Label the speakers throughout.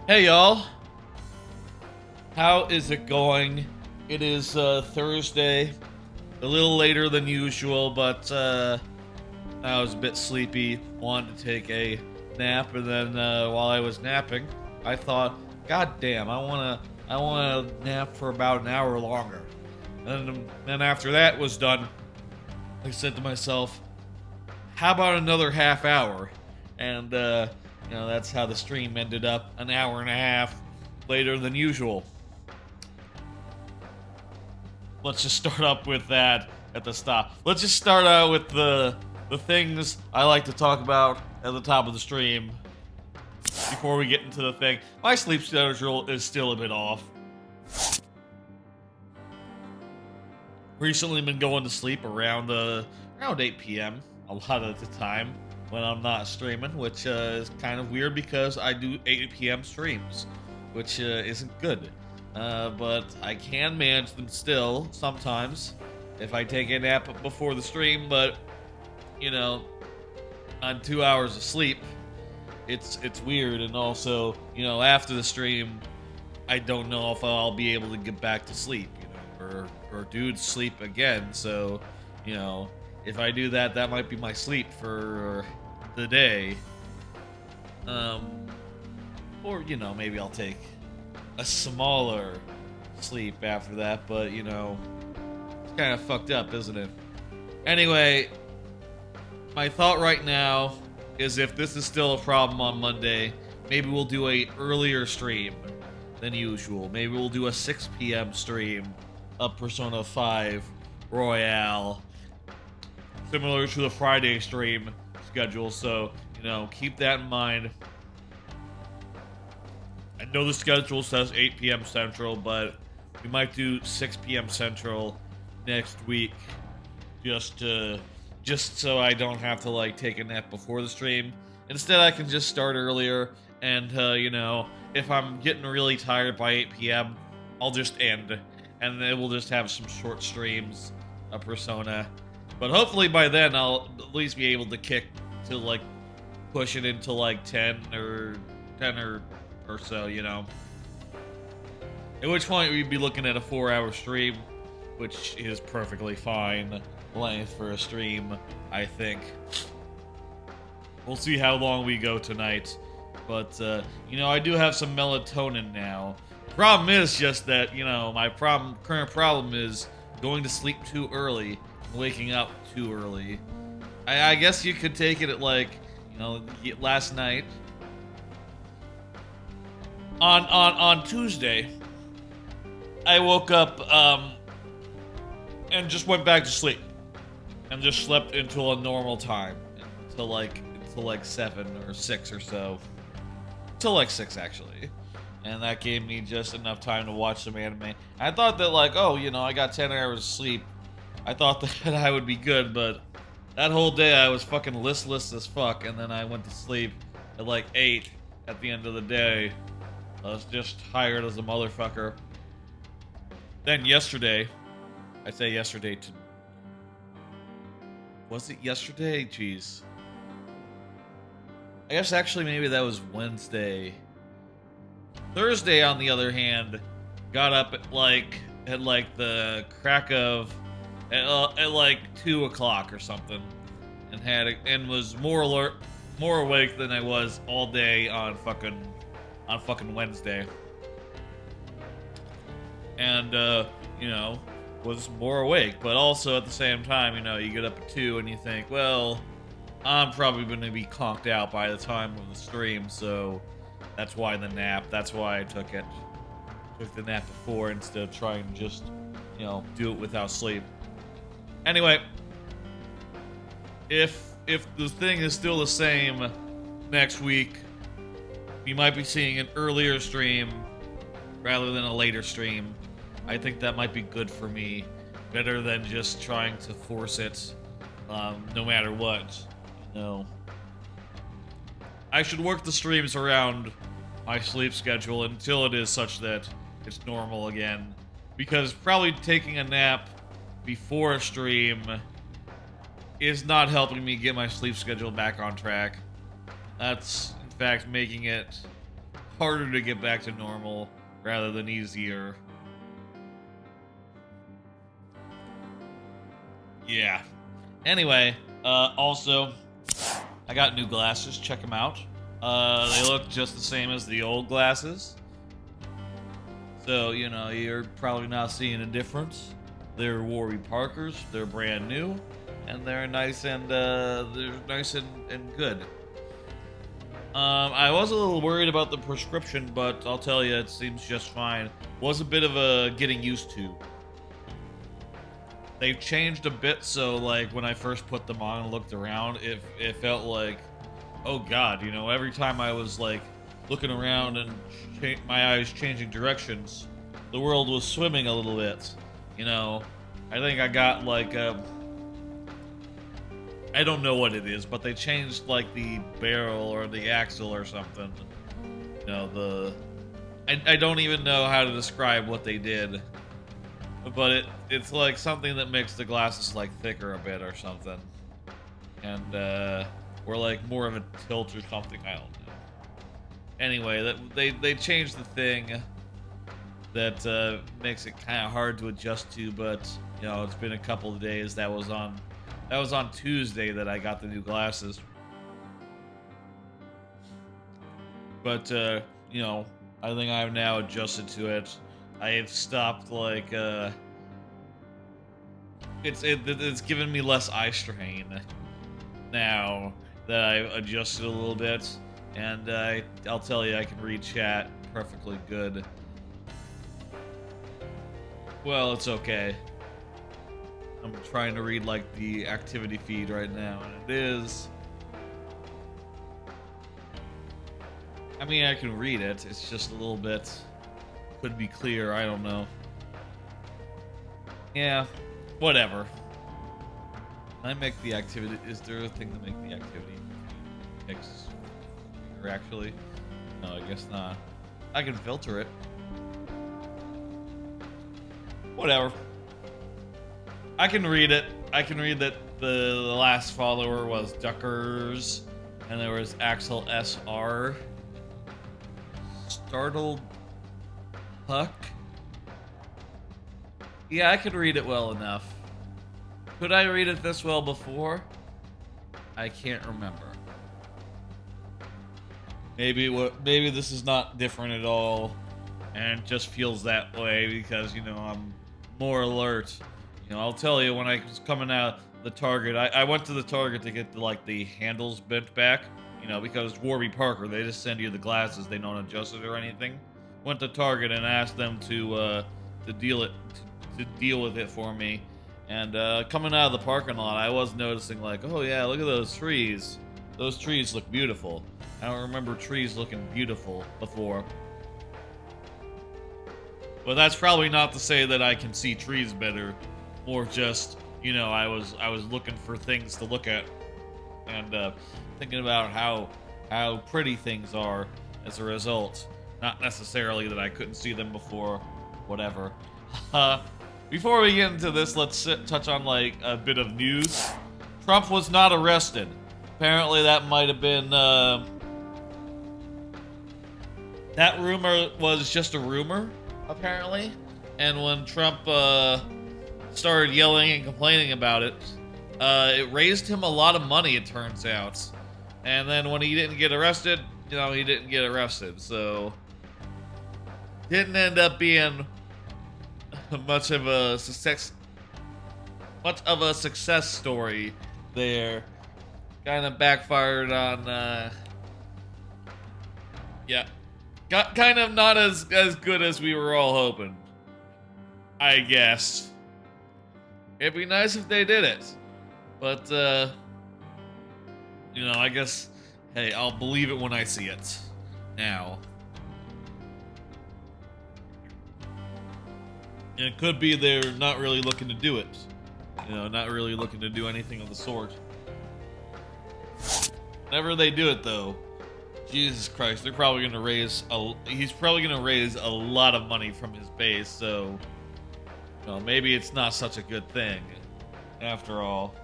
Speaker 1: Hey y'all, how is it going? It is Thursday, a little later than usual, but I was a bit sleepy, wanted to take a nap, and then while I was napping, I thought, God damn, I wanna nap for about an hour longer. And then after that was done, I said to myself, how about another half hour? And that's how the stream ended up an hour and a half later than usual. Let's just start up with that at the stop. Let's just start out with the things I like to talk about at the top of the stream before we get into the thing. My sleep schedule is still a bit off. Recently been going to sleep around 8 p.m. a lot of the time when I'm not streaming, which is kind of weird because I do 8 p.m. streams, which isn't good. But I can manage them still sometimes if I take a nap before the stream, but on 2 hours of sleep, it's weird. And also, after the stream, I don't know if I'll be able to get back to sleep, or do sleep again. So, if I do that, that might be my sleep for the day. Or, maybe I'll take a smaller sleep after that, but, it's kind of fucked up, isn't it? Anyway, my thought right now is if this is still a problem on Monday, maybe we'll do a earlier stream than usual. Maybe we'll do a 6 p.m. stream of Persona 5 Royale, similar to the Friday stream schedule, so, keep that in mind. I know the schedule says 8 p.m. Central, but we might do 6 p.m. Central next week, just so I don't have to, take a nap before the stream. Instead, I can just start earlier, and, if I'm getting really tired by 8 p.m., I'll just end, and then we'll just have some short streams of Persona. But hopefully by then, I'll at least be able to kick to, push it into, 10 or so, At which point, we'd be looking at a 4-hour stream, which is perfectly fine length for a stream, I think. We'll see how long we go tonight. But, I do have some melatonin now. Problem is just that, my current problem is going to sleep too early, waking up too early. I guess you could take it at last night. On Tuesday, I woke up and just went back to sleep. And just slept until a normal time. Until 7 or 6 or so. Till 6 actually. And that gave me just enough time to watch some anime. I thought that I got 10 hours of sleep. I thought that I would be good, but that whole day I was fucking listless as fuck, and then I went to sleep at 8 at the end of the day. I was just tired as a motherfucker. Then yesterday, I say yesterday to... Was it yesterday? Jeez. I guess actually maybe that was Wednesday. Thursday, on the other hand, got up at the crack of at 2 o'clock or something, and was more alert, more awake than I was all day on fucking Wednesday. And was more awake, but also at the same time, you get up at 2 and you think, well, I'm probably going to be conked out by the time of the stream, so that's why the nap. That's why I took the nap before instead of trying to just, do it without sleep. Anyway, if the thing is still the same next week, we might be seeing an earlier stream rather than a later stream. I think that might be good for me, better than just trying to force it, no matter what. I should work the streams around my sleep schedule until it is such that it's normal again. Because probably taking a nap before a stream is not helping me get my sleep schedule back on track. That's, in fact, making it harder to get back to normal rather than easier. Yeah. Anyway, also, I got new glasses. Check them out. They look just the same as the old glasses. So, you know, you're probably not seeing a difference. They're Warby Parkers. They're brand new, and they're nice and good. I was a little worried about the prescription, but I'll tell you, it seems just fine. Was a bit of a getting used to. They've changed a bit, so like when I first put them on and looked around, it felt like, oh god, you know, every time I was like looking around and my eyes changing directions, the world was swimming a little bit. You know, I think I got like I don't know what it is, but they changed like the barrel or the axle or something. You know, I don't even know how to describe what they did. But it's like something that makes the glasses like thicker a bit or something. And or like more of a tilt or something, I don't know. Anyway, they changed the thing that makes it kind of hard to adjust to, but you know, it's been a couple of days. That was on Tuesday that I got the new glasses. But you know, I think I've now adjusted to it. I have stopped like it's given me less eye strain now that I've adjusted a little bit, and I'll tell you, I can read chat perfectly good. Well, it's okay. I'm trying to read like the activity feed right now, and it is. I mean, I can read it. It's just a little bit. Could be clear. I don't know. Yeah, whatever. Can I make the activity? Is there a thing to make the activity mix? Or actually, no, I guess not. I can filter it. Whatever. I can read it. I can read that the last follower was Duckers, and there was Axel SR. Startled Puck. Yeah, I could read it well enough. Could I read it this well before? I can't remember. Maybe this is not different at all, and it just feels that way because, you know, I'm more alert. You know, I'll tell you, when I was coming out the Target, I went to the Target to get the handles bent back, you know, because Warby Parker, they just send you the glasses, they don't adjust it or anything. Went to Target and asked them to deal with it for me. And coming out of the parking lot, I was noticing like, oh yeah, look at those trees. Those trees look beautiful. I don't remember trees looking beautiful before. But that's probably not to say that I can see trees better, or just, you know, I was looking for things to look at, and thinking about how pretty things are as a result. Not necessarily that I couldn't see them before, whatever. Before we get into this, let's touch on like a bit of news. Trump was not arrested. Apparently that might have been, that rumor was just a rumor, apparently. And when Trump started yelling and complaining about it, it raised him a lot of money, it turns out. And then when he didn't get arrested, you know, he didn't get arrested, so didn't end up being much of a success story there. Kind of backfired on yeah, got kind of not as good as we were all hoping, I guess. It'd be nice if they did it, but you know, I guess, hey, I'll believe it when I see it now. And it could be they're not really looking to do it. You know, not really looking to do anything of the sort. Whenever they do it, though, Jesus Christ, they're probably going to raise he's probably going to raise a lot of money from his base, so, you know, maybe it's not such a good thing, after all.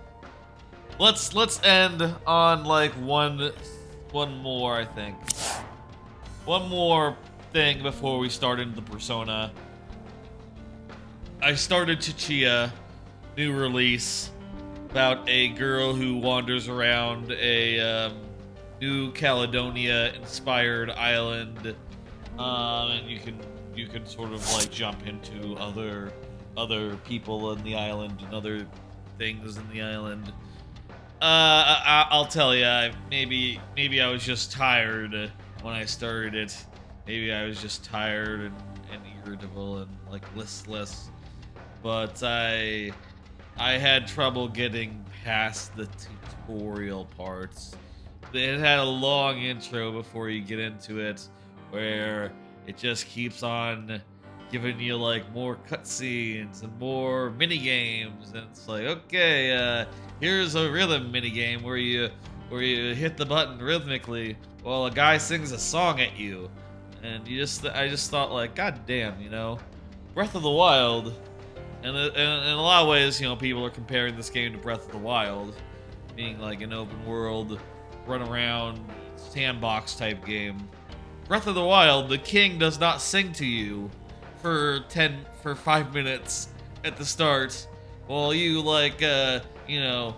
Speaker 1: Let's end on, like, one more, I think. one more thing before we start into the Persona. I started Chichia, new release, about a girl who wanders around a New Caledonia-inspired island, and you can sort of like jump into other people in the island and other things in the island. I'll tell you, maybe I was just tired when I started it. Maybe I was just tired and irritable and like listless. But I had trouble getting past the tutorial parts. It had a long intro before you get into it, where it just keeps on giving you like more cutscenes and more mini games, and it's like, okay, here's a rhythm mini game where you hit the button rhythmically while a guy sings a song at you, and I just thought like, god damn, you know, Breath of the Wild, and in a lot of ways, you know, people are comparing this game to Breath of the Wild, being like an open world, run around sandbox type game. Breath of the Wild, the king does not sing to you for 5 minutes at the start, while you like you know,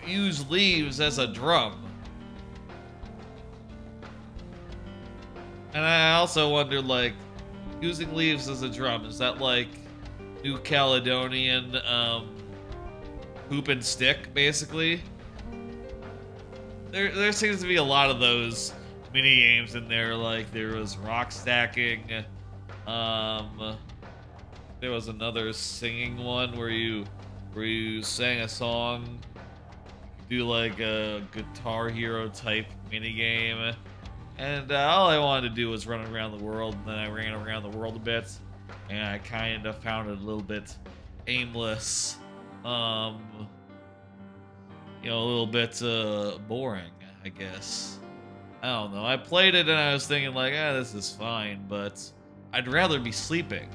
Speaker 1: use leaves as a drum. And I also wonder, like, using leaves as a drum, is that like New Caledonian hoop and stick basically? There seems to be a lot of those mini games in there. Like there was rock stacking. There was another singing one where you sang a song. You do like a Guitar Hero type mini game. And all I wanted to do was run around the world, and then I ran around the world a bit, and I kind of found it a little bit aimless. You know, a little bit boring, I guess. I don't know. I played it and I was thinking like, this is fine, but I'd rather be sleeping,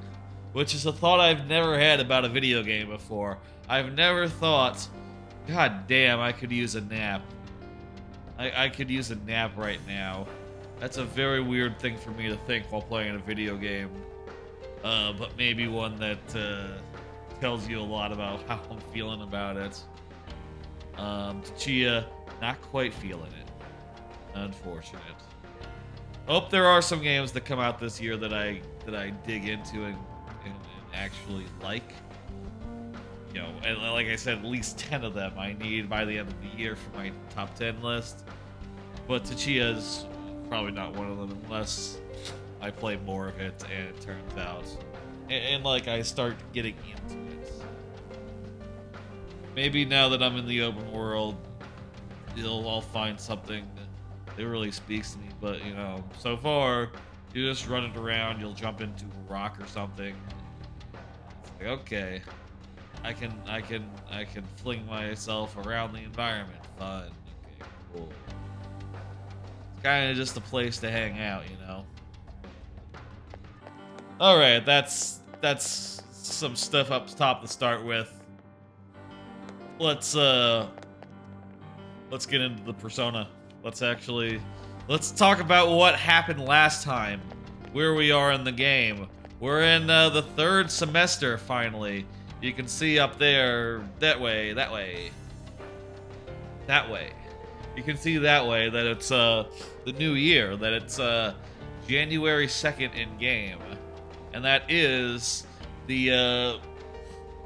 Speaker 1: which is a thought I've never had about a video game before. I've never thought, god damn, I could use a nap. I could use a nap right now. That's a very weird thing for me to think while playing a video game. But maybe one that tells you a lot about how I'm feeling about it. Tachia, not quite feeling it. Unfortunate. Hope there are some games that come out this year that I dig into and actually like. You know, and like I said, at least 10 of them I need by the end of the year for my top 10 list. But Tachia's probably not one of them unless I play more of it and it turns out. And like I start getting into it. Maybe now that I'm in the open world, I'll find something that really speaks to me. But you know, so far, you're just running around, you'll jump into a rock or something. It's like, okay. I can fling myself around the environment. Fun. Okay, cool. It's kind of just a place to hang out, you know. All right, that's some stuff up top to start with. Let's get into the Persona. Let's talk about what happened last time. Where we are in the game. We're in the third semester finally. You can see up there, that way. You can see that way that it's the new year, that it's January 2nd in game, and that is the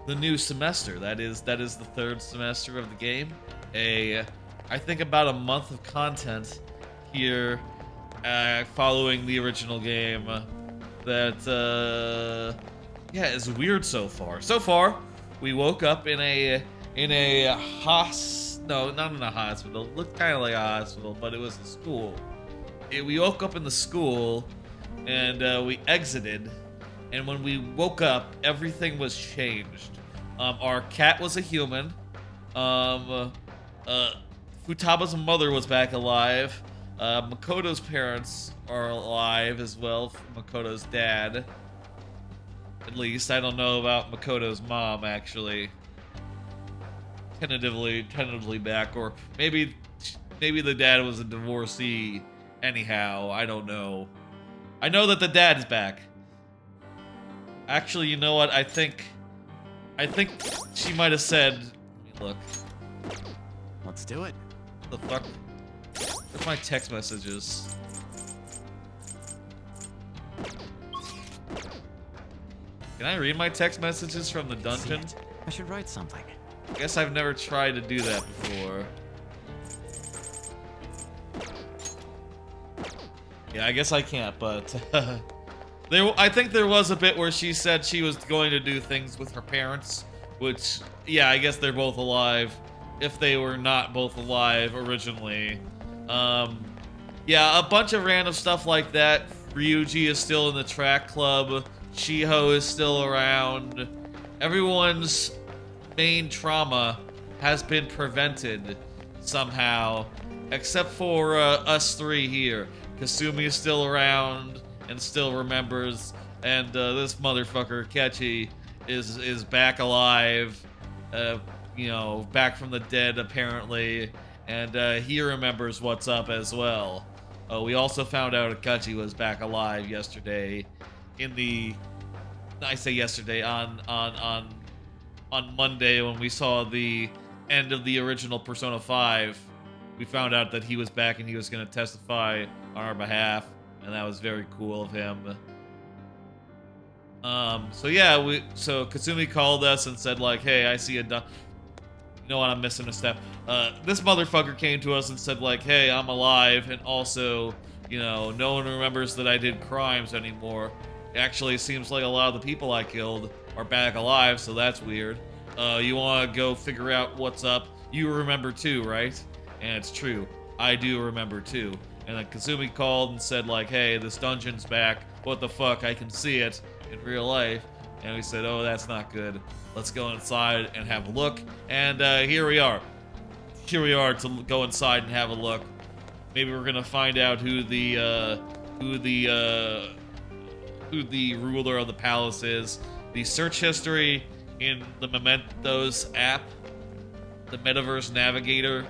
Speaker 1: new semester. That is the third semester of the game. I think about a month of content here, following the original game. That yeah, it's weird so far. So far, we woke up in a no, not in a hospital. It looked kind of like a hospital, but it was a school. We woke up in the school, and we exited. And when we woke up, everything was changed. Our cat was a human. Futaba's mother was back alive. Makoto's parents are alive as well. Makoto's dad. At least, I don't know about Makoto's mom, actually. Tentatively back, or maybe the dad was a divorcee Anyhow, I don't know. I know that the dad is back. Actually, you know what? I think she might have said, let me look.
Speaker 2: Let's do it.
Speaker 1: What the fuck? Where's my text messages? Can I read my text messages from the dungeon?
Speaker 2: I should write something.
Speaker 1: I guess I've never tried to do that before. Yeah, I guess I can't, but I think there was a bit where she said she was going to do things with her parents, which, yeah, I guess they're both alive, if they were not both alive originally. Yeah, a bunch of random stuff like that. Ryuji is still in the track club. Shiho is still around. Everyone's main trauma has been prevented somehow, except for us three here. Kasumi is still around and still remembers, and this motherfucker Kechi is back alive, you know, back from the dead apparently, and he remembers what's up as well. We also found out Kechi was back alive yesterday, I say yesterday, on Monday when we saw the end of the original Persona 5. We found out that he was back and he was going to testify on our behalf, and that was very cool of him. So yeah, so Kasumi called us and said like, hey, I see a you know what, I'm missing a step. This motherfucker came to us and said like, hey, I'm alive, and also, you know, no one remembers that I did crimes anymore. Actually, it seems like a lot of the people I killed are back alive, so that's weird. You want to go figure out what's up? You remember too, right? And it's true. I do remember too. And then Kasumi called and said like, hey, this dungeon's back. What the fuck? I can see it in real life. And we said, oh, that's not good. Let's go inside and have a look. And here we are. Here we are to go inside and have a look. Maybe we're gonna find out who the ruler of the palace is. The search history in the Mementos app, the Metaverse Navigator,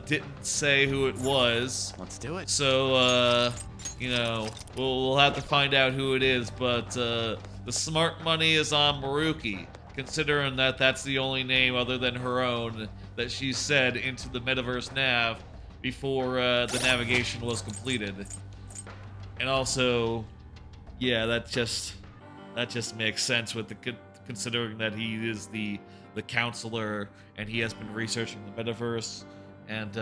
Speaker 1: didn't say who it was.
Speaker 2: Let's do it.
Speaker 1: So, you know, we'll have to find out who it is, but the smart money is on Maruki, considering that that's the only name other than her own that she said into the Metaverse Nav before the navigation was completed. And also, yeah, that just makes sense with the considering that he is the counselor and he has been researching the metaverse. And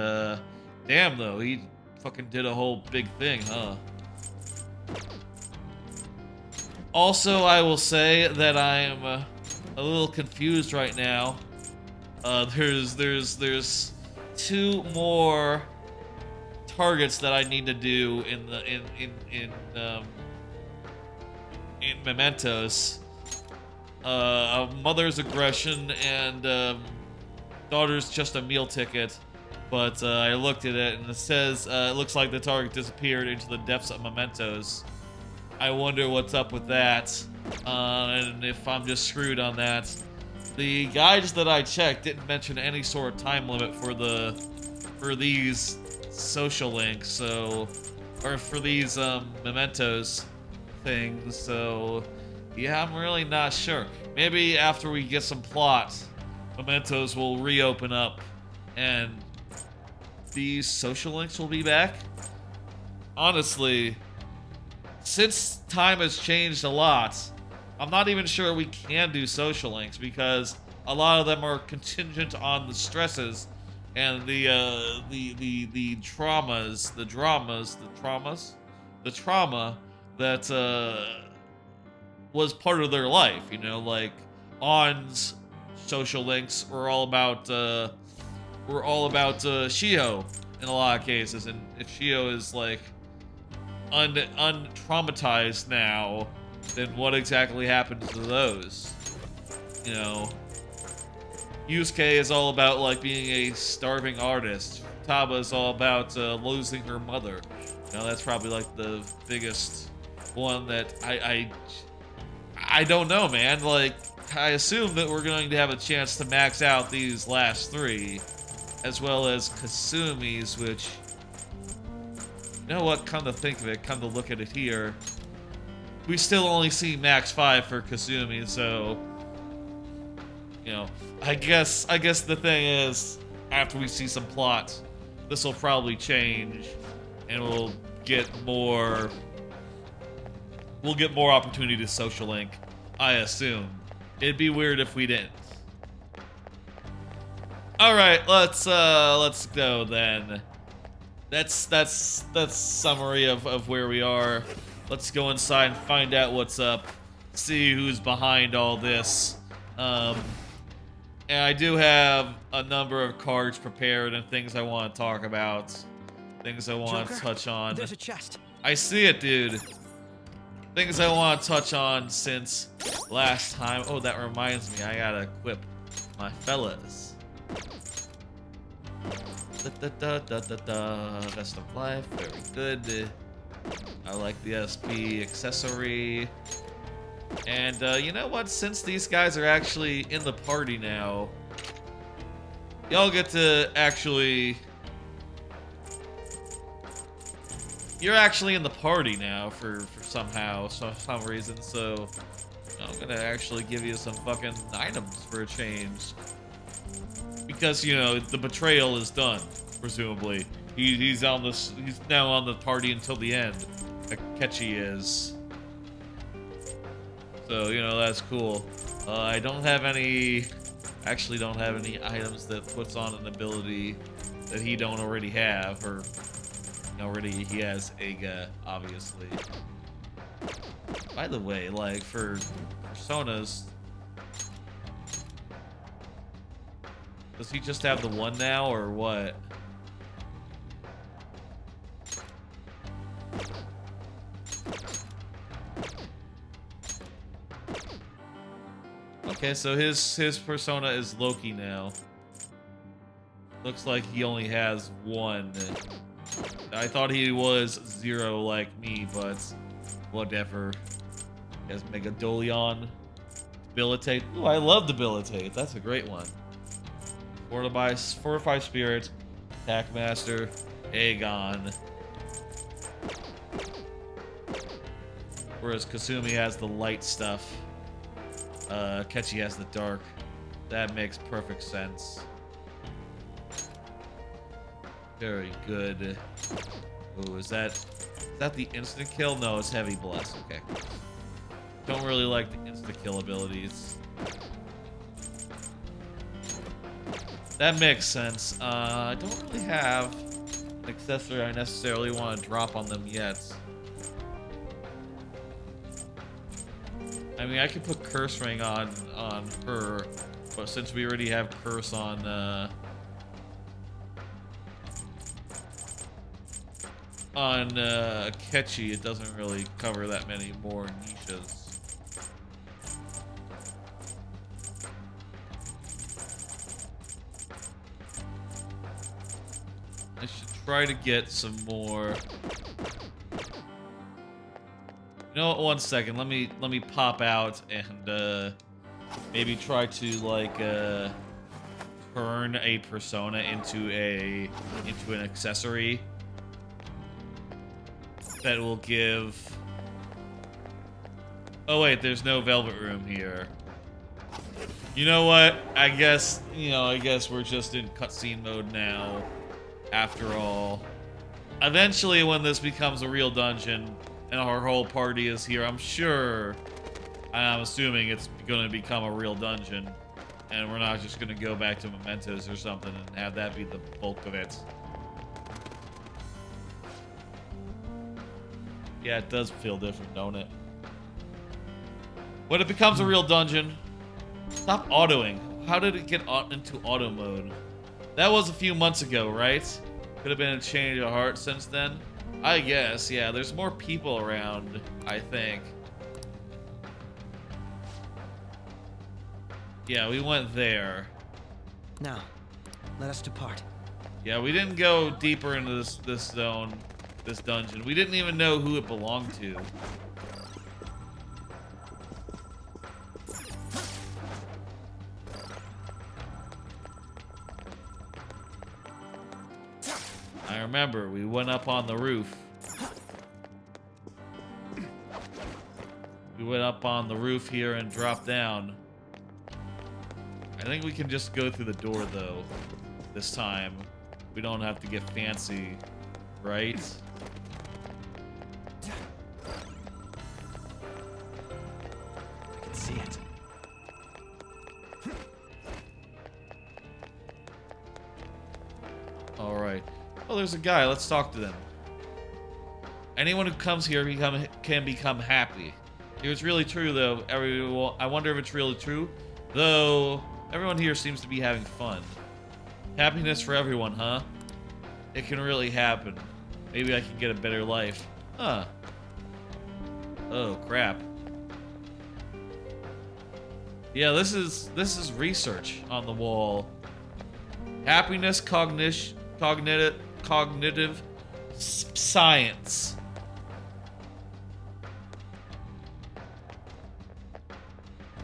Speaker 1: damn though, he fucking did a whole big thing, huh? Also, I will say that I am a little confused right now. There's two more targets that I need to do in Mementos. A mother's aggression and daughter's just a meal ticket. But I looked at it and it says it looks like the target disappeared into the depths of Mementos. I wonder what's up with that, and if I'm just screwed on that. The guides that I checked didn't mention any sort of time limit for these social links, so, or for these Mementos things. So yeah, I'm really not sure. Maybe after we get some plot, Mementos will reopen up and these social links will be back. Honestly, since time has changed a lot, I'm not even sure we can do social links because a lot of them are contingent on the stresses and the traumas, the trauma that was part of their life. You know, like On's social links were all about Shiho in a lot of cases, and if Shiho is like untraumatized now, then what exactly happened to those? You know, Yusuke is all about like being a starving artist. Taba is all about losing her mother. You know, that's probably like the biggest one that I don't know, man. Like, I assume that we're going to have a chance to max out these last three, as well as Kasumi's, which You know what? Come to think of it, come to look at it here, we still only see max 5 for Kasumi, so you know, I guess the thing is, after we see some plot, this will probably change, and we'll get more opportunity to social link, I assume. It'd be weird if we didn't. All right, let's go then. That's summary of where we are. Let's go inside and find out what's up. See who's behind all this. And I do have a number of cards prepared and things I want to talk about. Things I want to touch on.
Speaker 2: There's a chest.
Speaker 1: I see it, dude. Things I want to touch on since last time. Oh, that reminds me. I gotta equip my fellas. Best of life, very good. I like the SP accessory. And you know what? Since these guys are actually in the party now, y'all get to actually... You're actually in the party now for some reason, so I'm gonna actually give you some fucking items for a change. Because, you know, the betrayal is done, presumably. He's now on the party until the end. Akechi is. So, you know, that's cool. I don't have any... Actually don't have any items that puts on an ability that he don't already have, or... Already he has Aga, obviously. By the way, like, for personas... Does he just have the one now, or what? Okay, so his persona is Loki now. Looks like he only has one. I thought he was 0 like me, but whatever. He has Megadolion. Debilitate. Ooh, I love Debilitate. That's a great one. Fortify Spirit, Attack Master, Aegon. Whereas Kasumi has the light stuff. Akechi has the dark. That makes perfect sense. Very good. Ooh, is that the instant kill? No, it's heavy blast. Okay. Don't really like the instant kill abilities. That makes sense. I don't really have an accessory I necessarily want to drop on them yet. I mean, I could put Curse Ring on her, but since we already have Curse on Akechi, it doesn't really cover that many more niches. I should try to get some more. You know what? One second. Let me pop out and maybe try to like turn a persona into an accessory that will give. Oh wait, there's no Velvet Room here. You know what? I guess we're just in cutscene mode now. After all, eventually when this becomes a real dungeon and our whole party is here, I'm assuming it's going to become a real dungeon, and we're not just going to go back to Mementos or something and have that be the bulk of it. Yeah, it does feel different, don't it? When it becomes a real dungeon, stop autoing. How did it get into auto mode? That was a few months ago, right? Could have been a change of heart since then. I guess, yeah. There's more people around, I think. Yeah, we went there.
Speaker 3: Now, let us depart.
Speaker 1: Yeah, we didn't go deeper into this zone, this dungeon. We didn't even know who it belonged to. I remember we went up on the roof. We went up on the roof here and dropped down. I think we can just go through the door, though, this time. We don't have to get fancy, right?
Speaker 2: I can see it.
Speaker 1: Alright. Oh, there's a guy. Let's talk to them. Anyone who comes here can become happy. If it's really true, though, I wonder if it's really true. Though, everyone here seems to be having fun. Happiness for everyone, huh? It can really happen. Maybe I can get a better life. Huh. Oh, crap. Yeah, this is research on the wall. Happiness, cognitive science.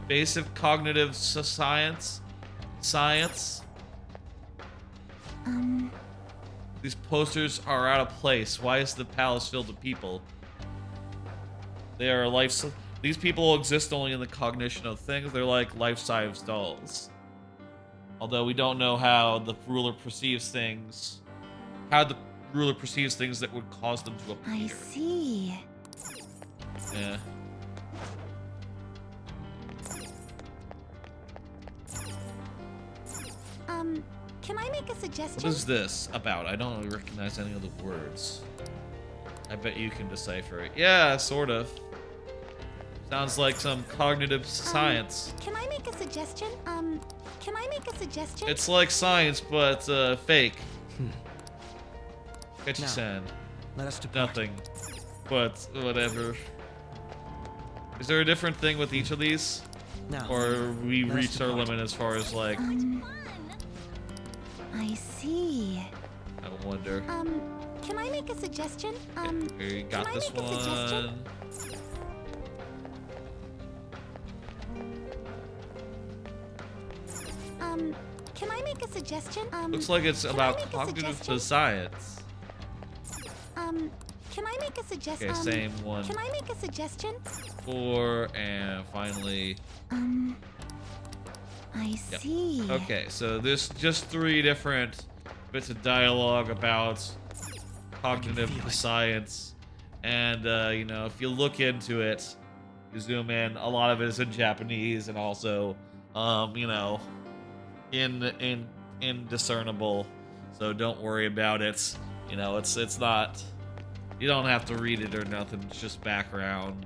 Speaker 1: Basic cognitive science. These posters are out of place. Why is the palace filled with people? They are these people exist only in the cognition of things. They're like life-size dolls. Although we don't know how the ruler perceives things. How the ruler perceives things that would cause them to appear.
Speaker 4: I see.
Speaker 1: Yeah.
Speaker 4: Can I make a suggestion?
Speaker 1: What is this about? I don't really recognize any of the words. I bet you can decipher it. Yeah, sort of. Sounds like some cognitive science.
Speaker 4: Can I make a suggestion? Can I make a suggestion?
Speaker 1: It's like science, but fake.
Speaker 3: Now,
Speaker 1: Sand.
Speaker 3: let us depart.
Speaker 1: Nothing. But whatever. Is there a different thing with each of these?
Speaker 3: Now,
Speaker 1: Or we
Speaker 3: let us
Speaker 1: reached our
Speaker 3: depart.
Speaker 1: limit as far as like,
Speaker 4: I see.
Speaker 1: I wonder.
Speaker 4: Can I make a suggestion?
Speaker 1: Here, you got
Speaker 4: can I
Speaker 1: this
Speaker 4: make a suggestion?
Speaker 1: one.
Speaker 4: Can I make a suggestion?
Speaker 1: Looks like it's
Speaker 4: can I
Speaker 1: about
Speaker 4: make a
Speaker 1: cognitive
Speaker 4: suggestion?
Speaker 1: science.
Speaker 4: Can I make a suggestion?
Speaker 1: Okay, same one.
Speaker 4: Can I make a suggestion?
Speaker 1: 4, and finally.
Speaker 4: I
Speaker 1: Yep.
Speaker 4: see.
Speaker 1: Okay, so there's just 3 different bits of dialogue about cognitive
Speaker 2: feel it.
Speaker 1: science. And, you know, if you look into it, you zoom in, a lot of it is in Japanese and also, you know, indiscernible. So don't worry about it. You know, it's not, you don't have to read it or nothing, it's just background.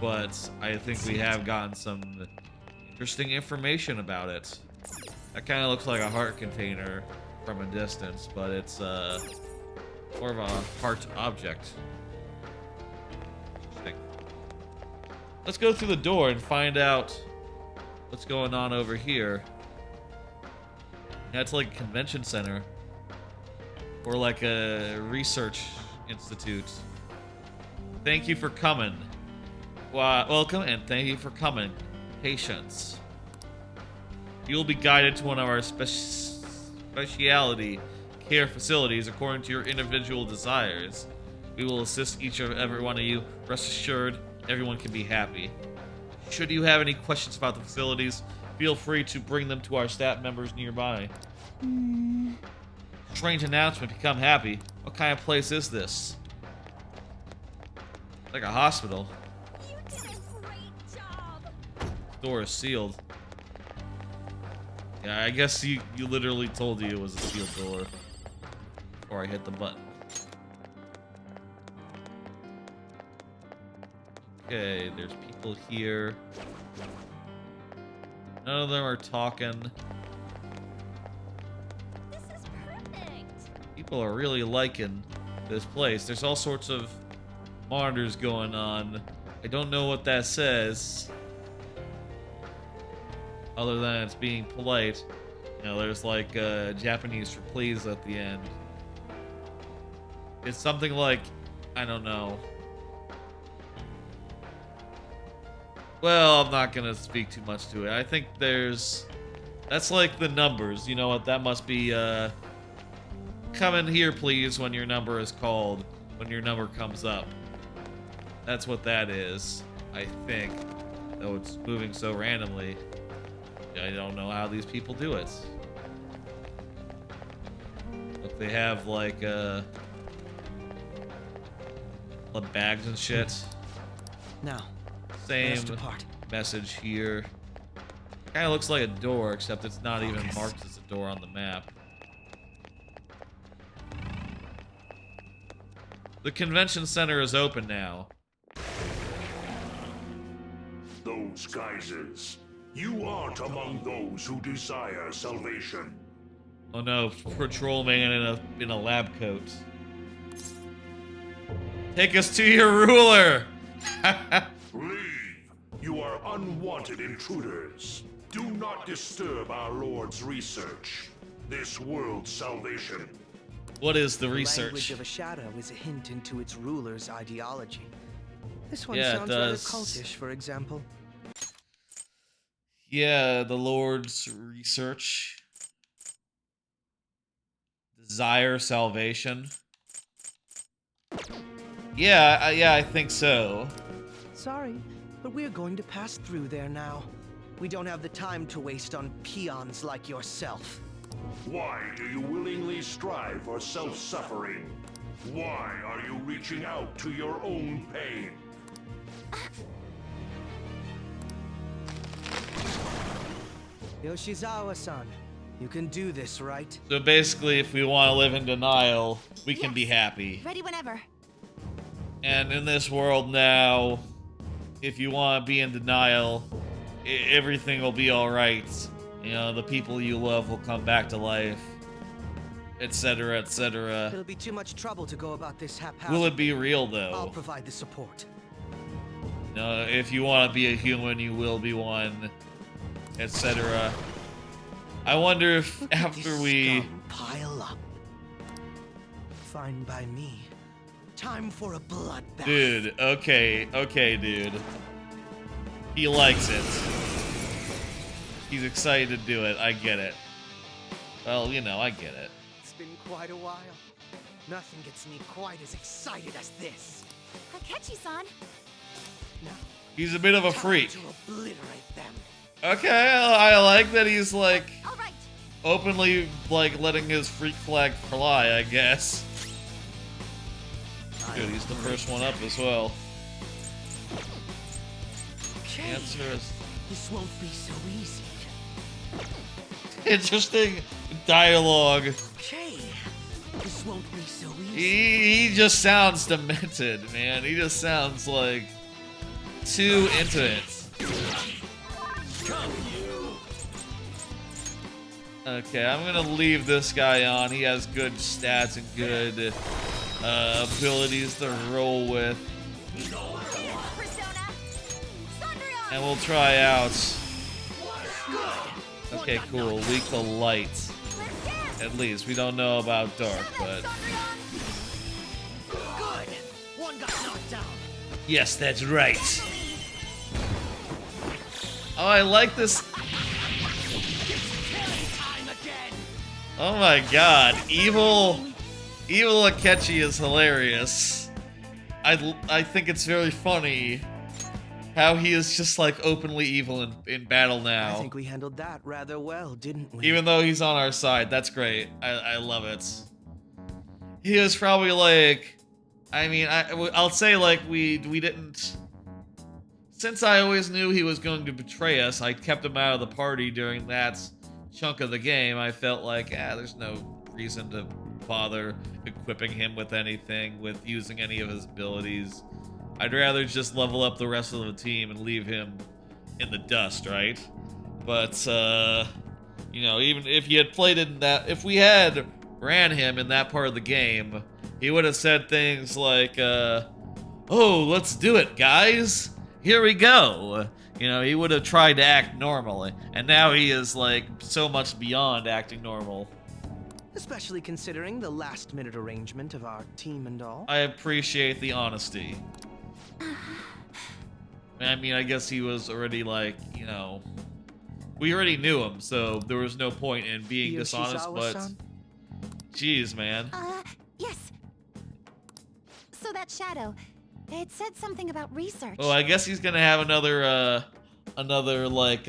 Speaker 1: But I think we have gotten some interesting information about it. That kind of looks like a heart container from a distance, but it's more of a heart object. Interesting. Let's go through the door and find out what's going on over here. Yeah, it's like a convention center. Or like a research institute. Thank you for coming. Welcome and thank you for coming. Patience. You will be guided to one of our specialty care facilities according to your individual desires. We will assist each and every one of you. Rest assured, everyone can be happy. Should you have any questions about the facilities, feel free to bring them to our staff members nearby. Strange announcement, become happy. What kind of place is this? Like a hospital.
Speaker 4: You did a great job.
Speaker 1: Door is sealed. Yeah, I guess you literally told you it was a sealed door before I hit the button. Okay, there's people here. None of them are talking.
Speaker 4: This is perfect.
Speaker 1: People are really liking this place. There's all sorts of monitors going on. I don't know what that says. Other than it's being polite. You know, there's like Japanese for please at the end. It's something like, I don't know. Well, I'm not gonna speak too much to it. I think that's like the numbers. You know what? That must be, come in here, please, when your number is called. When your number comes up. That's what that is. I think. Though it's moving so randomly. I don't know how these people do it. Look, they have like bags and shit.
Speaker 3: Now,
Speaker 1: Same
Speaker 3: let us depart.
Speaker 1: message here. Kind of looks like a door, except it's not even marked as a door on the map. The convention center is open now.
Speaker 5: Those geysers. You aren't among those who desire salvation.
Speaker 1: Oh no, patrolman in a lab coat. Take us to your ruler!
Speaker 5: Leave. You are unwanted intruders. Do not disturb our Lord's research. This world's salvation.
Speaker 1: What is the
Speaker 3: The language
Speaker 1: research?
Speaker 3: of a shadow is a hint into its ruler's ideology. This one
Speaker 1: Yeah, it
Speaker 3: sounds rather
Speaker 1: does.
Speaker 3: cultish, for example.
Speaker 1: Yeah, the Lord's research. Desire salvation. Yeah, I think so.
Speaker 3: Sorry, but we're going to pass through there now. We don't have the time to waste on peons like yourself.
Speaker 5: Why do you willingly strive for self-suffering? Why are you reaching out to your own pain?
Speaker 3: Yoshizawa-san, you can do this, right?
Speaker 1: So basically, if we want to live in denial, we can be happy.
Speaker 4: Ready whenever.
Speaker 1: And in this world now, if you want to be in denial, everything will be alright. You know, the people you love will come back to life, etc., etc.
Speaker 3: It'll be too much trouble to go about this haphazardly.
Speaker 1: Will it be real,
Speaker 3: I'll
Speaker 1: though?
Speaker 3: provide the support.
Speaker 1: No, if you want to be a human, you will be one, etc. I wonder if
Speaker 3: Look at
Speaker 1: after
Speaker 3: this
Speaker 1: we...
Speaker 3: scum pile up. Fine by me. Time for a bloodbath.
Speaker 1: Dude, okay, dude. He likes it. He's excited to do it, I get it. Well, you know, I get it.
Speaker 3: It's been quite a while. Nothing gets me quite as excited as this.
Speaker 4: Akechi-san.
Speaker 3: Now,
Speaker 1: He's a bit of a
Speaker 3: time
Speaker 1: freak.
Speaker 3: to obliterate them.
Speaker 1: Okay, I like that he's, like,
Speaker 4: All right.
Speaker 1: openly, like, letting his freak flag fly, I guess. Dude, he's the first one up as well.
Speaker 3: Okay.
Speaker 1: Answer is...
Speaker 3: This won't be so easy.
Speaker 1: Interesting dialogue.
Speaker 3: Okay. This won't be so easy.
Speaker 1: He just sounds demented, man. He just sounds like too into it. Okay, I'm gonna leave this guy on. He has good stats and good abilities to roll with.
Speaker 4: Persona. Sondrio.
Speaker 1: And we'll try out. Okay, cool. Weak to light.
Speaker 4: Let's dance.
Speaker 1: At least. We don't know about dark, but...
Speaker 3: Good. One got knocked down.
Speaker 1: Yes, that's right. Oh, I like this.
Speaker 3: Time again.
Speaker 1: Oh my god. Evil Akechi is hilarious. I think it's very funny how he is just like openly evil in battle
Speaker 3: I
Speaker 1: now.
Speaker 3: think we handled that rather well, didn't we?
Speaker 1: Even though he's on our side. That's great. I love it. He was probably like... I mean, I'll say like we didn't... Since I always knew he was going to betray us, I kept him out of the party during that chunk of the game. I felt like, there's no reason to bother equipping him with anything, with using any of his abilities. I'd rather just level up the rest of the team and leave him in the dust, right? But, you know, even if he had played in that... If we had ran him in that part of the game, he would have said things like, oh, let's do it, guys! Here we go! You know, he would have tried to act normally. And now he is, like, so much beyond acting normal.
Speaker 3: Especially considering the last-minute arrangement of our team and all.
Speaker 1: I appreciate the honesty. I mean, I guess he was already, like, you know... We already knew him, so there was no point in being dishonest, but...
Speaker 3: Yoshizawa-san?
Speaker 1: Jeez, man.
Speaker 4: Yes. So that shadow, It said something about research.
Speaker 1: Oh, I guess he's gonna have another like,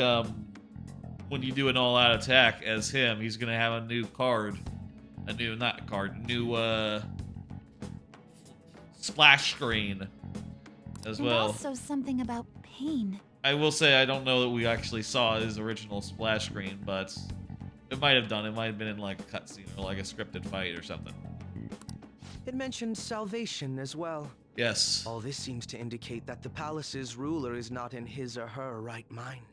Speaker 1: when you do an all-out attack as him, he's gonna have a new card. New splash screen as
Speaker 4: and
Speaker 1: well.
Speaker 4: also something about pain.
Speaker 1: I will say I don't know that we actually saw his original splash screen, but it might have done. It might have been in like a cutscene or like a scripted fight or something.
Speaker 3: It mentioned salvation as well.
Speaker 1: Yes.
Speaker 3: All this seems to indicate that the palace's ruler is not in his or her right mind.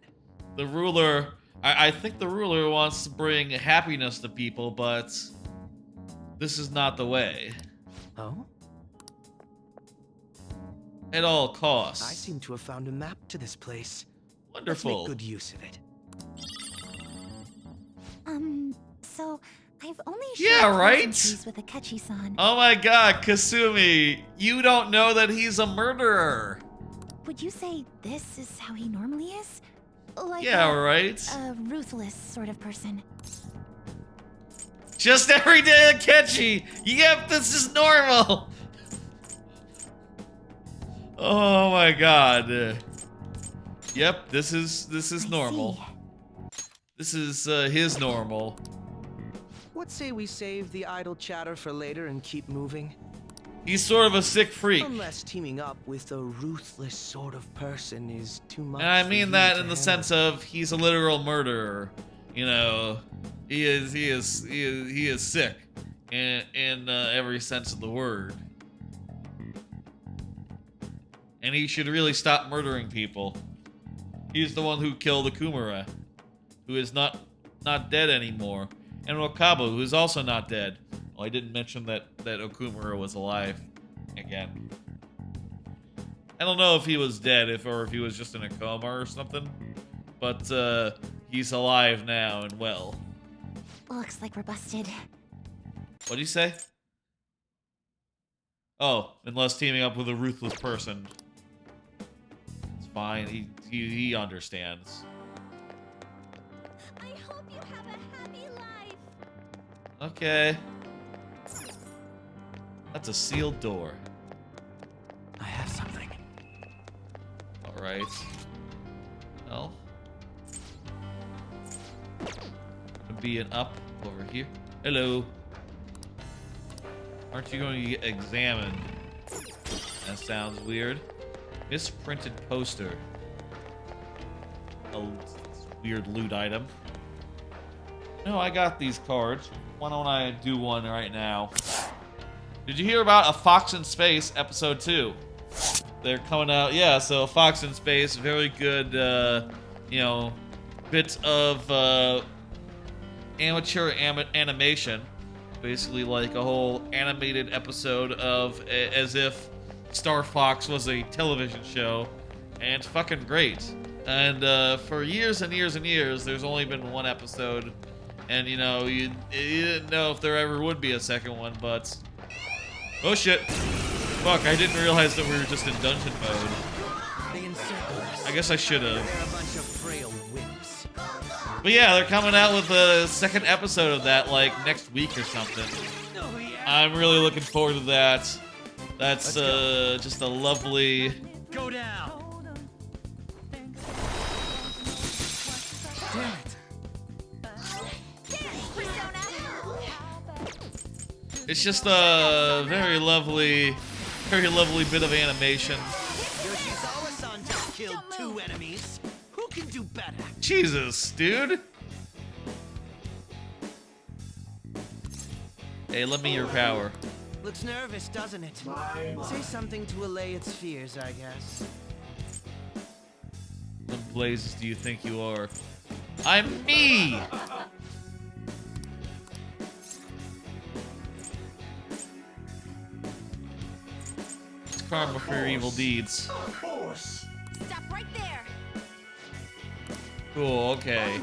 Speaker 1: The ruler, I think the ruler wants to bring happiness to people, but this is not the way.
Speaker 3: Oh?
Speaker 1: At all costs.
Speaker 3: I seem to have found a map to this place.
Speaker 1: Wonderful.
Speaker 3: Let's make good use of it.
Speaker 4: So I've only
Speaker 1: Yeah,
Speaker 4: shared
Speaker 1: right?
Speaker 4: pleasantries with Akechi-san.
Speaker 1: Oh my god, Kasumi, you don't know that he's a murderer.
Speaker 4: Would you say this is how he normally is? Like
Speaker 1: Yeah, right?
Speaker 4: a ruthless sort of person.
Speaker 1: Just everyday Akechi. Yep, this is normal. Oh my god. Yep, this is
Speaker 4: I
Speaker 1: normal.
Speaker 4: see.
Speaker 1: This is his normal.
Speaker 3: What say we save the idle chatter for later and keep moving?
Speaker 1: He's sort of a sick freak.
Speaker 3: Unless teaming up with a ruthless sort of person is too much.
Speaker 1: And I
Speaker 3: for
Speaker 1: mean
Speaker 3: you
Speaker 1: that
Speaker 3: to
Speaker 1: in the
Speaker 3: handle.
Speaker 1: sense of he's a literal murderer. You know, he is sick in every sense of the word. And he should really stop murdering people. He's the one who killed Akumura, who is not dead anymore, and Wakabu, who is also not dead. Well, I didn't mention that Okumura was alive again. I don't know if he was dead, or if he was just in a coma or something, but he's alive now and well.
Speaker 4: Looks like we're busted.
Speaker 1: What do you say? Oh, unless teaming up with a ruthless person. It's fine. He understands.
Speaker 4: I hope you have a happy life.
Speaker 1: Okay. That's a sealed door.
Speaker 2: I have something.
Speaker 1: Alright. Well. Be an up over here. Hello. Aren't you going to get examined? That sounds weird. Misprinted poster. A weird loot item. No, I got these cards. Why don't I do one right now? Did you hear about A Fox in Space episode 2? They're coming out. Yeah, so Fox in Space, very good, you know, bit of amateur animation. Basically like a whole animated episode of as if Star Fox was a television show. And it's fucking great. And for years and years and years, there's only been one episode. And, you know, you didn't know if there ever would be a second one, but... Oh, shit. Fuck, I didn't realize that we were just in dungeon mode.
Speaker 3: They encircle us.
Speaker 1: I guess I should have.
Speaker 3: They're a bunch of frail wimps.
Speaker 1: But yeah, they're coming out with a second episode of that, like, next week or something.
Speaker 3: Oh, yeah.
Speaker 1: I'm really looking forward to that. That's just a lovely...
Speaker 2: Go down.
Speaker 3: Damn it.
Speaker 1: It's just a very lovely bit of animation.
Speaker 3: Yoshizawa-san just killed 2 enemies. Who can do better?
Speaker 1: Jesus, dude. Hey, lend me your power.
Speaker 3: Looks nervous, doesn't it? Say something to allay its fears, I guess.
Speaker 1: What blazes do you think you are? I'm me! It's karma for your evil deeds.
Speaker 4: Stop right there.
Speaker 1: Cool, okay.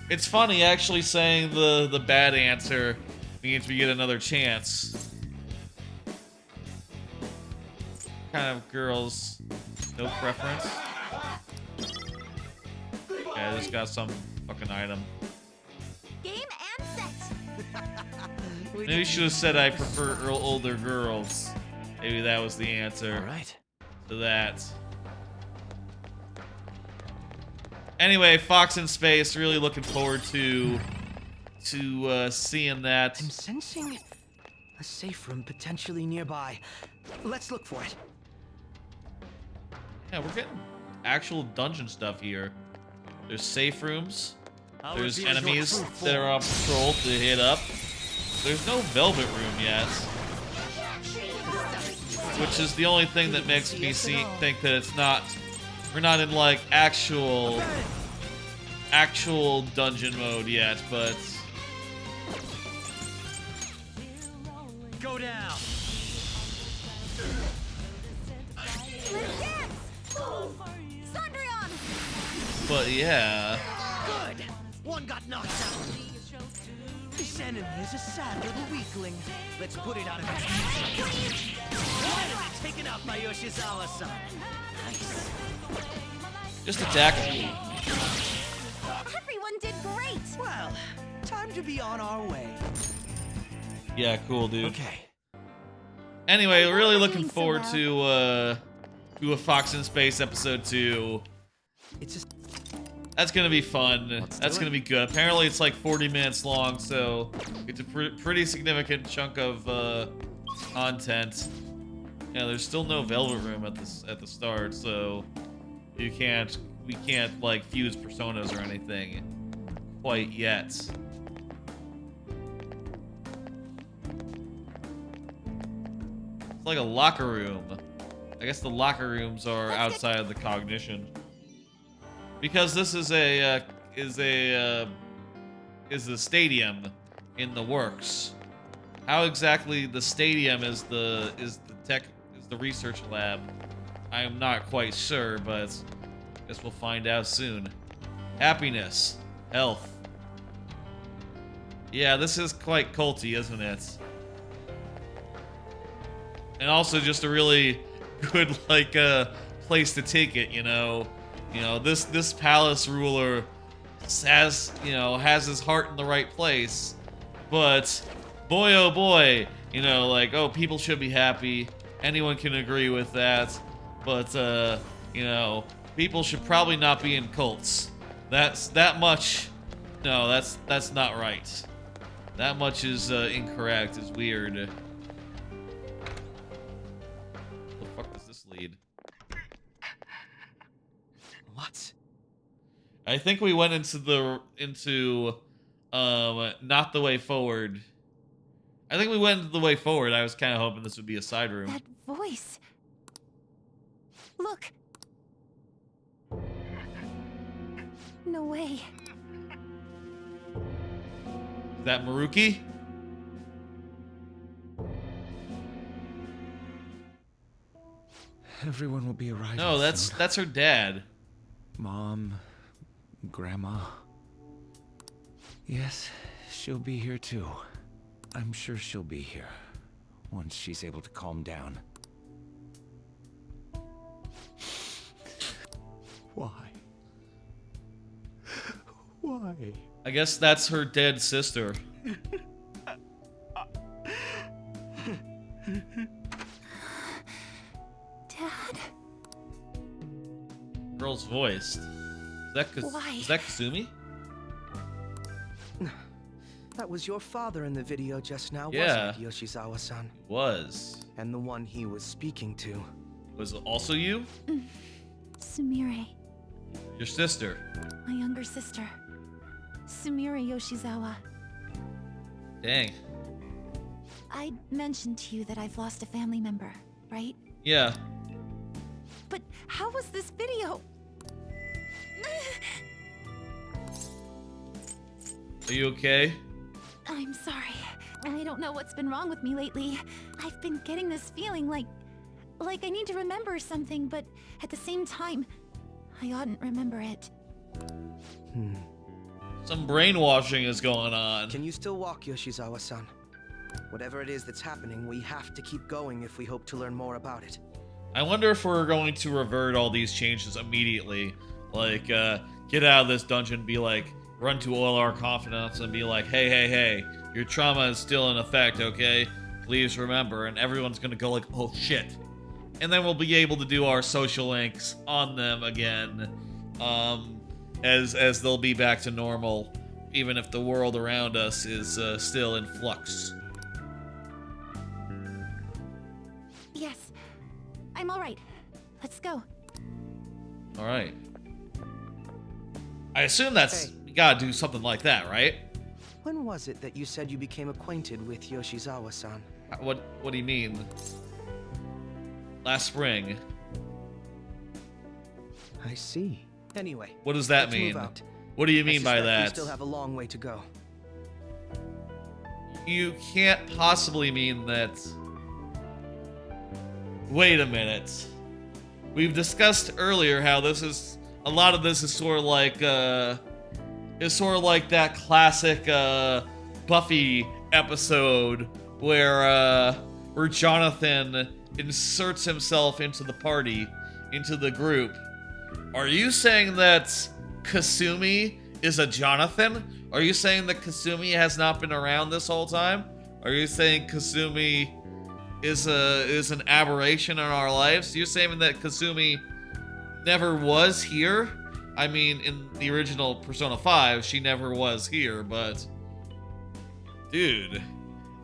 Speaker 1: It's funny, actually saying the bad answer means we get another chance. Kind of girls, no preference. Okay, I just got some fucking item.
Speaker 4: Game and set.
Speaker 1: Maybe you should have said I prefer older girls. Maybe that was the answer.
Speaker 2: All right.
Speaker 1: to that. Anyway, Fox in Space, really looking forward to seeing that.
Speaker 3: I'm sensing a safe room potentially nearby. Let's look for it.
Speaker 1: Yeah, we're getting actual dungeon stuff here. There's safe rooms.
Speaker 2: I'll
Speaker 1: There's
Speaker 2: reveal your
Speaker 1: enemies
Speaker 2: true
Speaker 1: that are
Speaker 2: form.
Speaker 1: on patrol to hit up. There's no Velvet Room yet, which is the only thing that makes me think that it's not. We're not in like actual dungeon mode yet, but
Speaker 2: Go down.
Speaker 1: yeah.
Speaker 3: Good! One got knocked out. This enemy is a sad little weakling. Let's put it out of its misery. One enemy taken out by Yoshizawa-san. Nice.
Speaker 1: Just attack him.
Speaker 4: Everyone did great!
Speaker 3: Well, time to be on our way.
Speaker 1: Yeah, cool, dude.
Speaker 3: Okay.
Speaker 1: Anyway,
Speaker 4: Why
Speaker 1: really
Speaker 4: are we
Speaker 1: looking
Speaker 4: doing so
Speaker 1: forward
Speaker 4: well?
Speaker 1: to a Fox in Space episode 2.
Speaker 3: It's just
Speaker 1: That's gonna be fun.
Speaker 3: Let's
Speaker 1: That's
Speaker 3: do
Speaker 1: gonna
Speaker 3: it.
Speaker 1: be good. Apparently, it's like 40 minutes long, so it's a pretty significant chunk of content. Yeah, there's still no Velvet Room at the start, so we can't like fuse personas or anything quite yet. It's like a locker room. I guess the locker rooms are outside of the cognition. Because this is a stadium in the works. How exactly the stadium is the research lab, I am not quite sure, but I guess we'll find out soon. Happiness, health. Yeah, this is quite culty, isn't it? And also just a really good like place to take it, you know. You know, this palace ruler has his heart in the right place, but boy oh boy, you know, like, oh, people should be happy. Anyone can agree with that, but you know, people should probably not be in cults. That much. No, that's not right. That much is incorrect. It's weird. Where the fuck does this lead?
Speaker 3: what?
Speaker 1: I think we went into not the way forward. I think we went into the way forward. I was kind of hoping this would be a side room.
Speaker 4: That voice. Look. No way.
Speaker 1: Is that Maruki?
Speaker 6: Everyone will be arriving.
Speaker 1: No,
Speaker 6: soon.
Speaker 1: that's her dad.
Speaker 6: Mom, Grandma. Yes, she'll be here too. I'm sure she'll be here once she's able to calm down. Why? Why?
Speaker 1: I guess that's her dead sister.
Speaker 4: Dad?
Speaker 1: Girl's voice.
Speaker 4: Why?
Speaker 1: Is that Kasumi?
Speaker 3: That was your father in the video just now,
Speaker 1: Yeah.
Speaker 3: wasn't it, Yoshizawa-san?
Speaker 1: Was.
Speaker 3: And the one he was speaking to.
Speaker 1: Was it also you?
Speaker 4: Sumire,
Speaker 1: Your sister.
Speaker 4: my younger sister. Sumire Yoshizawa.
Speaker 1: Dang.
Speaker 4: I mentioned to you that I've lost a family member, right?
Speaker 1: Yeah.
Speaker 4: But how was this video?
Speaker 1: Are you okay?
Speaker 4: I'm sorry. I don't know what's been wrong with me lately. I've been getting this feeling like I need to remember something, but at the same time, I oughtn't remember it.
Speaker 1: Some brainwashing is going on.
Speaker 3: Can you still walk, Yoshizawa-san? Whatever it is that's happening, we have to keep going if we hope to learn more about it.
Speaker 1: I wonder if we're going to revert all these changes immediately. Like, get out of this dungeon, be like, run to all our confidants and be like, hey, your trauma is still in effect, okay? Please remember. And everyone's gonna go like, oh shit. and then we'll be able to do our social links on them again, as they'll be back to normal, even if the world around us is still in flux.
Speaker 4: Yes. I'm alright. Let's go.
Speaker 1: Alright. I assume that's...
Speaker 3: Hey.
Speaker 1: You gotta do something like that, right?
Speaker 3: When was it that you said you became acquainted with Yoshizawa-san?
Speaker 1: What do you mean? Last spring.
Speaker 3: I see. Anyway,
Speaker 1: What does that
Speaker 3: let's
Speaker 1: mean?
Speaker 3: move out.
Speaker 1: What do you
Speaker 3: I
Speaker 1: mean by
Speaker 3: suspect
Speaker 1: that?
Speaker 3: We still have a long way to go.
Speaker 1: You can't possibly mean that... Wait a minute. We've discussed earlier how this is... A lot of this is sort of like, is sort of like that classic, Buffy episode where Jonathan inserts himself into the party, into the group. Are you saying that Kasumi is a Jonathan? Are you saying that Kasumi has not been around this whole time? Are you saying Kasumi is an aberration in our lives? You're saying that Kasumi never was here? I mean, in the original Persona 5, she never was here, but... Dude,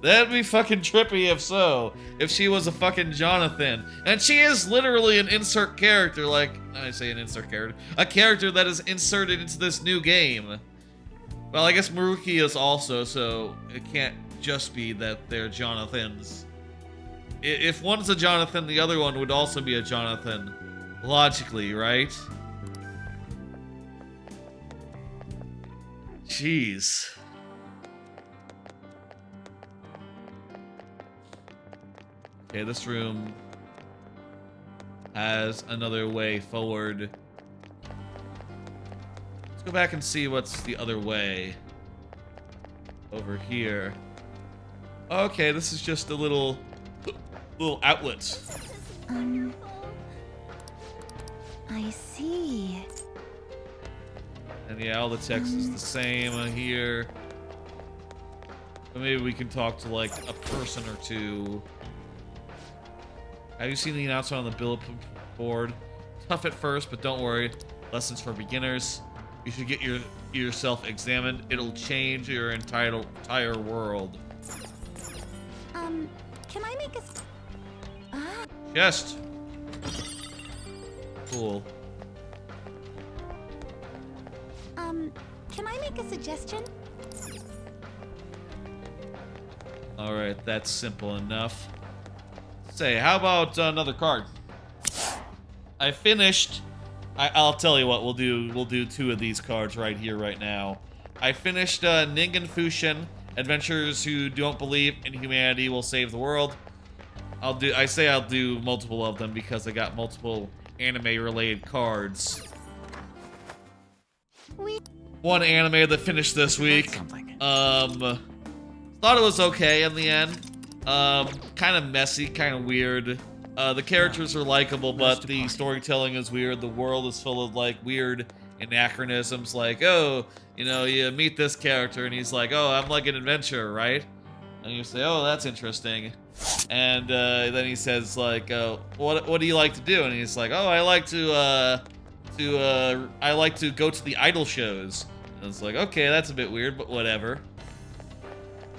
Speaker 1: that'd be fucking trippy if so. If she was a fucking Jonathan. And she is literally an insert character, like... I say an insert character. A character that is inserted into this new game. Well, I guess Maruki is also, so it can't just be that they're Jonathans. If one's a Jonathan, the other one would also be a Jonathan. Logically, right? Jeez. Okay, this room has another way forward. Let's go back and see what's the other way. Over here. Okay, this is just a little outlet.
Speaker 4: I see.
Speaker 1: And yeah, all the text is the same here. But maybe we can talk to like a person or two. Have you seen the announcement on the bulletin board? Tough at first, but don't worry. Lessons for beginners. You should get yourself examined. It'll change your entire world.
Speaker 4: Can I make a...
Speaker 1: Chest. Cool.
Speaker 4: Can I make a suggestion?
Speaker 1: Alright, that's simple enough. Say, how about another card? I finished... I'll tell you what, we'll do two of these cards right here, right now. I finished Ningen Fushin, Adventurers Who Don't Believe in Humanity Will Save the World. I'll do multiple of them because I got multiple anime-related cards. One anime that finished this week. Thought it was okay in the end. Kind of messy, kind of weird. The characters are likable, but the storytelling is weird. The world is full of like weird anachronisms, like, oh, you know, you meet this character and he's like, oh, I'm like an adventurer, right? And you say, oh, that's interesting. And then he says like, what do you like to do? And he's like, oh, I like to go to the idol shows. And it's like, okay, that's a bit weird, but whatever.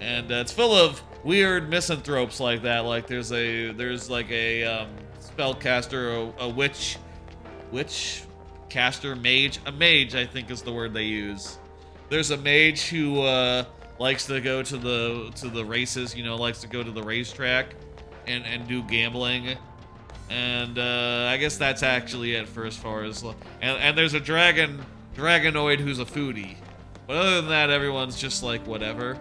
Speaker 1: And it's full of weird misanthropes like that. Like there's like a spellcaster, a witch caster, mage. A mage, I think, is the word they use. There's a mage who likes to go to the races. You know, likes to go to the racetrack and do gambling. And I guess that's actually it for as far as. And there's a dragonoid who's a foodie. But other than that, everyone's just like whatever.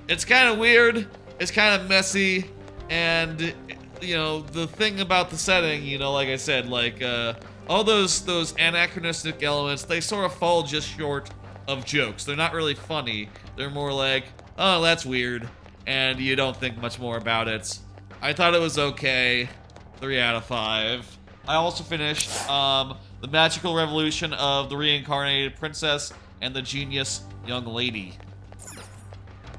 Speaker 1: It's kind of weird, it's kind of messy, and, you know, the thing about the setting, you know, like I said, like, all those anachronistic elements, they sort of fall just short of jokes. They're not really funny. They're more like, oh, that's weird, and you don't think much more about it. I thought it was okay. 3 out of 5. I also finished, The Magical Revolution of the Reincarnated Princess and the Genius Young Lady.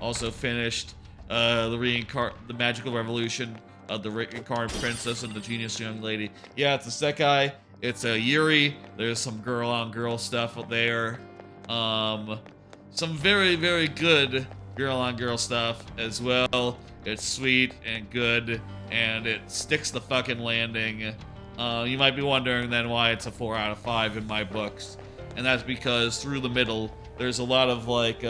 Speaker 1: Also finished the Magical Revolution the Reincarnate Princess and the Genius Young Lady. Yeah, it's a Sekai. It's a Yuri. There's some girl-on-girl stuff there. Some very, very good girl-on-girl stuff as well. It's sweet and good, and it sticks the fucking landing. You might be wondering then why it's a 4 out of 5 in my books. And that's because through the middle, there's a lot of, like,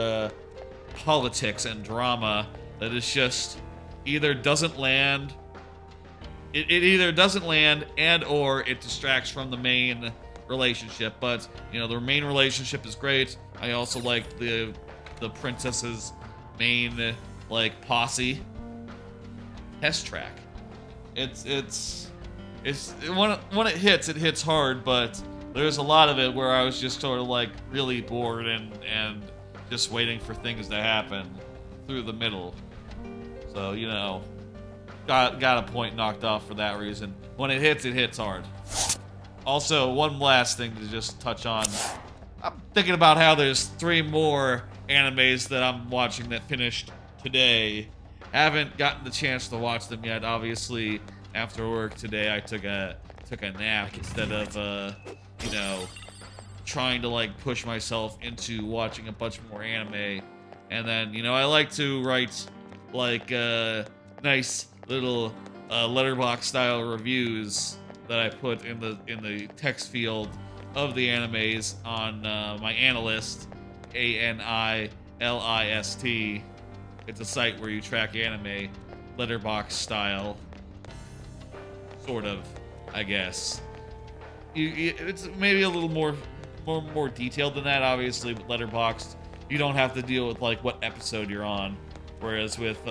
Speaker 1: politics and drama that is just either doesn't land. It either doesn't land and or it distracts from the main relationship. But, you know, the main relationship is great. I also like the princess's main, like, posse. Test track. It's when it hits hard, but there's a lot of it where I was just sort of like really bored and just waiting for things to happen through the middle. So, you know, got a point knocked off for that reason. When it hits hard. Also, one last thing to just touch on. I'm thinking about how there's 3 more animes that I'm watching that finished today. Haven't gotten the chance to watch them yet. Obviously, after work today, I took a nap instead of you know, trying to like push myself into watching a bunch more anime. And then, you know, I like to write like nice little letterbox style reviews that I put in the text field of the animes on my Analyst, ANILIST. It's a site where you track anime, letterbox style, sort of, I guess. It's maybe a little more detailed than that, obviously, with Letterboxd. You don't have to deal with, like, what episode you're on. Whereas with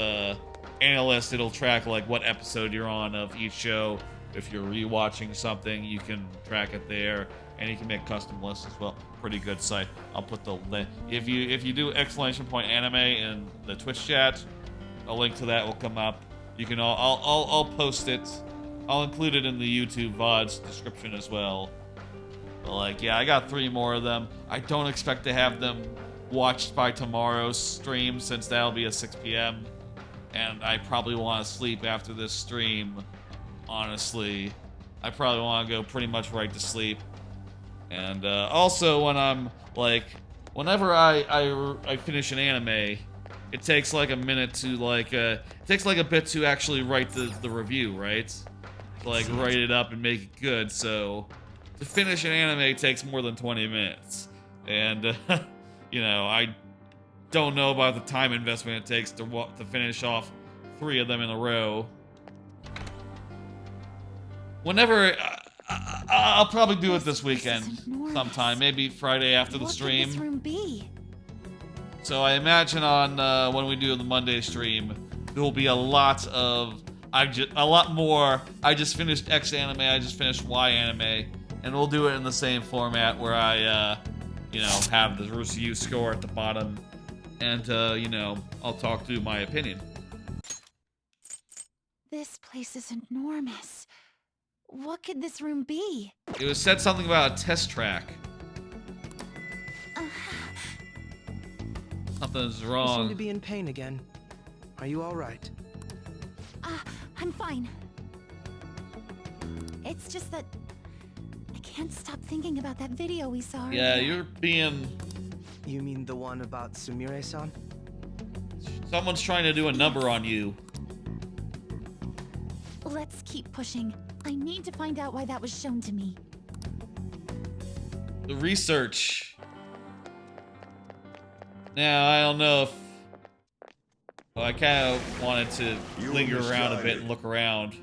Speaker 1: Analyst, it'll track, like, what episode you're on of each show. If you're rewatching something, you can track it there. And you can make custom lists as well. Pretty good site. I'll put the link. If you do ! Anime in the Twitch chat, a link to that will come up. You can I'll post it. I'll include it in the YouTube VOD's description as well. But like, yeah, I got 3 more of them. I don't expect to have them watched by tomorrow's stream since that'll be at 6 p.m. And I probably want to sleep after this stream. Honestly, I probably want to go pretty much right to sleep. And also, when I'm like, whenever I finish an anime, it takes like a minute to like it takes like a bit to actually write the review, right? To, like, write it up and make it good. So to finish an anime takes more than 20 minutes, and you know, I don't know about the time investment it takes to finish off 3 of them in a row. Whenever. I'll probably do it this weekend sometime, maybe Friday after the stream.
Speaker 4: What could this room be?
Speaker 1: So I imagine on when we do the Monday stream, there will be a lot more. I just finished X anime, I just finished Y anime, and we'll do it in the same format where I, you know, have the review score at the bottom, and you know, I'll talk through my opinion.
Speaker 4: This place is enormous. What could this room be?
Speaker 1: It was said something about a test track. Something's wrong.
Speaker 3: You seem to be in pain again. Are you all right?
Speaker 4: I'm fine. It's just that I can't stop thinking about that video we saw.
Speaker 1: Yeah,
Speaker 4: earlier.
Speaker 1: you're being...
Speaker 3: You mean the one about Sumire-san?
Speaker 1: Someone's trying to do a number on you.
Speaker 4: Let's keep pushing. I need to find out why that was shown to me.
Speaker 1: The research. Now, I don't know if... Well, I kind of wanted to linger around a bit and look around.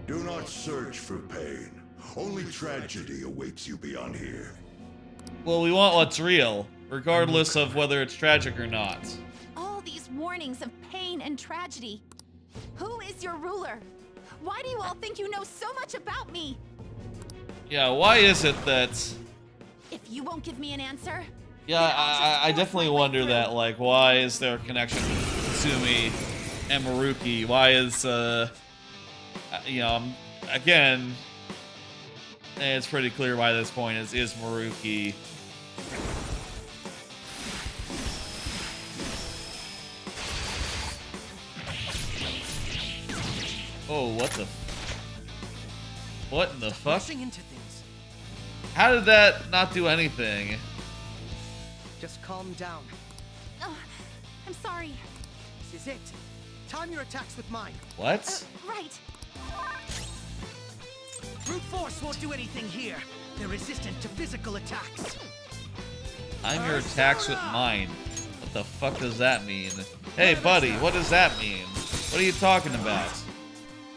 Speaker 5: Do not search for pain. Only tragedy awaits you beyond here.
Speaker 1: Well, we want what's real, regardless of whether it's tragic or not.
Speaker 4: All these warnings of pain and tragedy. Who is your ruler? Why do you all think you know so much about me?
Speaker 1: Yeah, why is it that...
Speaker 4: If you won't give me an answer...
Speaker 1: Yeah, I definitely wonder that, like, why is there a connection with Kasumi and Maruki? Why is, you know, again, it's pretty clear by this point is Maruki. Whoa, what in the fuck?
Speaker 3: Rushing into things.
Speaker 1: How did that not do anything?
Speaker 3: Just calm down.
Speaker 4: Oh, I'm sorry.
Speaker 3: This is it. Time your attacks with mine.
Speaker 1: What?
Speaker 4: Right.
Speaker 3: Brute force won't do anything here. They're resistant to physical attacks.
Speaker 1: I'm your attacks with mine. What the fuck does that mean? Hey, buddy, what does that mean? What are you talking about?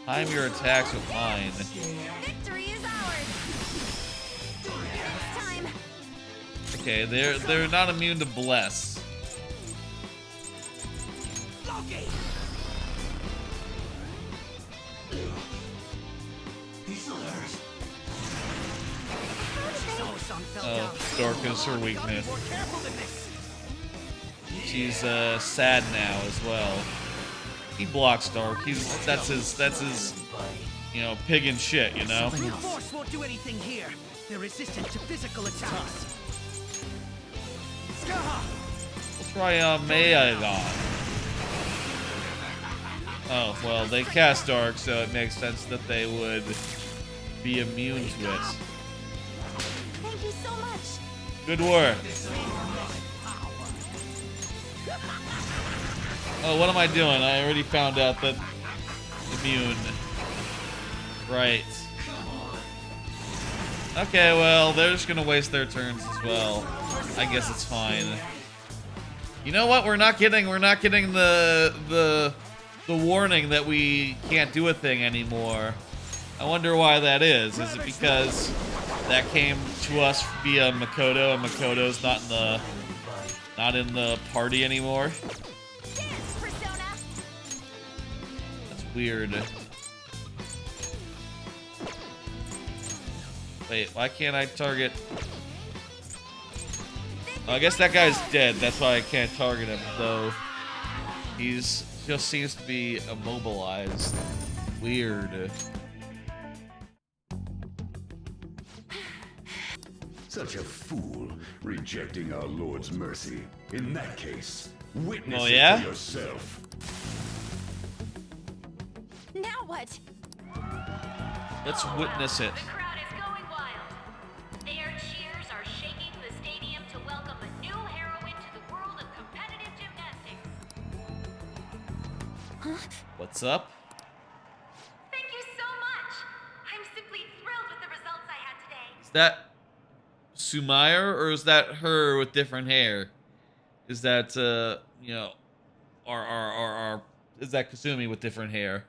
Speaker 1: I'm your attacks with mine.
Speaker 4: Victory is ours. It's time.
Speaker 1: Okay, they're not immune to bless.
Speaker 3: Loki!
Speaker 1: Oh, Dark is her weakness.
Speaker 3: More careful than this.
Speaker 1: She's sad now as well. He blocks Dark. That's his you know, pig and shit, you know?
Speaker 3: Brute force won't do anything here. They're resistant to physical attacks. Skaha!
Speaker 1: Let's try Maegon. Oh, well, they cast Dark, so it makes sense that they would be immune to it.
Speaker 4: Thank you so much.
Speaker 1: Good work. Oh, what am I doing? I already found out that immune. Right. Okay, well, they're just gonna waste their turns as well. I guess it's fine. You know what? We're not getting the warning that we can't do a thing anymore. I wonder why that is. Is it because that came to us via Makoto, and Makoto's not in the party anymore?
Speaker 4: Dance, Persona.
Speaker 1: That's weird. Wait, why can't I target? Oh, I guess that guy's dead. That's why I can't target him, though. He's just seems to be immobilized. Weird.
Speaker 5: Such a fool, rejecting our Lord's mercy. In that case, witness
Speaker 1: Oh,
Speaker 5: it
Speaker 1: yeah?
Speaker 5: for yourself.
Speaker 4: Now what?
Speaker 1: Let's witness it.
Speaker 7: The crowd is going wild. Their cheers are shaking the stadium to welcome a new heroine to the world of competitive gymnastics.
Speaker 1: What's up?
Speaker 7: Thank you so much. I'm simply thrilled with the results I had today.
Speaker 1: Is that Sumire, or is that her with different hair? Is that you know, is that Kasumi with different hair?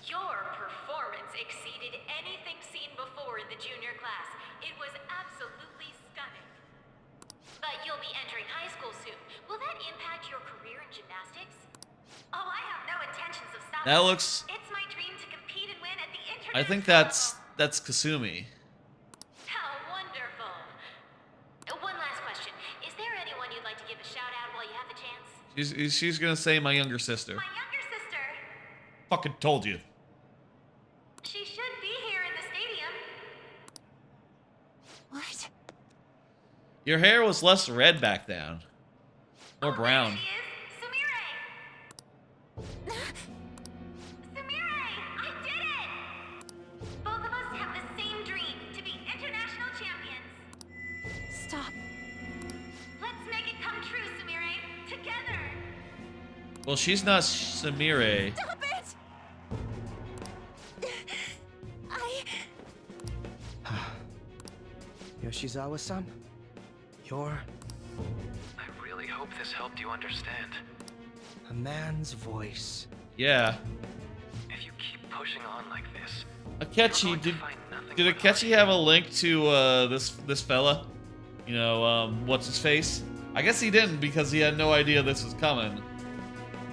Speaker 7: Your performance exceeded anything seen before in the junior class. It was absolutely stunning. But you'll be entering high school soon. Will that impact your career in gymnastics? Oh, I have no intentions of stopping.
Speaker 1: That looks.
Speaker 7: It's my dream to compete and win at the international
Speaker 1: I think that's Kasumi.
Speaker 7: How wonderful. One last question. Is there anyone you'd like to give a shout out while you have the chance?
Speaker 1: She's gonna say my younger sister.
Speaker 7: My younger sister.
Speaker 1: Fucking told you.
Speaker 7: She should be here in the stadium.
Speaker 4: What?
Speaker 1: Your hair was less red back then. Or brown.
Speaker 7: There she is. Sumire! Sumire! I did it! Both of us have the same dream, to be international champions.
Speaker 4: Stop.
Speaker 7: Let's make it come true, Sumire. Together.
Speaker 1: Well, she's not Sumire.
Speaker 4: Stop it!
Speaker 3: Yoshizawa-san, you're
Speaker 6: I really hope this helped you understand.
Speaker 3: a man's voice.
Speaker 1: Yeah.
Speaker 6: If you keep pushing on like this,
Speaker 1: Akechi, did Akechi have a link to this fella? You know, what's his face? I guess he didn't because he had no idea this was coming.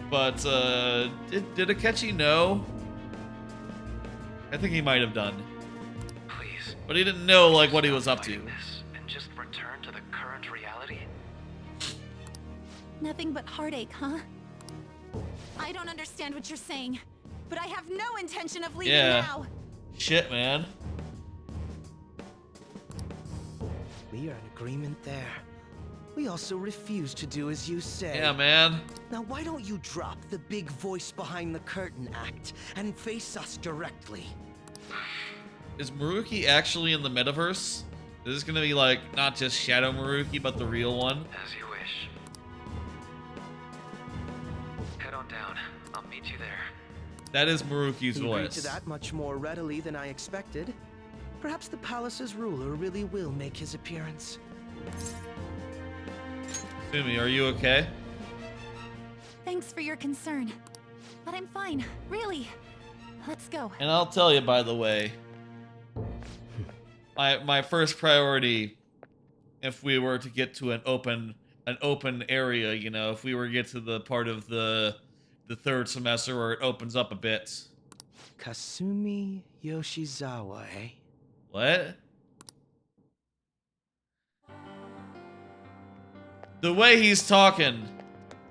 Speaker 1: But did Akechi know? I think he might have done.
Speaker 6: please.
Speaker 1: But he didn't know like what he was up to.
Speaker 6: Fighting this and just return to the current reality.
Speaker 4: Nothing but heartache, huh? I don't understand what you're saying, but I have no intention of leaving
Speaker 1: Yeah.
Speaker 4: now.
Speaker 1: Shit, man.
Speaker 3: We are in agreement there. We also refuse to do as you say.
Speaker 1: Yeah, man.
Speaker 3: Now why don't you drop the big voice behind the curtain act and face us directly?
Speaker 1: Is Maruki actually in the metaverse? Is this gonna be like not just Shadow Maruki, but the real one?
Speaker 8: As you wish. Head on down. I'll meet you there.
Speaker 1: That is Maruki's
Speaker 3: He agreed
Speaker 1: voice.
Speaker 3: to that much more readily than I expected. Perhaps the palace's ruler really will make his appearance.
Speaker 1: Kasumi, are you okay?
Speaker 4: Thanks for your concern. But I'm fine, really. Let's go.
Speaker 1: And I'll tell you, by the way, my first priority, if we were to get to an open area, you know, if we were to get to the part of the third semester where it opens up a bit.
Speaker 3: Kasumi Yoshizawa, eh?
Speaker 1: What? The way he's talking,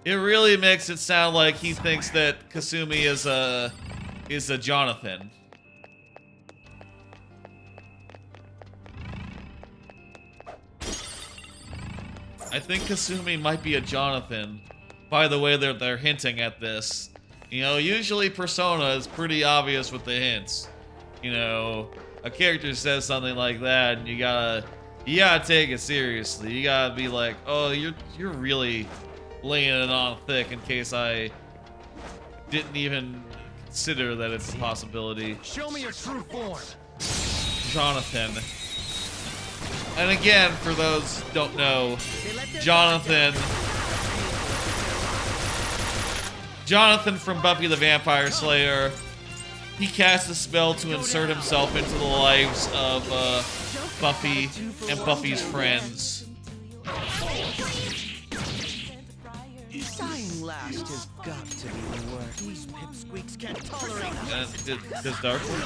Speaker 1: it really makes it sound like he thinks that Kasumi is a Jonathan. I think Kasumi might be a Jonathan, by the way they're hinting at this. You know, usually Persona is pretty obvious with the hints. You know, a character says something like that, and you gotta take it seriously. You gotta be like, oh, you're really laying it on thick in case I didn't even consider that it's a possibility.
Speaker 2: Show me your true form.
Speaker 1: Jonathan. And again, for those who don't know, Jonathan from Buffy the Vampire Slayer, he cast a spell to insert himself into the lives of Buffy and Buffy's friends.
Speaker 3: Dying last has got to be the worst. These pipsqueaks can't tolerate
Speaker 1: Does Dark work?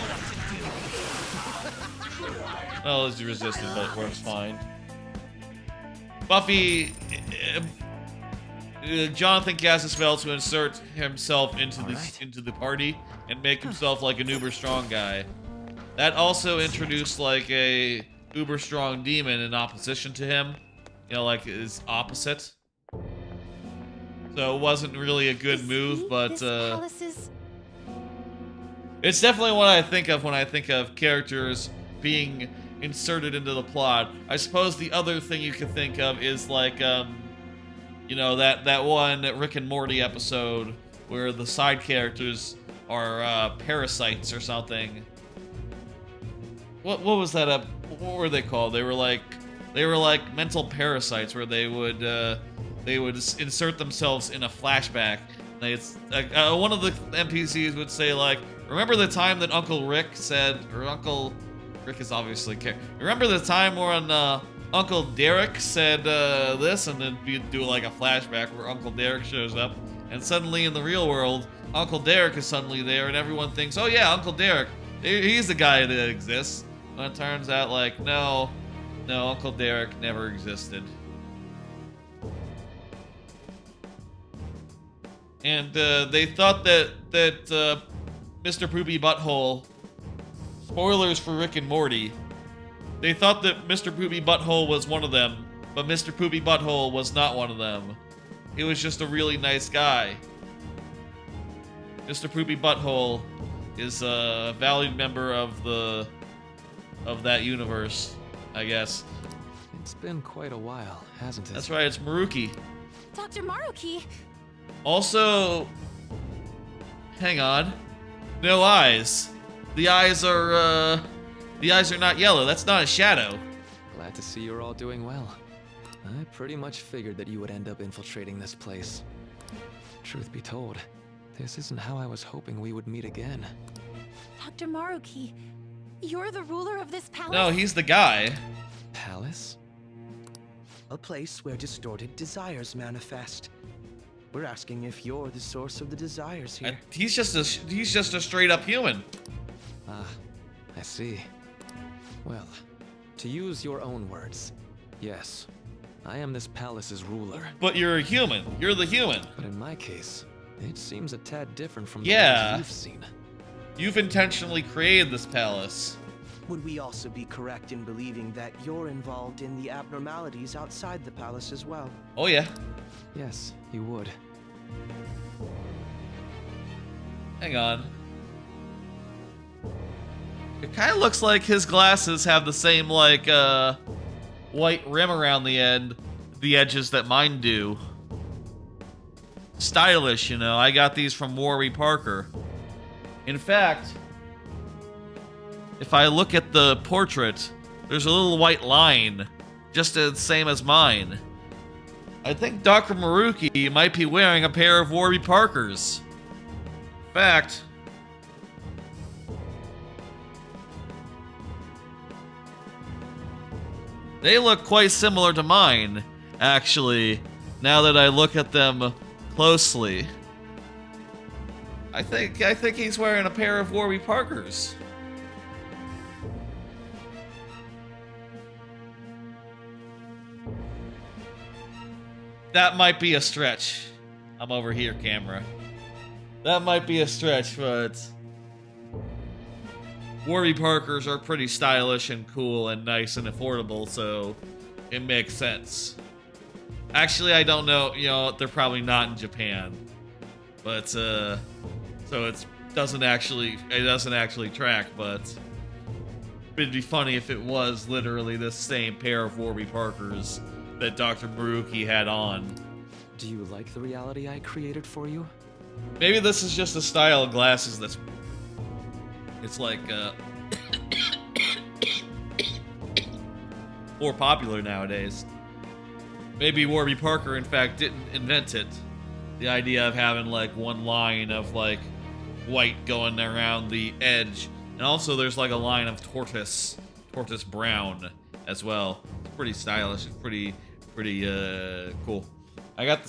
Speaker 1: Well, it's resisted, but it works fine. Buffy, Jonathan casts a spell to insert himself into the party and make himself like an uber strong guy. That also introduced like a uber strong demon in opposition to him. You know, like his opposite. So it wasn't really a good move, but it's definitely what I think of when I think of characters being inserted into the plot. I suppose the other thing you could think of is like, you know, that one Rick and Morty episode where the side characters are parasites or something. What was that? What were they called? They were like mental parasites where they would insert themselves in a flashback. One of the NPCs would say like, remember the time that Uncle Rick said, or Uncle Rick is obviously remember the time when Uncle Derek said this, and then you do like a flashback where Uncle Derek shows up, and suddenly in the real world, Uncle Derek is suddenly there, and everyone thinks, oh yeah, Uncle Derek, he's the guy that exists. And it turns out like, no, Uncle Derek never existed. And they thought that Mr. Poopy Butthole, spoilers for Rick and Morty, they thought that Mr. Poopy Butthole was one of them, but Mr. Poopy Butthole was not one of them. He was just a really nice guy. Mr. Poopy Butthole is a valued member of that universe, I guess.
Speaker 6: It's been quite a while, hasn't it?
Speaker 1: That's right, it's Maruki.
Speaker 4: Dr. Maruki!
Speaker 1: Also, hang on. No eyes. The eyes are not yellow. That's not a shadow.
Speaker 6: Glad to see you're all doing well. I pretty much figured that you would end up infiltrating this place. Truth be told, this isn't how I was hoping we would meet again.
Speaker 4: Dr. Maruki, you're the ruler of this palace?
Speaker 1: No, he's the guy.
Speaker 6: Palace?
Speaker 3: A place where distorted desires manifest. We're asking if you're the source of the desires here.
Speaker 1: He's just a straight up human.
Speaker 6: Ah, I see. Well, to use your own words, yes, I am this palace's ruler.
Speaker 1: But you're a human. You're the human.
Speaker 6: But in my case, it seems a tad different from
Speaker 1: Yeah.
Speaker 6: the ones you've seen.
Speaker 1: You've intentionally created this palace.
Speaker 3: Would we also be correct in believing that you're involved in the abnormalities outside the palace as well?
Speaker 1: Oh yeah.
Speaker 6: Yes, you would.
Speaker 1: Hang on. It kind of looks like his glasses have the same, like, white rim around the edges that mine do. Stylish, you know. I got these from Warby Parker. In fact, if I look at the portrait, there's a little white line, just the same as mine. I think Dr. Maruki might be wearing a pair of Warby Parkers. In fact, they look quite similar to mine, actually, now that I look at them closely. I think he's wearing a pair of Warby Parkers. That might be a stretch. I'm over here, camera. That might be a stretch, but Warby Parkers are pretty stylish and cool and nice and affordable, so it makes sense. Actually, I don't know, you know, they're probably not in Japan. But so it doesn't actually track, but it'd be funny if it was literally the same pair of Warby Parkers that Dr. Maruki had on.
Speaker 6: Do you like the reality I created for you?
Speaker 1: Maybe this is just a style of glasses that's... It's like, more popular nowadays. Maybe Warby Parker, in fact, didn't invent it. The idea of having, like, one line of, like, white going around the edge. And also there's, like, a line of tortoise brown as well. It's pretty stylish. It's pretty cool. I got the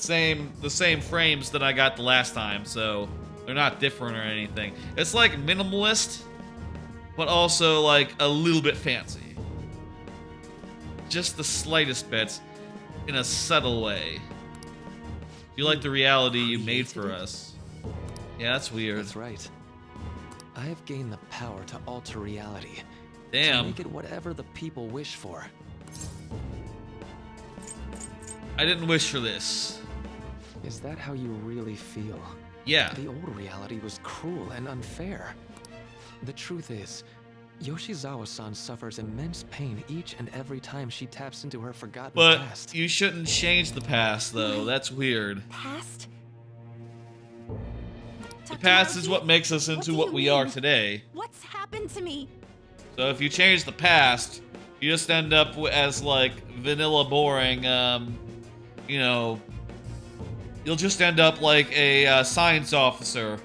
Speaker 1: same frames that I got the last time, so they're not different or anything. It's like minimalist, but also like a little bit fancy. Just the slightest bit, in a subtle way. You like the reality you made for us. Yeah, that's weird.
Speaker 6: That's right. I have gained the power to alter reality.
Speaker 1: Damn.
Speaker 6: To make it whatever the people wish for.
Speaker 1: I didn't wish for this.
Speaker 6: Is that how you really feel?
Speaker 1: Yeah.
Speaker 6: The old reality was cruel and unfair. The truth is, Yoshizawa-san suffers immense pain each and every time she taps into her forgotten
Speaker 1: But
Speaker 6: past.
Speaker 1: you shouldn't change the past, though. That's weird.
Speaker 4: Past?
Speaker 1: The past is what makes us into what we are today.
Speaker 4: What's happened to me?
Speaker 1: So if you change the past, you just end up as, like, vanilla boring, you know, you'll just end up like a science officer,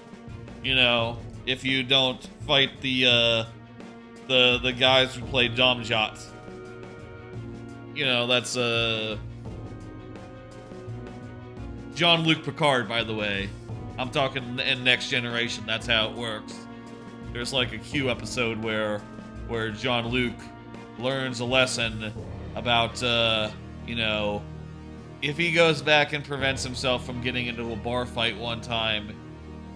Speaker 1: you know, if you don't fight the guys who play Domjot. You know, that's Jean-Luc Picard, by the way. I'm talking in Next Generation. That's how it works. There's like a Q episode where Jean-Luc learns a lesson about you know, if he goes back and prevents himself from getting into a bar fight one time,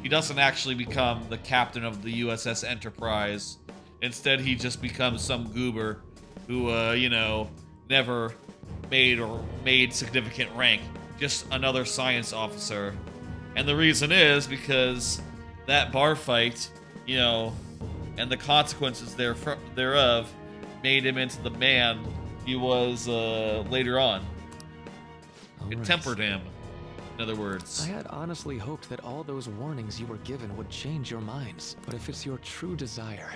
Speaker 1: he doesn't actually become the captain of the USS Enterprise. Instead, he just becomes some goober who, you know, never made significant rank. Just another science officer. And the reason is because that bar fight, you know, and the consequences thereof made him into the man he was later on. It
Speaker 6: Alright.
Speaker 1: tempered him, in other words.
Speaker 6: I had honestly hoped that all those warnings you were given would change your minds. But if it's your true desire,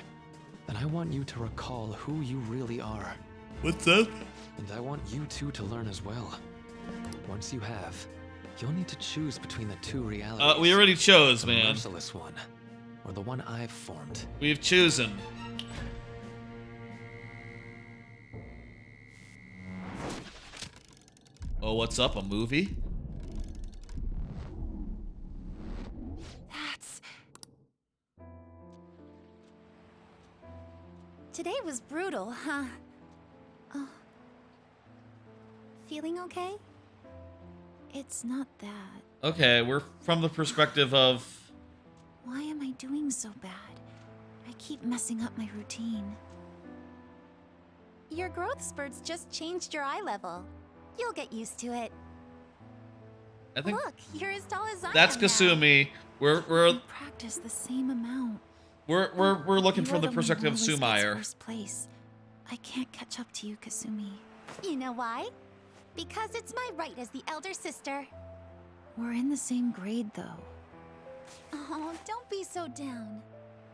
Speaker 6: then I want you to recall who you really are.
Speaker 1: What's up?
Speaker 6: And I want you two to learn as well. Once you have, you'll need to choose between the two realities.
Speaker 1: We already chose,
Speaker 6: the
Speaker 1: man.
Speaker 6: merciless one, or the one I've formed.
Speaker 1: We've chosen. Oh, what's up? A movie?
Speaker 4: That's... Today was brutal, huh? Oh. Feeling okay? It's not that.
Speaker 1: Okay, we're from the perspective of...
Speaker 4: Why am I doing so bad? I keep messing up my routine. Your growth spurts just changed your eye level. You'll get used to it.
Speaker 1: I think
Speaker 4: Look, you're as tall as I
Speaker 1: that's
Speaker 4: am now.
Speaker 1: Kasumi.
Speaker 4: We
Speaker 1: We're
Speaker 4: practice the same amount.
Speaker 1: looking
Speaker 4: You
Speaker 1: from
Speaker 4: are
Speaker 1: the
Speaker 4: one
Speaker 1: perspective of
Speaker 4: who always gets
Speaker 1: Sumair.
Speaker 4: first place. I can't catch up to you, Kasumi. You know why? Because it's my right as the elder sister. We're in the same grade, though. Oh, don't be so down.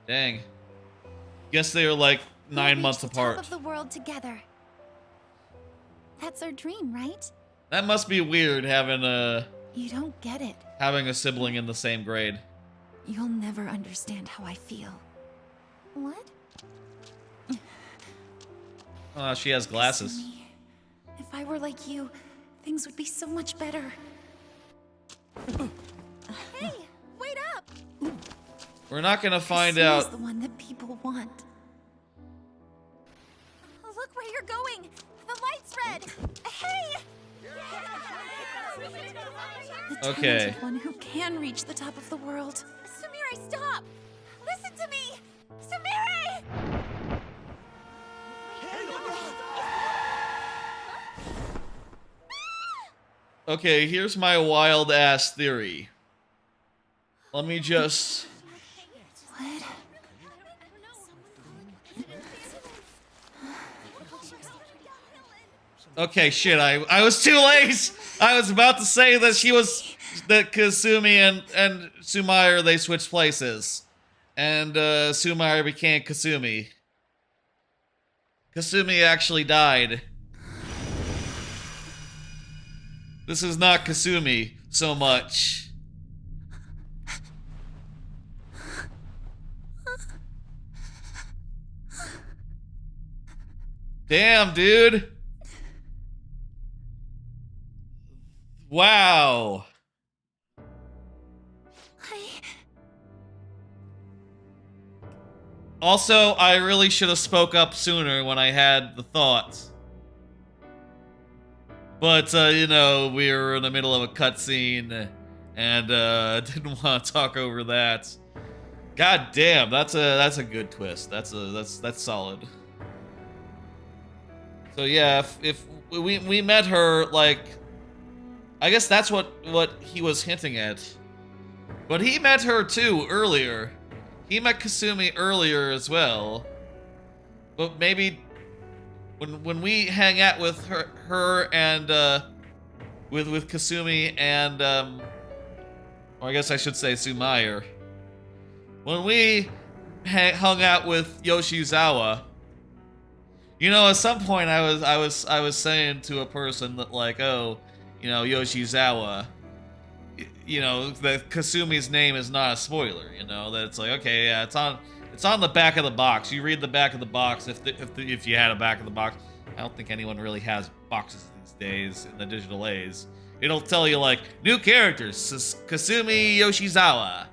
Speaker 1: Dang. Guess they were like
Speaker 4: We'll
Speaker 1: 9
Speaker 4: reach
Speaker 1: months
Speaker 4: the
Speaker 1: apart.
Speaker 4: top of the world together. That's our dream, right?
Speaker 1: That must be weird having
Speaker 4: You don't get it.
Speaker 1: a sibling in the same grade.
Speaker 4: You'll never understand how I feel. What?
Speaker 1: Oh, she has glasses.
Speaker 4: Kasumi, if I were like you, things would be so much better. Hey, wait up!
Speaker 1: We're not gonna find
Speaker 4: Kasumi's
Speaker 1: out.
Speaker 4: the one that people want. Look where you're going! The light's red! Hey! The
Speaker 1: Okay.
Speaker 4: talented one who can reach the top of the world. Sumire, stop! Listen to me! Sumire!
Speaker 1: Okay, here's my wild ass theory. Let me just.
Speaker 4: What?
Speaker 1: Okay, shit. I was too late. I was about to say that that Kasumi and Sumair, they switched places, and Sumair became Kasumi. Kasumi actually died. This is not Kasumi so much. Damn, dude. Wow. Also, I really should have spoke up sooner when I had the thoughts. But, you know, we were in the middle of a cutscene, and didn't want to talk over that. God damn, that's a good twist. That's solid. So yeah, if we met her, like, I guess that's what he was hinting at. But he met her too earlier. He met Kasumi earlier as well. But maybe when we hang out with her and with Kasumi and or I guess I should say Sumair. When we hung out with Yoshizawa, you know, at some point I was saying to a person that, like, oh, you know, Yoshizawa, you know, that Kasumi's name is not a spoiler, you know, that it's like, okay, yeah, it's on the back of the box. You read the back of the box if you had a back of the box. I don't think anyone really has boxes these days in the digital age. It'll tell you, like, new characters, Kasumi Yoshizawa.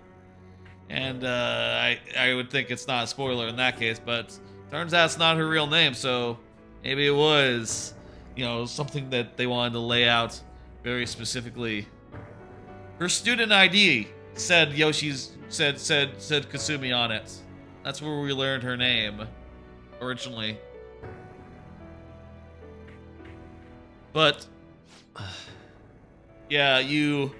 Speaker 1: And I would think it's not a spoiler in that case, but turns out it's not her real name, so maybe it was, you know, something that they wanted to lay out very specifically. Her student ID said said Kasumi on it. That's where we learned her name originally. But yeah, you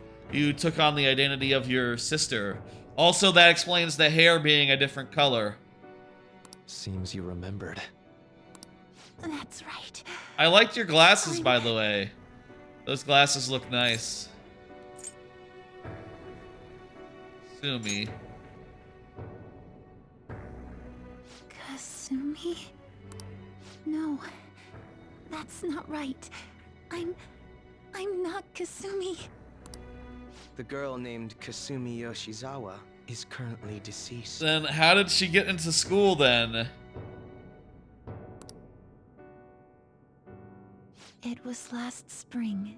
Speaker 1: took on the identity of your sister. Also, that explains the hair being a different color.
Speaker 6: Seems you remembered.
Speaker 4: That's right.
Speaker 1: I liked your glasses, by the way. Those glasses look nice. Kasumi.
Speaker 4: Kasumi? No, that's not right. I'm not Kasumi.
Speaker 9: The girl named Kasumi Yoshizawa is currently deceased.
Speaker 1: Then how did she get into school then?
Speaker 4: It was last spring,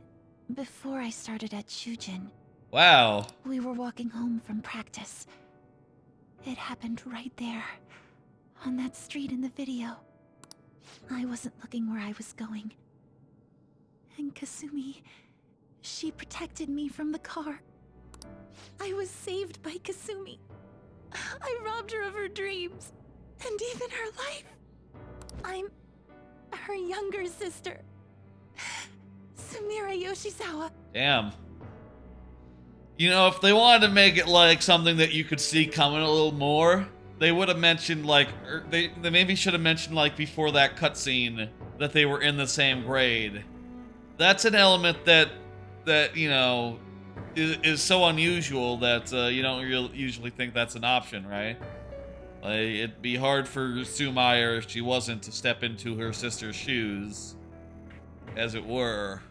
Speaker 4: before I started at Shujin.
Speaker 1: Wow.
Speaker 4: We were walking home from practice. It happened right there, on that street in the video. I wasn't looking where I was going. And Kasumi, she protected me from the car. I was saved by Kasumi. I robbed her of her dreams, and even her life. I'm her younger sister, Sumire Yoshizawa.
Speaker 1: Damn. You know, if they wanted to make it like something that you could see coming a little more, they would have mentioned like, or they maybe should have mentioned like before that cutscene that they were in the same grade. That's an element that you know is so unusual that you don't usually think that's an option, right? Like, it'd be hard for Sumire if she wasn't to step into her sister's shoes, as it were.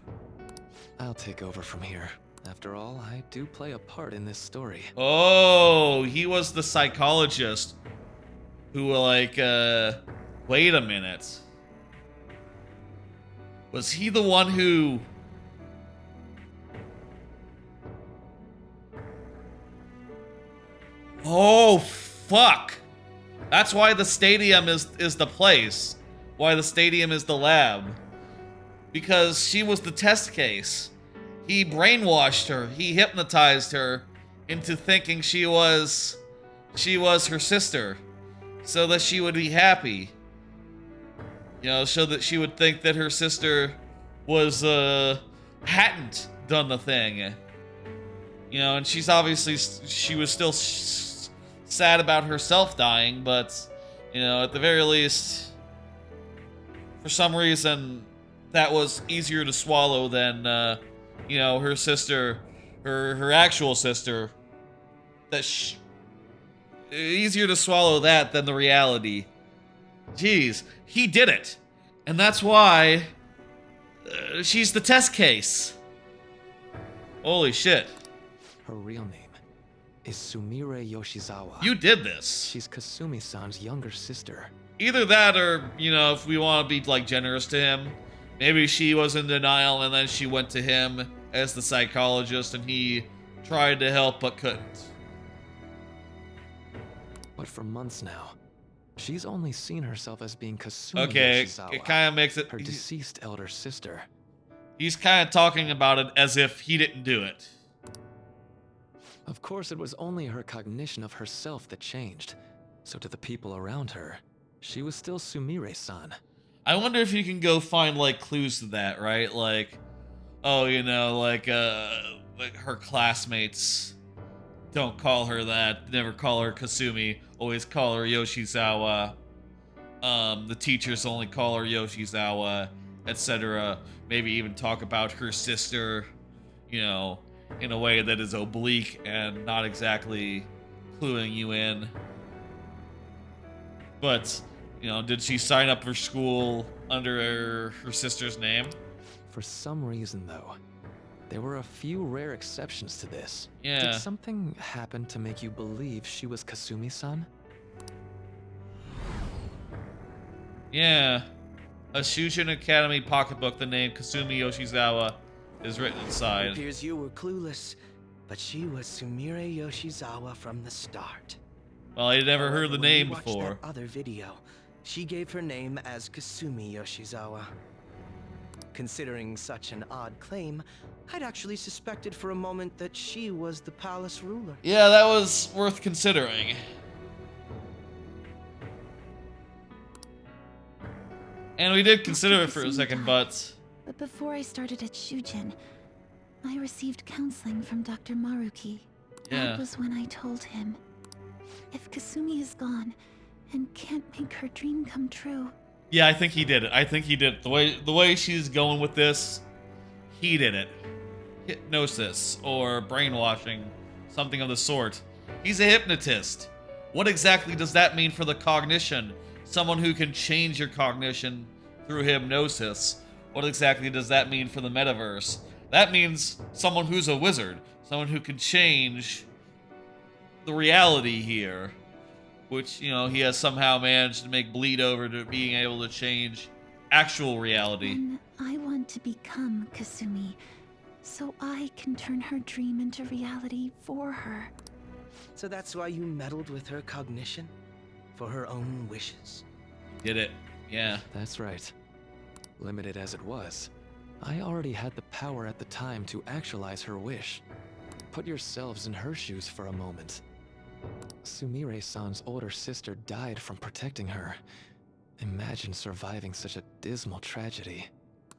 Speaker 6: I'll take over from here. After all, I do play a part in this story.
Speaker 1: Oh, he was the psychologist who, like, wait a minute. Was he the one who... Oh, fuck. That's why the stadium is the place. Why the stadium is the lab. Because she was the test case. He brainwashed her. He hypnotized her into thinking she was her sister, so that she would be happy. You know, so that she would think that her sister was hadn't done the thing. You know, and she's obviously, she was still sad about herself dying, but you know, at the very least, for some reason, that was easier to swallow than you know, her sister, her actual sister. Easier to swallow that than the reality. Jeez, he did it, and that's why she's the test case. Holy shit!
Speaker 6: Her real name is Sumire Yoshizawa.
Speaker 1: You did this.
Speaker 6: She's Kasumi-san's younger sister.
Speaker 1: Either that, or you know, if we want to be like generous to him, maybe she was in denial and then she went to him as the psychologist and he tried to help but couldn't.
Speaker 6: But for months now, she's only seen herself as being Kasumi
Speaker 1: Okay,
Speaker 6: Yoshizawa,
Speaker 1: it kind of makes it...
Speaker 6: her deceased elder sister.
Speaker 1: He's kind of talking about it as if he didn't do it.
Speaker 6: Of course, it was only her cognition of herself that changed. So to the people around her, she was still Sumire-san.
Speaker 1: I wonder if you can go find, like, clues to that, right? Like, oh, you know, like her classmates don't call her that. Never call her Kasumi. Always call her Yoshizawa. The teachers only call her Yoshizawa, etc. Maybe even talk about her sister, you know, in a way that is oblique and not exactly cluing you in. But, you know, did she sign up for school under her sister's name?
Speaker 6: For some reason, though, there were a few rare exceptions to this.
Speaker 1: Yeah.
Speaker 6: Did something happen to make you believe she was Kasumi-san?
Speaker 1: Yeah. A Shujin Academy pocketbook, the name Kasumi Yoshizawa is written
Speaker 9: It
Speaker 1: inside.
Speaker 9: appears you were clueless, but she was Sumire Yoshizawa from the start.
Speaker 1: Well, I'd never heard the
Speaker 9: When
Speaker 1: name
Speaker 9: we watched
Speaker 1: before.
Speaker 9: that other video, she gave her name as Kasumi Yoshizawa. Considering such an odd claim, I'd actually suspected for a moment that she was the palace ruler.
Speaker 1: Yeah, that was worth considering. And we did consider it for a second, but...
Speaker 4: But before I started at Shujin, I received counseling from Dr. Maruki.
Speaker 1: Yeah.
Speaker 4: That was when I told him, if Kasumi is gone and can't make her dream come true...
Speaker 1: Yeah, I think he did it. I think he did it. The way she's going with this, he did it. Hypnosis or brainwashing, something of the sort. He's a hypnotist. What exactly does that mean for the cognition? Someone who can change your cognition through hypnosis. What exactly does that mean for the metaverse? That means someone who's a wizard. Someone who can change the reality here. Which, you know, he has somehow managed to make bleed over to being able to change actual reality.
Speaker 4: And I want to become Kasumi, so I can turn her dream into reality for her.
Speaker 9: So that's why you meddled with her cognition? For her own wishes?
Speaker 1: Did it. Yeah.
Speaker 6: That's right. Limited as it was, I already had the power at the time to actualize her wish. Put yourselves in her shoes for a moment. Sumire-san's older sister died from protecting her, Imagine surviving such a dismal tragedy.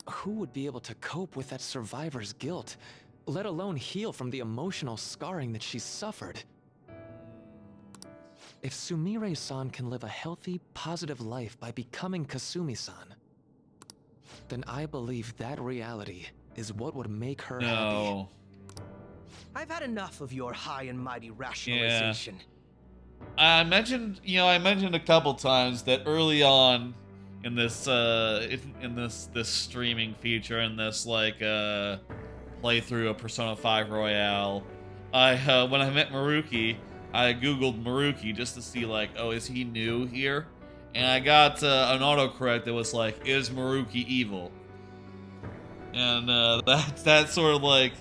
Speaker 6: Who would be able to cope with that survivor's guilt, let alone heal from the emotional scarring that she's suffered? If Sumire-san can live a healthy, positive life by becoming Kasumi-san, then I believe that reality is what would make her happy.
Speaker 9: I've had enough of your high and mighty rationalization.
Speaker 1: I mentioned a couple times that early on in this this streaming feature, in this like playthrough of Persona 5 Royale, when I met Maruki, I googled Maruki just to see like, oh, is he new here? And I got an autocorrect that was like, is Maruki evil? And that sort of like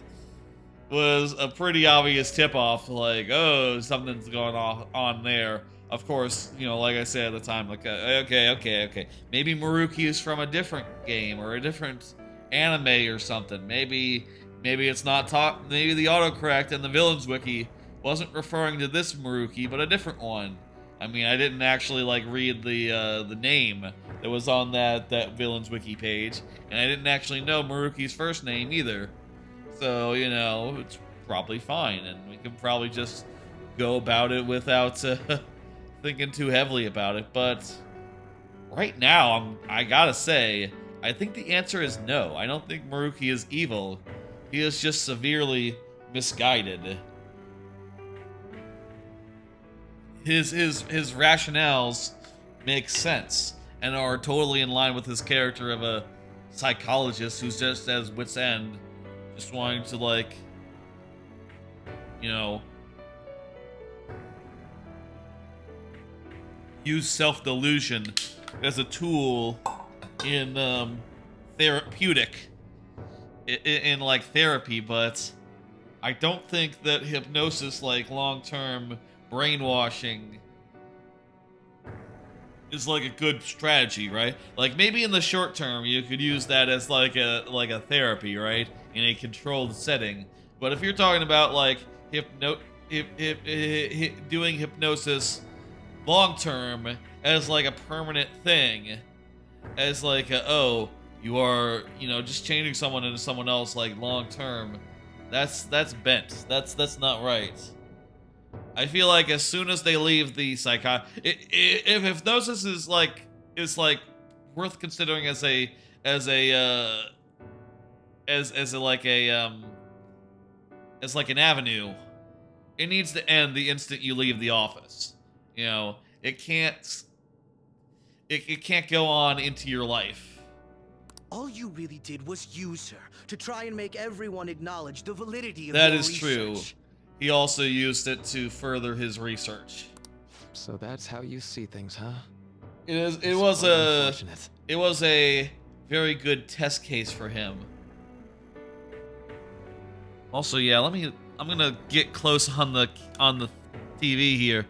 Speaker 1: was a pretty obvious tip-off, like, oh, something's going on there. Of course, you know, like I said at the time, like, okay. Maybe Maruki is from a different game or a different anime or something. Maybe it's not maybe the autocorrect in the Villains Wiki wasn't referring to this Maruki, but a different one. I mean, I didn't actually, like, read the name that was on that Villains Wiki page, and I didn't actually know Maruki's first name either. So, you know, it's probably fine, and we can probably just go about it without thinking too heavily about it. But right now, I gotta say, I think the answer is no. I don't think Maruki is evil. He is just severely misguided. His rationales make sense and are totally in line with his character of a psychologist who's just at wit's end. Just wanting to, like, you know, use self-delusion as a tool in therapeutic, in like therapy, but I don't think that hypnosis, like long-term brainwashing, is like a good strategy, right? Like maybe in the short term you could use that as like a therapy, right? In a controlled setting. But if you're talking about like doing hypnosis long term as like a permanent thing, as like you are, you know, just changing someone into someone else like long term, that's bent. That's not right. I feel like as soon as they leave the if hypnosis is like worth considering as like an avenue, it needs to end the instant you leave the office. You know, it can't go on into your life.
Speaker 9: All you really did was use her to try and make everyone acknowledge the validity of
Speaker 1: that
Speaker 9: your
Speaker 1: is
Speaker 9: research.
Speaker 1: true. He also used it to further his research.
Speaker 6: So that's how you see things, huh?
Speaker 1: It was a very good test case for him. Also, yeah, I'm gonna get close on the TV here.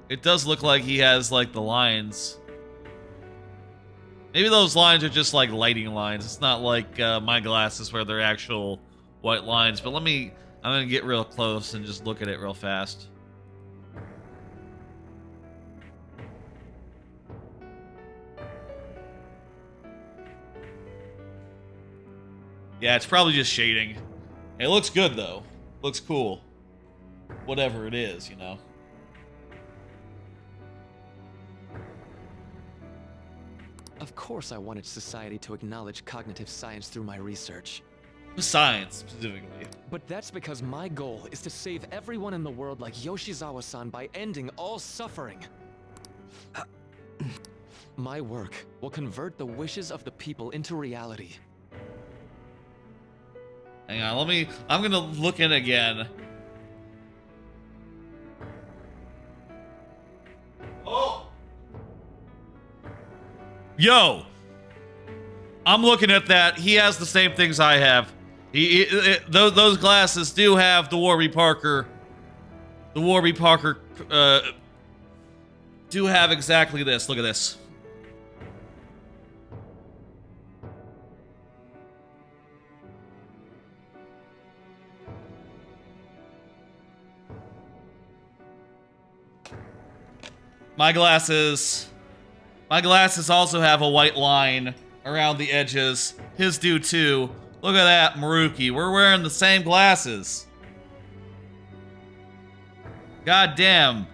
Speaker 1: It does look like he has like the lines. Maybe those lines are just like lighting lines. It's not like my glasses where they're actual white lines. But I'm gonna get real close and just look at it real fast. Yeah, it's probably just shading. It looks good though. Looks cool. Whatever it is, you know.
Speaker 6: Of course I wanted society to acknowledge cognitive science through my research.
Speaker 1: Science, specifically.
Speaker 6: But that's because my goal is to save everyone in the world like Yoshizawa-san by ending all suffering. My work will convert the wishes of the people into reality.
Speaker 1: Hang on, I'm gonna look in again. Oh! Yo! I'm looking at that. He has the same things I have. Those glasses do have the Warby Parker. The Warby Parker do have exactly this. Look at this. My glasses My glasses also have a white line around the edges. His do too. Look at that, Maruki. We're wearing the same glasses. God damn.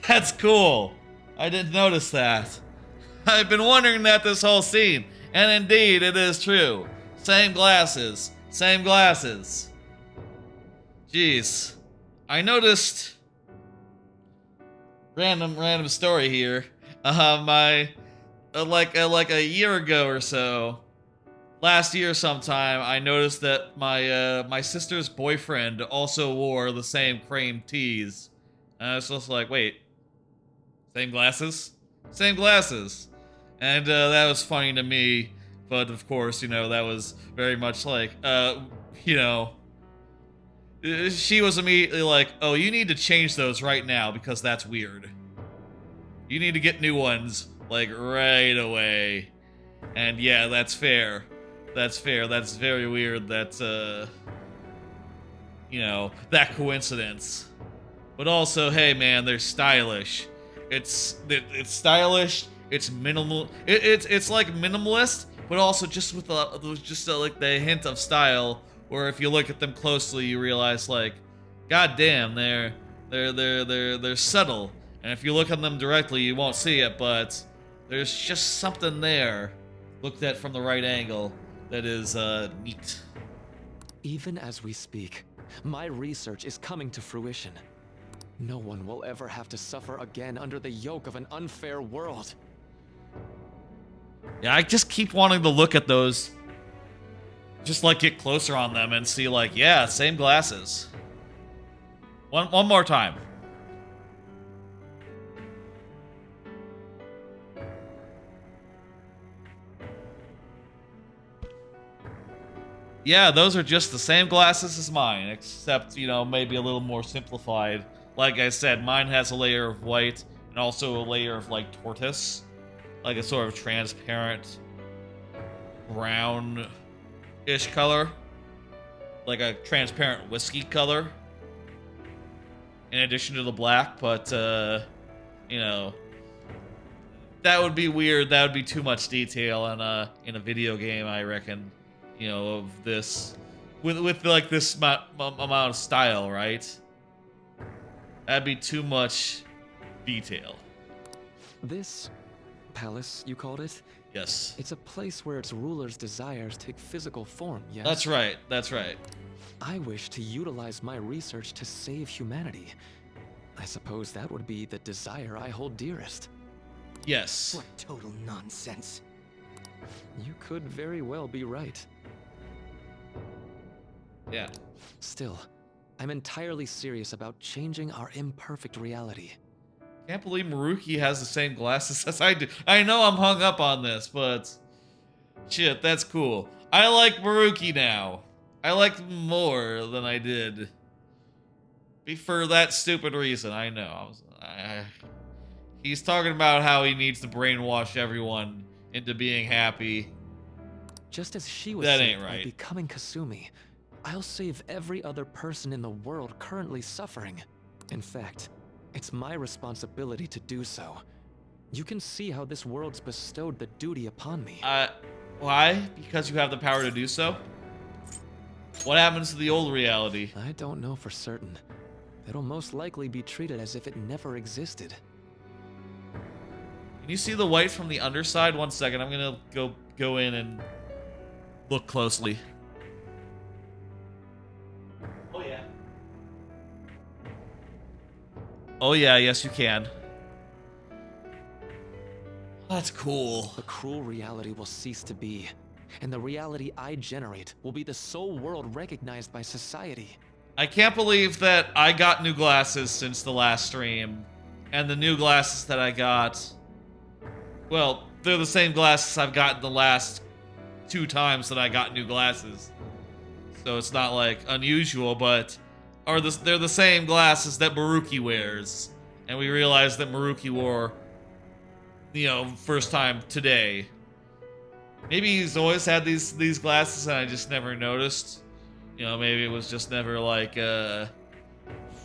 Speaker 1: That's cool. I didn't notice that. I've been wondering that this whole scene. And indeed, it is true. Same glasses. Same glasses. Jeez. I noticed... Random story here. Like a year ago or so, last year sometime, I noticed that my sister's boyfriend also wore the same cream tees. And I was just like, wait, same glasses? Same glasses. And that was funny to me, but of course, you know, that was very much like, you know, she was immediately like, oh, you need to change those right now because that's weird. You need to get new ones, like, right away. And yeah, that's fair. That's fair. That's very weird that, you know, that coincidence. But also, hey man, they're stylish. It's stylish, it's minimal, it's like minimalist, but also just with like the hint of style, where if you look at them closely, you realize like, god damn, they're subtle. And if you look at them directly, you won't see it, but there's just something there, looked at from the right angle, that is neat.
Speaker 6: Even as we speak, my research is coming to fruition. No one will ever have to suffer again under the yoke of an unfair world.
Speaker 1: Yeah, I just keep wanting to look at those, just like get closer on them and see like, yeah, same glasses. One more time. Yeah, those are just the same glasses as mine, except, you know, maybe a little more simplified. Like I said, mine has a layer of white and also a layer of, like, tortoise. Like a sort of transparent brown-ish color. Like a transparent whiskey color. In addition to the black, but, you know, that would be weird. That would be too much detail in a video game, I reckon. You know, of this, with like this amount of style, right? That'd be too much detail.
Speaker 6: This palace, you called it?
Speaker 1: Yes.
Speaker 6: It's a place where its ruler's desires take physical form, yes?
Speaker 1: That's right, that's right.
Speaker 6: I wish to utilize my research to save humanity. I suppose that would be the desire I hold dearest.
Speaker 1: Yes.
Speaker 9: What total nonsense.
Speaker 6: You could very well be right.
Speaker 1: Yeah.
Speaker 6: Still, I'm entirely serious about changing our imperfect reality.
Speaker 1: Can't believe Maruki has the same glasses as I do. I know I'm hung up on this, but shit, that's cool. I like Maruki now. I like him more than I did. For that stupid reason, I know. He's talking about how he needs to brainwash everyone into being happy.
Speaker 6: Just as she was
Speaker 1: That
Speaker 6: saved
Speaker 1: ain't right.
Speaker 6: by becoming Kasumi, I'll save every other person in the world currently suffering. In fact, it's my responsibility to do so. You can see how this world's bestowed the duty upon me.
Speaker 1: Why? Because you have the power to do so? What happens to the old reality?
Speaker 6: I don't know for certain. It'll most likely be treated as if it never existed.
Speaker 1: Can you see the white from the underside? 1 second, I'm gonna go in and look closely. Oh yeah. Oh yeah, yes you can. That's cool.
Speaker 6: The cruel reality will cease to be, and the reality I generate will be the sole world recognized by society.
Speaker 1: I can't believe that I got new glasses since the last stream, and the new glasses that I got, well, they're the same glasses I've gotten the last 2 times that I got new glasses. So it's not like unusual, but they're the same glasses that Maruki wears. And we realized that Maruki wore, you know, first time today. Maybe he's always had these glasses and I just never noticed. You know, maybe it was just never like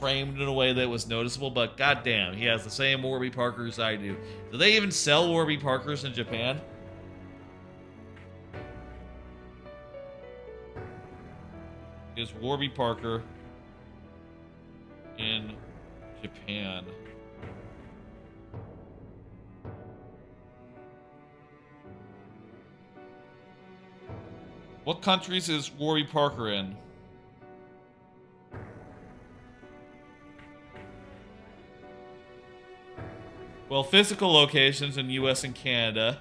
Speaker 1: framed in a way that was noticeable, but goddamn, he has the same Warby Parkers I do. Do they even sell Warby Parkers in Japan? Is Warby Parker in Japan? What countries is Warby Parker in? Well, physical locations in US and Canada.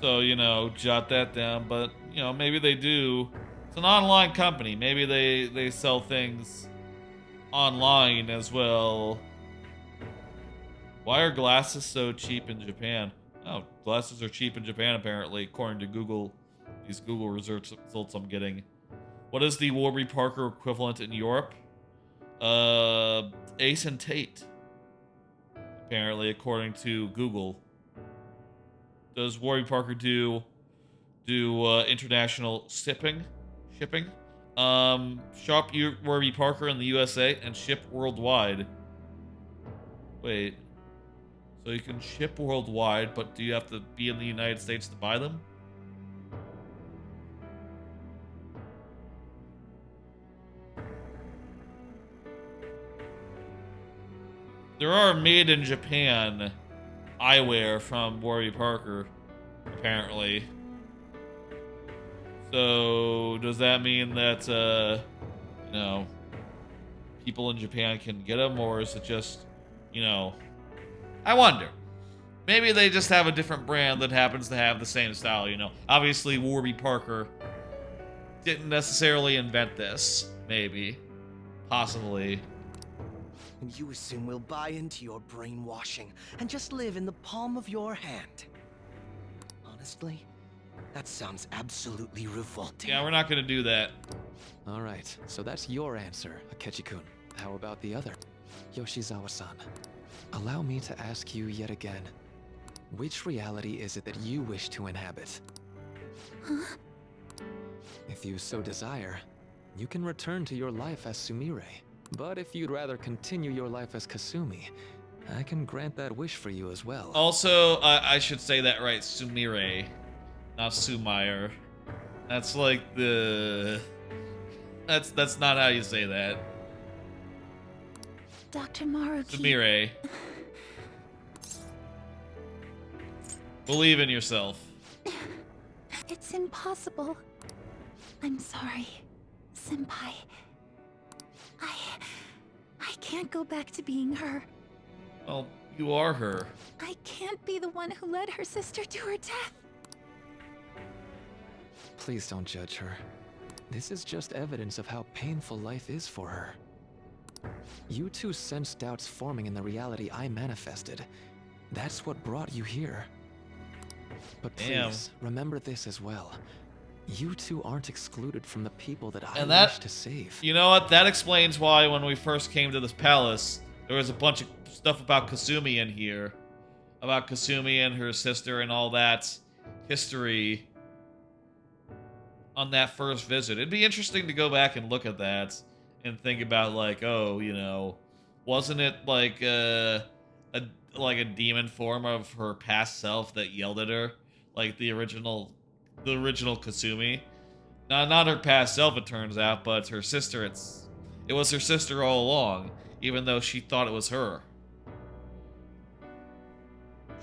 Speaker 1: So, you know, jot that down, but, you know, maybe they do. It's an online company. Maybe they sell things online as well. Why are glasses so cheap in Japan? Oh, glasses are cheap in Japan, apparently, according to Google. These Google results I'm getting. What is the Warby Parker equivalent in Europe? Ace and Tate. Apparently, according to Google. Does Warby Parker do international shipping? Shop Warby Parker in the USA and ship worldwide. Wait. So you can ship worldwide, but do you have to be in the United States to buy them? There are made in Japan eyewear from Warby Parker, apparently. So does that mean that you know, people in Japan can get them, or is it just, you know, I wonder. Maybe they just have a different brand that happens to have the same style, you know. Obviously, Warby Parker didn't necessarily invent this. Maybe. Possibly.
Speaker 9: And you assume we'll buy into your brainwashing and just live in the palm of your hand. Honestly, that sounds absolutely revolting.
Speaker 1: Yeah, we're not gonna do that.
Speaker 6: All right, so that's your answer, Akechi-kun. How about the other? Yoshizawa-san, allow me to ask you yet again. Which reality is it that you wish to inhabit?
Speaker 4: Huh?
Speaker 6: If you so desire, you can return to your life as Sumire. But if you'd rather continue your life as Kasumi, I can grant that wish for you as well.
Speaker 1: Also, I should say that right, Sumire, not Sumire. That's like the... That's not how you say that.
Speaker 4: Dr. Maruki.
Speaker 1: Sumire. Believe in yourself.
Speaker 4: It's impossible. I'm sorry, Senpai. I can't go back to being her.
Speaker 1: Well, you are her.
Speaker 4: I can't be the one who led her sister to her death.
Speaker 6: Please don't judge her. This is just evidence of how painful life is for her. You two sensed doubts forming in the reality I manifested. That's what brought you here. But please, remember this as well. You two aren't excluded from the people that I wish to save.
Speaker 1: You know what? That explains why when we first came to this palace, there was a bunch of stuff about Kasumi in here. About Kasumi and her sister and all that history on that first visit. It'd be interesting to go back and look at that and think about, like, oh, you know, wasn't it like a demon form of her past self that yelled at her, like the original Kasumi? Not her past self, it turns out, but her sister. It was her sister all along, even though she thought it was her,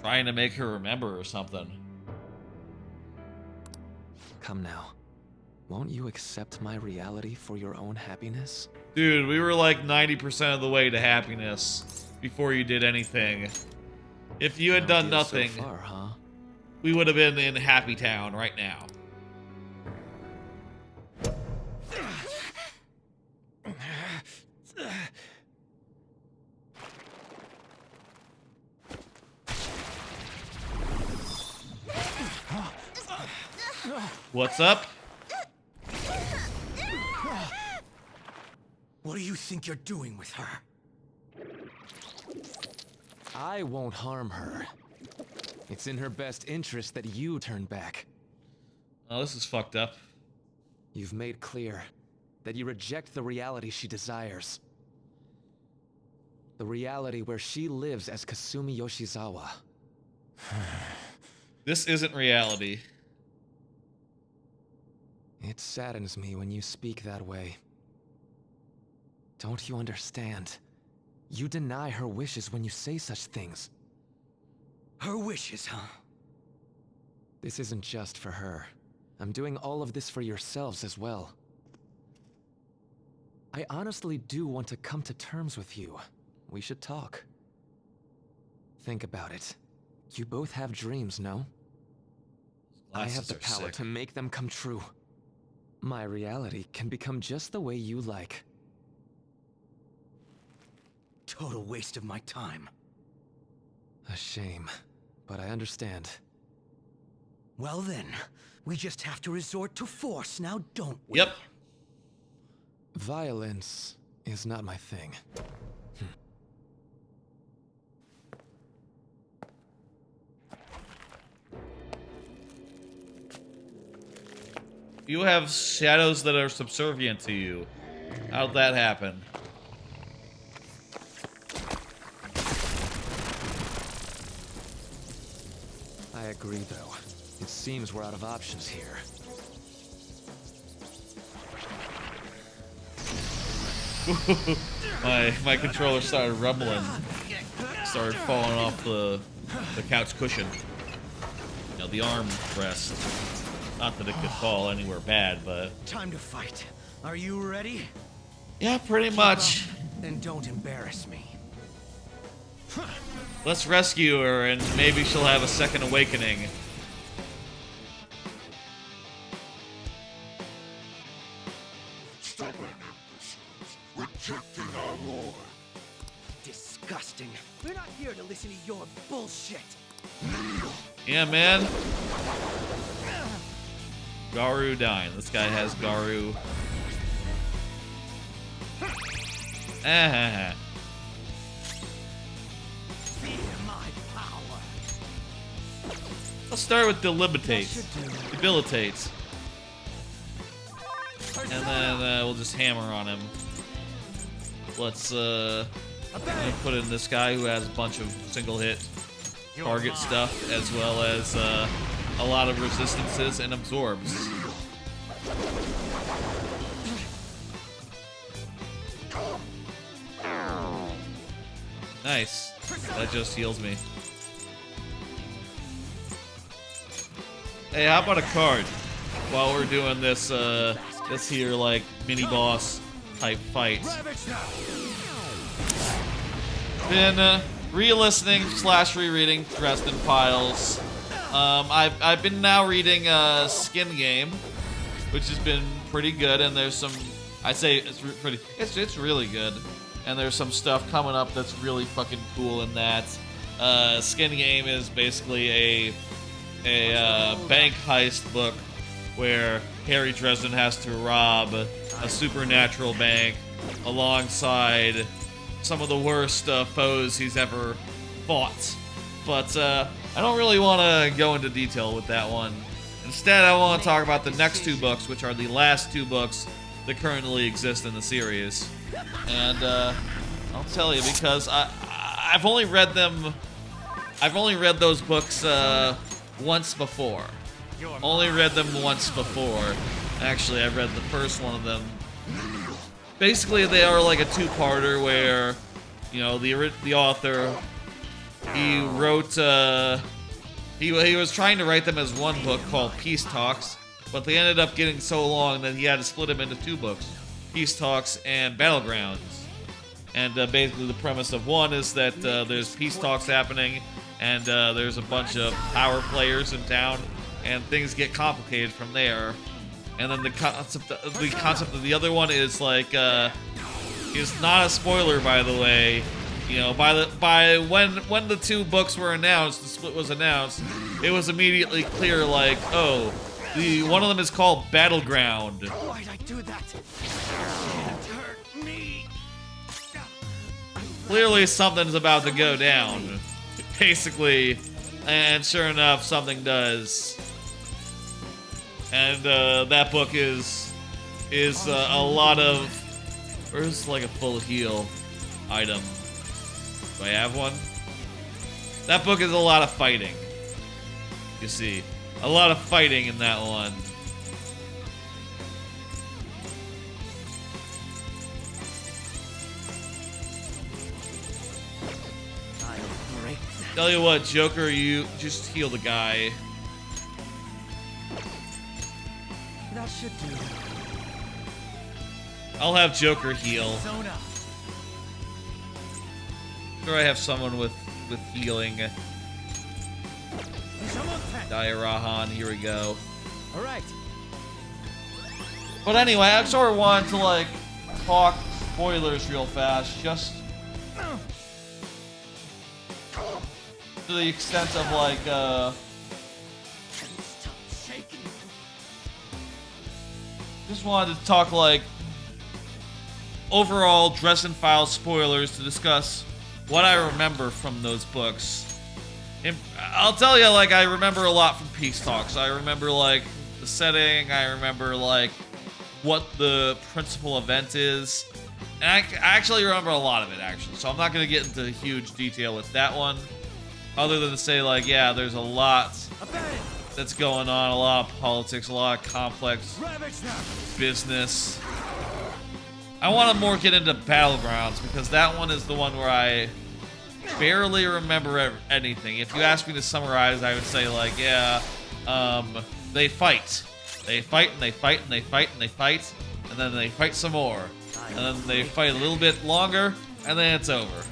Speaker 1: trying to make her remember or something.
Speaker 6: Come now. Won't you accept my reality for your own happiness?
Speaker 1: Dude, we were like 90% of the way to happiness before you did anything. If you had done nothing,
Speaker 6: so far, huh?
Speaker 1: we would have been in Happy Town right now. What's up?
Speaker 3: What do you think you're doing with her?
Speaker 6: I won't harm her. It's in her best interest that you turn back.
Speaker 1: Oh, this is fucked up.
Speaker 6: You've made clear that you reject the reality she desires. The reality where she lives as Kasumi Yoshizawa.
Speaker 1: This isn't reality.
Speaker 6: It saddens me when you speak that way. Don't you understand? You deny her wishes when you say such things.
Speaker 9: Her wishes, huh?
Speaker 6: This isn't just for her. I'm doing all of this for yourselves as well. I honestly do want to come to terms with you. We should talk. Think about it. You both have dreams, no? I have the power to make them come true. My reality can become just the way you like.
Speaker 9: Total waste of my time.
Speaker 6: A shame, but I understand.
Speaker 9: Well then, we just have to resort to force now, don't we?
Speaker 1: Yep.
Speaker 6: Violence is not my thing.
Speaker 1: You have shadows that are subservient to you. How'd that happen?
Speaker 6: I agree, though. It seems we're out of options here.
Speaker 1: my controller started rumbling. Started falling off the couch cushion. You know, the arm rest. Not that it could fall anywhere bad, but...
Speaker 9: Time to fight. Are you ready?
Speaker 1: Yeah, pretty much.
Speaker 9: And don't embarrass me.
Speaker 1: Let's rescue her, and maybe she'll have a second awakening.
Speaker 5: Stubborn rejecting our lord.
Speaker 9: Disgusting. We're not here to listen to your bullshit.
Speaker 1: Yeah, man. Garu dying. This guy has Garu. Ah.
Speaker 9: Fear my power.
Speaker 1: Let's start with debilitate. Debilitate. And then we'll just hammer on him. Let's I'm gonna put in this guy who has a bunch of single hit target stuff, as well as a lot of resistances and absorbs. Nice. That just heals me. Hey, how about a card while we're doing this this here like mini boss type fight? Been re-listening / rereading Dresden Files. I've been now reading Skin Game, which has been pretty good, and there's some, I say it's really good, and there's some stuff coming up that's really fucking cool in that. Skin Game is basically a bank heist book where Harry Dresden has to rob a supernatural bank alongside some of the worst foes he's ever fought. But I don't really want to go into detail with that one. Instead, I want to talk about the next two books, which are the last two books that currently exist in the series. And I'll tell you, because I've only read them. I've only read those books once before. Only read them once before. Actually, I read the first one of them. Basically, they are like a two-parter where, you know, the author, he wrote, he was trying to write them as one book called Peace Talks, but they ended up getting so long that he had to split them into two books, Peace Talks and Battlegrounds. And basically the premise of one is that there's peace talks happening, and there's a bunch of power players in town, and things get complicated from there. And then the concept of the other one is like, it's not a spoiler, by the way. You know, by when the two books were announced, the split was announced, it was immediately clear, like, oh, one of them is called Battleground.
Speaker 9: Why'd I do that? It hurt me.
Speaker 1: Clearly, something's about to go down, basically, and sure enough, something does. And that book is a lot of. Where's like a full heal item? Do I have one? That book is a lot of fighting. You see, a lot of fighting in that one.
Speaker 3: I'll break that.
Speaker 1: Tell you what, Joker, you just heal the guy.
Speaker 3: That should do.
Speaker 1: I'll have Joker heal.
Speaker 3: Zone up.
Speaker 1: Sure, I have someone with healing. Diarahan, here we go.
Speaker 3: All right.
Speaker 1: But anyway, I sort of wanted to like talk spoilers real fast, just to the extent of like
Speaker 3: Stop shaking.
Speaker 1: just wanted to talk like overall Dress and File spoilers to discuss what I remember from those books. And I'll tell you, like, I remember a lot from Peace Talks. I remember like the setting. I remember like what the principal event is. And I actually remember a lot of it, actually. So I'm not going to get into huge detail with that one. Other than to say, like, yeah, there's a lot that's going on. A lot of politics, a lot of complex business. I want to more get into Battlegrounds, because that one is the one where I barely remember anything. If you ask me to summarize, I would say, like, yeah, they fight. They fight, and they fight, and they fight, and they fight, and then they fight some more. And then they fight a little bit longer, and then it's over.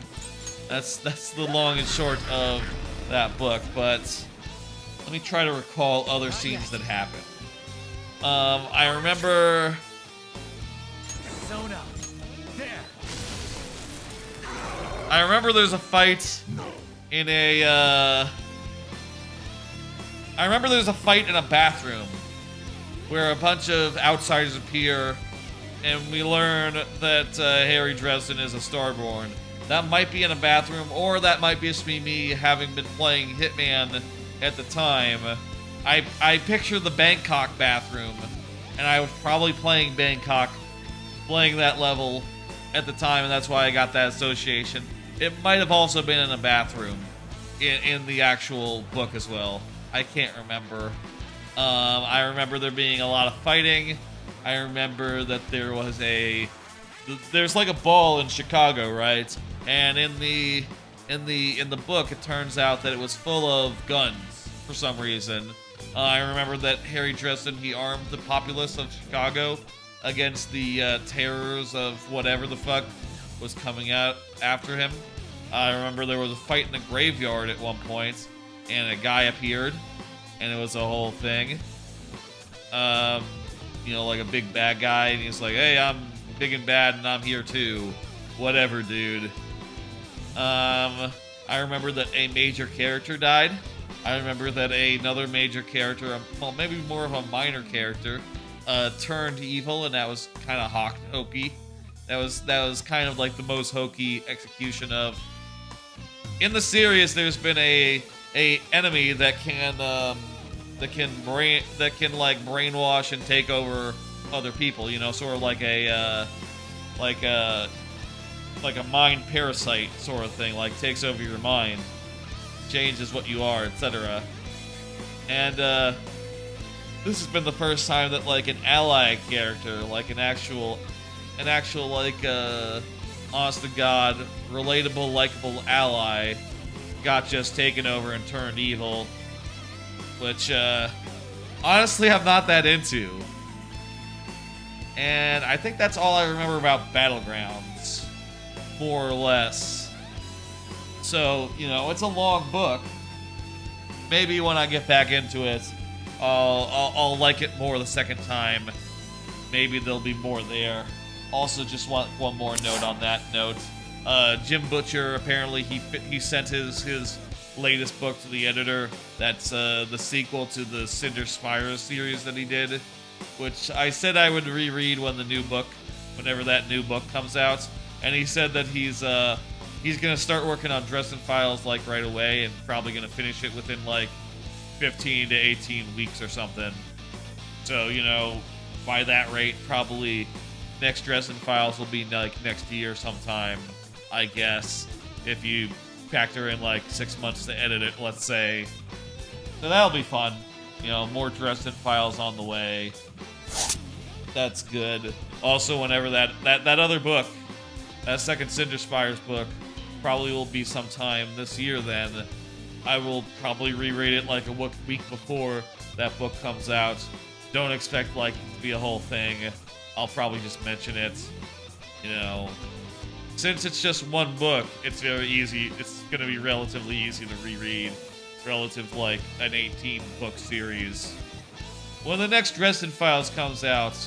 Speaker 1: That's the long and short of that book, but let me try to recall other scenes that happened. I remember...
Speaker 3: Zone up. There.
Speaker 1: I remember there's a fight in a, I remember there's a fight in a bathroom where a bunch of outsiders appear, and we learn that Harry Dresden is a Starborn. That might be in a bathroom, or that might be just me having been playing Hitman at the time. I picture the Bangkok bathroom, and I was probably playing Bangkok, playing that level at the time, and that's why I got that association. It might have also been in a bathroom in the actual book as well. I can't remember. I remember there being a lot of fighting. I remember that there was there's like a ball in Chicago, right? And in the book, it turns out that it was full of guns for some reason. I remember that Harry Dresden, he armed the populace of Chicago against the terrors of whatever the fuck was coming out after him. I remember there was a fight in the graveyard at one point, and a guy appeared, and it was a whole thing. You know, like a big bad guy, and he's like, hey, I'm big and bad, and I'm here too. Whatever, dude. I remember that a major character died. I remember that another major character, well, maybe more of a minor character, turned evil, and that was kind of hokey. That was kind of like the most hokey execution of. In the series, there's been a enemy that can like brainwash and take over other people. You know, sort of like a mind parasite sort of thing. Like takes over your mind, changes what you are, etc. And this has been the first time that like an ally character, like an actual like honest to God, relatable, likable ally got just taken over and turned evil, which honestly I'm not that into. And I think that's all I remember about Battlegrounds, more or less. So, you know, it's a long book. Maybe when I get back into it, I'll like it more the second time. Maybe there'll be more there. Also, just want one more note on that note. Jim Butcher, apparently he sent his latest book to the editor. That's the sequel to the Cinder Spires series that he did, which I said I would reread whenever that new book comes out. And he said that he's gonna start working on Dresden Files like right away, and probably gonna finish it within like 15 to 18 weeks or something. So, you know, by that rate, probably next Dresden Files will be like next year sometime, I guess, if you factor in like 6 months to edit it, let's say. So that'll be fun. You know, more Dresden Files on the way. That's good. Also, whenever that other book, that second Cinder Spires book, probably will be sometime this year then, I will probably reread it like a week before that book comes out. Don't expect like it to be a whole thing. I'll probably just mention it. You know, since it's just one book, it's very easy. It's gonna be relatively easy to reread, relative to like an 18-book series. When the next Dresden Files comes out,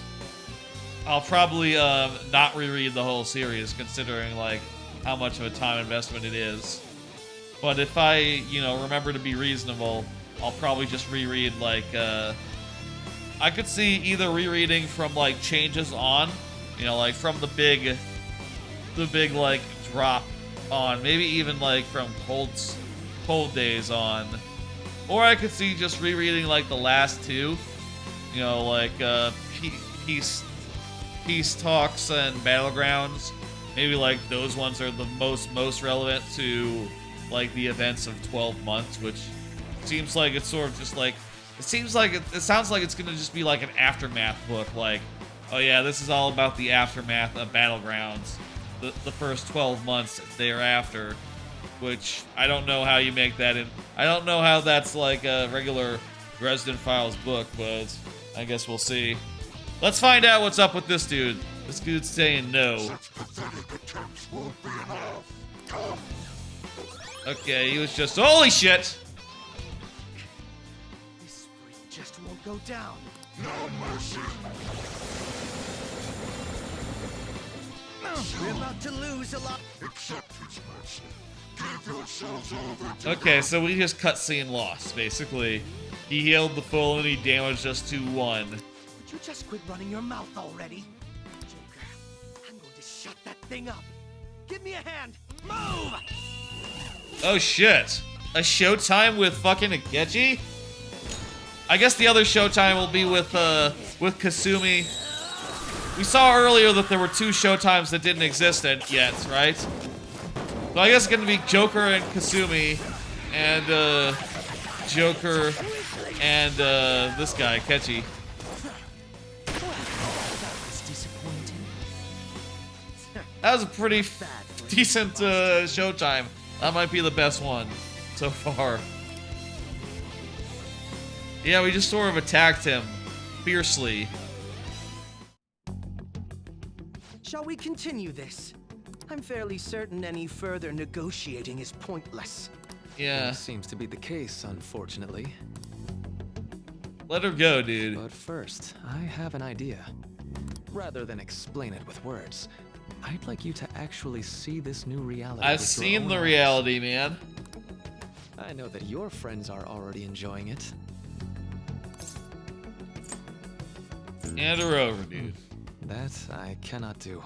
Speaker 1: I'll probably not reread the whole series, considering like how much of a time investment it is. But if I, you know, remember to be reasonable, I'll probably just reread like I could see either rereading from like Changes On, you know, like from the big like drop on, maybe even like from Cold Days on, or I could see just rereading like the last two, you know, like Peace Talks and Battlegrounds. Maybe like those ones are the most relevant to like the events of 12 months, which seems like it's sort of just like, it seems like it sounds like it's gonna just be like an aftermath book, like, oh yeah, this is all about the aftermath of Battlegrounds, the first 12 months thereafter, which I don't know how you make that in. I don't know how that's like a regular Dresden Files book, but I guess we'll see. Let's find out what's up with this dude. This dude's saying no.
Speaker 5: Such pathetic attempts won't be enough. Come.
Speaker 1: Okay, he was just, holy shit!
Speaker 3: This spree just won't go down.
Speaker 5: No mercy.
Speaker 3: We're about to lose a lot.
Speaker 5: Accept his mercy. Give yourselves over to
Speaker 1: Okay, so we just cutscene lost, basically. He healed the full and he damaged us to 1.
Speaker 3: Would you just quit running your mouth already? Joker, I'm going to shut that thing up. Give me a hand. Move!
Speaker 1: Oh shit. A showtime with fucking Akechi? I guess the other showtime will be with Kasumi. We saw earlier that there were 2 showtimes that didn't exist yet, right? So I guess it's gonna be Joker and Kasumi, and Joker and this guy, Akechi. That was a pretty decent showtime. That might be the best one so far. Yeah, we just sort of attacked him fiercely.
Speaker 9: Shall we continue this? I'm fairly certain any further negotiating is pointless.
Speaker 1: Yeah.
Speaker 6: That seems to be the case, unfortunately.
Speaker 1: Let her go, dude.
Speaker 6: But first, I have an idea. Rather than explain it with words, I'd like you to actually see this new reality.
Speaker 1: I've
Speaker 6: with your
Speaker 1: seen
Speaker 6: own
Speaker 1: the
Speaker 6: eyes.
Speaker 1: reality, man.
Speaker 6: I know that your friends are already enjoying it.
Speaker 1: Hand her over, dude.
Speaker 6: That I cannot do.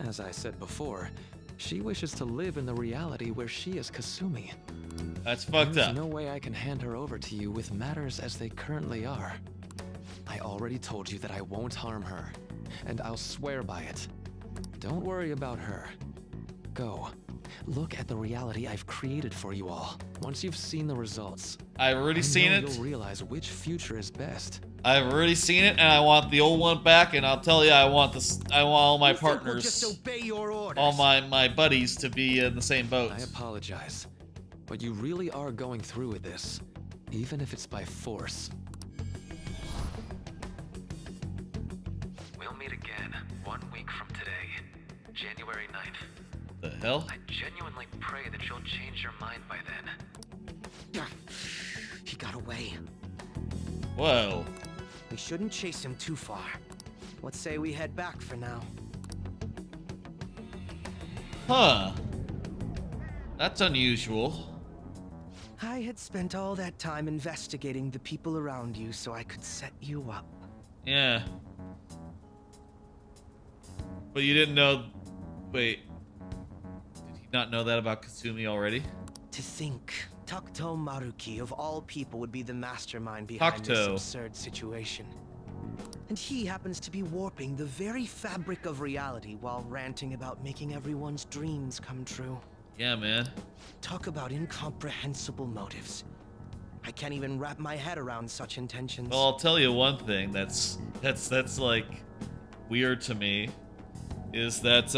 Speaker 6: As I said before, she wishes to live in the reality where she is Kasumi.
Speaker 1: That's fucked
Speaker 6: There's
Speaker 1: up.
Speaker 6: no way I can hand her over to you with matters as they currently are. I already told you that I won't harm her, and I'll swear by it. Don't worry about her. Go. Look at the reality I've created for you all. Once you've seen the results,
Speaker 1: I've already seen it.
Speaker 6: You'll realize which future is best.
Speaker 1: I've already seen it, and I want the old one back. And I'll tell you, I want this. I want all my
Speaker 3: You think we'll
Speaker 1: partners,
Speaker 3: just obey your orders?
Speaker 1: all my buddies, to be in the same boat.
Speaker 6: I apologize, but you really are going through with this, even if it's by force.
Speaker 8: We'll meet again 1 week from today, January 9th.
Speaker 1: The hell?
Speaker 8: I genuinely pray that you'll change your mind by then.
Speaker 9: He got away.
Speaker 1: Whoa.
Speaker 9: We shouldn't chase him too far. Let's say we head back for now.
Speaker 1: Huh. That's unusual.
Speaker 9: I had spent all that time investigating the people around you so I could set you up.
Speaker 1: Yeah. But you didn't know. Wait. Did he not know that about Kasumi already?
Speaker 9: To think Takuto Maruki, of all people, would be the mastermind behind this
Speaker 1: Takuto.
Speaker 9: absurd situation. And he happens to be warping the very fabric of reality while ranting about making everyone's dreams come true.
Speaker 1: Yeah, man.
Speaker 9: Talk about incomprehensible motives. I can't even wrap my head around such intentions.
Speaker 1: Well, I'll tell you one thing that's like weird to me is that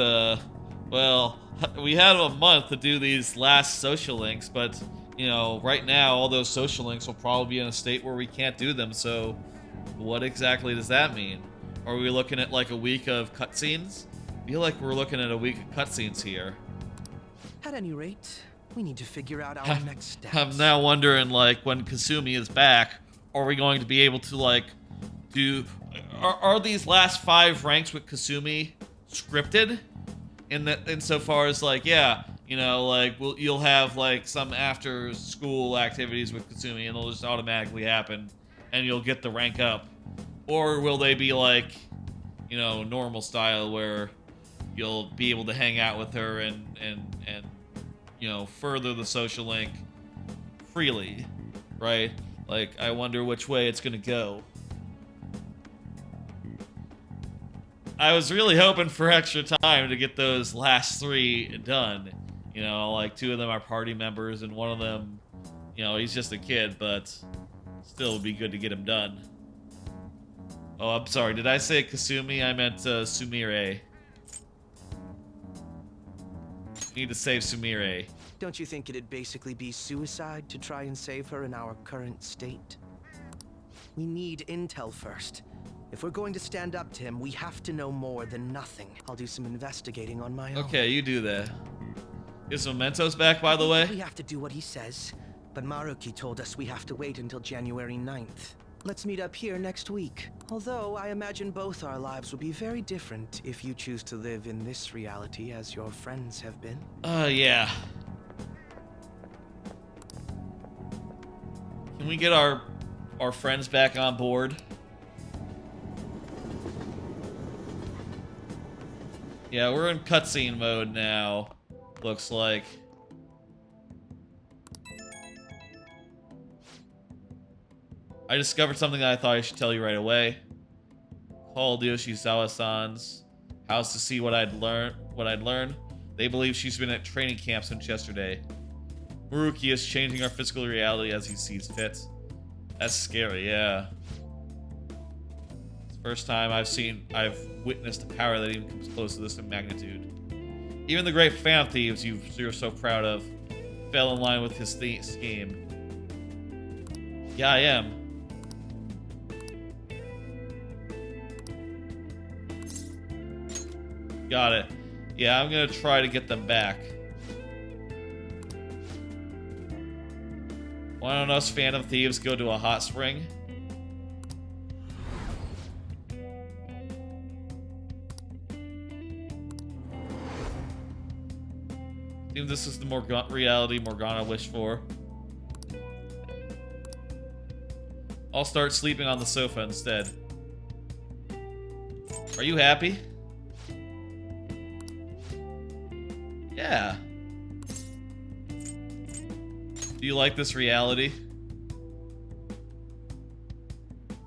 Speaker 1: well, we had a month to do these last social links, but you know, right now all those social links will probably be in a state where we can't do them. So, what exactly does that mean? Are we looking at like a week of cutscenes? I feel like we're looking at a week of cutscenes here.
Speaker 9: At any rate, we need to figure out our next steps.
Speaker 1: I'm now wondering, like, when Kasumi is back, are we going to be able to, like, do... Are these last 5 ranks with Kasumi scripted? Insofar as, like, yeah, you know, like, you'll have, like, some after-school activities with Kasumi, and they'll just automatically happen, and you'll get the rank up. Or will they be, like, you know, normal style, where you'll be able to hang out with her and you know, further the social link freely, right? Like, I wonder which way it's gonna go. I was really hoping for extra time to get those last 3 done. You know, like 2 of them are party members and one of them, you know, he's just a kid, but still would be good to get him done. Oh, I'm sorry, did I say Kasumi? I meant Sumire. Need to save Sumire.
Speaker 9: Don't you think it'd basically be suicide to try and save her in our current state? We need intel first. If we're going to stand up to him, we have to know more than nothing. I'll do some investigating on my own.
Speaker 1: Okay, you do that. Is Mementos back, by the way?
Speaker 9: We have to do what he says, but Maruki told us we have to wait until January 9th. Let's meet up here next week. Although I imagine both our lives will be very different if you choose to live in this reality as your friends have been.
Speaker 1: Yeah. Can we get our friends back on board? Yeah, we're in cutscene mode now, looks like. I discovered something that I thought I should tell you right away. Called Yoshizawa-san's house to see what I'd learned. They believe she's been at training camp since yesterday. Maruki is changing our physical reality as he sees fit. That's scary, yeah. It's the first time I've witnessed a power that even comes close to this in magnitude. Even the great fan thieves you're so proud of fell in line with his scheme. Yeah, I am. Got it. Yeah, I'm gonna try to get them back. Why don't us Phantom Thieves go to a hot spring? Seems this is the reality Morgana wished for. I'll start sleeping on the sofa instead. Are you happy? Yeah. Do you like this reality?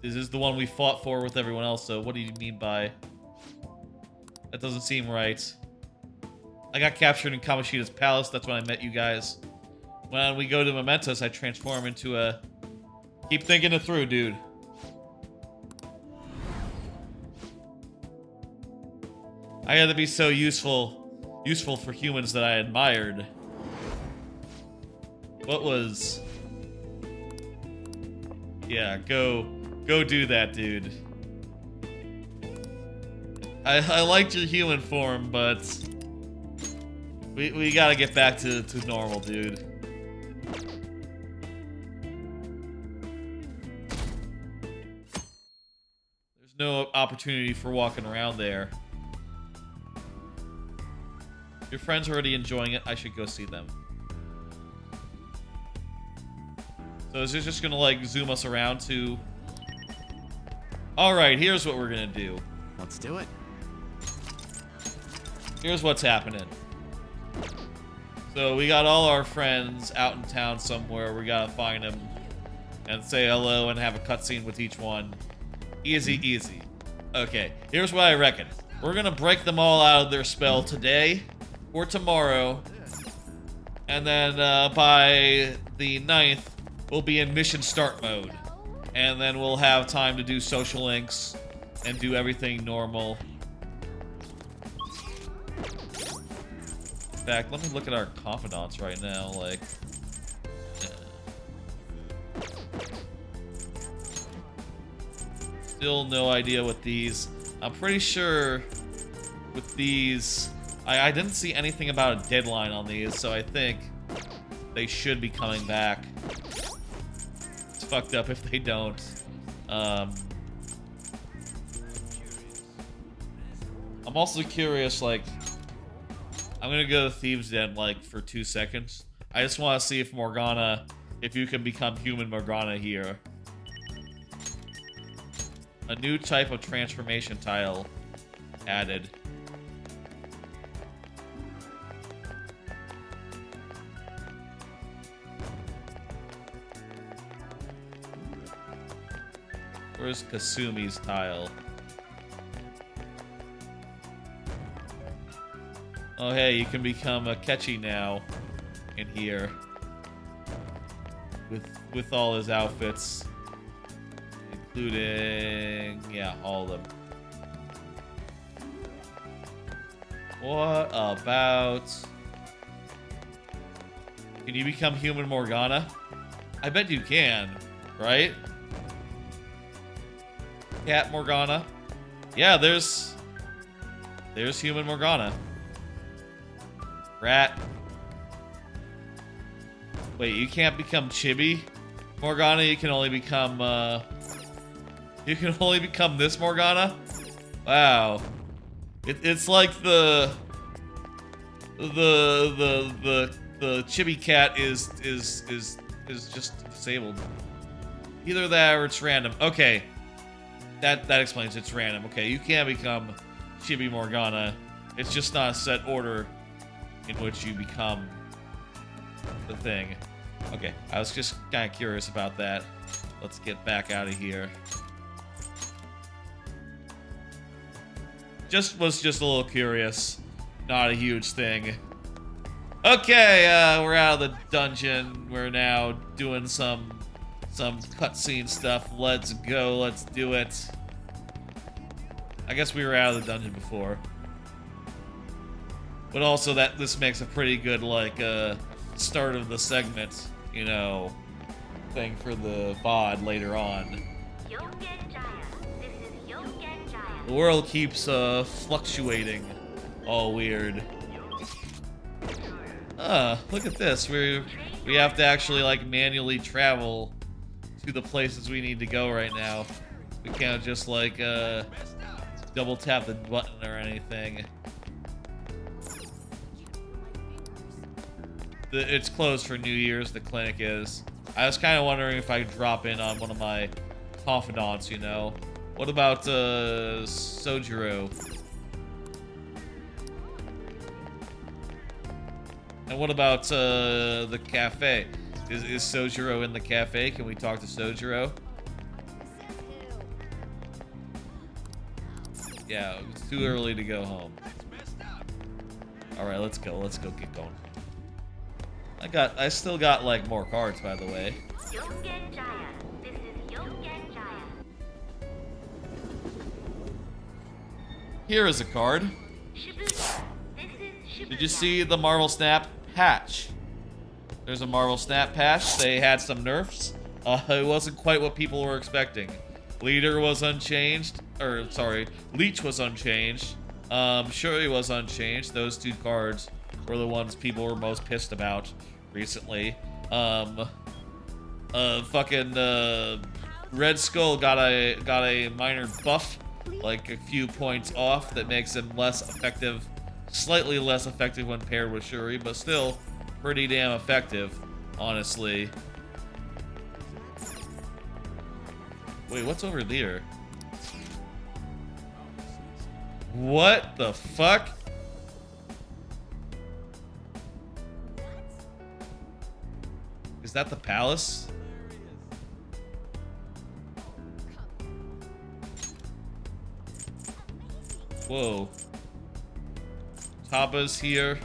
Speaker 1: This is the one we fought for with everyone else, so what do you mean by... That doesn't seem right. I got captured in Kamoshida's palace, that's when I met you guys. When we go to Mementos, I transform into a... Keep thinking it through, dude. I had to be so useful for humans that I admired. What was... Yeah, go do that, dude. I liked your human form, but we gotta get back to normal, dude. There's no opportunity for walking around there. Your friends are already enjoying it. I should go see them. So is this just gonna like zoom us around to... Alright, here's what we're gonna do.
Speaker 2: Let's do it.
Speaker 1: Here's what's happening. So we got all our friends out in town somewhere. We gotta find them and say hello and have a cutscene with each one. Easy, easy. Okay, here's what I reckon. We're gonna break them all out of their spell today or tomorrow. And then by the 9th, we'll be in mission start mode. And then we'll have time to do social links and do everything normal. In fact, let me look at our confidants right now, like... Still no idea with these. I'm pretty sure with these... I didn't see anything about a deadline on these, so I think they should be coming back. It's fucked up if they don't. I'm also curious, like... I'm gonna go to Thieves' Den, like, for 2 seconds. I just want to see if Morgana... If you can become human Morgana here. A new type of transformation tile added. Where's Kasumi's tile? Oh hey, you can become a Kechi now in here. With all his outfits. Including, yeah, all of them. What about... Can you become human Morgana? I bet you can, right? Cat Morgana? Yeah, there's human Morgana. Rat. Wait, you can't become Chibi Morgana, you can only become, you can only become this Morgana? Wow. It's like the Chibi cat is just disabled. Either that or it's random. Okay. That explains it's random. Okay, you can become Chibi Morgana. It's just not a set order in which you become the thing. Okay, I was just kind of curious about that. Let's get back out of here. Was just a little curious. Not a huge thing. Okay, we're out of the dungeon. We're now doing some cutscene stuff. Let's go. Let's do it. I guess we were out of the dungeon before. But also this makes a pretty good, like, start of the segment, you know, thing for the VOD later on. The world keeps fluctuating. All weird. Look at this. We have to actually, like, manually travel to the places we need to go right now. We can't just, like, double tap the button or anything. It's closed for New Year's, the clinic is. I was kind of wondering if I could drop in on one of my confidants, you know? What about, Sojiro? And what about, the cafe? Is Sojiro in the cafe? Can we talk to Sojiro? Yeah, it's too early to go home. Alright, let's go get going. I still got, like, more cards, by the way. Here is a card. Did you see the Marvel Snap patch? There's a Marvel Snap patch. They had some nerfs. It wasn't quite what people were expecting. Leader was unchanged. Or, sorry, Leech was unchanged. Shuri was unchanged. Those two cards were the ones people were most pissed about recently. Fucking Red Skull got a minor buff, like a few points off, that makes him less effective, slightly less effective when paired with Shuri, but still pretty damn effective, honestly. Wait, what's over there? What the fuck? Is that the palace? Whoa. Taba's here.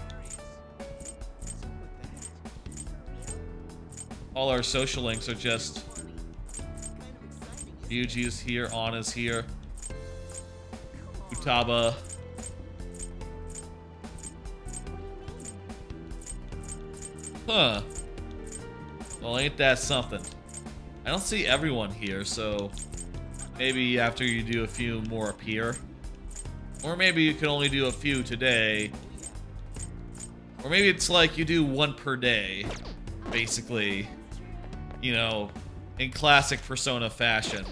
Speaker 1: All our social links are just... Ryuji is here, On is here. Futaba. Huh. Well, ain't that something. I don't see everyone here, so... Maybe after you do a few more appear. Or maybe you can only do a few today. Or maybe it's like you do one per day. Basically. You know, in classic Persona fashion.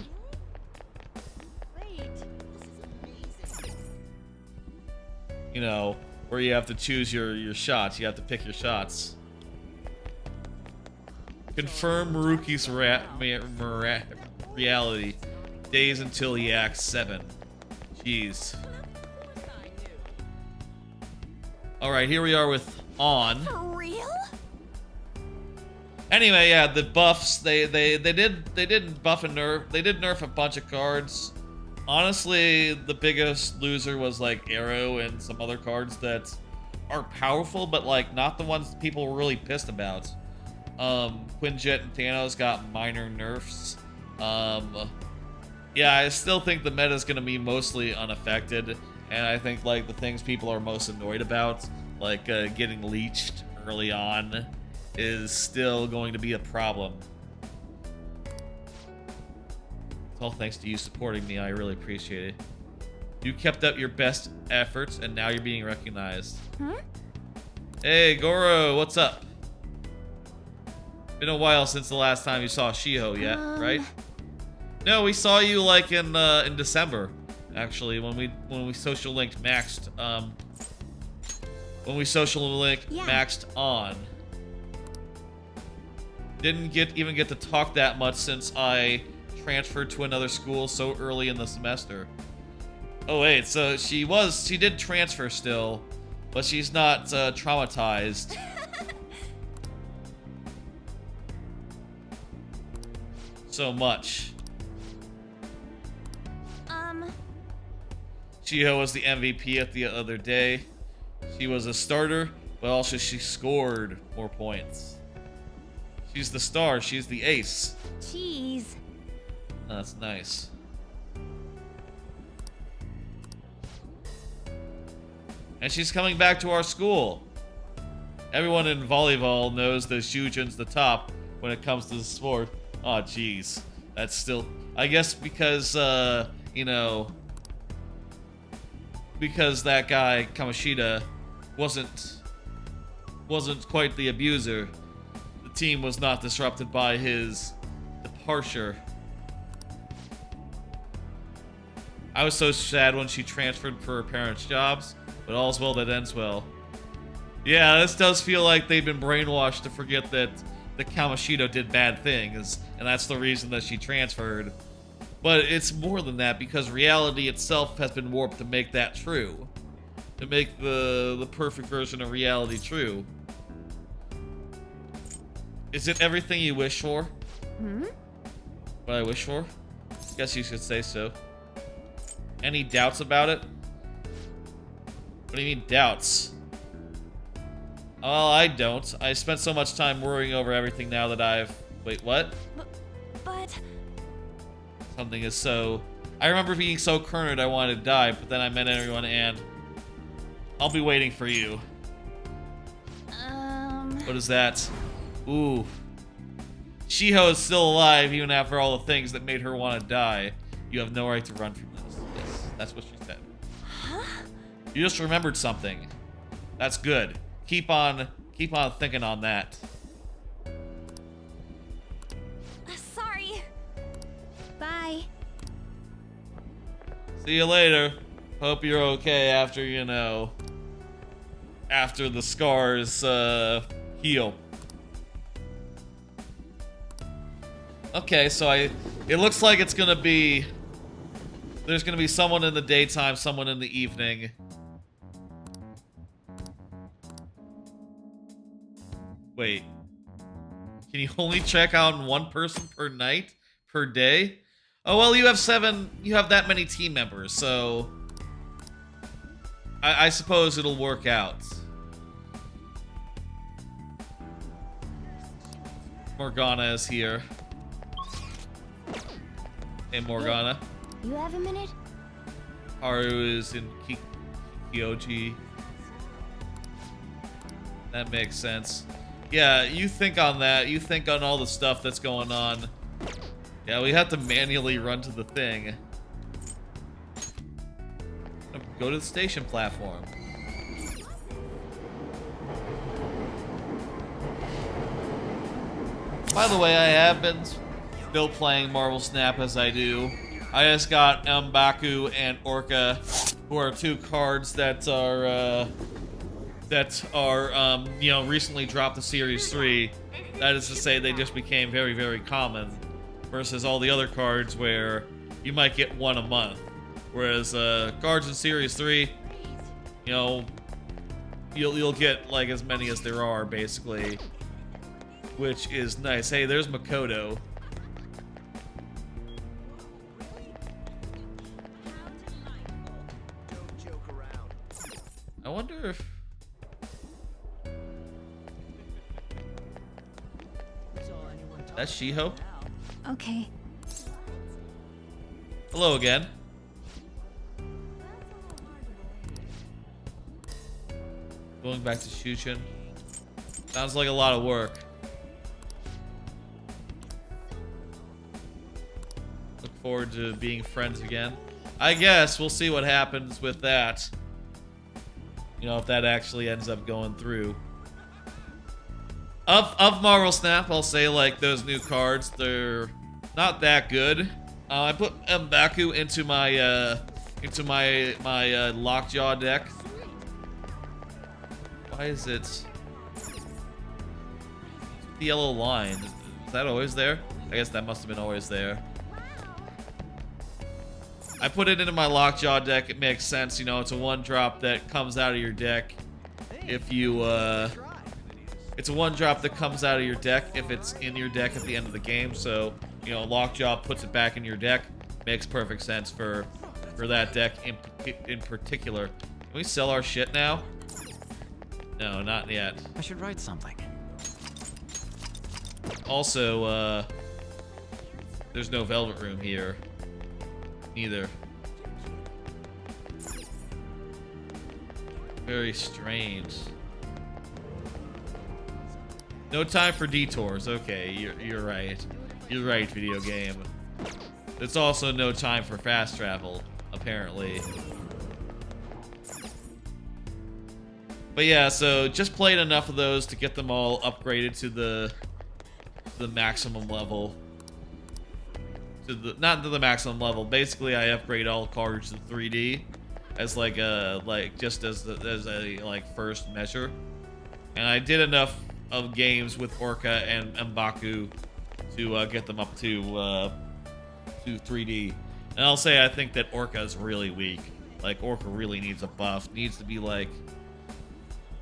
Speaker 1: You know, where you have to choose your shots. You have to pick your shots. Confirm Maruki's reality. Days until he acts 7. Jeez. Alright, here we are with On.
Speaker 4: For real?
Speaker 1: Anyway, yeah, the buffs, they didn't buff and nerf. They did nerf a bunch of cards. Honestly, the biggest loser was like Arrow and some other cards that are powerful, but like not the ones people were really pissed about. Quinjet and Thanos got minor nerfs. Yeah, I still think the meta is going to be mostly unaffected, and I think like the things people are most annoyed about, like getting leeched early on, is still going to be a problem. It's all thanks to you supporting me. I really appreciate it. You kept up your best efforts, and now you're being recognized.
Speaker 4: Huh?
Speaker 1: Hey, Goro, what's up? Been a while since the last time you saw Shiho yet, right? No, we saw you like in December, actually, when we social linked maxed maxed On. Didn't even get to talk that much since I transferred to another school so early in the semester. Oh wait, so she did transfer still, but she's not traumatized. So much. Shiho was the MVP at the other day. She was a starter, but also she scored more points. She's the star. She's the ace.
Speaker 4: Jeez.
Speaker 1: That's nice. And she's coming back to our school. Everyone in volleyball knows that Shujin's the top when it comes to the sport. Oh, jeez. That's still... I guess because, you know... Because that guy, Kamoshida, wasn't quite the abuser. The team was not disrupted by his departure. I was so sad when she transferred for her parents' jobs, but all's well that ends well. Yeah, this does feel like they've been brainwashed to forget that the Kamoshida did bad things, and that's the reason that she transferred. But it's more than that, because reality itself has been warped to make that true. To make the perfect version of reality true. Is it everything you wish for?
Speaker 4: Hmm?
Speaker 1: What I wish for? Guess you should say so. Any doubts about it? What do you mean, doubts? Well, I don't. I spent so much time worrying over everything now that I've... Wait, what?
Speaker 4: But...
Speaker 1: Something is so... I remember being so cornered I wanted to die, but then I met everyone and... I'll be waiting for you. What is that? Ooh. Shiho is still alive even after all the things that made her want to die. You have no right to run from this. Yes, that's what she said.
Speaker 4: Huh?
Speaker 1: You just remembered something. That's good. Keep on thinking on that.
Speaker 4: Sorry. Bye.
Speaker 1: See you later. Hope you're okay after, you know, after the scars heal. Okay, so it looks like it's gonna be, there's gonna be someone in the daytime, someone in the evening. Wait. Can you only check on one person per night, per day? Oh, well, you have that many team members, so I suppose it'll work out. Morgana is here. Hey, Morgana.
Speaker 4: You have a minute?
Speaker 1: Haru is in Kyoji. That makes sense. Yeah, you think on that. You think on all the stuff that's going on. Yeah, we have to manually run to the thing. Go to the station platform. By the way, I have been still playing Marvel Snap as I do. I just got M'Baku and Orca, who are two cards that are you know, recently dropped to Series 3. That is to say, they just became very, very common, versus all the other cards where you might get one a month. Whereas cards in Series 3, you know, you'll get like as many as there are basically, which is nice. Hey, there's Makoto. I wonder if that's Shiho.
Speaker 4: Okay.
Speaker 1: Hello again. Going back to Shushin. Sounds like a lot of work. Look forward to being friends again. I guess we'll see what happens with that. You know, if that actually ends up going through. Of Marvel Snap, I'll say, like, those new cards, they're not that good. I put M'Baku into my Lockjaw deck. Why is it the yellow line? Is that always there? I guess that must have been always there. I put it into my Lockjaw deck. It makes sense, you know. It's a 1-drop that comes out of your deck if you it's a 1-drop that comes out of your deck if it's in your deck at the end of the game. So, you know, Lockjaw puts it back in your deck. Makes perfect sense for that deck in particular. Can we sell our shit now? No, not yet.
Speaker 2: I should write something.
Speaker 1: Also, there's no Velvet Room here. Either. Very strange. No time for detours. Okay, you're right. You're right, video game. It's also no time for fast travel, apparently. But yeah, so just played enough of those to get them all upgraded to the maximum level. Not to the maximum level. Basically, I upgrade all cards to 3D as like a first measure. And I did enough of games with Orca and M'Baku to get them up to 3D. And I'll say I think that Orca is really weak. Like, Orca really needs a buff. Needs to be like...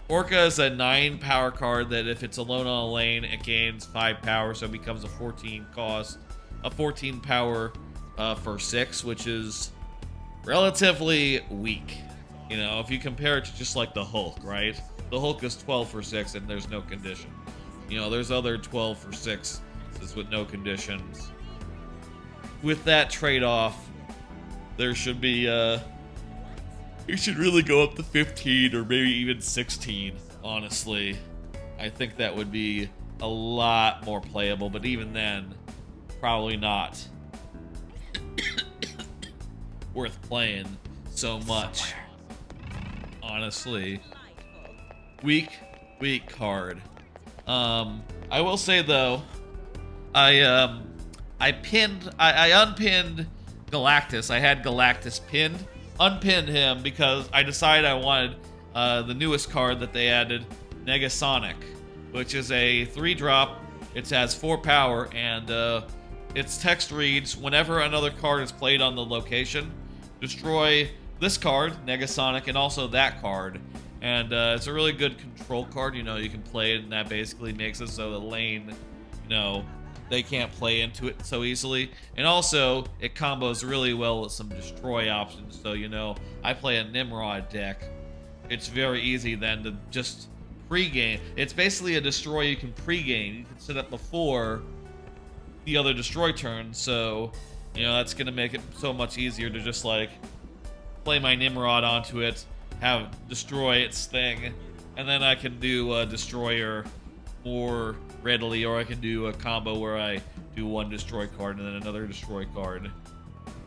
Speaker 1: Orca is a 9 power card that if it's alone on a lane, it gains 5 power, so it becomes a 14 cost. A 14 power for 6, which is relatively weak. You know, if you compare it to just like the Hulk, right? The Hulk is 12 for 6 and there's no condition. You know, there's other 12 for 6 with no conditions. With that trade-off, there should be, it should really go up to 15 or maybe even 16, honestly. I think that would be a lot more playable, but even then, probably not worth playing so much. Honestly. Weak card. I will say though, I unpinned Galactus. I had Galactus pinned. Unpinned him because I decided I wanted the newest card that they added, Negasonic, which is a 3-drop. It has 4 power, and its text reads, whenever another card is played on the location, destroy this card, Negasonic, and also that card. And it's a really good control card. You know, you can play it, and that basically makes it so the lane you know, they can't play into it so easily. And also, it combos really well with some destroy options. So, you know, I play a Nimrod deck. It's very easy then to just pre-game. It's basically a destroy you can pre-game. You can set up before the other destroy turn. So, you know, that's going to make it so much easier to just, like, play my Nimrod onto it, have destroy its thing, and then I can do a destroyer more readily, or I can do a combo where I do one destroy card and then another destroy card,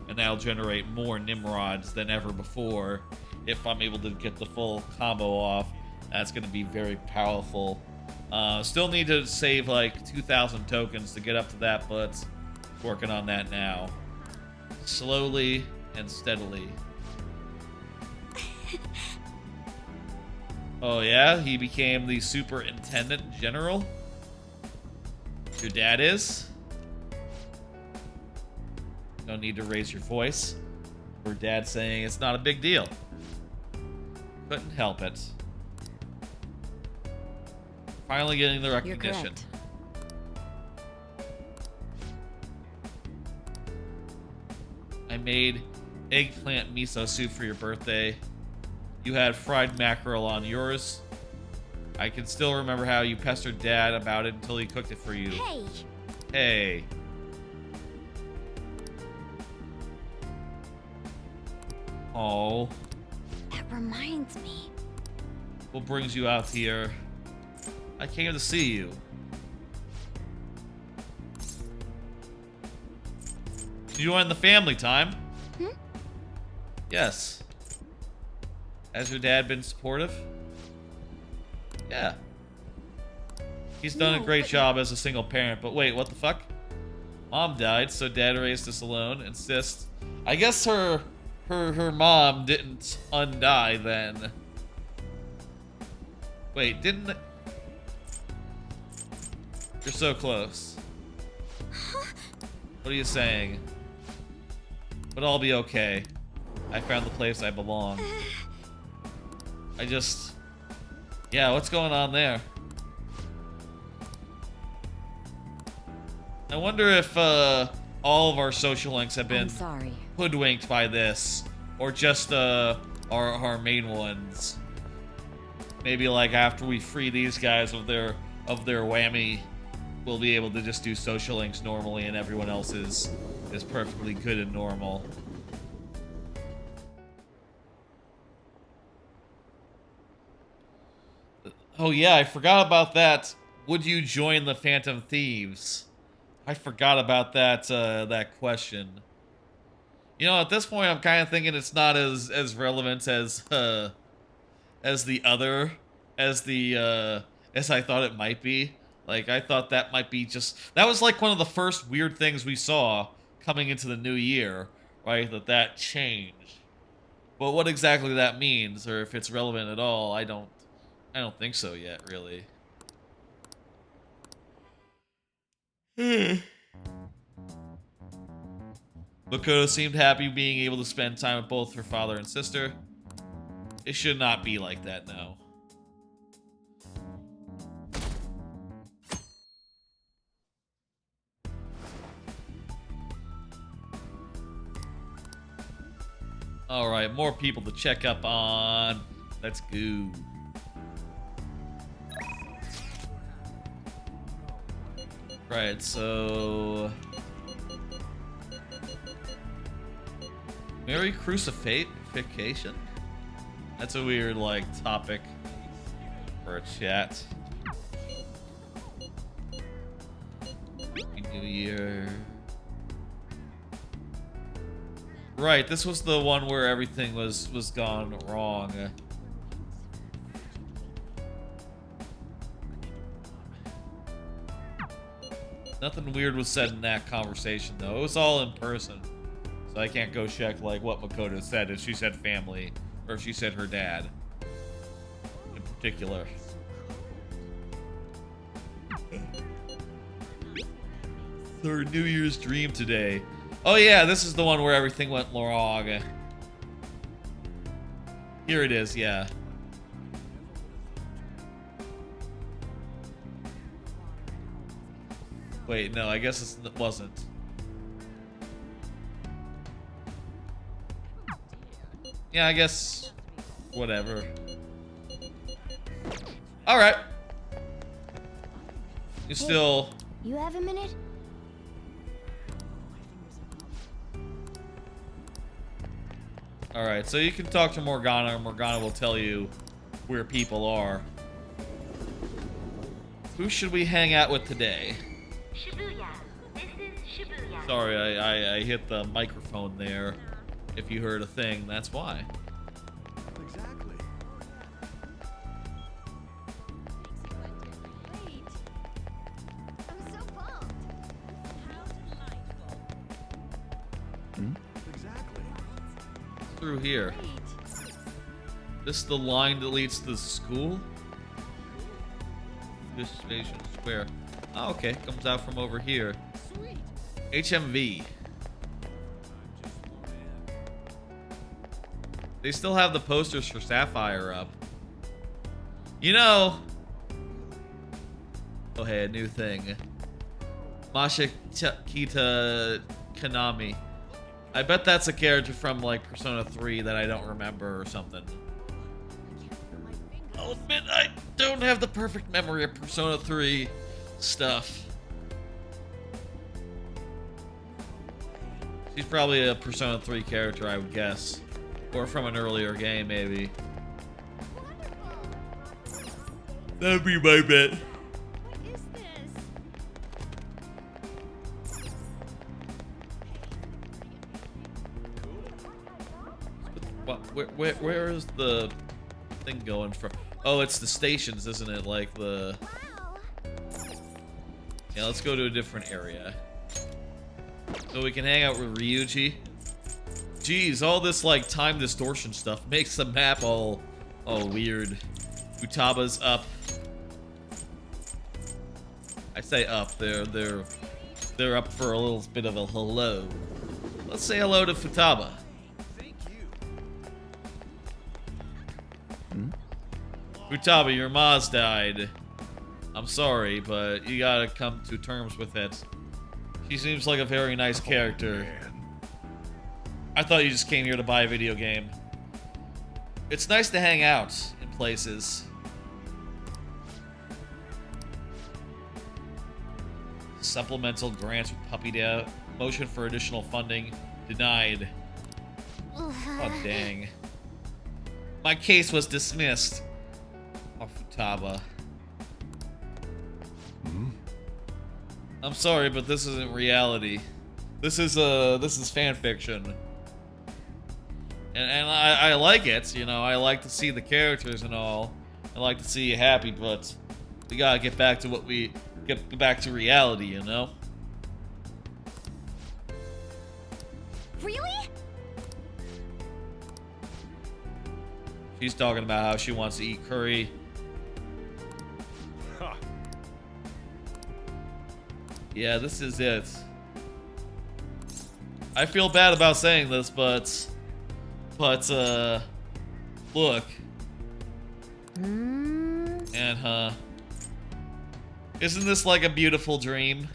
Speaker 1: and that'll generate more Nimrods than ever before. If I'm able to get the full combo off, that's going to be very powerful. Still need to save like 2,000 tokens to get up to that, but working on that now. Slowly and steadily. Oh yeah, he became the superintendent general? Your dad is? No need to raise your voice. Or dad saying it's not a big deal. Couldn't help it. Finally getting the recognition. I made eggplant miso soup for your birthday. You had fried mackerel on yours. I can still remember how you pestered Dad about it until he cooked it for you.
Speaker 4: Hey!
Speaker 1: Hey. Oh.
Speaker 4: That reminds me.
Speaker 1: What brings you out here? I came to see you. Did you join the family time? Yes. Has your dad been supportive? Yeah. He's done a great job as a single parent, but wait, what the fuck? Mom died, so dad raised us alone. Insists. I guess her mom didn't undie then. Wait, didn't... You're so close. What are you saying? But I'll be okay. I found the place I belong. I just... Yeah, what's going on there? I wonder if all of our social links have been hoodwinked by this, or just our main ones. Maybe like after we free these guys of their whammy, we'll be able to just do social links normally, and everyone else is perfectly good and normal. Oh yeah, I forgot about that. Would you join the Phantom Thieves? I forgot about that that question. You know, at this point, I'm kind of thinking it's not as relevant as I thought it might be. Like, I thought that might be that was like one of the first weird things we saw coming into the new year, right? That changed. But what exactly that means, or if it's relevant at all, I don't think so yet, really. Makoto seemed happy being able to spend time with both her father and sister. It should not be like that now. Alright, more people to check up on. Let's go. Right, so... Merry Crucifixion? That's a weird, like, topic for a chat. Happy New Year. Right, this was the one where everything was gone wrong. Nothing weird was said in that conversation, though. It was all in person. So I can't go check, like, what Makoto said, if she said family, or if she said her dad. In particular. Her New Year's dream today. Oh yeah, this is the one where everything went wrong. Here it is, yeah. Wait, no, I guess it wasn't. Yeah, I guess... whatever. Alright. You still...
Speaker 4: You have a minute?
Speaker 1: Alright, so you can talk to Morgana, and Morgana will tell you where people are. Who should we hang out with today?
Speaker 7: Shibuya. This is Shibuya.
Speaker 1: Sorry, I hit the microphone there. If you heard a thing, that's why.
Speaker 5: Exactly.
Speaker 4: Wait. I'm so pumped.
Speaker 5: Exactly.
Speaker 1: Through here. This is the line that leads to the school? This station square. Oh, okay. Comes out from over here. HMV. They still have the posters for Sapphire up. You know... oh, hey, a new thing. Kita Kanami. I bet that's a character from, like, Persona 3 that I don't remember or something. I'll admit I don't have the perfect memory of Persona 3 stuff. She's probably a Persona 3 character, I would guess. Or from an earlier game, maybe. That'd be my bet.
Speaker 4: What is this?
Speaker 1: Where is the thing going from? Oh, it's the stations, isn't it? Like the...
Speaker 4: Wow.
Speaker 1: yeah, let's go to a different area. So we can hang out with Ryuji. Jeez, all this like time distortion stuff makes the map all weird. Futaba's up. I say up. They're up for a little bit of a hello. Let's say hello to Futaba.
Speaker 3: Thank you.
Speaker 1: Futaba, your Ma's died. I'm sorry, but you gotta come to terms with it. She seems like a very nice character. I thought you just came here to buy a video game. It's nice to hang out in places. Supplemental grants with puppy down. Motion for additional funding denied. Oh, dang. My case was dismissed. Oh, Futaba. I'm sorry, but this isn't reality. This is fan fiction. And I like it, you know, I like to see the characters and all. I like to see you happy, but we gotta get back to get back to reality, you know?
Speaker 4: Really?
Speaker 1: She's talking about how she wants to eat curry.
Speaker 5: Ha.
Speaker 1: Yeah, this is it. I feel bad about saying this, but look. And isn't this like a beautiful dream?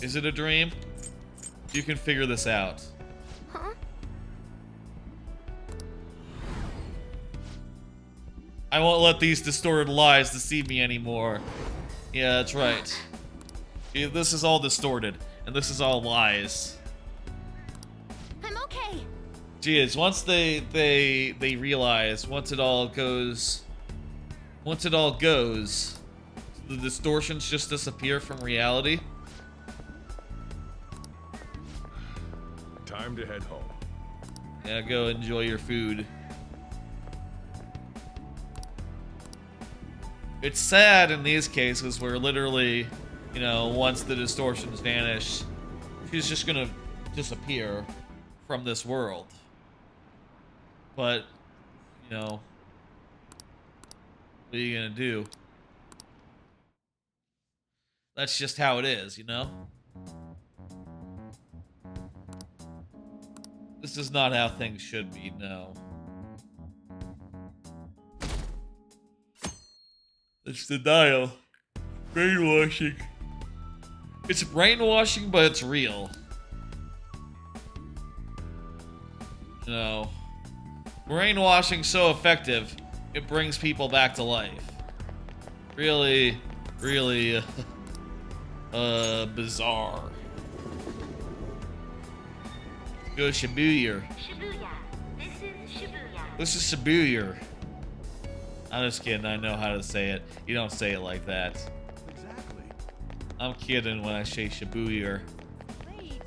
Speaker 1: Is it a dream? You can figure this out.
Speaker 4: Huh?
Speaker 1: I won't let these distorted lies deceive me anymore. Yeah, that's right. Yeah, this is all distorted, and this is all lies.
Speaker 4: I'm okay.
Speaker 1: Geez, once they realize, once it all goes, the distortions just disappear from reality.
Speaker 5: Time to head home.
Speaker 1: Yeah, go enjoy your food. It's sad in these cases where literally, you know, once the distortions vanish, she's just gonna disappear from this world. But, you know, what are you gonna do? That's just how it is, you know? This is not how things should be, no. It's denial. Brainwashing. It's brainwashing, but it's real. You know, brainwashing so effective, it brings people back to life. Really, really bizarre. Go Shibuya.
Speaker 7: Shibuya. This is Shibuya.
Speaker 1: This is Shibuya. I'm just kidding, I know how to say it. You don't say it like that.
Speaker 3: Exactly.
Speaker 1: I'm kidding when I say Shibuya.
Speaker 4: Wait.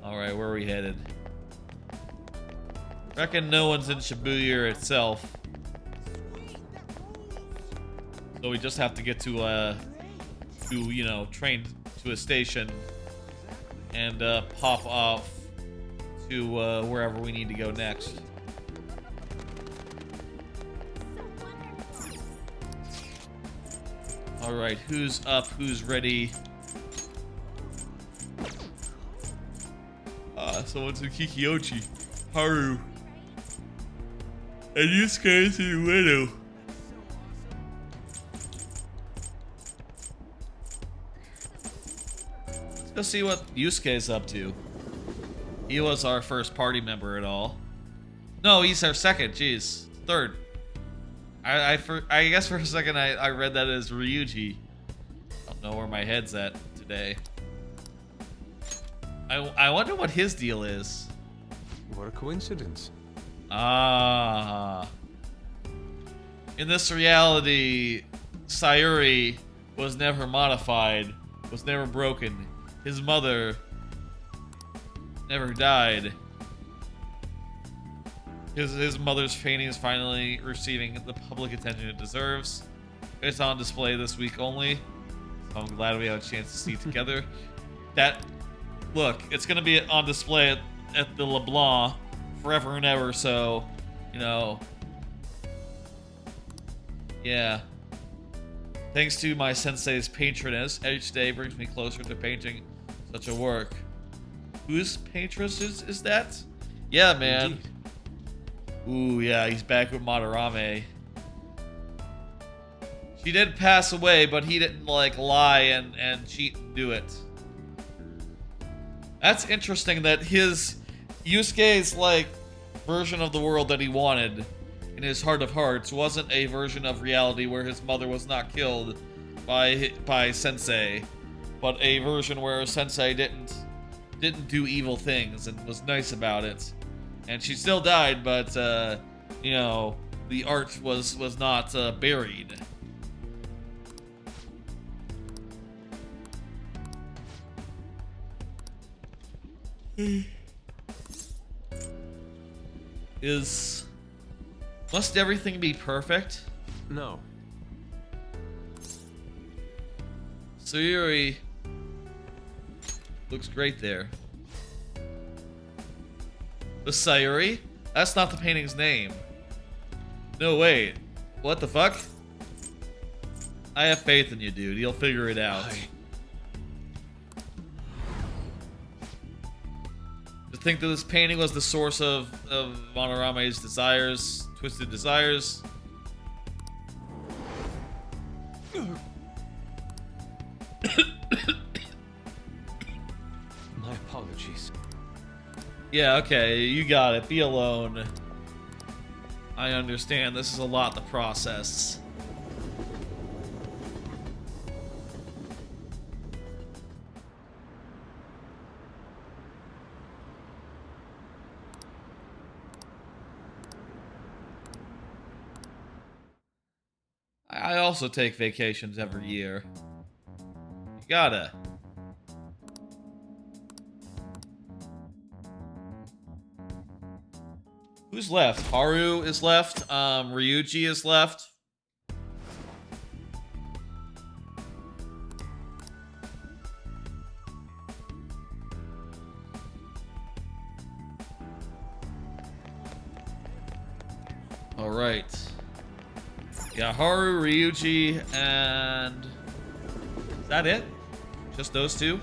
Speaker 1: Alright, where are we headed? Reckon no one's in Shibuya itself. So we just have to get to you know, train to a station and pop off to wherever we need to go next. Alright, who's up? Who's ready? Someone's in Kikyochi. Haru. And Yusuke's in Widow. Let's go see what Yusuke's up to. He was our first party member at all. No, he's our second. Jeez, third. I guess for a second I read that as Ryuji. Don't know where my head's at today. I wonder what his deal is.
Speaker 10: What a coincidence.
Speaker 1: Ah. In this reality, Sayuri was never modified, was never broken. His mother never died. His mother's painting is finally receiving the public attention it deserves. It's on display this week only, so I'm glad we have a chance to see it together. Look, it's gonna be on display at the LeBlanc forever and ever, so, you know, yeah. Thanks to my sensei's patroness, each day brings me closer to painting such a work. Whose patroness is that? Yeah, man.
Speaker 10: Indeed.
Speaker 1: Ooh, yeah, he's back with Madarame. She did pass away, but he didn't, like, lie and cheat and do it. That's interesting that Yusuke's, like, version of the world that he wanted in his heart of hearts wasn't a version of reality where his mother was not killed by Sensei, but a version where Sensei didn't do evil things and was nice about it. And she still died, but, you know, the art was not buried. Must everything be perfect?
Speaker 10: No.
Speaker 1: Sayuri looks great there. The Sayuri? That's not the painting's name. No, wait. What the fuck? I have faith in you, dude. You'll figure it out. To think that this painting was the source of Monораme's desires, twisted desires.
Speaker 10: My apologies.
Speaker 1: Yeah, okay, you got it. Be alone. I understand. This is a lot to process. I also take vacations every year. You gotta. Who's left? Haru is left. Ryuji is left. All right. Yeah, Haru, Ryuji, and is that it? Just those two?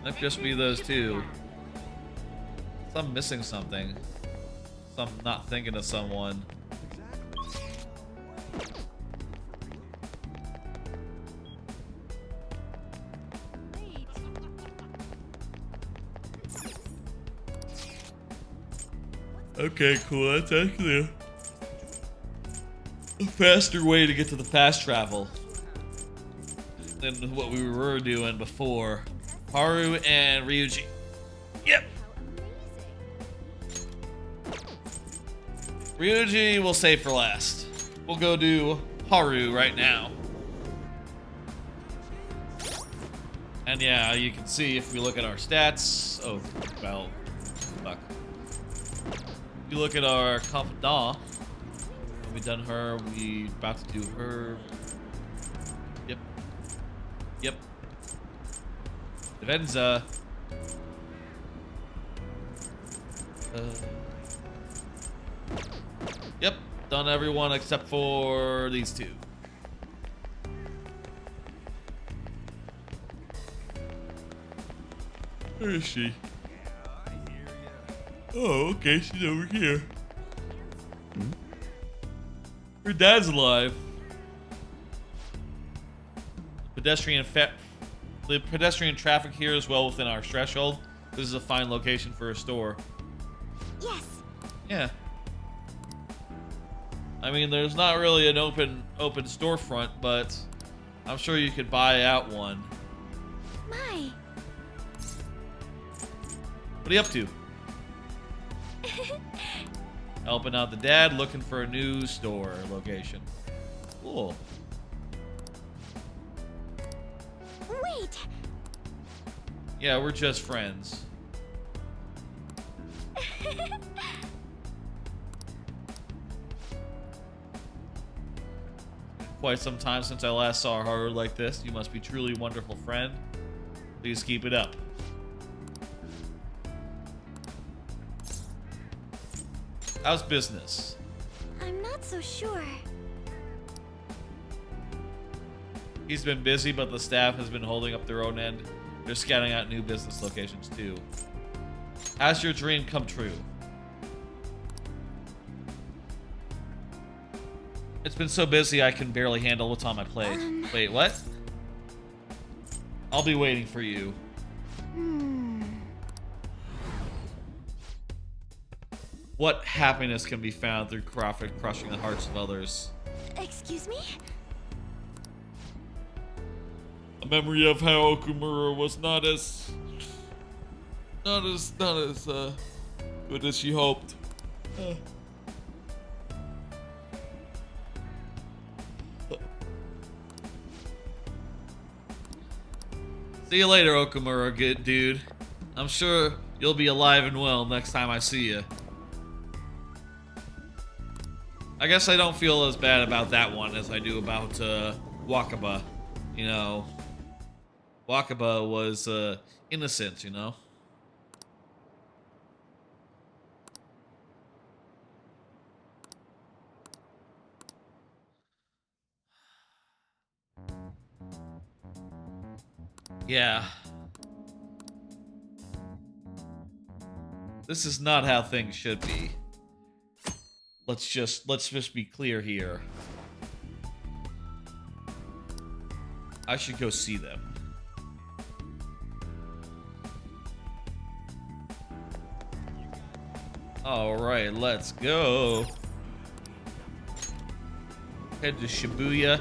Speaker 1: Might just be those two. I'm missing something. I'm not thinking of someone. Okay, cool. That's actually a faster way to get to the fast travel than what we were doing before. Haru and Ryuji. Yep. Ryuji we'll save for last. We'll go do Haru right now. And yeah, you can see if we look at our stats. Oh, well, fuck. If you look at our confidant, we've done her. We about to do her. Yep. Yep. Devenza. Yep. Done everyone except for these two. Where is she? Oh, okay, she's over here. Her dad's alive. The pedestrian traffic here is well within our threshold. This is a fine location for a store.
Speaker 4: Yes.
Speaker 1: Yeah. I mean, there's not really an open storefront, but I'm sure you could buy out one.
Speaker 4: My.
Speaker 1: What are you up to? Helping out the dad, looking for a new store location. Cool.
Speaker 4: Wait.
Speaker 1: Yeah, we're just friends. Quite some time since I last saw Haru like this. You must be truly wonderful friend. Please keep it up. How's business?
Speaker 4: I'm not so sure.
Speaker 1: He's been busy, but the staff has been holding up their own end. They're scouting out new business locations too. How's your dream come true? It's been so busy I can barely handle what's on my plate. Wait, what? I'll be waiting for you. What happiness can be found through crushing the hearts of others?
Speaker 4: Excuse me?
Speaker 1: A memory of how Okumura was not as good as she hoped. See you later, Okumura, good dude. I'm sure you'll be alive and well next time I see you. I guess I don't feel as bad about that one as I do about Wakaba. You know, Wakaba was innocent, you know? Yeah. This is not how things should be. Let's just be clear here. I should go see them. All right, let's go. Head to Shibuya,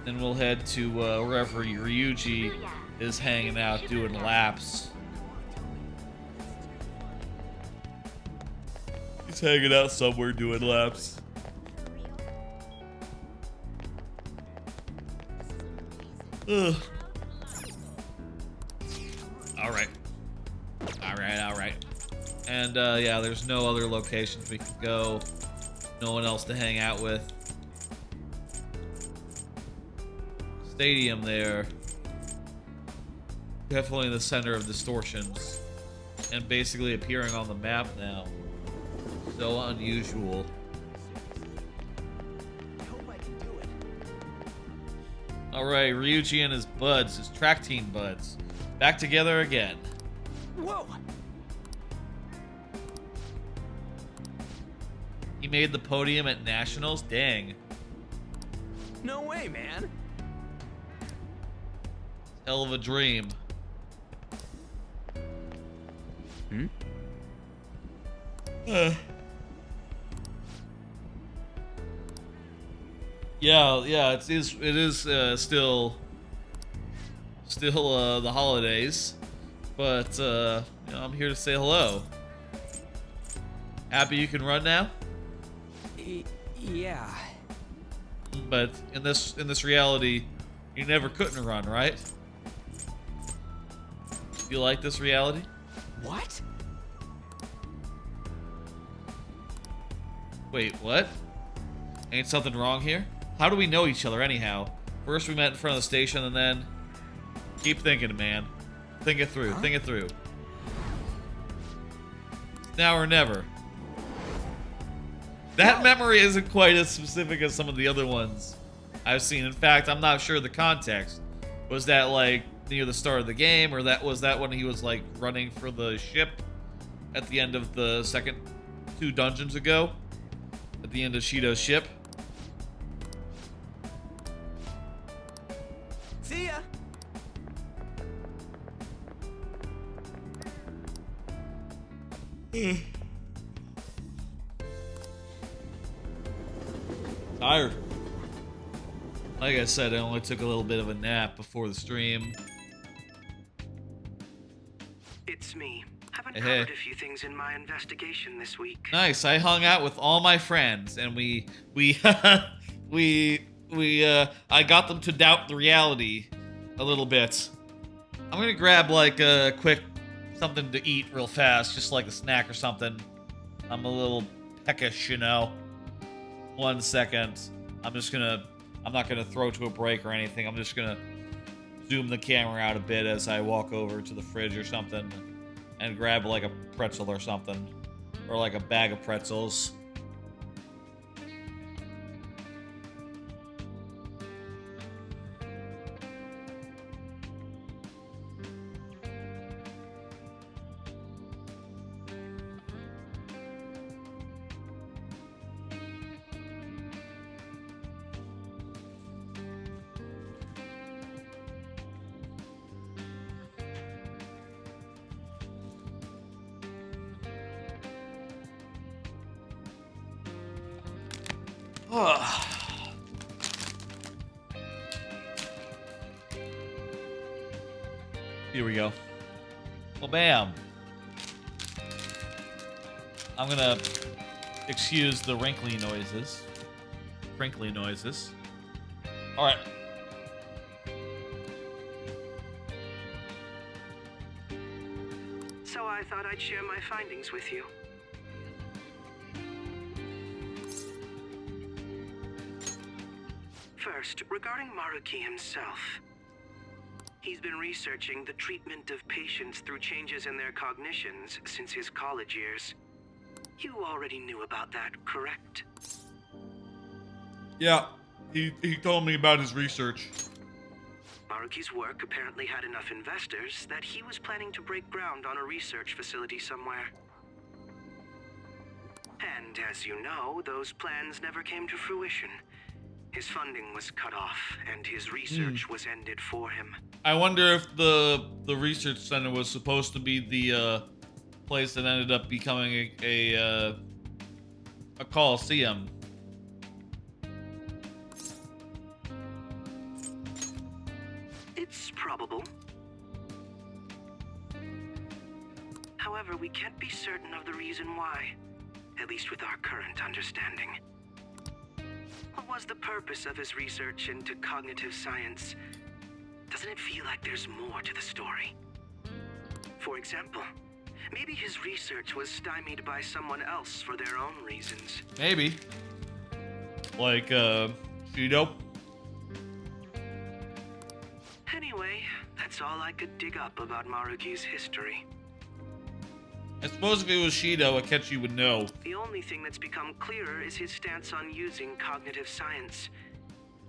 Speaker 1: then we'll head to wherever Ryuji is hanging out doing laps. He's hanging out somewhere doing laps. Ugh. All right. And yeah, there's no other locations we can go. No one else to hang out with. Stadium there. Definitely in the center of distortions. And basically appearing on the map now. So unusual. Alright, Ryuji and his buds, his track team buds. Back together again.
Speaker 9: Whoa!
Speaker 1: He made the podium at Nationals? Dang.
Speaker 3: No way, man.
Speaker 1: Hell of a dream. Yeah, it is still the holidays, but you know, I'm here to say hello. Happy you can run now?
Speaker 6: Yeah.
Speaker 1: But in this reality, you never couldn't run, right? You like this reality?
Speaker 6: What?
Speaker 1: Wait, what? Ain't something wrong here? How do we know each other anyhow? First we met in front of the station and then... Keep thinking, man. Think it through, think it through. It's now or never. That memory isn't quite as specific as some of the other ones I've seen. In fact, I'm not sure the context. Was that like near the start of the game, or was that when he was like running for the ship at the end of the second 2 dungeons ago? At the end of Shido's ship?
Speaker 3: See ya.
Speaker 1: Tired. Like I said, I only took a little bit of a nap before the stream.
Speaker 9: It's me. Haven't
Speaker 1: Hey.
Speaker 9: covered a few things in my investigation this week.
Speaker 1: Nice. I hung out with all my friends, and we I got them to doubt the reality a little bit. I'm gonna grab like a quick something to eat real fast, just like a snack or something. I'm a little peckish, you know. 1 second. I'm not gonna throw to a break or anything. I'm just gonna zoom the camera out a bit as I walk over to the fridge or something and grab like a pretzel or something. Or like a bag of pretzels. Here we go. Well, bam. I'm gonna excuse the wrinkly noises. Crinkly noises. Alright.
Speaker 9: So I thought I'd share my findings with you. First, regarding Maruki himself. He's been researching the treatment of patients through changes in their cognitions since his college years. You already knew about that, correct?
Speaker 1: Yeah, he told me about his research.
Speaker 9: Maruki's work apparently had enough investors that he was planning to break ground on a research facility somewhere. And as you know, those plans never came to fruition. His funding was cut off, and his research was ended for him.
Speaker 1: I wonder if the research center was supposed to be the place that ended up becoming a coliseum.
Speaker 9: It's probable. However, we can't be certain of the reason why, at least with our current understanding. What was the purpose of his research into cognitive science? Doesn't it feel like there's more to the story? For example, maybe his research was stymied by someone else for their own reasons.
Speaker 1: Maybe. Like, Shido?
Speaker 9: Anyway, that's all I could dig up about Maruki's history.
Speaker 1: I suppose if it was Shido, Akechi would know.
Speaker 9: The only thing that's become clearer is his stance on using cognitive science.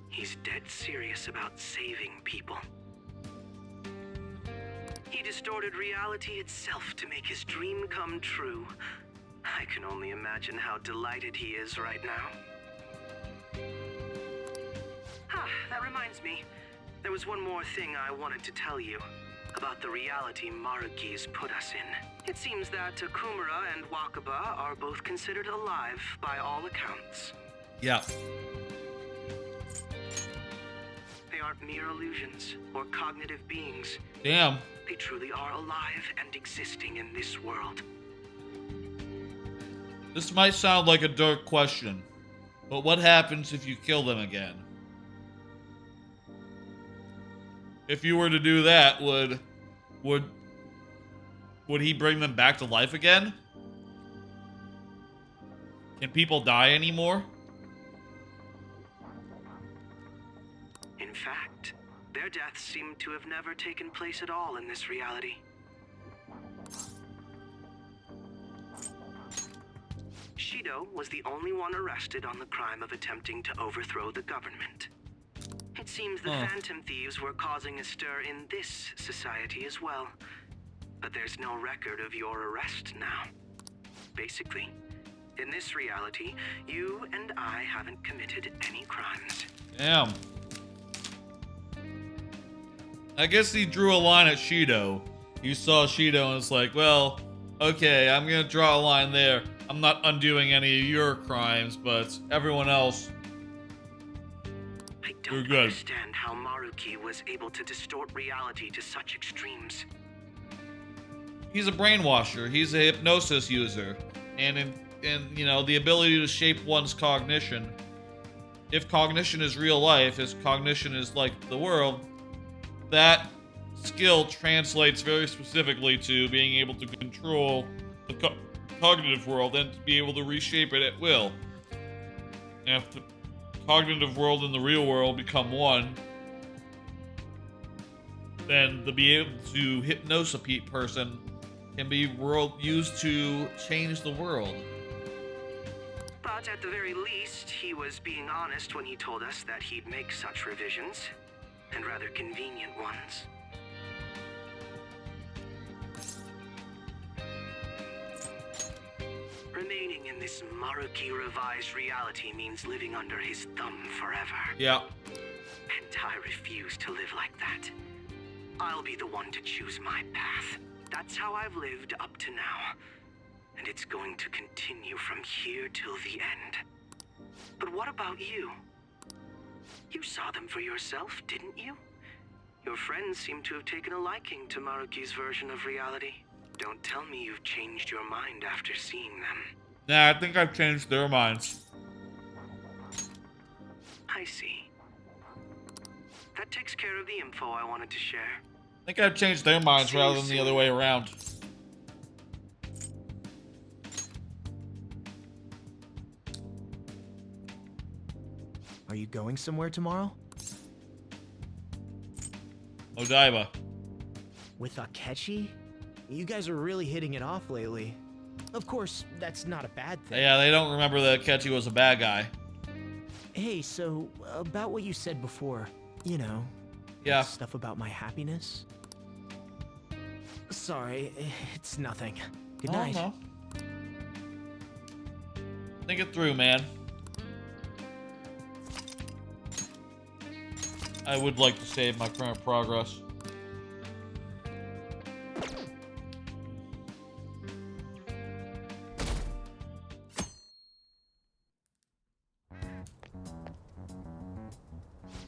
Speaker 9: He's dead serious about saving people. He distorted reality itself to make his dream come true. I can only imagine how delighted he is right now. That reminds me. There was one more thing I wanted to tell you. About the reality Maruki's put us in. It seems that Okumura and Wakaba are both considered alive by all accounts.
Speaker 1: Yeah.
Speaker 9: They aren't mere illusions or cognitive beings.
Speaker 1: Damn.
Speaker 9: They truly are alive and existing in this world.
Speaker 1: This might sound like a dark question, but what happens if you kill them again? If you were to do that, would he bring them back to life again? Can people die anymore?
Speaker 9: In fact, their deaths seem to have never taken place at all in this reality. Shido was the only one arrested on the crime of attempting to overthrow the government. It seems the Phantom Thieves were causing a stir in this society as well. But there's no record of your arrest now. Basically, in this reality, you and I haven't committed any crimes.
Speaker 1: Damn. I guess he drew a line at Shido. You saw Shido and it's like, well, okay, I'm gonna draw a line there. I'm not undoing any of your crimes, but everyone else,
Speaker 9: I
Speaker 1: you're
Speaker 9: don't
Speaker 1: good.
Speaker 9: understand how Maruki was able to distort reality to such extremes.
Speaker 1: He's a brainwasher. He's a hypnosis user. And you know, the ability to shape one's cognition. If cognition is real life, as cognition is like the world, that skill translates very specifically to being able to control the cognitive world and to be able to reshape it at will. And if the cognitive world and the real world become one, then to be able to hypnose a person can be used to change the world.
Speaker 9: But at the very least, he was being honest when he told us that he'd make such revisions, and rather convenient ones. Remaining in this Maruki revised reality means living under his thumb forever.
Speaker 1: Yeah.
Speaker 9: And I refuse to live like that. I'll be the one to choose my path. That's how I've lived up to now. And it's going to continue from here till the end. But what about you? You saw them for yourself, didn't you? Your friends seem to have taken a liking to Maruki's version of reality. Don't tell me you've changed your mind after seeing them.
Speaker 1: Nah, I think I've changed their minds.
Speaker 9: I see. That takes care of the info I wanted to share.
Speaker 1: I think I've changed their minds
Speaker 9: See you
Speaker 1: rather than the
Speaker 9: soon.
Speaker 1: other way around.
Speaker 3: Are you going somewhere tomorrow?
Speaker 1: Odaiba.
Speaker 3: With Akechi? You guys are really hitting it off lately. Of course, that's not a bad thing.
Speaker 1: Yeah, they don't remember that Akechi was a bad guy.
Speaker 3: Hey, so, about what you said before, you know,
Speaker 1: Yeah.
Speaker 3: stuff about my happiness? Sorry, it's nothing. Good night.
Speaker 1: No. Think it through, man. I would like to save my current progress.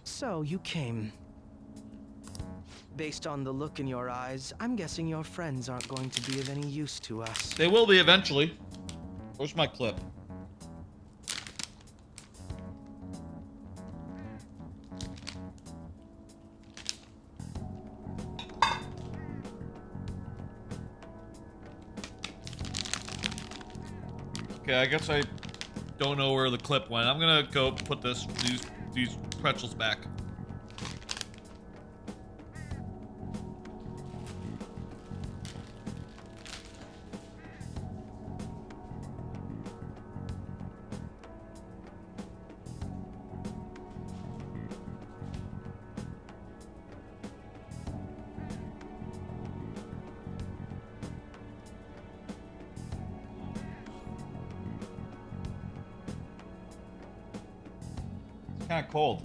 Speaker 9: So, you came. Based on the look in your eyes, I'm guessing your friends aren't going to be of any use to us.
Speaker 1: They will be eventually. Where's my clip? Okay, I guess I don't know where the clip went. I'm gonna go put these pretzels back. kind of cold.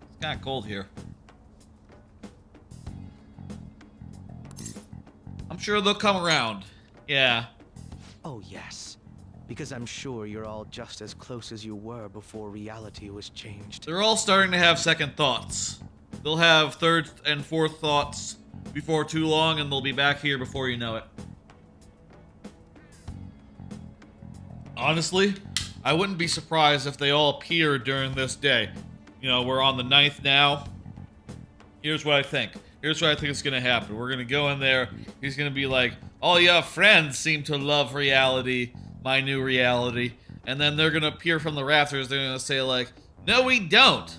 Speaker 1: It's kind of cold here. I'm sure they'll come around. Yeah.
Speaker 9: Oh, yes. Because I'm sure you're all just as close as you were before reality was changed.
Speaker 1: They're all starting to have second thoughts. They'll have third and fourth thoughts before too long, and they'll be back here before you know it. Honestly, I wouldn't be surprised if they all appear during this day. You know, we're on the 9th now. Here's what I think. Here's what I think is going to happen. We're going to go in there. He's going to be like, all your friends seem to love reality, my new reality. And then they're going to appear from the rafters. They're going to say like, no, we don't.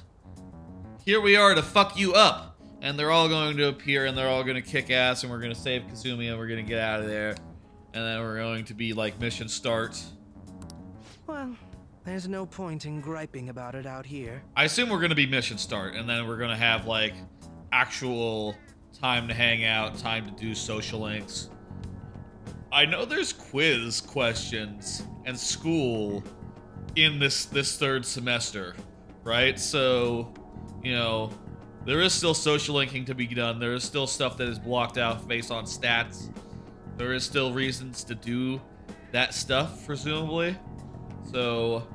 Speaker 1: Here we are to fuck you up. And they're all going to appear and they're all going to kick ass and we're going to save Kasumi and we're going to get out of there. And then we're going to be like mission start.
Speaker 9: Well, there's no point in griping about it out here.
Speaker 1: I assume we're going to be mission start and then we're going to have like actual time to hang out, time to do social links. I know there's quiz questions and school in this third semester, right? So, you know, there is still social linking to be done. There is still stuff that is blocked out based on stats. There is still reasons to do that stuff, presumably. So,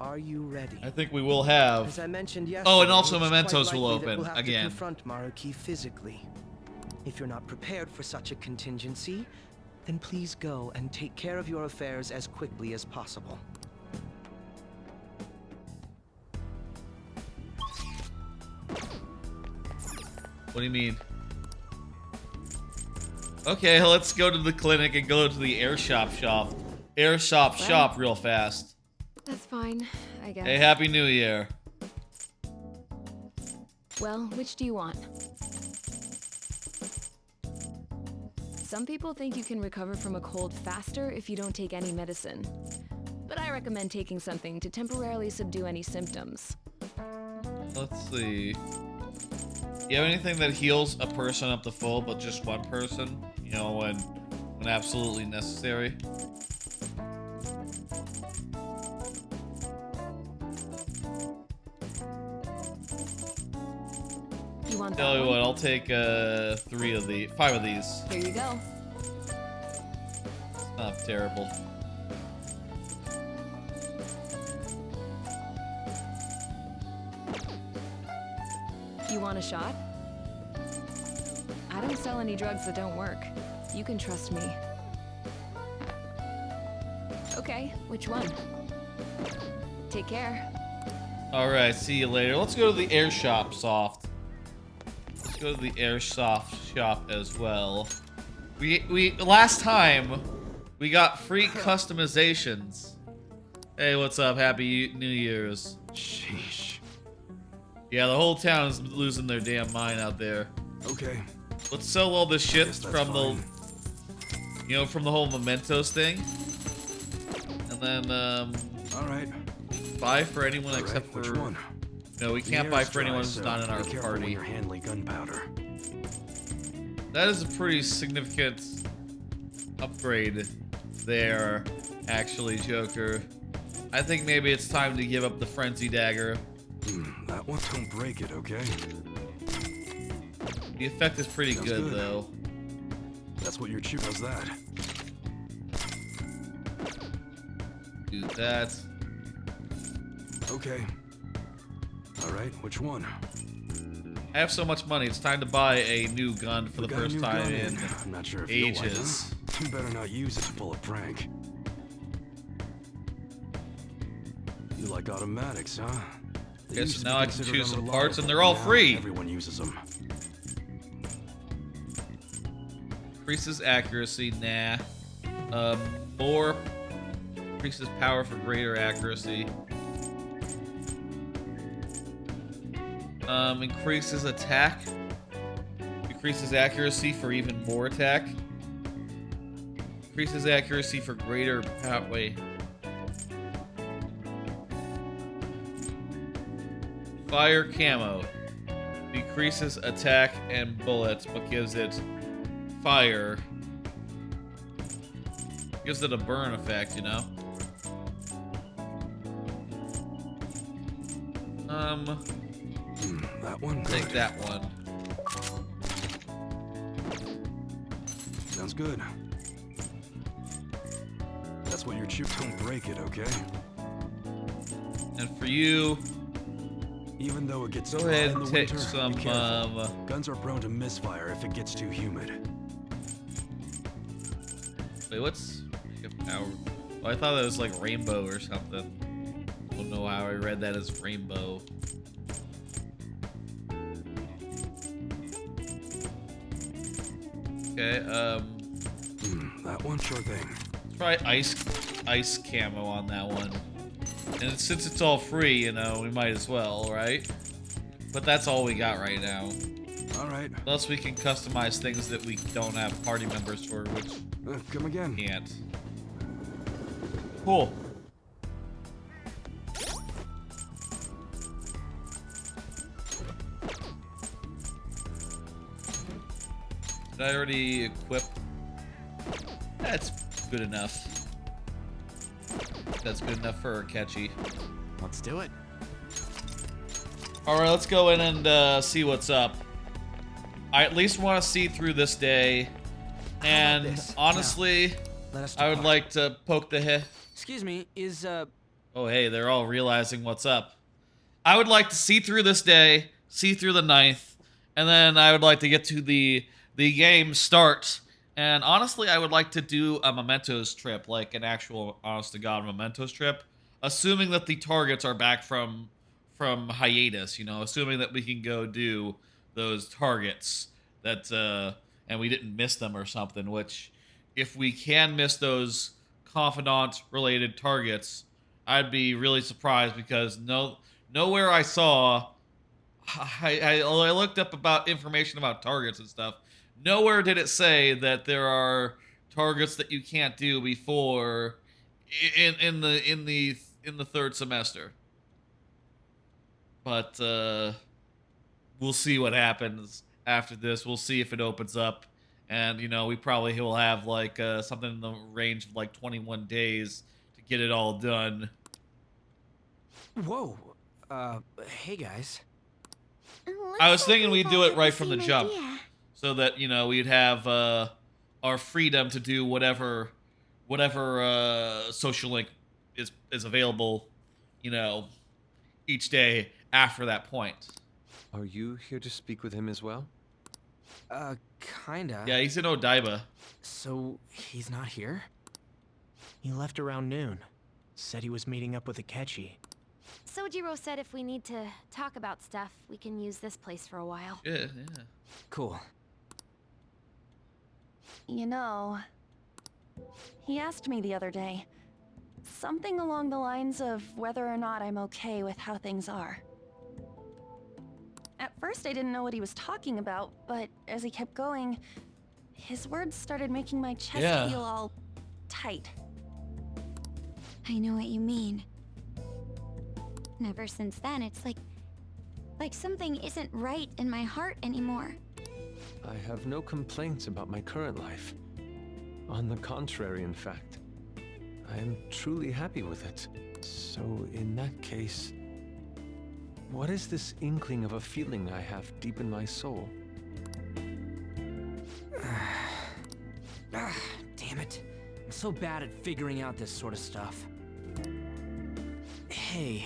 Speaker 9: are you ready?
Speaker 1: I think we will have.
Speaker 9: As I mentioned yesterday,
Speaker 1: oh, and also
Speaker 9: it's
Speaker 1: mementos
Speaker 9: quite
Speaker 1: will
Speaker 9: likely that
Speaker 1: open
Speaker 9: we'll have
Speaker 1: again.
Speaker 9: To confront Maruki physically. If you're not prepared for such a contingency, then please go and take care of your affairs as quickly as possible.
Speaker 1: What do you mean? Okay, let's go to the clinic and go to the air shop real fast.
Speaker 11: That's fine, I guess.
Speaker 1: Hey, Happy New Year.
Speaker 11: Well, which do you want? Some people think you can recover from a cold faster if you don't take any medicine. But I recommend taking something to temporarily subdue any symptoms.
Speaker 1: Let's see. You have anything that heals a person up to full, but just one person? You know, when absolutely necessary?
Speaker 11: You want that
Speaker 1: Tell you
Speaker 11: one?
Speaker 1: what, I'll take 5 of these.
Speaker 11: Here you go.
Speaker 1: It's not terrible.
Speaker 11: You want a shot? I don't sell any drugs that don't work. You can trust me. Okay, which one? Take care.
Speaker 1: Alright, see you later. Let's go to the air shop Let's go to the airsoft shop as well. We last time we got free customizations. Hey, what's up? Happy New Year's.
Speaker 10: Sheesh.
Speaker 1: Yeah, the whole town is losing their damn mind out there.
Speaker 10: Okay.
Speaker 1: Let's sell all this shit
Speaker 10: Guess that's
Speaker 1: from
Speaker 10: fine.
Speaker 1: from the whole mementos thing. And then
Speaker 10: All right.
Speaker 1: buy for anyone
Speaker 10: All
Speaker 1: except
Speaker 10: right,
Speaker 1: for
Speaker 10: which one?
Speaker 1: No, we
Speaker 10: The
Speaker 1: can't
Speaker 10: air
Speaker 1: buy
Speaker 10: is
Speaker 1: for anyone
Speaker 10: dry,
Speaker 1: who's
Speaker 10: so
Speaker 1: not in our
Speaker 10: be careful when
Speaker 1: party.
Speaker 10: you're handling gunpowder.
Speaker 1: That is a pretty significant upgrade there, actually, Joker. I think maybe it's time to give up the frenzy dagger.
Speaker 10: That one, don't break it, okay?
Speaker 1: The effect is pretty
Speaker 10: Sounds
Speaker 1: good,
Speaker 10: good.
Speaker 1: though.
Speaker 10: That's what your chew does that.
Speaker 1: Do that.
Speaker 10: Okay. All right, which one?
Speaker 1: I have so much money, it's time to buy a new gun for
Speaker 10: We
Speaker 1: the
Speaker 10: got a
Speaker 1: first
Speaker 10: new
Speaker 1: time
Speaker 10: gun
Speaker 1: in
Speaker 10: I'm not sure if you'll like
Speaker 1: ages.
Speaker 10: them. You better not use it to pull a prank. You like automatics, huh? They
Speaker 1: Okay,
Speaker 10: used
Speaker 1: so
Speaker 10: to be
Speaker 1: now I can
Speaker 10: considered
Speaker 1: choose some parts, and
Speaker 10: unreliable,
Speaker 1: they're all
Speaker 10: now
Speaker 1: free.
Speaker 10: Everyone uses them.
Speaker 1: Increases accuracy, nah. More increases power for greater accuracy. Increases attack. Increases accuracy for even more attack. Increases accuracy for greater power. Wait. Fire camo. Decreases attack and bullets, but gives it fire. Gives it a burn effect, you know?
Speaker 10: That one?
Speaker 1: Take
Speaker 10: Good.
Speaker 1: that one.
Speaker 10: Sounds good. That's what you're chewing. Don't break it, okay?
Speaker 1: And for you,
Speaker 10: Even though it gets
Speaker 1: go
Speaker 10: dry
Speaker 1: ahead
Speaker 10: in
Speaker 1: and
Speaker 10: the
Speaker 1: take
Speaker 10: winter,
Speaker 1: some,
Speaker 10: be careful. Guns are prone to misfire if it gets too humid.
Speaker 1: wait, what's power? Oh, I thought that was like rainbow or something. I don't know how I read that as rainbow. Okay,
Speaker 10: That one? Sure thing.
Speaker 1: try ice camo on that one. And since it's all free, you know, we might as well, right? But that's all we got right now.
Speaker 10: Alright.
Speaker 1: Unless we can customize things that we don't have party members for, which
Speaker 10: Come again.
Speaker 1: can't. Cool. Did I already equip? That's good enough. That's good enough for Catchy.
Speaker 3: Let's do it.
Speaker 1: Alright, let's go in and see what's up. I at least want to see through this day. And
Speaker 3: this?
Speaker 1: honestly,
Speaker 3: Let us
Speaker 1: I would
Speaker 3: depart.
Speaker 1: like to poke the head.
Speaker 3: Excuse me, is
Speaker 1: Oh, hey, they're all realizing what's up. I would like to see through this day, see through the 9th, and then I would like to get to the game start. And honestly, I would like to do a Mementos trip, like an actual, honest-to-God Mementos trip, assuming that the targets are back from hiatus, you know, assuming that we can go do those targets that, and we didn't miss them or something, which, if we can miss those confidant-related targets, I'd be really surprised because nowhere I saw, I looked up about information about targets and stuff. Nowhere did it say that there are targets that you can't do before in the third semester. But we'll see what happens after this. We'll see if it opens up, and you know we probably will have like something in the range of like 21 days to get it all done.
Speaker 3: Whoa. Hey guys.
Speaker 1: I was thinking we'd do it right from the jump, so that you know we'd have our freedom to do whatever social link is available, you know, each day after that point.
Speaker 12: Are you here to speak with him as well?
Speaker 3: Kinda.
Speaker 1: Yeah, he's in Odaiba.
Speaker 3: So, he's not here? He left around noon. Said he was meeting up with Akechi.
Speaker 13: Sojiro said if we need to talk about stuff, we can use this place for a while.
Speaker 1: Yeah.
Speaker 3: Cool.
Speaker 4: You know, he asked me the other day, something along the lines of whether or not I'm okay with how things are. At first I didn't know what he was talking about, but as he kept going, his words started making my chest feel all tight.
Speaker 13: I know what you mean. And ever since then, it's like something isn't right in my heart anymore.
Speaker 12: I have no complaints about my current life. On the contrary, in fact. I am truly happy with it. So, in that case, what is this inkling of a feeling I have deep in my soul?
Speaker 3: Damn it. I'm so bad at figuring out this sort of stuff. Hey.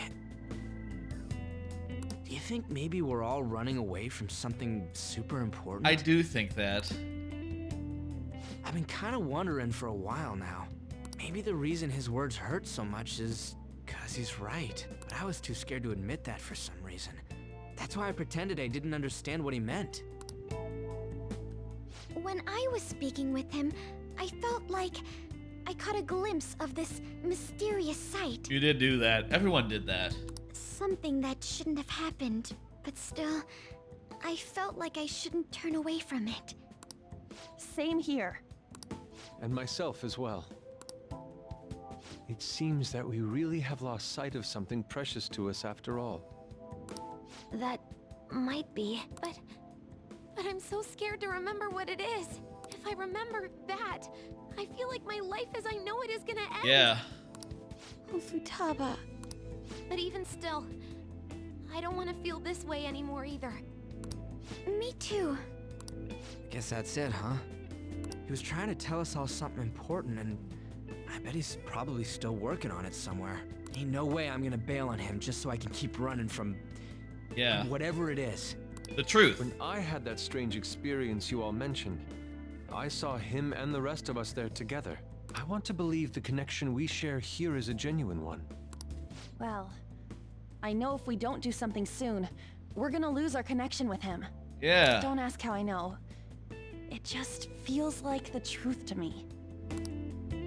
Speaker 3: Do you think maybe we're all running away from something super important?
Speaker 1: I do think that.
Speaker 3: I've been kind of wondering for a while now. Maybe the reason his words hurt so much is because he's right. But I was too scared to admit that for some reason. That's why I pretended I didn't understand what he meant.
Speaker 13: When I was speaking with him, I felt like I caught a glimpse of this mysterious sight.
Speaker 1: You did do that. Everyone did that.
Speaker 13: Something that shouldn't have happened, but still, I felt like I shouldn't turn away from it.
Speaker 4: Same here.
Speaker 12: And myself as well. It seems that we really have lost sight of something precious to us after all.
Speaker 13: That might be, but I'm so scared to remember what it is. If I remember that, I feel like my life as I know it is gonna end.
Speaker 1: Yeah.
Speaker 4: Oh, Futaba.
Speaker 13: But even still, I don't want to feel this way anymore either. Me too.
Speaker 14: Guess that's it, huh? He was trying to tell us all something important, and I bet he's probably still working on it somewhere. Ain't no way I'm gonna bail on him just so I can keep running from...
Speaker 1: Yeah.
Speaker 14: whatever it is.
Speaker 1: The truth.
Speaker 12: When I had that strange experience you all mentioned, I saw him and the rest of us there together. I want to believe the connection we share here is a genuine one.
Speaker 15: Well, I know if we don't do something soon, we're gonna lose our connection with him.
Speaker 1: Yeah.
Speaker 15: Don't ask how I know. It just feels like the truth to me.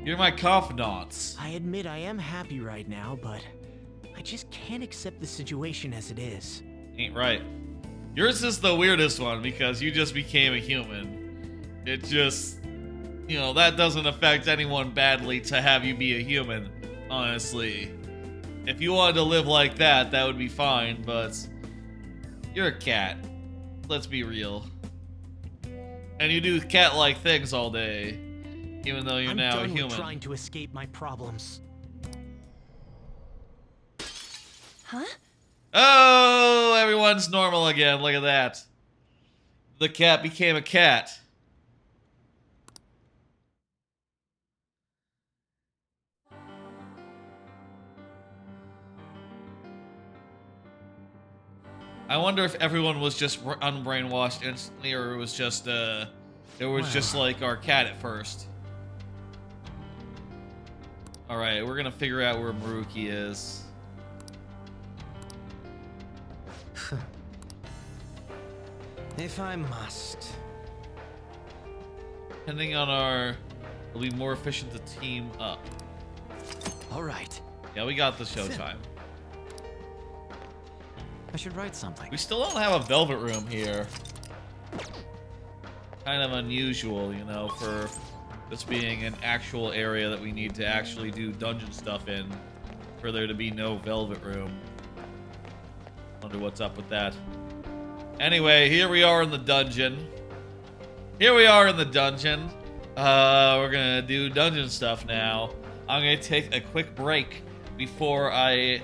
Speaker 1: You're my confidants.
Speaker 9: I admit I am happy right now, but I just can't accept the situation as it is.
Speaker 1: Ain't right. Yours is the weirdest one because you just became a human. It just, you know, that doesn't affect anyone badly to have you be a human, honestly. If you wanted to live like that, that would be fine, but you're a cat. Let's be real. And you do cat-like things all day, even though you're now a human.
Speaker 3: I'm trying to escape my problems.
Speaker 15: Huh?
Speaker 1: Oh, everyone's normal again. Look at that. The cat became a cat. I wonder if everyone was just unbrainwashed instantly, or it was just just like our cat at first. All right, we're gonna figure out where Maruki is.
Speaker 9: If I must.
Speaker 1: Depending on our, it'll be more efficient to team up.
Speaker 3: All right.
Speaker 1: Yeah, we got the showtime.
Speaker 3: I should write something.
Speaker 1: We still don't have a velvet room here. Kind of unusual, you know, for this being an actual area that we need to actually do dungeon stuff in, for there to be no velvet room. Wonder what's up with that. Anyway, here we are in the dungeon. Here we are in the dungeon. We're gonna do dungeon stuff now. I'm gonna take a quick break before I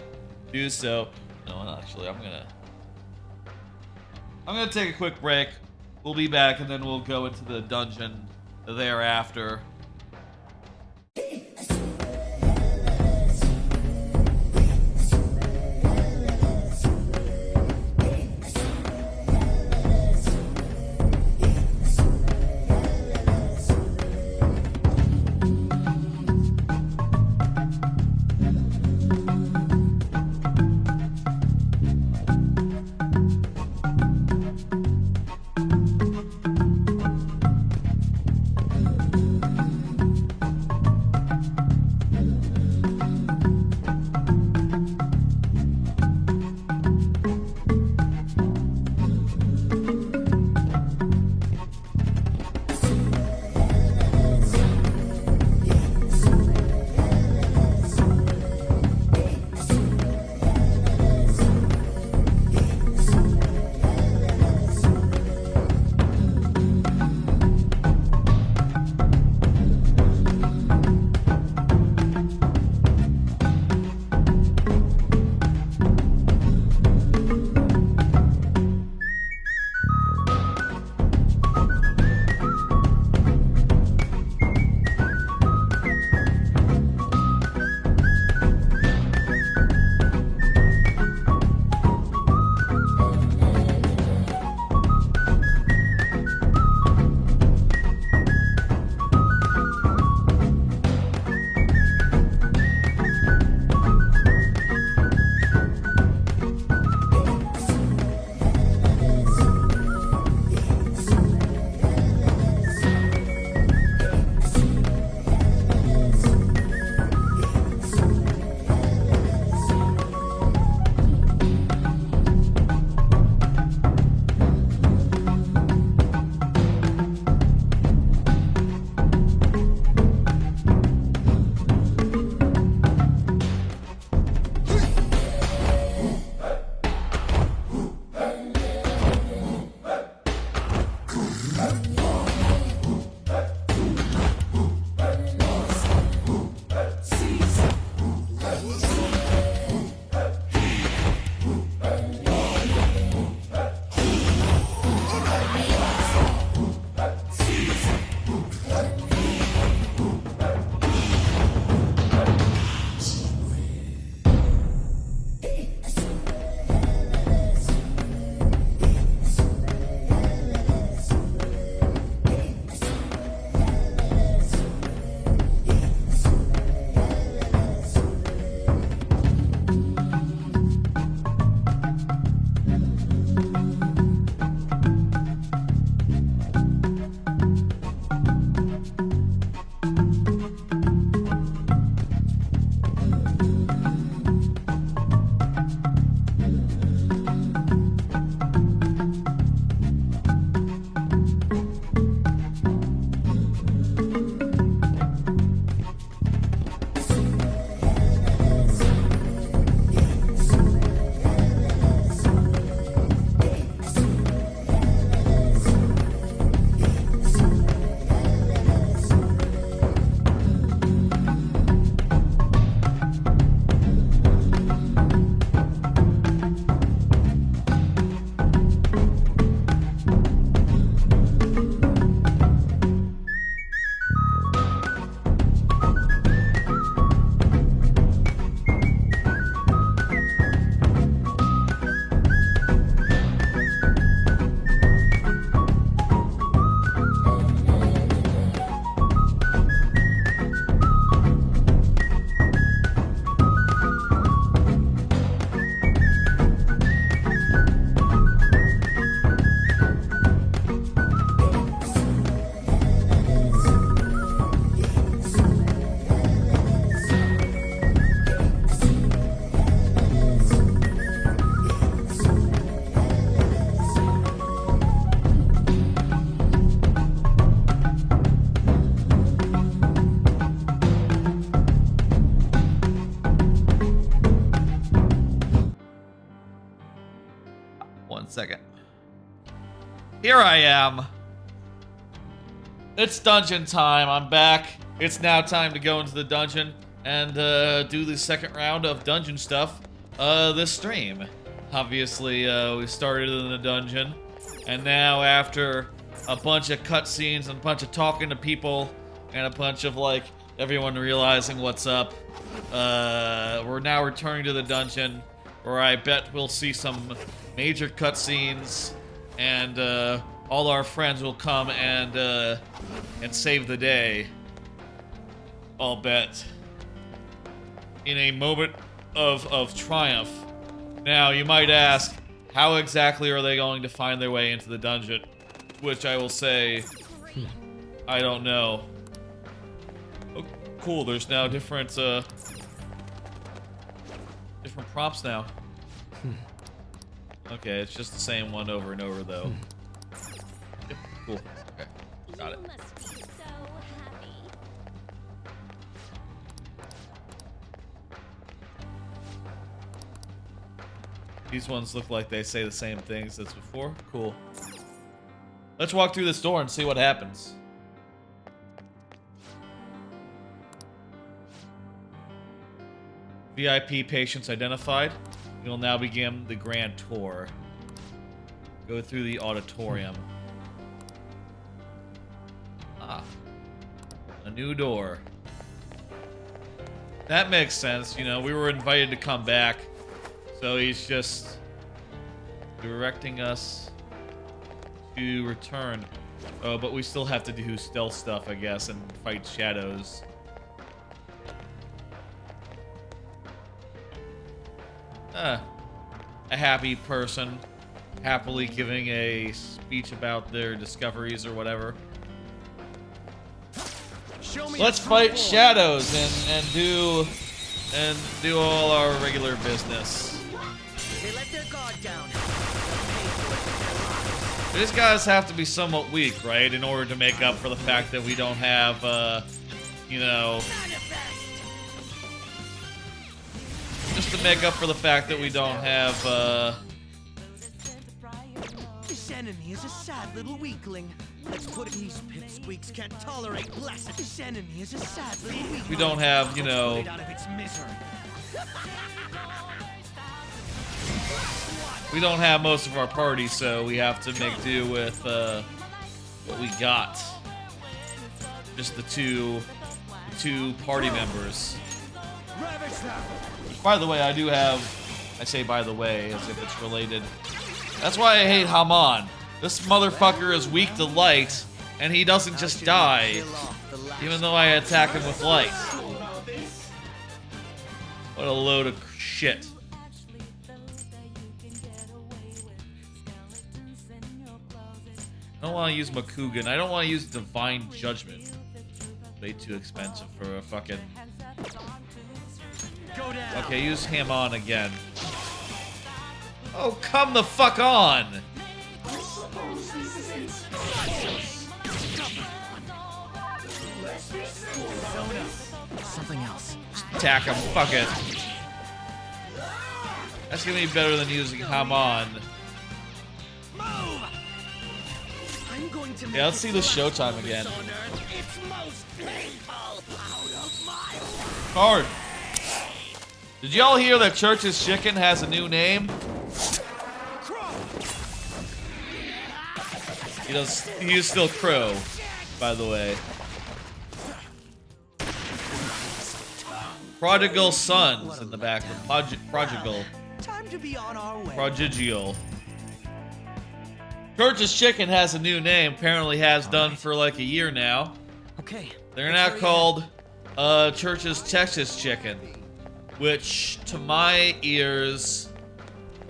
Speaker 1: do so. No, actually, I'm gonna take a quick break. We'll be back, and then we'll go into the dungeon thereafter. second. Here I am. It's dungeon time. I'm back. It's now time to go into the dungeon and do the second round of dungeon stuff this stream. Obviously, we started in the dungeon, and now after a bunch of cutscenes and a bunch of talking to people and a bunch of like everyone realizing what's up, we're now returning to the dungeon, where I bet we'll see some major cutscenes, and all our friends will come and save the day. I'll bet. In a moment of triumph. Now, you might ask, how exactly are they going to find their way into the dungeon? Which I will say, I don't know. Oh, cool, there's now different prompts now. Okay, it's just the same one over and over, though. Yep, cool. Okay, got it. These ones look like they say the same things as before. Cool. Let's walk through this door and see what happens. VIP patients identified. You'll now begin the grand tour. Go through the auditorium. Ah. A new door. That makes sense. You know, we were invited to come back. So he's just directing us to return. Oh, but we still have to do stealth stuff, I guess, and fight shadows. A happy person happily giving a speech about their discoveries or whatever. Let's fight shadows and do all our regular business.
Speaker 3: They let their guard down.
Speaker 1: These guys have to be somewhat weak, right? In order to make up for the fact that we don't have, you know... Just to make up for the fact that we don't have,
Speaker 3: This enemy is a sad little weakling. Let's put it. These pipsqueaks can't tolerate less. This enemy is a sad little weakling.
Speaker 1: we don't have, you know...
Speaker 3: Let's put it out of its misery.
Speaker 1: We don't have most of our party, so we have to make do with what we got. Just the two party members. By the way, I do have, I say by the way, as if it's related. That's why I hate Haman. This motherfucker is weak to light, and he doesn't just die, even though I attack him with light. What a load of shit. I don't want to use Makugan. I don't want to use Divine Judgment. Way too expensive for a fucking... Okay, use Hamon again. Oh, come the fuck on!
Speaker 14: Something else.
Speaker 1: Just attack him. Fuck it. That's gonna be better than using Hamon. Yeah, let's see the showtime again. Card. Did y'all hear that Church's Chicken has a new name? He is still Crow, by the way. Prodigal Sons in the back. Prodigal.
Speaker 3: Time to be on our way.
Speaker 1: Prodigal. Church's Chicken has a new name. Apparently has done for like a year now.
Speaker 9: Okay.
Speaker 1: They're now called Church's Texas Chicken, which to my ears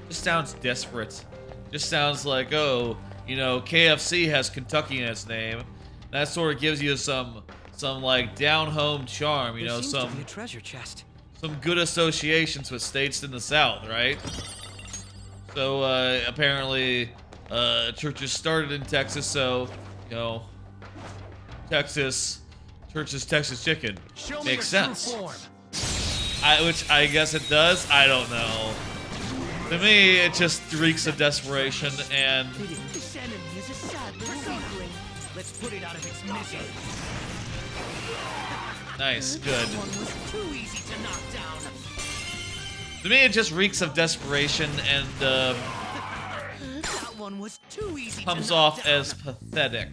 Speaker 1: just sounds desperate. Just sounds like, oh, you know, KFC has Kentucky in its name. That sort of gives you some like down-home charm, you know, some
Speaker 9: a treasure chest.
Speaker 1: Some good associations with states in the South, right? So apparently churches started in Texas, so you know, Church's Texas Chicken makes sense. Which I guess it does. I don't know. To me, it just reeks of desperation and...
Speaker 3: This enemy is a sad little weakling. Let's put it out of its misery.
Speaker 1: Nice, good.
Speaker 3: That one was too easy to knock down.
Speaker 1: To me, it just reeks of desperation and
Speaker 3: That one was too easy
Speaker 1: comes
Speaker 3: to knock
Speaker 1: off
Speaker 3: down.
Speaker 1: as pathetic.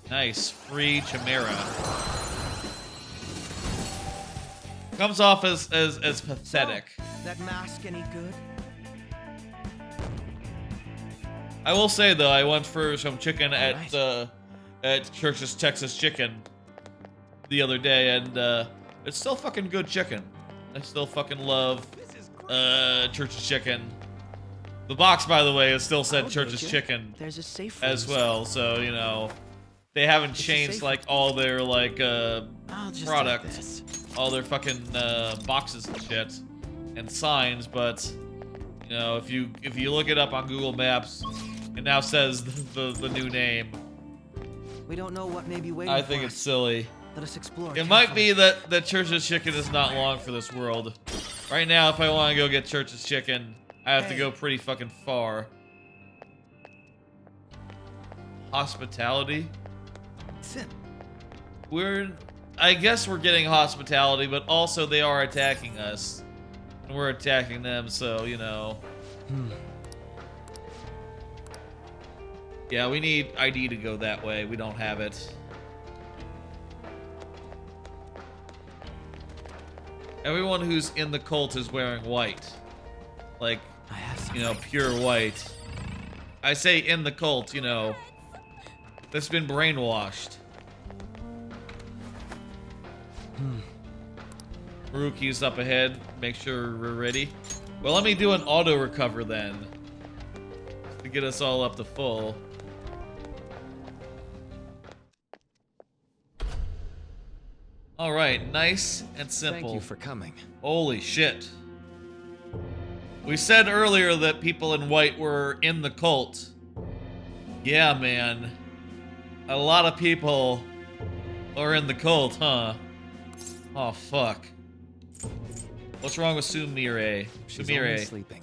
Speaker 1: Nice, free Chimera. Comes off as pathetic.
Speaker 3: So, that mask any good?
Speaker 1: I will say though, I went for some chicken at Church's Texas Chicken the other day, and it's still fucking good chicken. I still fucking love Church's Chicken. The box, by the way, is still said Church's Chicken
Speaker 9: There's a safe
Speaker 1: as well, so you know they haven't changed like all their like products, all their fucking boxes and shit and signs, but you know if you look it up on Google Maps, it now says the new name.
Speaker 9: We don't know what may be waiting
Speaker 1: I think
Speaker 9: for
Speaker 1: it's
Speaker 9: us.
Speaker 1: silly.
Speaker 9: Let us explore.
Speaker 1: It might be that Church's Chicken is not long for this world. Right now, if I want to go get Church's Chicken, I have to go pretty fucking far. Hospitality? I guess we're getting hospitality, but also they are attacking us. And we're attacking them, so, you know. Yeah, we need ID to go that way. We don't have it. Everyone who's in the cult is wearing white. Like, you know, pure white. I say in the cult, you know, that's been brainwashed. Maruki's up ahead. Make sure we're ready. Well, let me do an auto recover then. To get us all up to full. Alright, nice and simple.
Speaker 6: Thank you for coming.
Speaker 1: Holy shit. We said earlier that people in white were in the cult. Yeah, man. A lot of people are in the cult, huh? Oh, fuck. What's wrong with Sumire?
Speaker 6: She's only sleeping.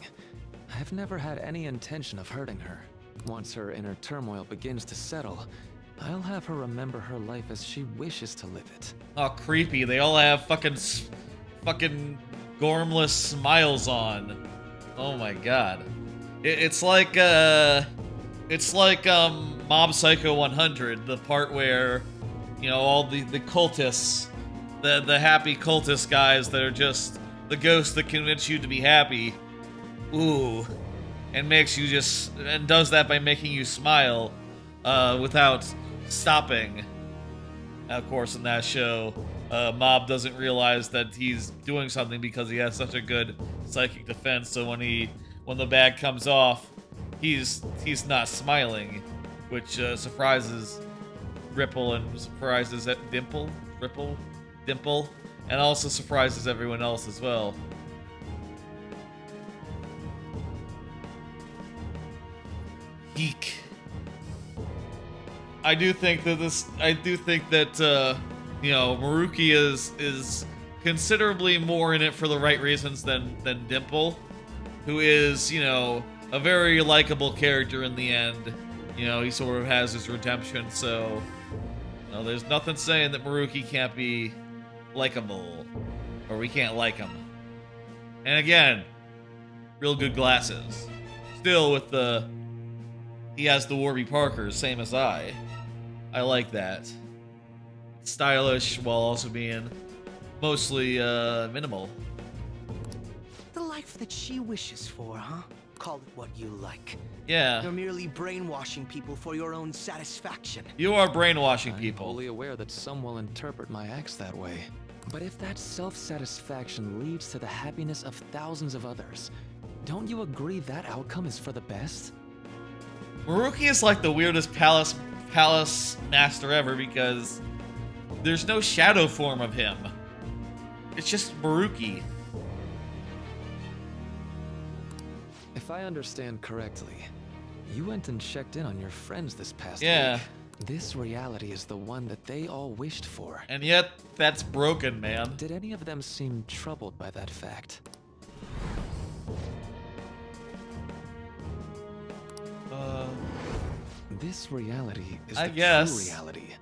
Speaker 6: I've never had any intention of hurting her. Once her inner turmoil begins to settle, I'll have her remember her life as she wishes to live it.
Speaker 1: Oh, creepy. They all have fucking gormless smiles on. Oh my god. It's like Mob Psycho 100, the part where, you know, all the cultists, the happy cultist guys that are just the ghosts that convince you to be happy. Ooh. And makes you and does that by making you smile without stopping. Of course, in that show, Mob doesn't realize that he's doing something because he has such a good psychic defense. So when the bag comes off, he's not smiling, which surprises Ripple and surprises Dimple, and also surprises everyone else as well. Geek. I do think that you know, Maruki is considerably more in it for the right reasons than Dimple, who is, you know, a very likable character in the end. You know, he sort of has his redemption, so you know, there's nothing saying that Maruki can't be likable, or we can't like him. And again, real good glasses. Still with he has the Warby Parkers, same as I like that. Stylish while also being mostly minimal.
Speaker 9: The life that she wishes for, huh? Call it what you like.
Speaker 1: Yeah.
Speaker 9: You're merely brainwashing people for your own satisfaction.
Speaker 1: You are brainwashing people.
Speaker 6: I'm fully aware that some will interpret my acts that way. But if that self-satisfaction leads to the happiness of thousands of others, don't you agree that outcome is for the best?
Speaker 1: Maruki is like the weirdest palace master ever because there's no shadow form of him. It's just Maruki.
Speaker 6: If I understand correctly, you went and checked in on your friends this past
Speaker 1: week.
Speaker 6: This reality is the one that they all wished for.
Speaker 1: And yet, that's broken, man.
Speaker 6: Did any of them seem troubled by that fact? This reality is
Speaker 1: I
Speaker 6: the
Speaker 1: guess.
Speaker 6: true reality.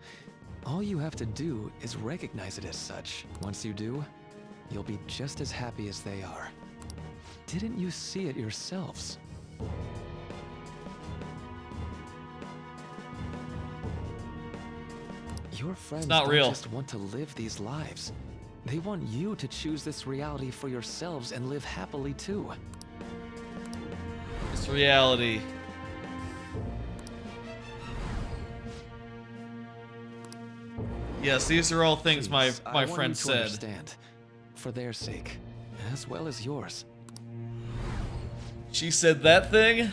Speaker 6: All you have to do is recognize it as such. Once you do, you'll be just as happy as they are. Didn't you see it yourselves? Your friends
Speaker 1: not
Speaker 6: don't
Speaker 1: real.
Speaker 6: just want to live these lives. They want you to choose this reality for yourselves and live happily too.
Speaker 1: It's reality. Yes, these are all things
Speaker 6: Please,
Speaker 1: my
Speaker 6: I want
Speaker 1: friend
Speaker 6: you to
Speaker 1: said.
Speaker 6: Understand, for their sake, as well as yours.
Speaker 1: She said that thing?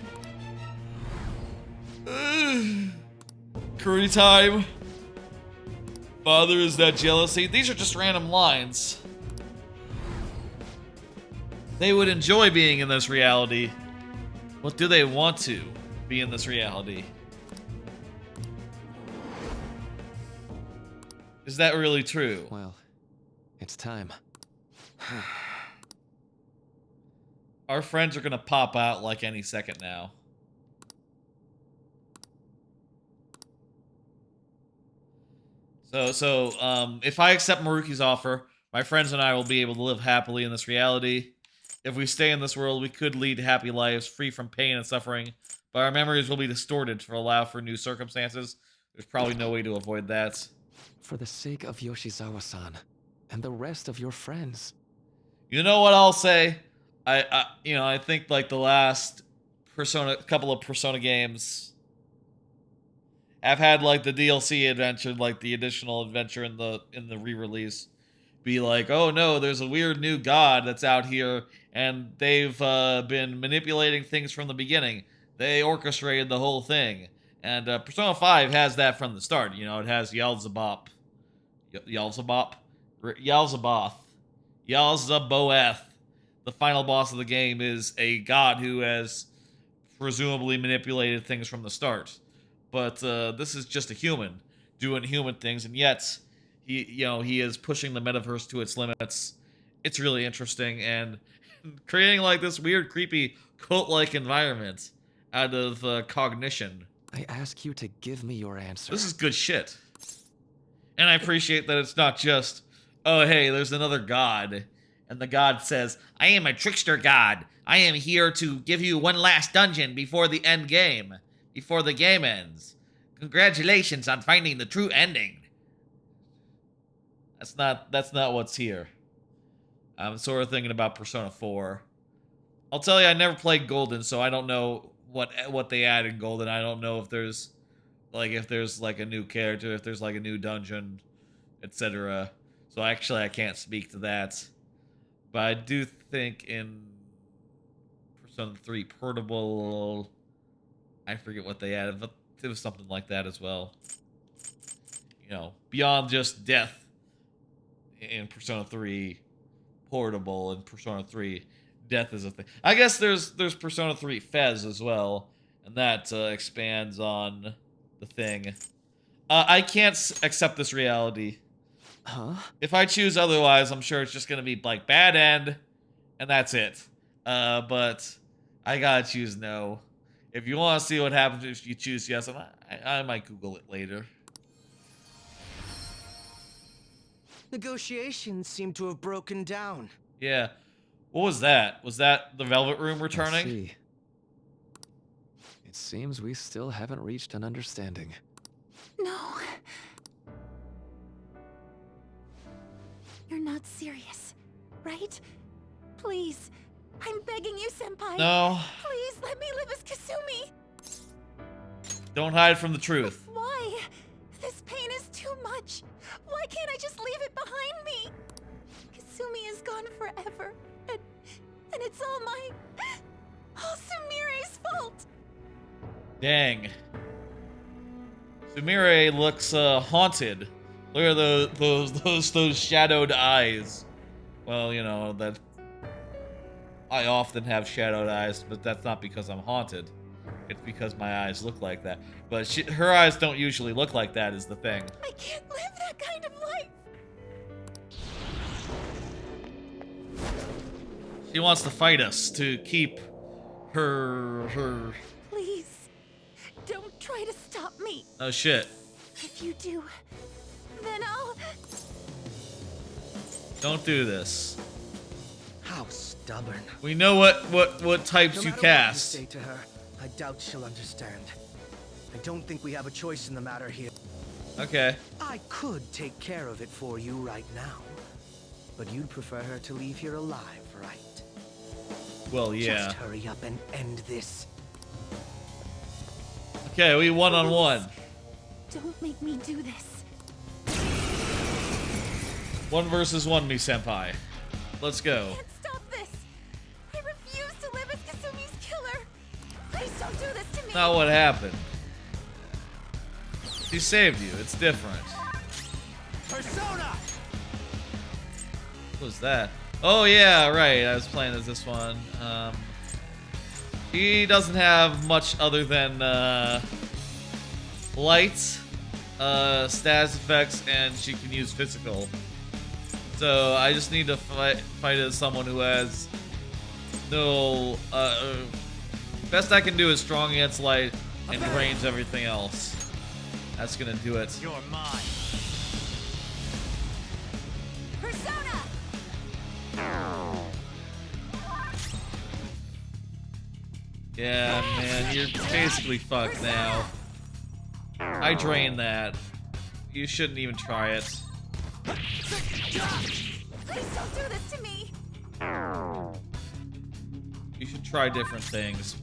Speaker 1: Curry time. Father, is that jealousy? These are just random lines. They would enjoy being in this reality. What do they want to be in this reality? Is that really true?
Speaker 6: Well, it's time.
Speaker 1: Our friends are gonna pop out like any second now. So, if I accept Maruki's offer, my friends and I will be able to live happily in this reality. If we stay in this world, we could lead happy lives free from pain and suffering, but our memories will be distorted to allow for new circumstances. There's probably no way to avoid that.
Speaker 6: For the sake of Yoshizawa-san and the rest of your friends.
Speaker 1: You know what I'll say? I think like the last couple of Persona games have had like the DLC adventure, like the additional adventure in the re-release, be like, oh no, there's a weird new god that's out here, and they've been manipulating things from the beginning. They orchestrated the whole thing, and Persona 5 has that from the start. You know, it has Yalzaboth, Yalzaboeth. The final boss of the game is a god who has presumably manipulated things from the start. But this is just a human doing human things, and yet he is pushing the metaverse to its limits. It's really interesting, and creating like this weird, creepy, cult-like environment out of cognition.
Speaker 6: I ask you to give me your answer.
Speaker 1: This is good shit. And I appreciate that it's not just, oh hey, there's another god, and the god says, I am a trickster god. I am here to give you one last dungeon before the end game. Before the game ends. Congratulations on finding the true ending. That's not what's here. I'm sort of thinking about Persona 4. I'll tell you, I never played Golden, so I don't know what they add in Golden. I don't know if there's like a new character, if there's like a new dungeon, etc. So actually I can't speak to that. But I do think in Persona 3 Portable, I forget what they added, but it was something like that as well. You know, beyond just death in Persona 3 Portable and Persona 3 death is a thing. I guess there's Persona 3 Fez as well, and that expands on the thing. I can't accept this reality.
Speaker 6: Huh?
Speaker 1: If I choose otherwise, I'm sure it's just gonna be like bad end, and that's it. But I gotta choose no. If you want to see what happens if you choose yes, and I might Google it later.
Speaker 9: Negotiations seem to have broken down.
Speaker 1: Yeah. What was that? Was that the Velvet Room returning?
Speaker 6: I see. It seems we still haven't reached an understanding.
Speaker 4: No. You're not serious, right? Please. I'm begging you, Senpai.
Speaker 1: No.
Speaker 4: Please, let me live as Kasumi.
Speaker 1: Don't hide from the truth.
Speaker 4: Why? This pain is too much. Why can't I just leave it behind me? Kasumi is gone forever. And it's all Sumire's fault.
Speaker 1: Dang. Sumire looks haunted. Look at those shadowed eyes. Well, you know, that I often have shadowed eyes, but that's not because I'm haunted. It's because my eyes look like that. But her eyes don't usually look like that is the thing.
Speaker 4: I can't live that kind of life.
Speaker 1: She wants to fight us to keep her...
Speaker 4: Please, don't try to stop me.
Speaker 1: Oh shit.
Speaker 4: If you do, then I'll...
Speaker 1: Don't do this.
Speaker 9: How stubborn.
Speaker 1: We know what types
Speaker 9: No
Speaker 1: you
Speaker 9: matter
Speaker 1: cast.
Speaker 9: what you say to her, I doubt she'll understand. I don't think we have a choice in the matter here.
Speaker 1: Okay.
Speaker 9: I could take care of it for you right now, but you'd prefer her to leave here alive, right?
Speaker 1: Well, yeah.
Speaker 9: Just hurry up and end this.
Speaker 1: Okay, we one-on-one.
Speaker 4: Don't make me do this.
Speaker 1: 1 versus 1, me senpai. Let's go.
Speaker 4: I can't stop this. I refuse to live as Kasumi's killer. Please don't do this to me.
Speaker 1: Not what happened. She saved you. It's different.
Speaker 3: Persona!
Speaker 1: What was that? Oh yeah, right. I was playing as this one. He doesn't have much other than lights, status effects, and she can use physical. So I just need to fight as someone who has no. Best I can do is strong against light and range everything else. That's gonna do it.
Speaker 3: You're mine.
Speaker 4: Persona!
Speaker 1: Yeah, man, you're basically fucked now. I drained that. You shouldn't even try it.
Speaker 4: Please don't do this to me.
Speaker 1: You should try different things.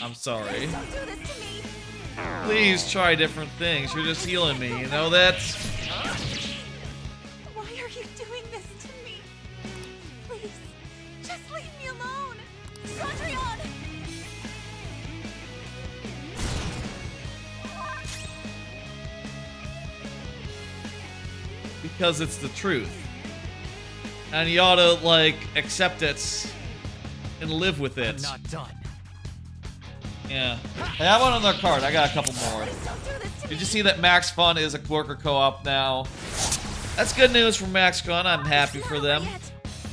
Speaker 1: I'm sorry.
Speaker 4: Don't do this to me.
Speaker 1: Please try different things. You're just healing me, you know that?
Speaker 4: Why are you doing this to me? Please, just leave me alone. Sondrian!
Speaker 1: Because it's the truth. And you ought to, like, accept it and live with it.
Speaker 3: I'm not done.
Speaker 1: Yeah. Hey, I want another card. I got a couple more. Did you see that Max Fun is a worker co-op now? That's good news for Max Fun. I'm happy for them.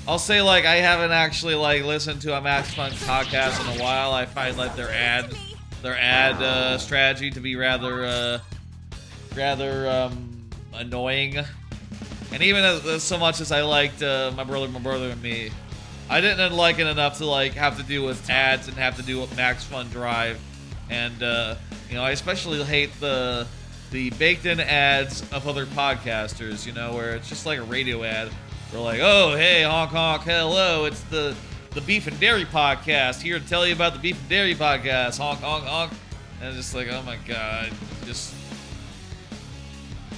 Speaker 1: I'll say, like, I haven't actually, like, listened to a Max Fun podcast in a while. I find, like, their ad strategy to be rather annoying. And even as so much as I liked my brother and me, I didn't like it enough to like have to deal with ads and have to do with Max Fun Drive. And you know, I especially hate the baked-in ads of other podcasters. You know, where it's just like a radio ad. They're like, "Oh, hey, honk honk, hello, it's the Beef and Dairy Podcast here to tell you about the Beef and Dairy Podcast, honk honk honk." And it's just like, oh my god, just.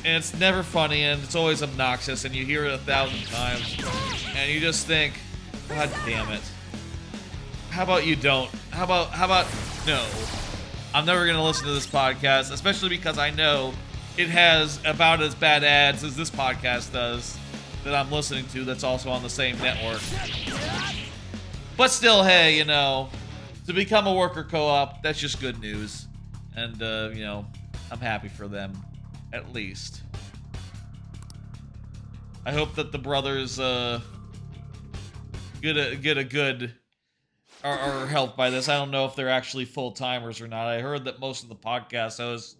Speaker 1: And it's never funny, and it's always obnoxious, and you hear it 1,000 times, and you just think, God damn it. How about you don't? How about no? I'm never gonna listen to this podcast, especially because I know it has about as bad ads as this podcast does that I'm listening to that's also on the same network. But still, hey, you know, to become a worker co-op, that's just good news. And, you know, I'm happy for them. At least. I hope that the brothers get a good are helped by this. I don't know if they're actually full timers or not. I heard that most of the podcast hosts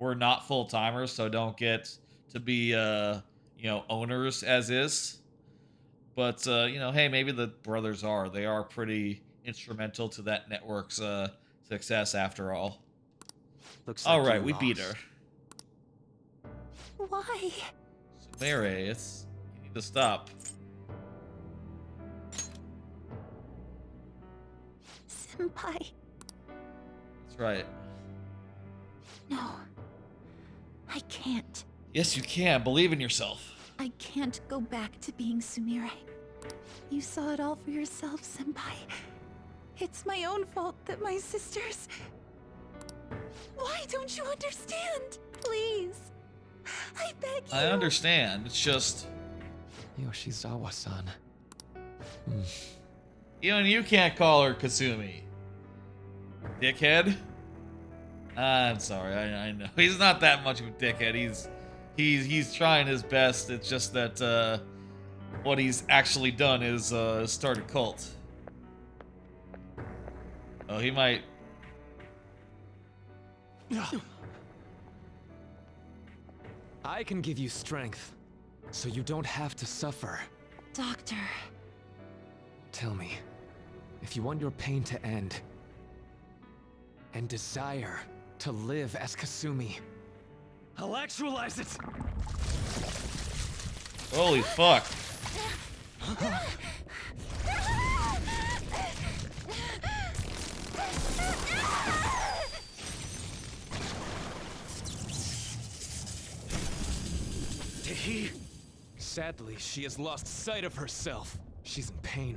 Speaker 1: were not full timers, so don't get to be you know, owners as is. But you know, hey, maybe the brothers are. They are pretty instrumental to that network's success after all.
Speaker 9: Looks
Speaker 1: all
Speaker 9: like
Speaker 1: right,
Speaker 9: you
Speaker 1: we
Speaker 9: lost.
Speaker 1: beat her.
Speaker 4: Why?
Speaker 1: Mary, you need to stop.
Speaker 4: Senpai.
Speaker 1: That's right.
Speaker 4: No. I can't.
Speaker 1: Yes, you can. Believe in yourself.
Speaker 4: I can't go back to being Sumire. You saw it all for yourself, Senpai. It's my own fault that my sisters... Why don't you understand? Please. I beg you.
Speaker 1: I understand. It's just...
Speaker 6: Yoshizawa-san.
Speaker 1: Even you can't call her Kasumi. Dickhead? I'm sorry, I know. He's not that much of a dickhead. He's trying his best. It's just that what he's actually done is start a cult. Oh, he might...
Speaker 6: I can give you strength, so you don't have to suffer.
Speaker 4: Doctor.
Speaker 6: Tell me, if you want your pain to end, and desire to live as Kasumi,
Speaker 2: I'll actualize it!
Speaker 1: Holy fuck.
Speaker 6: Did he? Sadly, she has lost sight of herself. She's in pain.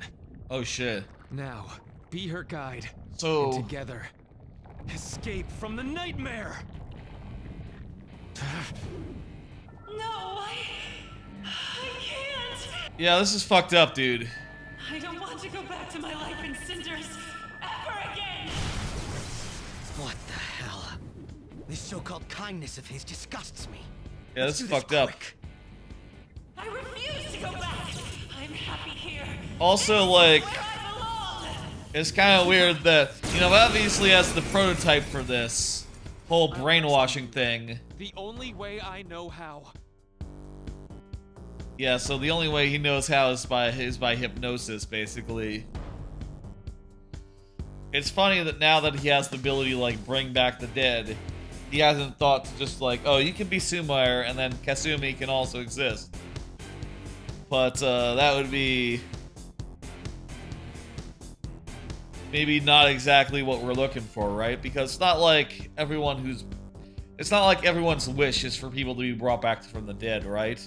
Speaker 1: Oh shit.
Speaker 6: Now, be her guide.
Speaker 1: So
Speaker 6: and together, escape from the nightmare!
Speaker 15: No, I can't.
Speaker 1: yeah, this is fucked up, dude.
Speaker 15: I don't want to go back to my life in cinders ever again.
Speaker 3: What the hell? This so-called kindness of his disgusts me.
Speaker 1: Yeah, this is fucked up.
Speaker 15: I refuse to go back. I'm happy here.
Speaker 1: Also, like, it's kind of weird that, you know, obviously as the prototype for this whole brainwashing thing.
Speaker 6: The only way I know how.
Speaker 1: Yeah, so the only way he knows how is by hypnosis, basically. It's funny that now that he has the ability to, like, bring back the dead, he hasn't thought to just, like, oh, you can be Sumire, and then Kasumi can also exist. But, that would be maybe not exactly what we're looking for, right? Because it's not like everyone's wish is for people to be brought back from the dead, right?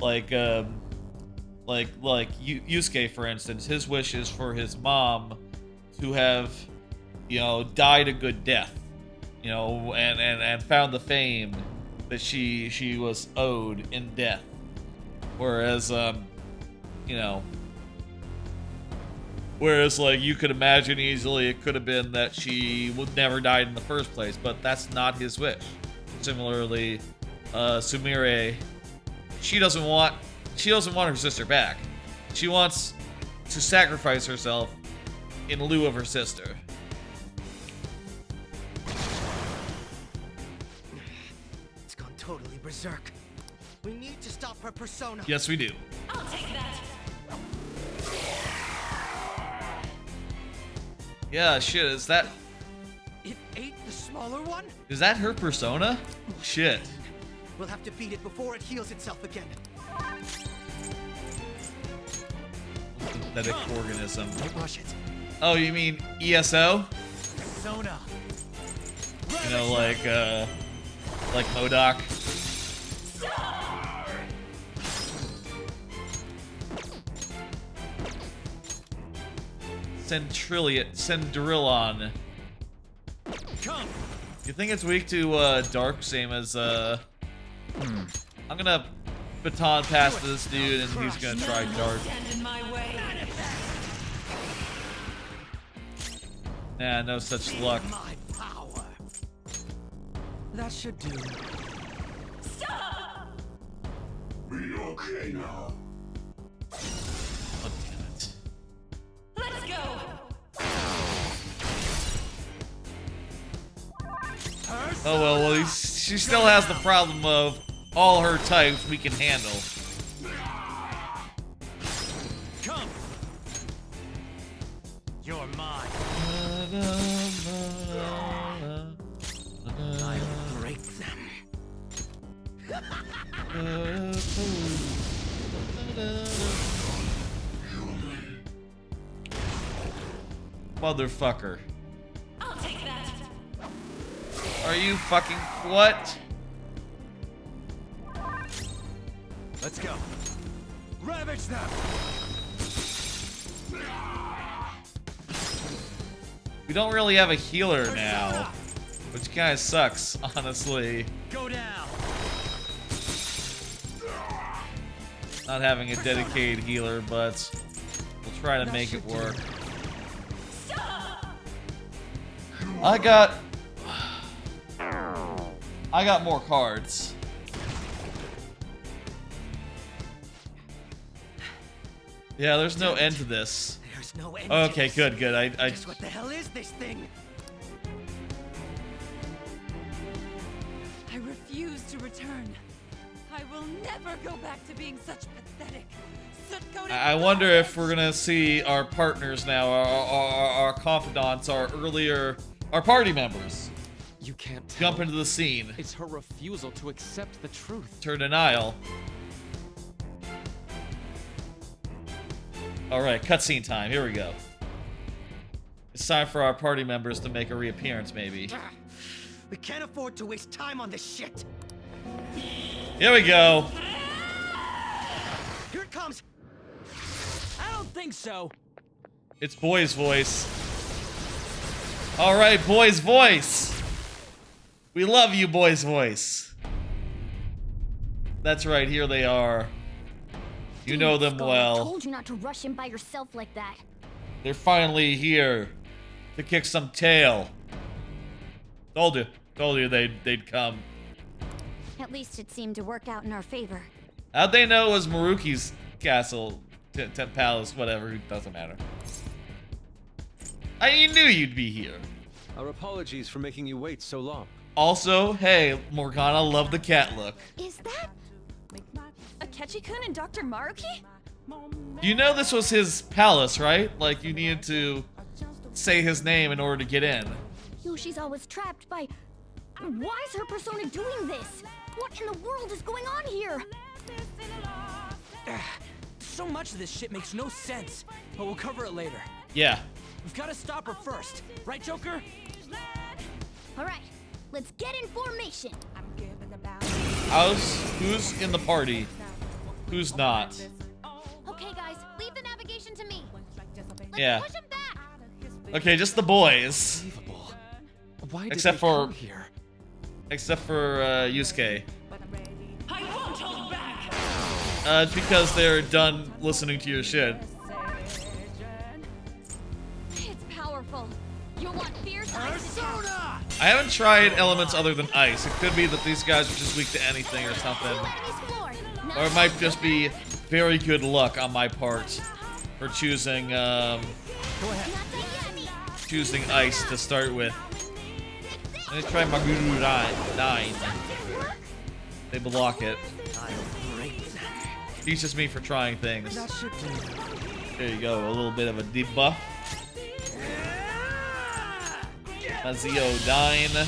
Speaker 1: Like Yusuke, for instance, his wish is for his mom to have, you know, died a good death, you know, and found the fame that she was owed in death. Whereas, you know, like, you could imagine easily it could have been that she would never died in the first place, but that's not his wish. Similarly, Sumire, she doesn't want her sister back. She wants to sacrifice herself in lieu of her sister.
Speaker 3: It's gone totally berserk. We need to stop her persona.
Speaker 1: Yes, we do.
Speaker 15: I'll take that.
Speaker 1: Yeah, shit, is that
Speaker 3: It ate the smaller one?
Speaker 1: is that her persona? Shit.
Speaker 3: We'll have to beat it before it heals itself again.
Speaker 1: Synthetic organism.
Speaker 3: Rush it.
Speaker 1: Oh, you mean ESO?
Speaker 3: Persona.
Speaker 1: You know, like MODOK. Centrillon.
Speaker 2: Come.
Speaker 1: You think it's weak to dark, same as I'm gonna baton pass to this dude and he's gonna try dark.
Speaker 15: Stand in my way.
Speaker 1: Nah, no such luck.
Speaker 3: My power.
Speaker 9: That should do.
Speaker 15: Stop!
Speaker 5: Be okay now.
Speaker 1: Oh, damn it.
Speaker 15: Let's go.
Speaker 1: Oh well, she still has the problem of all her types we can handle.
Speaker 2: Come. You're mine.
Speaker 3: I'll break them.
Speaker 1: Motherfucker.
Speaker 15: I'll take that.
Speaker 1: Are you fucking what?
Speaker 2: Let's go. Ravage them.
Speaker 1: We don't really have a healer now, which kind of sucks, honestly.
Speaker 2: Go down.
Speaker 1: Not having a dedicated healer, but we'll try to make it work. I got more cards. Yeah, there's no end to this.
Speaker 3: There's no end.
Speaker 1: Okay,
Speaker 3: to this.
Speaker 1: good. I
Speaker 3: Just what the hell is this thing?
Speaker 15: to return. I will never go back to being such pathetic, soot-coated.
Speaker 1: I wonder if we're gonna see our partners now, our confidants, our party members.
Speaker 6: You can't tell.
Speaker 1: Jump into the scene.
Speaker 6: It's her refusal to accept the truth.
Speaker 1: It's her denial. Alright, cutscene time. Here we go. It's time for our party members to make a reappearance, maybe.
Speaker 3: We can't afford to waste time on this shit.
Speaker 1: Here we go.
Speaker 3: Here it comes.
Speaker 15: I don't think so.
Speaker 1: It's Boy's voice. Alright, Boy's voice. We love you, Boy's voice. That's right, here they are. You know them well.
Speaker 13: I told you not to rush in by yourself like that.
Speaker 1: They're finally here to kick some tail. Told you they'd come.
Speaker 13: At least it seemed to work out in our favor.
Speaker 1: How'd they know it was Maruki's castle, palace, whatever, it doesn't matter. I knew you'd be here.
Speaker 12: Our apologies for making you wait so long.
Speaker 1: Also, hey, Morgana, love the cat look.
Speaker 13: Is that
Speaker 15: Akechi-kun and Dr. Maruki?
Speaker 1: You know this was his palace, right? Like, you needed to say his name in order to get in.
Speaker 13: Yoshizawa was trapped by... Why is her persona doing this? What in the world is going on here?
Speaker 15: So much of this shit makes no sense, but we'll cover it later.
Speaker 1: Yeah.
Speaker 15: We've got to stop her first, right, Joker?
Speaker 13: All right, let's get in formation.
Speaker 1: Who's in the party? Who's not?
Speaker 13: Okay, guys, leave the navigation to me. Let's
Speaker 1: Yeah.
Speaker 13: push him back.
Speaker 1: Okay, just the boys.
Speaker 6: Why did
Speaker 1: Except
Speaker 6: they
Speaker 1: for
Speaker 6: come here?
Speaker 1: Except for Yusuke.
Speaker 15: I won't hold back.
Speaker 1: It's because they're done listening to your shit.
Speaker 13: It's powerful. You'll want fierce ice attack.
Speaker 1: I haven't tried elements other than ice. It could be that these guys are just weak to anything or something. Or it might just be very good luck on my part for choosing choosing ice to start with. I'm gonna try Maguru 9. They block it. Teaches me for trying things. There you go, a little bit of a debuff. Mazio 9.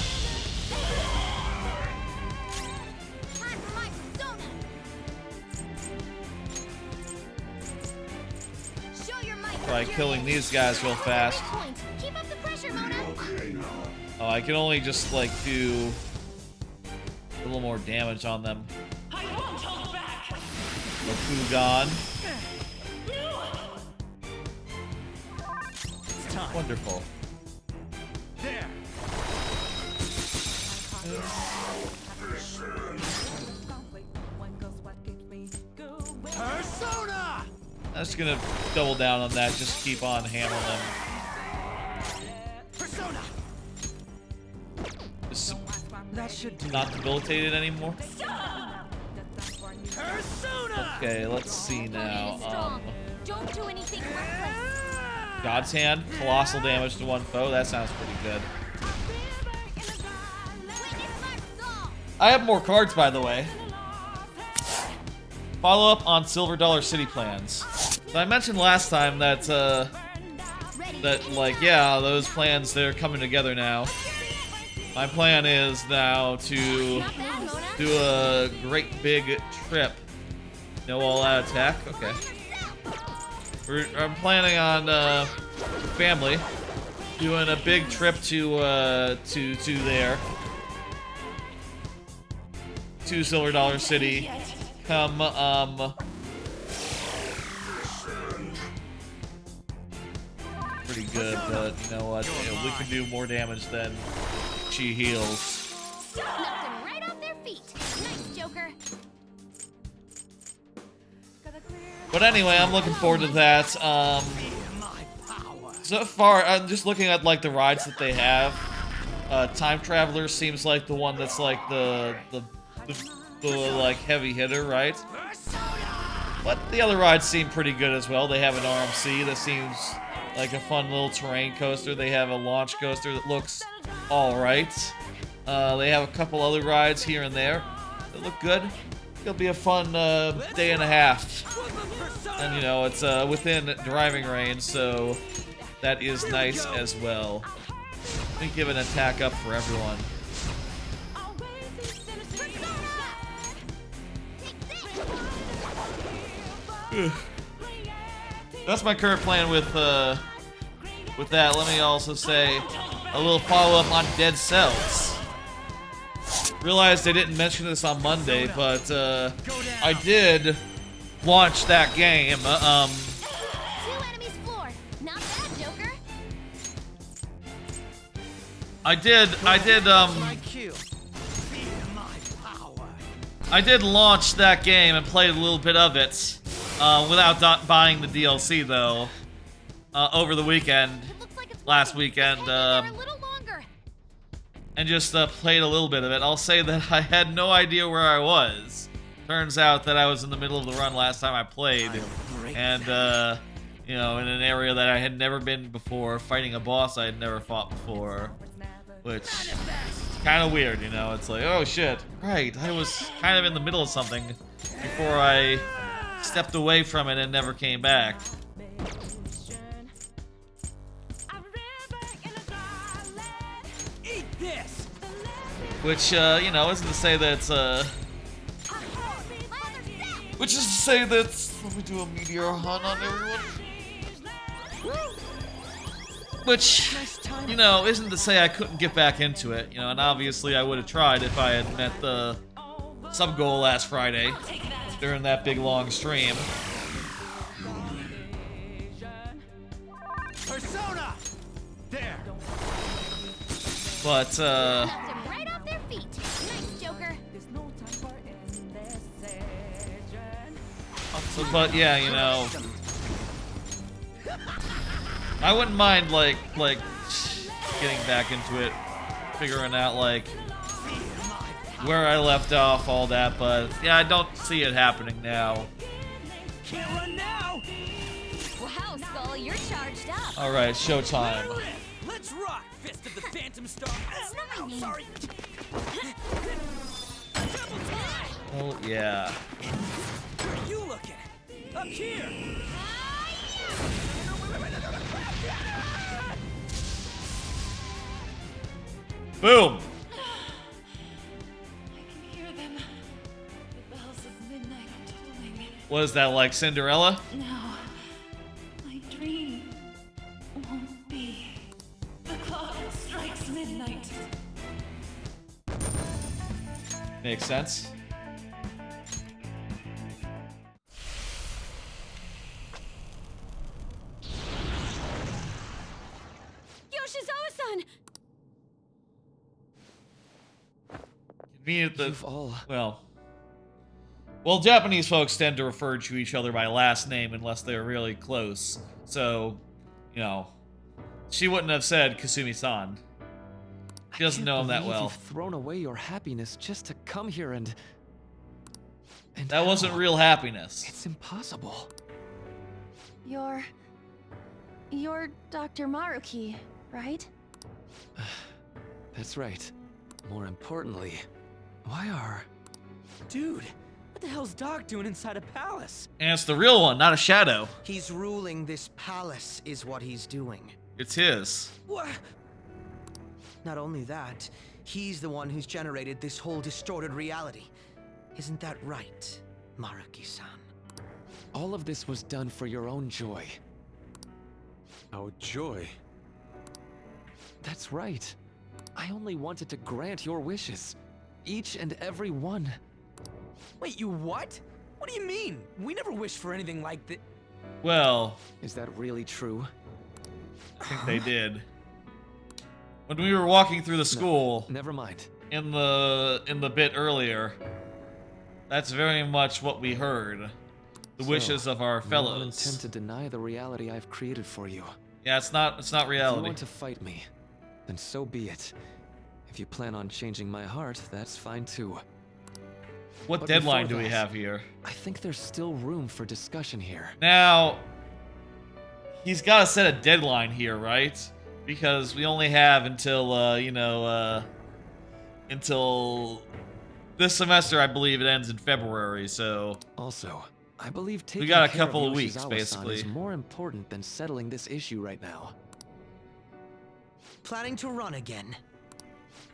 Speaker 1: Try killing these guys real fast. Oh, I can only just like do a little more damage on them. Bakugan. Wonderful.
Speaker 2: There. Persona!
Speaker 1: I'm just gonna double down on that. Just keep on hammering them.
Speaker 3: Persona.
Speaker 1: That should not debilitated anymore.
Speaker 3: Persona.
Speaker 1: Okay, let's see now.
Speaker 13: Don't do anything reckless.
Speaker 1: God's Hand, colossal damage to one foe. That sounds pretty good. I have more cards, by the way. Follow up on Silver Dollar City plans. So I mentioned last time that, like, yeah, those plans, they're coming together now. My plan is now to do a great big trip. No all-out attack? Okay. I'm planning on, family, doing a big trip to there. To Silver Dollar City. Come, pretty good, but you know what? You know, we can do more damage than she heals.
Speaker 13: Knocked them right off their feet. Nice, Joker.
Speaker 1: But anyway, I'm looking forward to that. So far, I'm just looking at like the rides that they have. Time Traveler seems like the one that's like the like heavy hitter, right? But the other rides seem pretty good as well. They have an RMC that seems like a fun little terrain coaster. They have a launch coaster that looks all right. They have a couple other rides here and there. It looked good. It'll be a fun day and a half. And, you know, it's within driving range, so that is nice as well. Let me give an attack up for everyone. That's my current plan with that. Let me also say a little follow-up on Dead Cells. Realized I didn't mention this on Monday, but I did launch that game.
Speaker 13: Two enemies floor. Not bad, Joker.
Speaker 1: I did launch that game and played a little bit of it without buying the DLC though. Over the weekend, last weekend, and just played a little bit of it. I'll say that I had no idea where I was. Turns out that I was in the middle of the run last time I played, and you know, in an area that I had never been before, fighting a boss I had never fought before, which is kind of weird, you know. It's like, oh shit, right, I was kind of in the middle of something before I stepped away from it and never came back. Which, you know, isn't to say that which is to say that... Let me do a meteor hunt on everyone. Which, you know, isn't to say I couldn't get back into it, you know, and obviously I would have tried if I had met the sub-goal last Friday during that big long stream.
Speaker 3: Persona! There!
Speaker 1: But,
Speaker 13: Right off their feet. Nice, Joker.
Speaker 1: so, but yeah, you know, I wouldn't mind like getting back into it, figuring out like where I left off, all that. But yeah, I don't see it happening now.
Speaker 3: Can't run now!
Speaker 13: Wow, Skull, you're charged up.
Speaker 1: All right, showtime.
Speaker 3: Let's rock, Fist of the Phantom Star.
Speaker 13: That's not my name.
Speaker 3: Sorry.
Speaker 1: Oh yeah.
Speaker 3: Where are you looking? Up here.
Speaker 1: Boom. What is that, like Cinderella?
Speaker 4: No, my dream won't be. The clock strikes midnight.
Speaker 1: Makes sense.
Speaker 11: Yoshizawa-san!
Speaker 1: Convenient that, well, Japanese folks tend to refer to each other by last name unless they're really close. So, you know, she wouldn't have said Kasumi-san. She doesn't know him that well.
Speaker 6: You've thrown away your happiness just to come here and
Speaker 1: that wasn't real happiness.
Speaker 6: It's impossible.
Speaker 15: You're Dr. Maruki, right?
Speaker 6: That's right. More importantly, why are...
Speaker 9: Dude, what the hell's Doc doing inside a palace?
Speaker 1: And it's the real one, not a shadow.
Speaker 9: He's ruling this palace is what he's doing.
Speaker 1: It's his.
Speaker 9: What? Not only that, he's the one who's generated this whole distorted reality. Isn't that right, Maruki-san?
Speaker 6: All of this was done for your own joy.
Speaker 12: Our joy?
Speaker 6: That's right. I only wanted to grant your wishes. Each and every one.
Speaker 9: Wait, you what? What do you mean? We never wished for anything like that.
Speaker 1: Well...
Speaker 6: Is that really true?
Speaker 1: I think they did. When we were walking through the school...
Speaker 6: No, never mind.
Speaker 1: In the bit earlier, that's very much what we heard. The wishes of our fellows.
Speaker 6: I don't intend to deny the reality I've created for you.
Speaker 1: Yeah, it's not reality.
Speaker 6: If you want to fight me, then so be it. If you plan on changing my heart, that's fine too.
Speaker 1: What
Speaker 6: But
Speaker 1: deadline do
Speaker 6: before
Speaker 1: we
Speaker 6: that,
Speaker 1: have here?
Speaker 6: I think there's still room for discussion here.
Speaker 1: Now, he's got to set a deadline here, right? Because we only have until, you know, until this semester, I believe it ends in February, so...
Speaker 6: Also, I believe taking
Speaker 1: got a
Speaker 6: care
Speaker 1: couple of weeks,
Speaker 6: Yoshizawa-san
Speaker 1: basically.
Speaker 6: is more important than settling this issue right now.
Speaker 9: Planning to run again.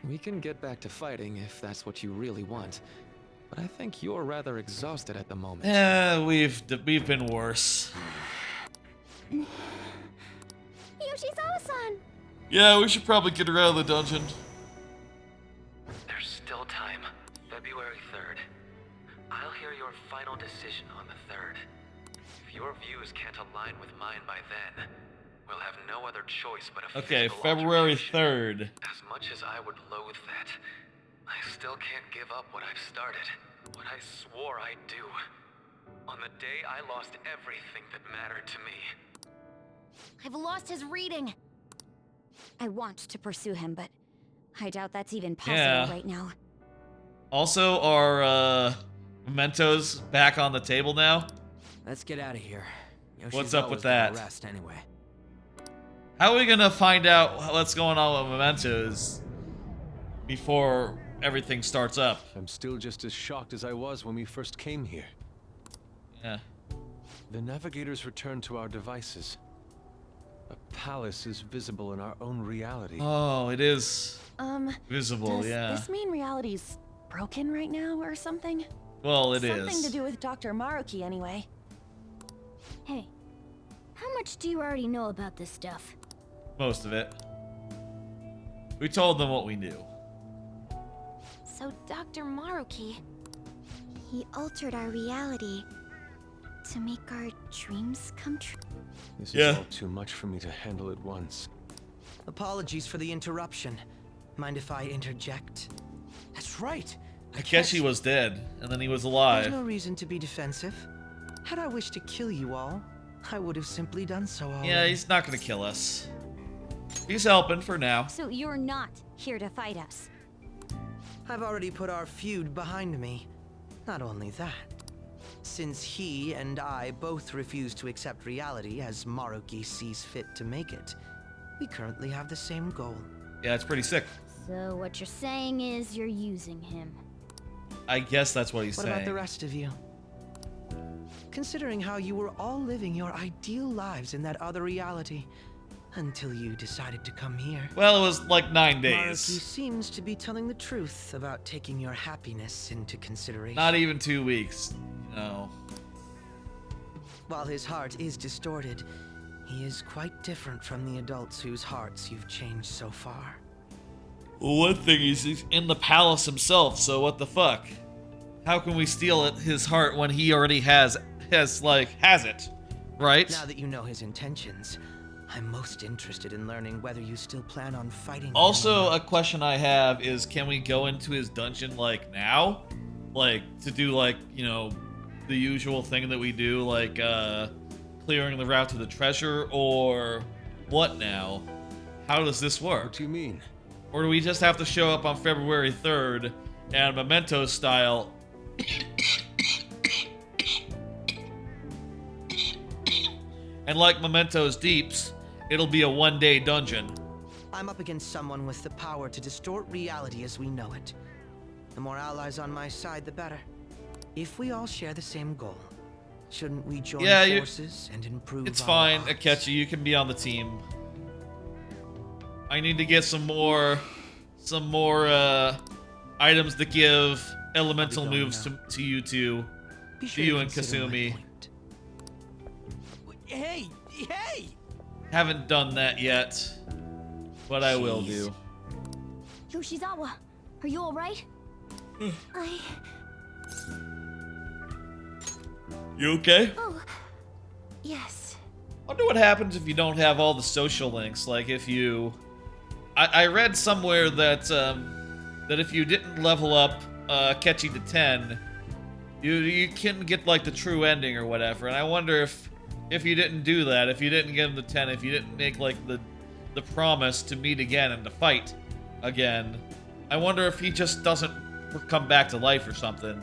Speaker 6: We can get back to fighting if that's what you really want, but I think you're rather exhausted at the moment.
Speaker 1: We've been worse.
Speaker 13: Yoshizawa-san!
Speaker 1: Yeah, we should probably get her out of the dungeon.
Speaker 8: There's still time. February 3rd. I'll hear your final decision on the 3rd. If your views can't align with mine by then, we'll have no other choice but a
Speaker 1: Okay,
Speaker 8: physical
Speaker 1: February
Speaker 8: altercation.
Speaker 1: 3rd.
Speaker 8: As much as I would loathe that, I still can't give up what I've started, what I swore I'd do. On the day I lost everything that mattered to me.
Speaker 13: I've lost his reading. I want to pursue him, but I doubt that's even possible
Speaker 1: Yeah.
Speaker 13: right now.
Speaker 1: Also, are mementos back on the table now?
Speaker 14: Let's get out of here.
Speaker 1: What's up with
Speaker 14: Yoshizawa's gonna
Speaker 1: that?
Speaker 14: Rest anyway.
Speaker 1: How are we gonna find out what's going on with mementos before everything starts up?
Speaker 12: I'm still just as shocked as I was when we first came here.
Speaker 1: Yeah.
Speaker 12: The navigators returned to our devices. A palace is visible in our own reality.
Speaker 1: Oh, it is visible,
Speaker 15: Does
Speaker 1: yeah.
Speaker 15: this mean reality's broken right now or something?
Speaker 1: Well, it is.
Speaker 15: Something to do with Dr. Maruki anyway.
Speaker 13: Hey, how much do you already know about this stuff?
Speaker 1: Most of it. We told them what we knew.
Speaker 13: So Dr. Maruki, he altered our reality to make our dreams come true.
Speaker 12: This is all too much for me to handle at once.
Speaker 9: Apologies for the interruption. Mind if I interject?
Speaker 14: That's right.
Speaker 1: Takeshi was dead, and then he was alive.
Speaker 9: There's no reason to be defensive. Had I wished to kill you all, I would have simply done so already.
Speaker 1: Yeah, he's not gonna kill us. He's helping for now.
Speaker 13: So you're not here to fight us.
Speaker 9: I've already put our feud behind me. Not only that, since he and I both refuse to accept reality as Maruki sees fit to make it, we currently have the same goal.
Speaker 1: Yeah, it's pretty sick.
Speaker 13: So what you're saying is you're using him.
Speaker 1: I guess that's what he's
Speaker 9: What
Speaker 1: saying.
Speaker 9: about the rest of you? Considering how you were all living your ideal lives in that other reality, until you decided to come here.
Speaker 1: Well, it was like 9
Speaker 9: Maruki
Speaker 1: days.
Speaker 9: seems to be telling the truth about taking your happiness into consideration.
Speaker 1: Not even 2 weeks. No.
Speaker 9: While his heart is distorted, he is quite different from the adults whose hearts you've changed so far.
Speaker 1: Well, one thing is he's in the palace himself, so what the fuck? How can we steal his heart when he already has it, right?
Speaker 9: Now that you know his intentions, I'm most interested in learning whether you still plan on fighting him.
Speaker 1: Also, a question I have is, can we go into his dungeon, like, now? Like, to do, like, you know, the usual thing that we do, like, clearing the route to the treasure, or what now? How does this work?
Speaker 12: What do you mean?
Speaker 1: Or do we just have to show up on February 3rd, and Memento style... and like Memento's Deeps, it'll be a one-day dungeon.
Speaker 9: I'm up against someone with the power to distort reality as we know it. The more allies on my side, the better. If we all share the same goal, shouldn't we join forces and improve
Speaker 1: It's
Speaker 9: our
Speaker 1: fine,
Speaker 9: odds?
Speaker 1: Akechi, you can be on the team. I need to get some more items that give elemental moves to you two.
Speaker 9: Be
Speaker 1: To
Speaker 9: sure
Speaker 1: you
Speaker 9: to
Speaker 1: and
Speaker 9: consider my
Speaker 1: Kasumi.
Speaker 14: Hey!
Speaker 1: Haven't done that yet, but I will do.
Speaker 13: Yoshizawa, are you alright?
Speaker 1: You okay?
Speaker 13: Oh, yes.
Speaker 1: Wonder what happens if you don't have all the social links. Like if you, I read somewhere that that if you didn't level up Akechi to 10, you can get like the true ending or whatever. And I wonder if you didn't do that, if you didn't get him to 10, if you didn't make like the promise to meet again and to fight again, I wonder if he just doesn't come back to life or something.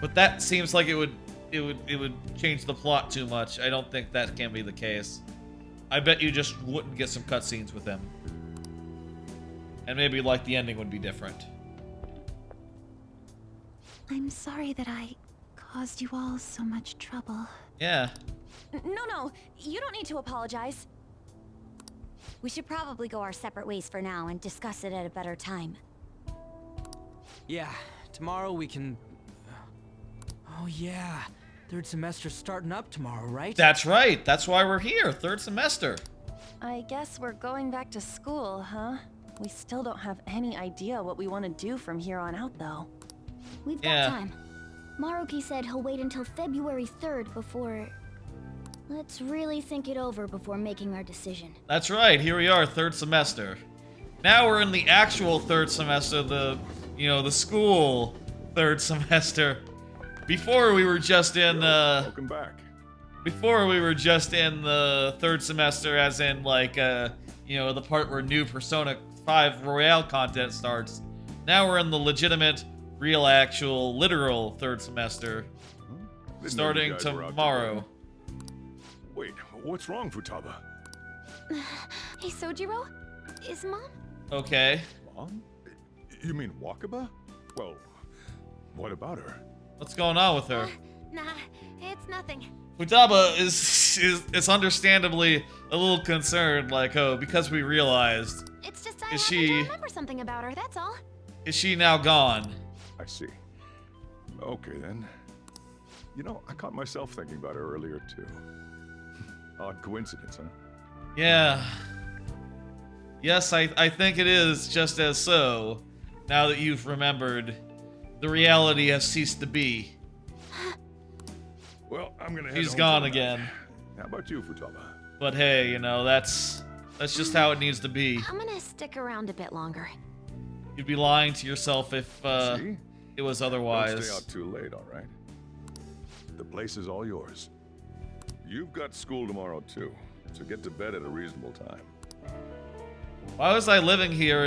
Speaker 1: But that seems like it would change the plot too much. I don't think that can be the case. I bet you just wouldn't get some cutscenes with him. And maybe like the ending would be different.
Speaker 4: I'm sorry that I caused you all so much trouble.
Speaker 1: Yeah.
Speaker 15: No, you don't need to apologize.
Speaker 13: We should probably go our separate ways for now and discuss it at a better time.
Speaker 14: Yeah, tomorrow we can... Oh yeah, third semester's starting up tomorrow, right?
Speaker 1: That's right. That's why we're here. Third semester.
Speaker 15: I guess we're going back to school, huh? We still don't have any idea what we want to do from here on out, though.
Speaker 13: We've got time. Maruki said he'll wait until February 3rd before... Let's really think it over before making our decision.
Speaker 1: That's right. Here we are, third semester. Now we're in the actual third semester, the school third semester. Before we were just in,
Speaker 5: Welcome back.
Speaker 1: Before we were just in the third semester, as in, like, the part where new Persona 5 Royale content starts. Now we're in the legitimate, real, actual, literal third semester. Starting tomorrow.
Speaker 5: Wait, what's wrong, Futaba?
Speaker 13: Hey, Sojiro? Is Mom?
Speaker 1: Okay.
Speaker 5: Mom? You mean Wakaba? Well, what about her?
Speaker 1: What's going on with her?
Speaker 13: Nah, it's nothing.
Speaker 1: Futaba is understandably a little concerned, like, oh, because we realized.
Speaker 13: It's just I happen to remember something about her, that's all.
Speaker 1: Is she now gone?
Speaker 5: I see. Okay, then. You know, I caught myself thinking about her earlier, too. Odd coincidence, huh?
Speaker 1: Yeah. Yes, I think it is just as so. Now that you've remembered, the reality has ceased to be.
Speaker 5: Well, I'm gonna head
Speaker 1: She's
Speaker 5: home
Speaker 1: gone
Speaker 5: for the night.
Speaker 1: again.
Speaker 5: How about you, Futaba?
Speaker 1: But hey, that's just how it needs to be.
Speaker 13: I'm gonna stick around a bit longer.
Speaker 1: You'd be lying to yourself if it was otherwise.
Speaker 5: Don't stay out too late, all right? The place is all yours. You've got school tomorrow too, so get to bed at a reasonable time.
Speaker 1: Why was I living here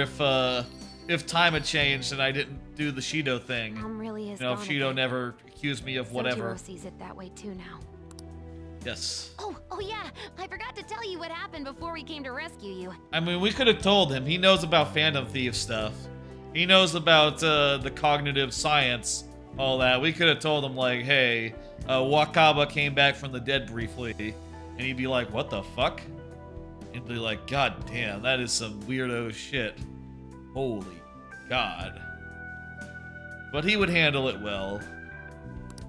Speaker 1: if time had changed and I didn't do the Shido thing?
Speaker 13: Mom really is
Speaker 1: if
Speaker 13: gone
Speaker 1: Shido
Speaker 13: again.
Speaker 1: never accused me of whatever.
Speaker 13: Sojiro sees it that way too now.
Speaker 1: Yes.
Speaker 13: Oh yeah, I forgot to tell you what happened before we came to rescue you.
Speaker 1: I mean, we could have told him. He knows about Phantom Thief stuff. He knows about the cognitive science, all that. We could have told him, like, hey, Wakaba came back from the dead briefly. And he'd be like, what the fuck? He'd be like, god damn, that is some weirdo shit. Holy god. But he would handle it well.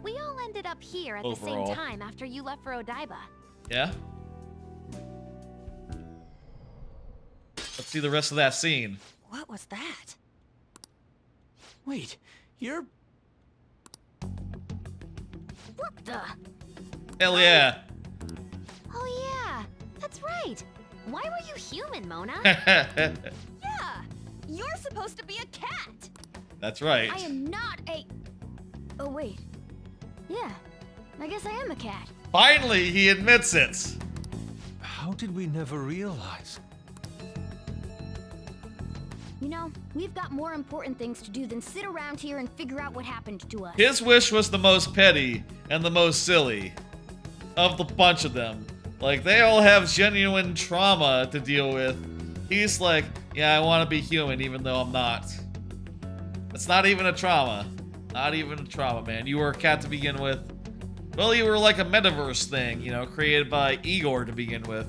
Speaker 13: We all ended up here at
Speaker 1: Overall.
Speaker 13: the same time after you left for Odaiba.
Speaker 1: Yeah? Let's see the rest of that scene.
Speaker 15: What was that?
Speaker 14: Wait, you're...
Speaker 13: What the?
Speaker 1: Hell yeah.
Speaker 13: Oh yeah, that's right. Why were you human, Mona?
Speaker 15: Yeah, you're supposed to be a cat.
Speaker 1: That's right.
Speaker 13: I am not a... Oh wait. Yeah, I guess I am a cat.
Speaker 1: Finally, he admits it.
Speaker 12: How did we never realize?
Speaker 13: You know, we've got more important things to do than sit around here and figure out what happened to us.
Speaker 1: His wish was the most petty and the most silly of the bunch of them. Like, they all have genuine trauma to deal with. He's like, yeah, I want to be human even though I'm not. It's not even a trauma. Not even a trauma, man. You were a cat to begin with. Well, you were like a metaverse thing, created by Igor to begin with.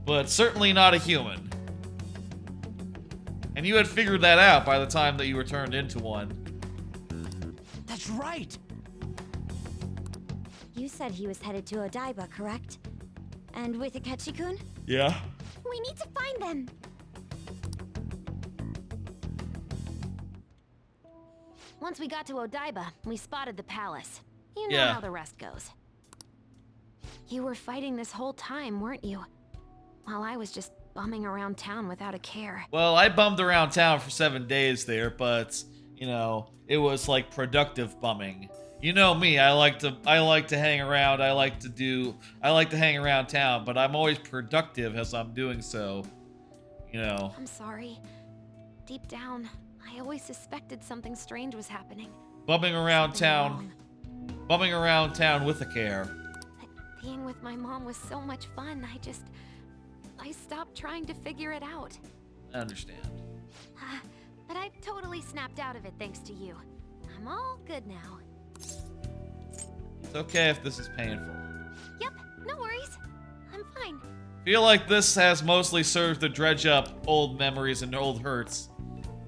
Speaker 1: But certainly not a human. And you had figured that out by the time that you were turned into one.
Speaker 14: That's right!
Speaker 13: You said he was headed to Odaiba, correct? And with Akechi-kun?
Speaker 1: Yeah.
Speaker 13: We need to find them! Once we got to Odaiba, we spotted the palace. You know how the rest goes. You were fighting this whole time, weren't you? While I was just bumming around town without a care.
Speaker 1: Well, I bummed around town for 7 days there, but, it was like productive bumming. You know me, I like to hang around, I like to hang around town, but I'm always productive as I'm doing so.
Speaker 13: I'm sorry. Deep down, I always suspected something strange was happening.
Speaker 1: Bumming around town with a care.
Speaker 13: Being with my mom was so much fun, I stopped trying to figure it out.
Speaker 1: I understand.
Speaker 13: But I totally snapped out of it thanks to you. I'm all good now.
Speaker 1: It's okay if this is painful.
Speaker 13: Yep, no worries. I'm fine.
Speaker 1: Feel like this has mostly served to dredge up old memories and old hurts.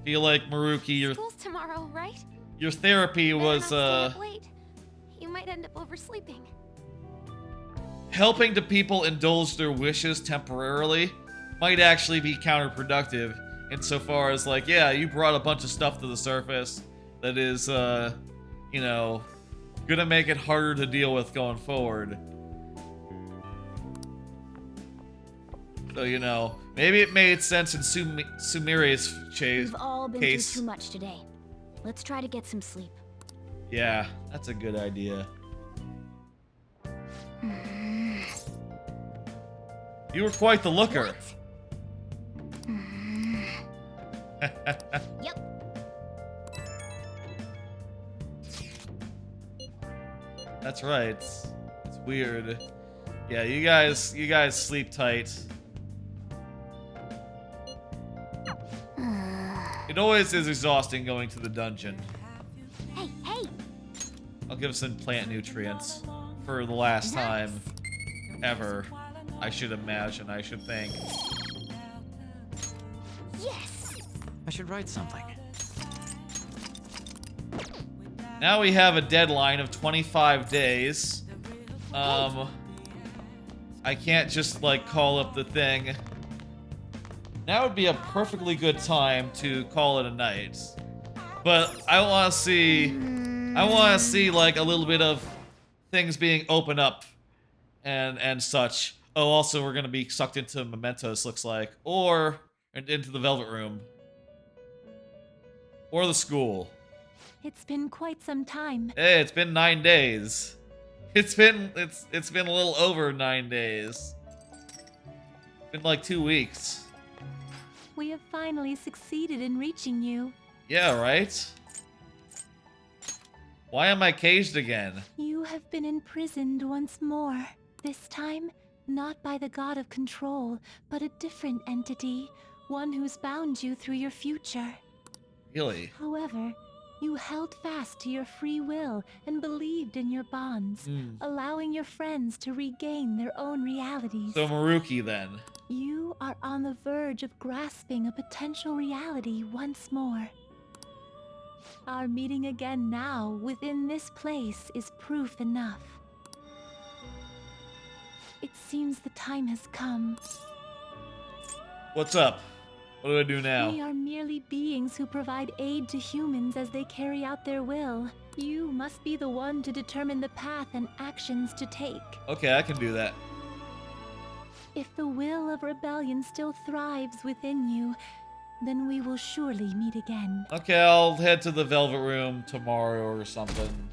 Speaker 1: Feel like Maruki,
Speaker 13: School's tomorrow, right?
Speaker 1: your therapy was
Speaker 13: Stay up late. You might end up oversleeping.
Speaker 1: helping the people indulge their wishes temporarily might actually be counterproductive insofar as like, yeah, you brought a bunch of stuff to the surface that is you know, gonna make it harder to deal with going forward. So, you know, maybe it made sense in Sumire's
Speaker 13: We've all been
Speaker 1: case.
Speaker 13: through too much today. Let's try to get some sleep.
Speaker 1: Yeah, that's a good idea. You were quite the looker.
Speaker 13: Yep.
Speaker 1: That's right. It's weird. Yeah, you guys sleep tight. It always is exhausting going to the dungeon.
Speaker 13: Hey, hey!
Speaker 1: I'll give some plant nutrients for the last time ever. I should imagine, I should think.
Speaker 13: Yes!
Speaker 16: I should write something.
Speaker 1: Now we have a deadline of 25 days. I can't just like call up the thing. Now would be a perfectly good time to call it a night. But I want to see like a little bit of things being opened up and such. Oh, also we're gonna be sucked into Mementos, looks like, or into the Velvet Room, or the school.
Speaker 4: It's been quite some time.
Speaker 1: Hey, it's been 9 days. It's been a little over 9 days. It's been like 2 weeks.
Speaker 4: We have finally succeeded in reaching you.
Speaker 1: Yeah, right? Why am I caged again?
Speaker 4: You have been imprisoned once more. This time, not by the god of control, but a different entity, one who's bound you through your future.
Speaker 1: Really?
Speaker 4: However, you held fast to your free will and believed in your bonds, allowing your friends to regain their own realities.
Speaker 1: So Maruki then.
Speaker 4: You are on the verge of grasping a potential reality once more. Our meeting again now within this place is proof enough. It seems the time has come.
Speaker 1: What's up? What do I do now?
Speaker 4: We are merely beings who provide aid to humans as they carry out their will. You must be the one to determine the path and actions to take.
Speaker 1: Okay, I can do that.
Speaker 4: If the will of rebellion still thrives within you, then we will surely meet again.
Speaker 1: Okay, I'll head to the Velvet Room tomorrow or something,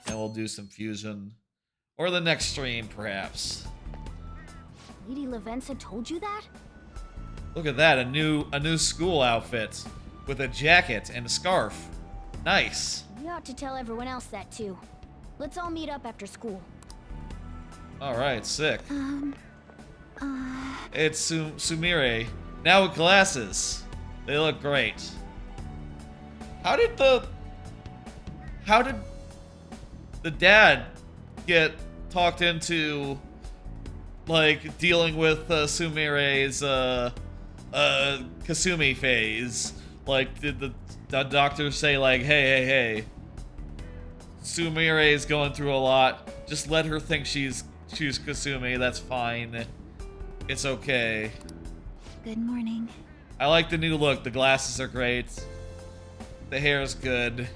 Speaker 1: and we'll do some fusion. Or the next stream, perhaps.
Speaker 13: Lady Lavenza told you that?
Speaker 1: Look at that, a new school outfit with a jacket and a scarf. Nice.
Speaker 13: You ought to tell everyone else that too. Let's all meet up after school.
Speaker 1: All right, sick. It's Sumire, now with glasses. They look great. How did the dad get talked into like dealing with Sumire's Kasumi phase? Like, did the doctor say like, hey, Sumire is going through a lot. Just let her think she's Kasumi. That's fine. It's okay.
Speaker 4: Good morning.
Speaker 1: I like the new look. The glasses are great. The hair is good.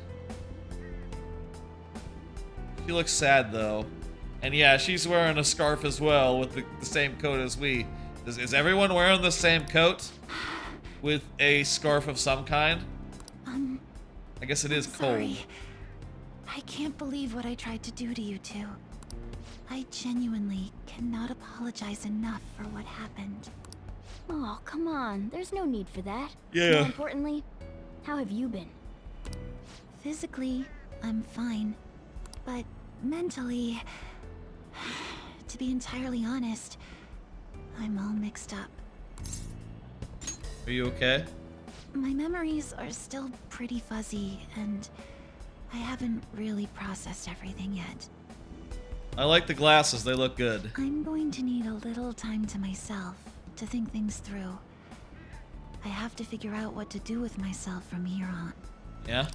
Speaker 1: She looks sad though. And yeah, she's wearing a scarf as well with the same coat as we. Is everyone wearing the same coat? With a scarf of some kind? I guess it is cold.
Speaker 4: I can't believe what I tried to do to you two. I genuinely cannot apologize enough for what happened.
Speaker 13: Oh, come on. There's no need for that.
Speaker 1: Yeah.
Speaker 13: More importantly, how have you been?
Speaker 4: Physically, I'm fine. But mentally, to be entirely honest, I'm all mixed up.
Speaker 1: Are you okay?
Speaker 4: My memories are still pretty fuzzy, and I haven't really processed everything yet.
Speaker 1: I like the glasses, they look good.
Speaker 4: I'm going to need a little time to myself to think things through. I have to figure out what to do with myself from here on.
Speaker 1: Yeah?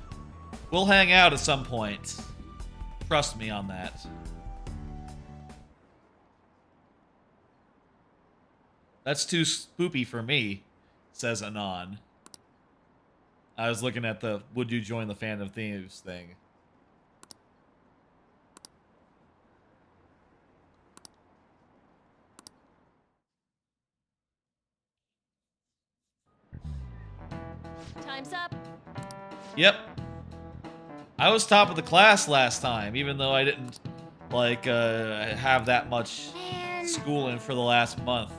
Speaker 1: We'll hang out at some point. Trust me on that. That's too spoopy for me, says Anon. I was looking at the would you join the Fandom Thieves thing.
Speaker 11: Time's up.
Speaker 1: Yep. I was top of the class last time, even though I didn't, like, have that much schooling for the last month.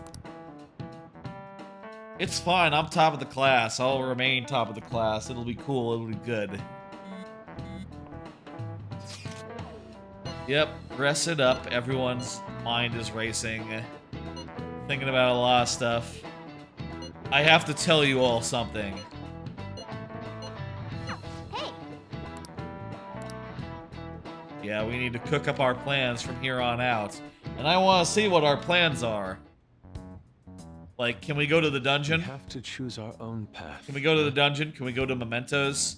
Speaker 1: It's fine, I'm top of the class. I'll remain top of the class. It'll be cool, it'll be good. Yep, dress it up. Everyone's mind is racing. Thinking about a lot of stuff. I have to tell you all something.
Speaker 13: Hey!
Speaker 1: Yeah, we need to cook up our plans from here on out. And I want to see what our plans are. Like, can we go to the dungeon?
Speaker 12: We have to choose our own path.
Speaker 1: Can we go to the dungeon? Can we go to Mementos?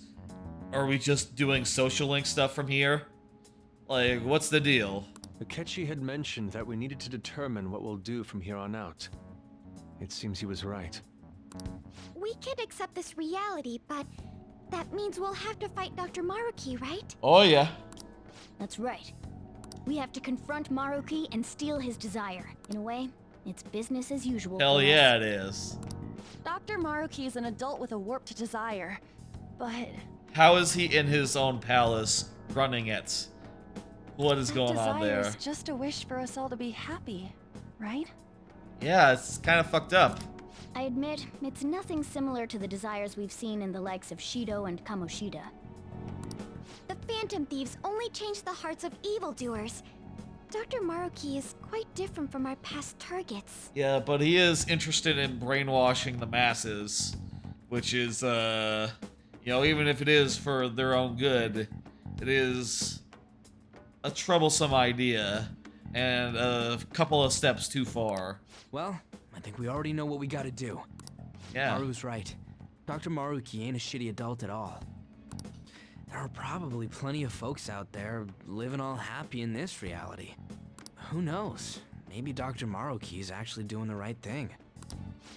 Speaker 1: Or are we just doing social link stuff from here? Like, what's the deal?
Speaker 12: Akechi had mentioned that we needed to determine what we'll do from here on out. It seems he was right.
Speaker 13: We could accept this reality, but that means we'll have to fight Dr. Maruki, right?
Speaker 1: Oh, yeah.
Speaker 13: That's right. We have to confront Maruki and steal his desire. In a way, it's business as usual.
Speaker 1: Hell yeah, it is.
Speaker 15: Dr. Maruki is an adult with a warped desire, but...
Speaker 1: How is he in his own palace running it? What is going on there?
Speaker 15: Desire is just a wish for us all to be happy, right?
Speaker 1: Yeah, it's kind of fucked up.
Speaker 13: I admit, it's nothing similar to the desires we've seen in the likes of Shido and Kamoshida. The Phantom Thieves only change the hearts of evildoers. Dr. Maruki is quite different from our past targets.
Speaker 1: Yeah, but he is interested in brainwashing the masses, which is, you know, even if it is for their own good, it is a troublesome idea and a couple of steps too far.
Speaker 14: Well, I think we already know what we gotta do.
Speaker 1: Yeah.
Speaker 14: Maru's right. Dr. Maruki ain't a shitty adult at all. There are probably plenty of folks out there living all happy in this reality. Who knows? Maybe Dr. Maruki's actually doing the right thing.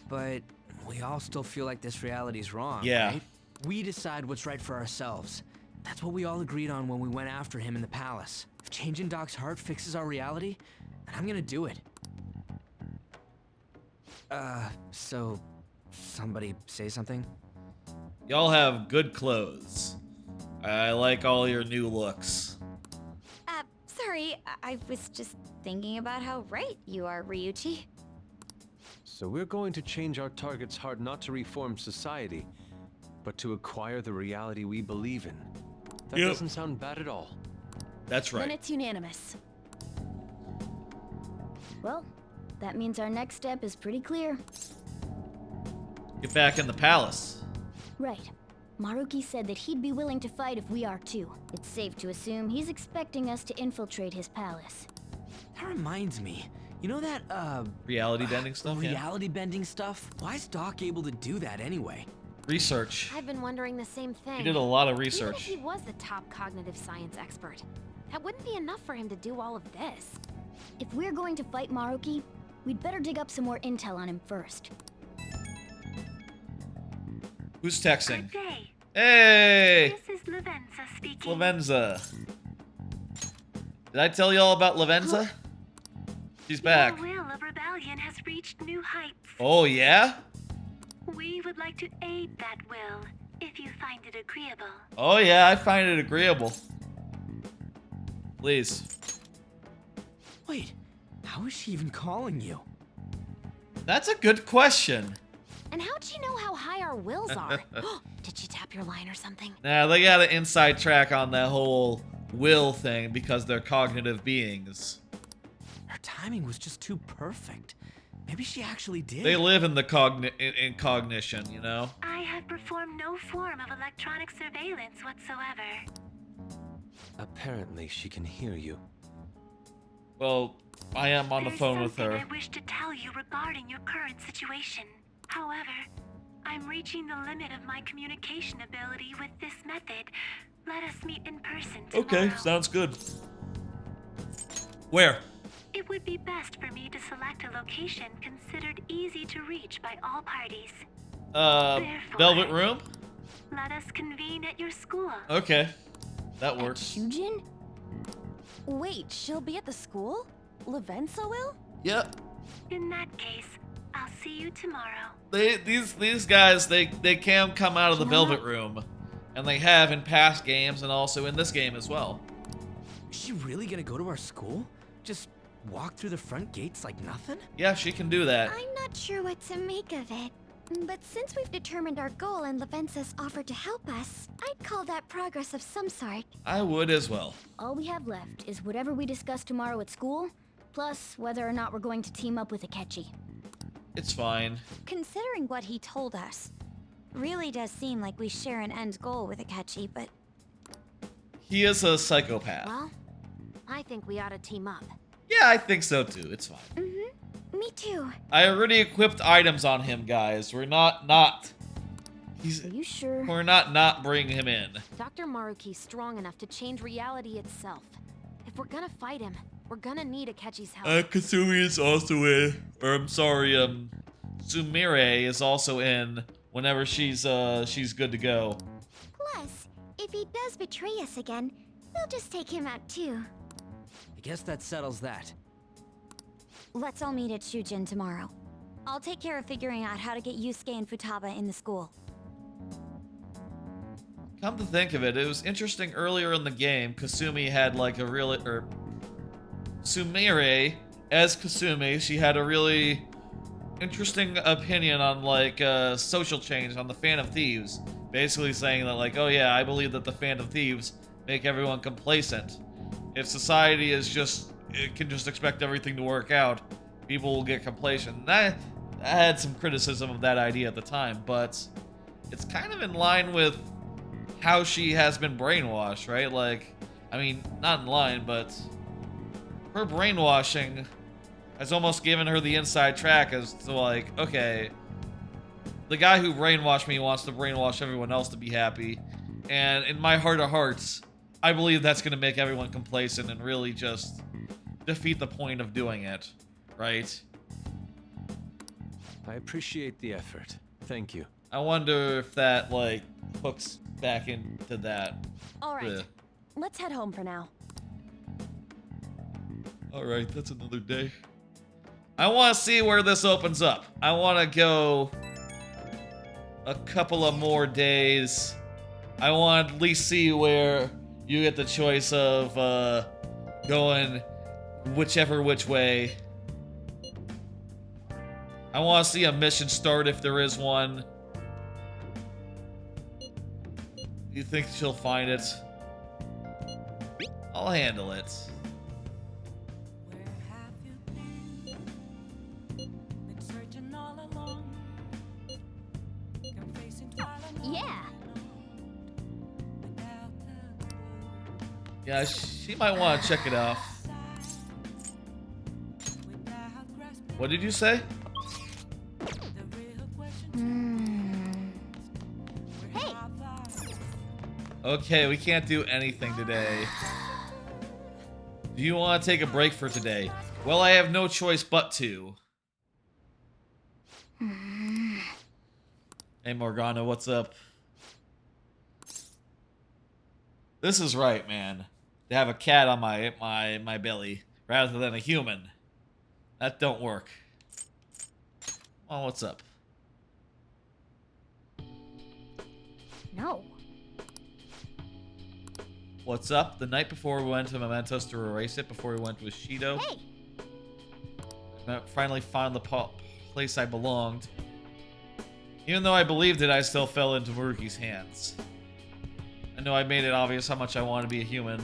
Speaker 14: But we all still feel like this reality's wrong,
Speaker 1: yeah.
Speaker 14: right? We decide what's right for ourselves. That's what we all agreed on when we went after him in the palace. If changing Doc's heart fixes our reality, then I'm gonna do it. So somebody say something?
Speaker 1: Y'all have good clothes. I like all your new looks.
Speaker 13: Sorry, I was just thinking about how right you are, Ryuichi.
Speaker 12: So we're going to change our target's heart not to reform society, but to acquire the reality we believe in. That doesn't sound bad at all.
Speaker 1: That's right.
Speaker 15: Then it's unanimous.
Speaker 13: Well, that means our next step is pretty clear.
Speaker 1: Get back in the palace.
Speaker 13: Right. Maruki said that he'd be willing to fight if we are too. It's safe to assume he's expecting us to infiltrate his palace.
Speaker 14: That reminds me. You know that,
Speaker 1: reality bending stuff?
Speaker 14: Reality bending stuff? Why is Doc able to do that anyway?
Speaker 1: Research.
Speaker 13: I've been wondering the same thing.
Speaker 1: He did a lot of
Speaker 13: Even
Speaker 1: research.
Speaker 13: if he was the top cognitive science expert, that wouldn't be enough for him to do all of this. If we're going to fight Maruki, we'd better dig up some more intel on him first.
Speaker 1: Who's texting?
Speaker 16: Good day.
Speaker 1: Hey!
Speaker 16: This is Lavenza speaking.
Speaker 1: Lavenza. Did I tell you all about Lavenza? She's back.
Speaker 16: The will of rebellion has reached new heights.
Speaker 1: Oh, yeah?
Speaker 16: We would like to aid that will, if you find it agreeable.
Speaker 1: Oh, yeah, I find it agreeable. Please.
Speaker 14: Wait, how is she even calling you?
Speaker 1: That's a good question.
Speaker 13: And how'd she know how high our wills are? Did she tap your line or something?
Speaker 1: Nah, they got an inside track on that whole will thing because they're cognitive beings.
Speaker 14: Her timing was just too perfect. Maybe she actually did.
Speaker 1: They live in the in cognition, you know?
Speaker 16: I have performed no form of electronic surveillance whatsoever.
Speaker 12: Apparently, she can hear you.
Speaker 1: Well, I am on the
Speaker 16: There's
Speaker 1: phone with
Speaker 16: something
Speaker 1: her.
Speaker 16: I wish to tell you regarding your current situation. However, I'm reaching the limit of my communication ability with this method. Let us meet in person tomorrow.
Speaker 1: Okay, sounds good. Where?
Speaker 16: It would be best for me to select a location considered easy to reach by all parties. Therefore,
Speaker 1: Velvet Room?
Speaker 16: let us convene at your school.
Speaker 1: Okay, that works.
Speaker 15: Shujin? Wait, she'll be at the school? Lavenza will?
Speaker 1: Yep.
Speaker 16: In that case, I'll see you tomorrow.
Speaker 1: These guys, they can come out of the Velvet Room. And they have in past games and also in this game as well.
Speaker 14: Is she really gonna go to our school? Just walk through the front gates like nothing?
Speaker 1: Yeah, she can do that.
Speaker 13: I'm not sure what to make of it. But since we've determined our goal and Lavenza's offered to help us, I'd call that progress of some sort.
Speaker 1: I would as well.
Speaker 17: All we have left is whatever we discuss tomorrow at school, plus whether or not we're going to team up with Akechi.
Speaker 1: It's fine.
Speaker 4: Considering what he told us, really does seem like we share an end goal with Akechi, but...
Speaker 1: He is a psychopath.
Speaker 13: Well, I think we ought to team up.
Speaker 1: Yeah, I think so too. It's fine.
Speaker 13: Me too.
Speaker 1: I already equipped items on him, guys. We're not... He's...
Speaker 17: Are you sure?
Speaker 1: We're not bringing him in.
Speaker 13: Dr. Maruki's strong enough to change reality itself. If we're gonna fight him, we're gonna need Akechi's help.
Speaker 1: Kasumi is also in. Or I'm sorry, Sumire is also in whenever she's good to go.
Speaker 13: Plus, if he does betray us again, we'll just take him out too.
Speaker 14: I guess that settles that.
Speaker 4: Let's all meet at Shujin tomorrow. I'll take care of figuring out how to get Yusuke and Futaba in the school.
Speaker 1: Come to think of it, it was interesting earlier in the game, Kasumi had like a really, Sumire, as Kasumi, she had a really interesting opinion on like social change on the Phantom Thieves. Basically saying that like, oh yeah, I believe that the Phantom Thieves make everyone complacent. If society is just, it can just expect everything to work out, people will get complacent. And I had some criticism of that idea at the time, but it's kind of in line with how she has been brainwashed, right? Like, I mean, not in line, but her brainwashing has almost given her the inside track as to like, okay, the guy who brainwashed me wants to brainwash everyone else to be happy. And in my heart of hearts, I believe that's going to make everyone complacent and really just defeat the point of doing it, right?
Speaker 12: I appreciate the effort. Thank you.
Speaker 1: I wonder if that, like, hooks back into that.
Speaker 15: Alright, let's head home for now.
Speaker 1: Alright, that's another day. I want to see where this opens up. I want to go a couple of more days. I want to at least see where you get the choice of going whichever which way. I want to see a mission start if there is one. You think she'll find it? I'll handle it.
Speaker 17: Yeah.
Speaker 1: Yeah, she might want to check it out. What did you say?
Speaker 17: Hey.
Speaker 1: Okay, we can't do anything today. Do you want to take a break for today? Well, I have no choice but to. Hey Morgana, what's up? This is right, man. To have a cat on my belly rather than a human. That don't work. Oh, what's up?
Speaker 17: No.
Speaker 1: What's up? The night before we went to Mementos to erase it, before we went to Ishido.
Speaker 17: Hey.
Speaker 1: I finally found the place I belonged. Even though I believed it, I still fell into Maruki's hands. I know I made it obvious how much I want to be a human.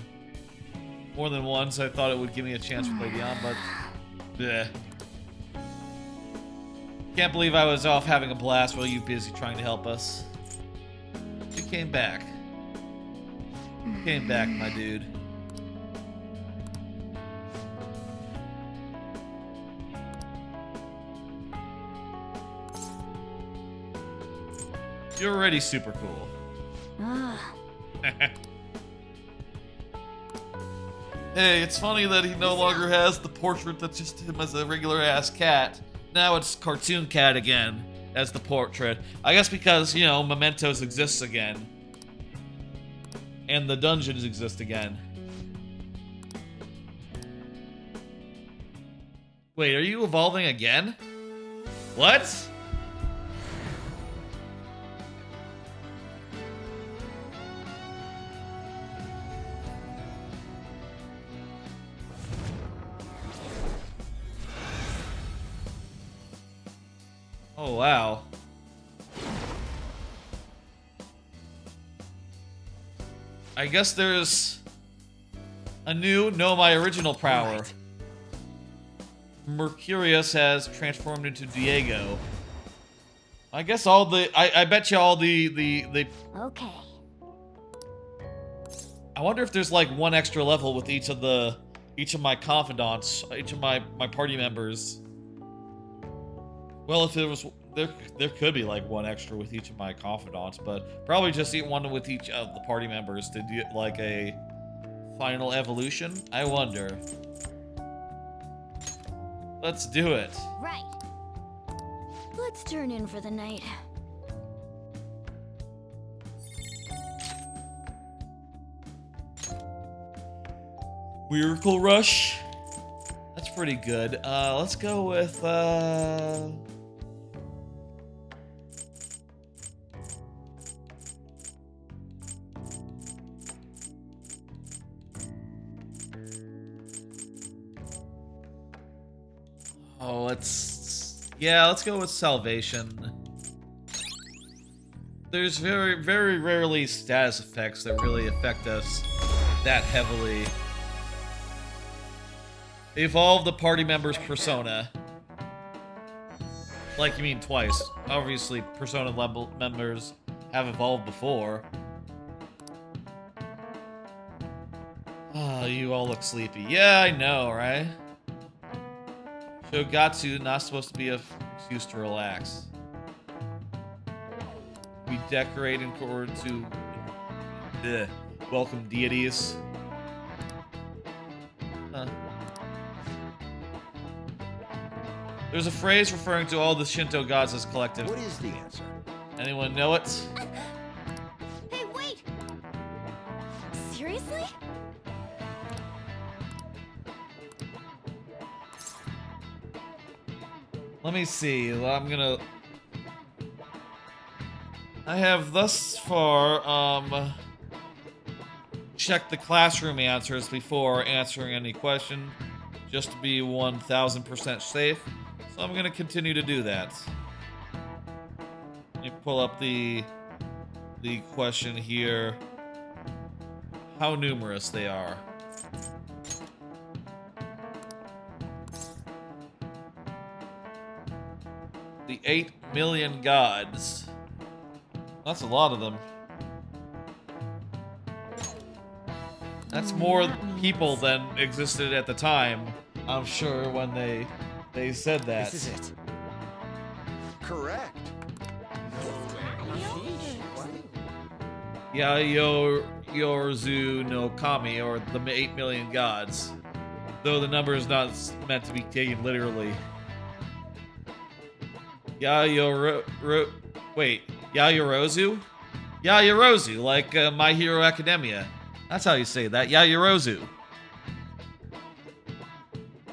Speaker 1: More than once, I thought it would give me a chance to play beyond, but... bleh. Can't believe I was off having a blast while you busy trying to help us. You came back. You came back, my dude. You're already super cool.
Speaker 17: Ah.
Speaker 1: Hey, it's funny that he no longer has the portrait that's just him as a regular ass cat. Now it's cartoon cat again as the portrait. I guess because, you know, Mementos exists again. And the dungeons exist again. Wait, are you evolving again? What? Oh, wow. I guess there's a new, no, my original power. Right. Mercurius has transformed into Diego. I guess all the, I bet you all the
Speaker 17: Okay.
Speaker 1: I wonder if there's like one extra level with each of my confidants, each of my party members. Well, if there was, there could be like one extra with each of my confidants, but probably just one with each of the party members to do like a final evolution. I wonder. Let's do it.
Speaker 17: Right. Let's turn in for the night.
Speaker 1: Miracle Rush. That's pretty good. Let's go with let's go with Salvation. There's very, very rarely status effects that really affect us that heavily. Evolve the party member's persona. Like, you mean twice. Obviously, persona level members have evolved before. Oh, you all look sleepy. Yeah, I know, right? Shogatsu, not supposed to be an excuse to relax. We decorate in order to welcome deities. There's a phrase referring to all the Shinto gods as collective.
Speaker 18: What is the answer?
Speaker 1: Anyone know it?
Speaker 17: Hey, wait! Seriously?
Speaker 1: Let me see. I have thus far checked the classroom answers before answering any question, just to be 1000% safe. So I'm gonna continue to do that. Let me pull up the question here. How numerous they are. The 8 million gods. That's a lot of them. That's more people than existed at the time, I'm sure, when they said that.
Speaker 18: This is it. Correct.
Speaker 1: Yorzu no Kami, or the 8 million gods. Though the number is not meant to be taken literally. Yayorozu? Yayorozu, like My Hero Academia. That's how you say that, Yayorozu.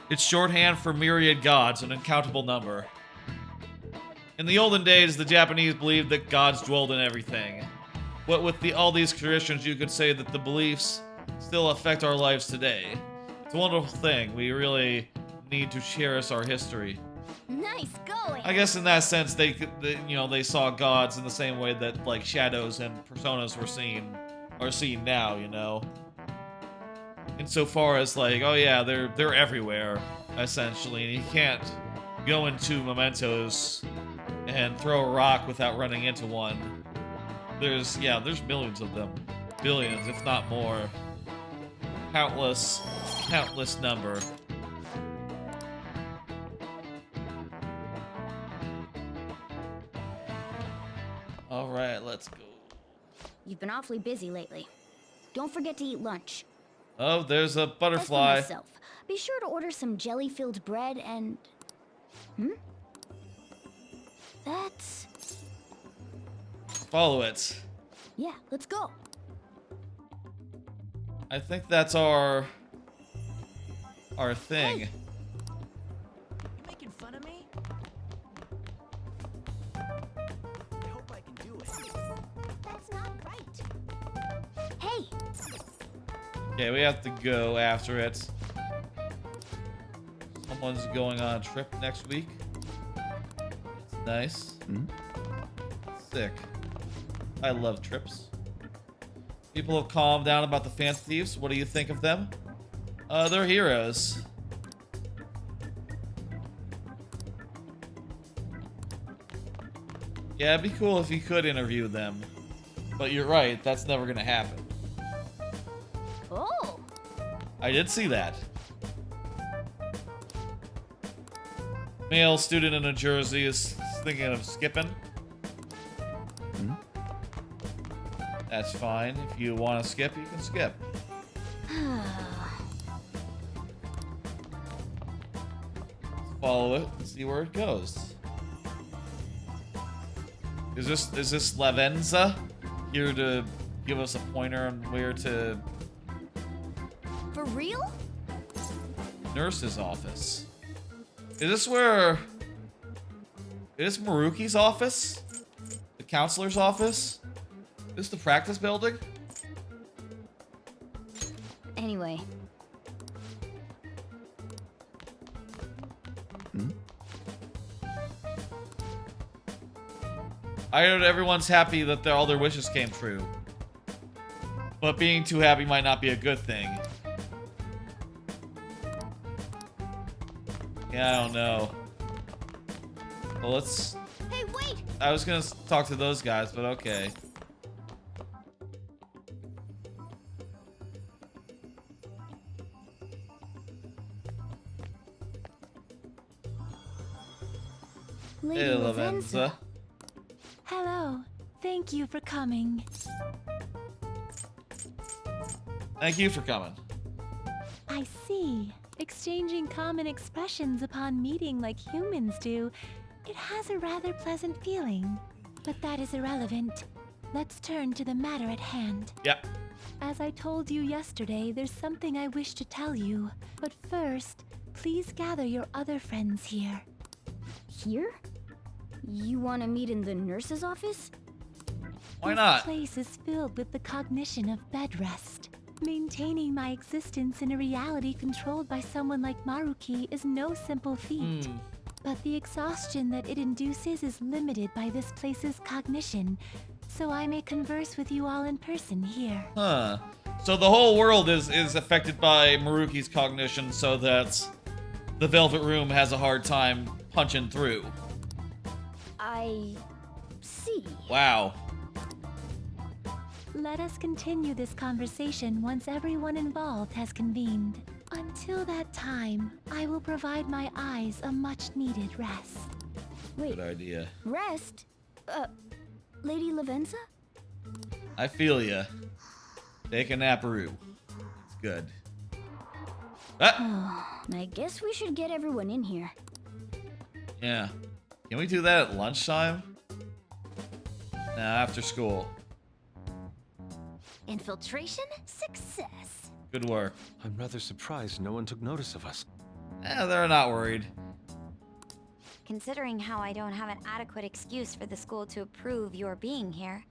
Speaker 1: It's shorthand for myriad gods, an uncountable number. In the olden days, the Japanese believed that gods dwelled in everything. What with all these traditions, you could say that the beliefs still affect our lives today. It's a wonderful thing. We really need to cherish our history.
Speaker 17: Nice going.
Speaker 1: I guess in that sense, they saw gods in the same way that like shadows and personas are seen now, you know. Insofar as like, oh yeah, they're everywhere, essentially, and you can't go into Mementos and throw a rock without running into one. There's millions of them. Billions, if not more. Countless number. All right, let's go.
Speaker 17: You've been awfully busy lately. Don't forget to eat lunch.
Speaker 1: Oh, there's a butterfly.
Speaker 17: As for myself, be sure to order some jelly-filled bread and... That's...
Speaker 1: Follow it.
Speaker 17: Yeah, let's go.
Speaker 1: I think that's our thing.
Speaker 3: Hey. You making fun of me? I hope I can do it.
Speaker 17: That's not right. Hey!
Speaker 1: Okay, we have to go after it. Someone's going on a trip next week. It's nice. Sick. I love trips. People have calmed down about the Fancy Thieves. What do you think of them? They're heroes. Yeah, it'd be cool if you could interview them. But you're right, that's never gonna happen.
Speaker 17: Oh!
Speaker 1: I did see that. Male student in New Jersey is thinking of skipping. That's fine. If you want to skip, you can skip. Follow it and see where it goes. Is this Lavenza here to give us a pointer on where to?
Speaker 17: For real?
Speaker 1: Nurse's office. Is this where? Is this Maruki's office? The counselor's office? Is this the practice building?
Speaker 17: Anyway.
Speaker 1: I heard everyone's happy that all their wishes came true. But being too happy might not be a good thing. Yeah, I don't know. Well, let's...
Speaker 17: Hey, wait!
Speaker 1: I was gonna talk to those guys, but okay.
Speaker 15: Lady
Speaker 1: Hey, Lavenza.
Speaker 15: Hello. Thank you for coming.
Speaker 1: Thank you for coming.
Speaker 15: I see. Exchanging common expressions upon meeting like humans do, it has a rather pleasant feeling. But that is irrelevant. Let's turn to the matter at hand.
Speaker 1: Yep.
Speaker 15: As I told you yesterday, there's something I wish to tell you. But first, please gather your other friends here.
Speaker 17: Here? You want to meet in the nurse's office?
Speaker 1: Why not?
Speaker 15: This place is filled with the cognition of bed rest. Maintaining my existence in a reality controlled by someone like Maruki is no simple feat. But the exhaustion that it induces is limited by this place's cognition, so I may converse with you all in person here.
Speaker 1: Huh. So the whole world is affected by Maruki's cognition, so that the Velvet Room has a hard time punching through.
Speaker 17: I see.
Speaker 1: Wow.
Speaker 15: Let us continue this conversation once everyone involved has convened. Until that time, I will provide my eyes a much-needed rest.
Speaker 17: Wait.
Speaker 1: Good idea.
Speaker 17: Rest? Lady Lavenza?
Speaker 1: I feel ya. Take a naparoo. It's good. Ah!
Speaker 17: I guess we should get everyone in here.
Speaker 1: Yeah. Can we do that at lunchtime? Nah, after school.
Speaker 13: Infiltration success.
Speaker 1: Good work.
Speaker 12: I'm rather surprised no one took notice of us.
Speaker 1: They're not worried.
Speaker 13: Considering how I don't have an adequate excuse for the school to approve your being here.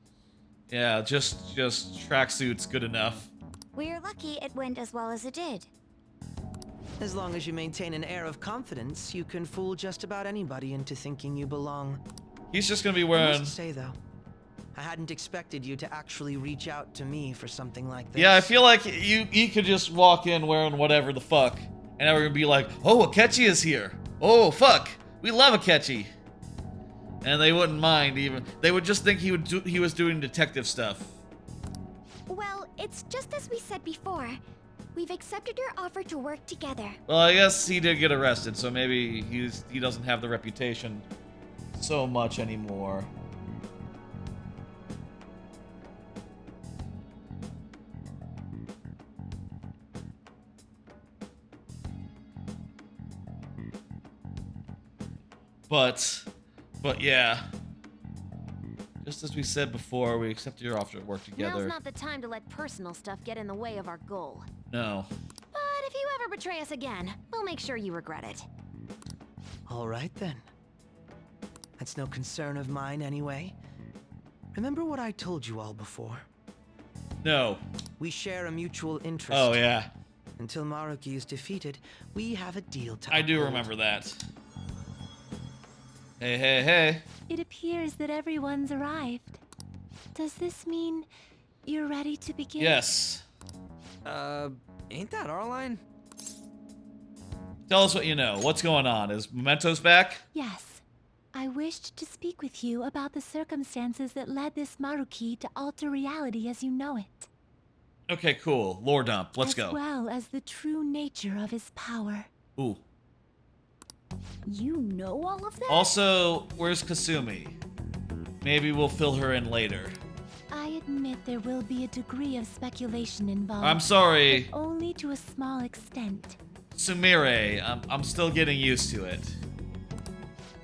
Speaker 1: Yeah, just tracksuit's good enough.
Speaker 13: We're lucky it went as well as it did.
Speaker 9: As long as you maintain an air of confidence, you can fool just about anybody into thinking you belong.
Speaker 1: He's just gonna be
Speaker 9: I
Speaker 1: wearing...
Speaker 9: must say, though, I hadn't expected you to actually reach out to me for something like this.
Speaker 1: Yeah, I feel like you could just walk in wearing whatever the fuck, and everyone would be like, "Oh, Akechi is here! Oh, fuck! We love Akechi!" And they wouldn't mind even. They would just think he was doing detective stuff.
Speaker 13: Well, it's just as we said before. We've accepted your offer to work together.
Speaker 1: Well, I guess he did get arrested, so maybe he doesn't have the reputation so much anymore. But yeah. Just as we said before, we accept your offer to work together.
Speaker 13: Now's not the time to let personal stuff get in the way of our goal.
Speaker 1: No.
Speaker 13: But if you ever betray us again, we'll make sure you regret it.
Speaker 9: All right then. That's no concern of mine anyway. Remember what I told you all before?
Speaker 1: No.
Speaker 9: We share a mutual interest.
Speaker 1: Oh, yeah.
Speaker 9: Until Maruki is defeated, we have a deal to
Speaker 1: I do
Speaker 9: uphold.
Speaker 1: remember that. Hey, hey, hey.
Speaker 15: It appears that everyone's arrived. Does this mean you're ready to begin?
Speaker 1: Yes.
Speaker 14: Ain't that our line?
Speaker 1: Tell us what you know. What's going on? Is Mementos back?
Speaker 15: Yes. I wished to speak with you about the circumstances that led this Maruki to alter reality as you know it.
Speaker 1: Okay, cool. Lore dump. Let's go.
Speaker 15: As well as the true nature of his power.
Speaker 1: Ooh.
Speaker 17: You know all of that?
Speaker 1: Also, where's Kasumi? Maybe we'll fill her in later.
Speaker 15: I admit there will be a degree of speculation involved.
Speaker 1: I'm sorry.
Speaker 15: But only to a small extent.
Speaker 1: Sumire, I'm still getting used to it.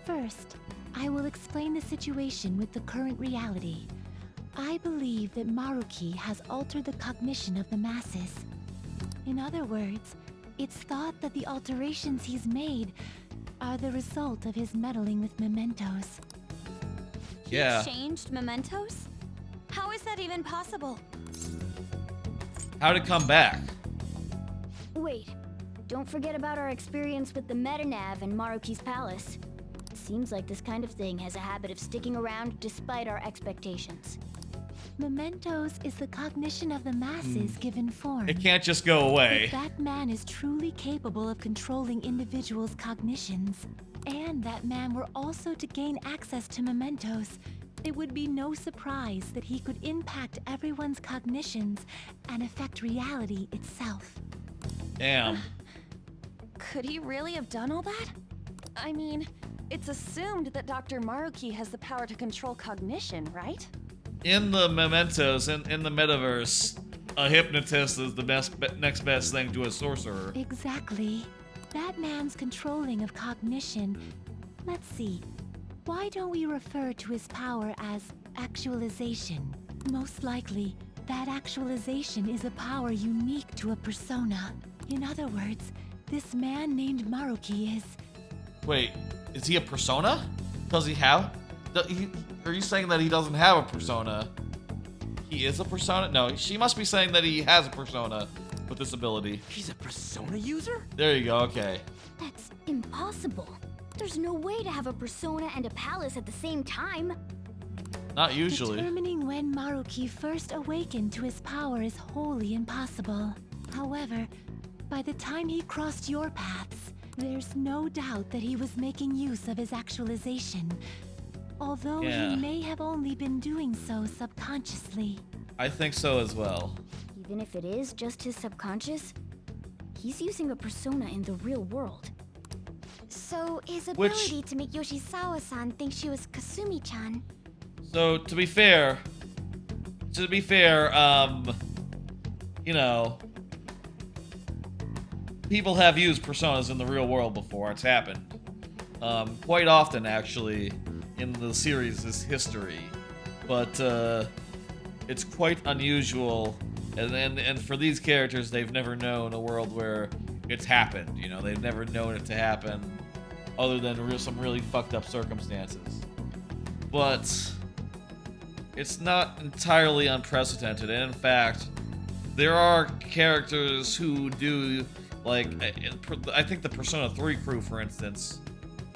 Speaker 15: First, I will explain the situation with the current reality. I believe that Maruki has altered the cognition of the masses. In other words, it's thought that the alterations he's made are the result of his meddling with mementos.
Speaker 1: Yeah.
Speaker 17: He changed mementos? How is that even possible?
Speaker 1: How'd it come back?
Speaker 17: Wait, don't forget about our experience with the Metanav and Maruki's palace. Seems like this kind of thing has a habit of sticking around despite our expectations.
Speaker 15: Mementos is the cognition of the masses given form.
Speaker 1: It can't just go away.
Speaker 15: If that man is truly capable of controlling individuals' cognitions, and that man were also to gain access to mementos, it would be no surprise that he could impact everyone's cognitions and affect reality itself.
Speaker 1: Damn.
Speaker 11: Could he really have done all that? I mean, it's assumed that Dr. Maruki has the power to control cognition, right?
Speaker 1: In the mementos, in the metaverse, a hypnotist is the next best thing to a sorcerer.
Speaker 15: Exactly. That man's controlling of cognition. Let's see. Why don't we refer to his power as actualization? Most likely, that actualization is a power unique to a persona. In other words, this man named Maruki is...
Speaker 1: Wait, is he a persona? Does he have... Are you saying that he doesn't have a persona? He is a persona? No, she must be saying that he has a persona with this ability.
Speaker 14: He's a persona user?
Speaker 1: There you go, okay.
Speaker 17: That's impossible. There's no way to have a persona and a palace at the same time.
Speaker 1: Not usually.
Speaker 15: Determining when Maruki first awakened to his power is wholly impossible. However, by the time he crossed your paths, there's no doubt that he was making use of his actualization. Although he may have only been doing so subconsciously.
Speaker 1: I think so as well.
Speaker 17: Even if it is just his subconscious, he's using a persona in the real world. So his ability to make Yoshizawa-san think she was Kasumi-chan.
Speaker 1: So to be fair, you know, people have used personas in the real world before. It's happened. Quite often, actually, in the series' history. But it's quite unusual. And for these characters, they've never known a world where it's happened. You know, they've never known it to happen other than some really fucked up circumstances. But it's not entirely unprecedented. And in fact, there are characters who do, like, I think the Persona 3 crew, for instance,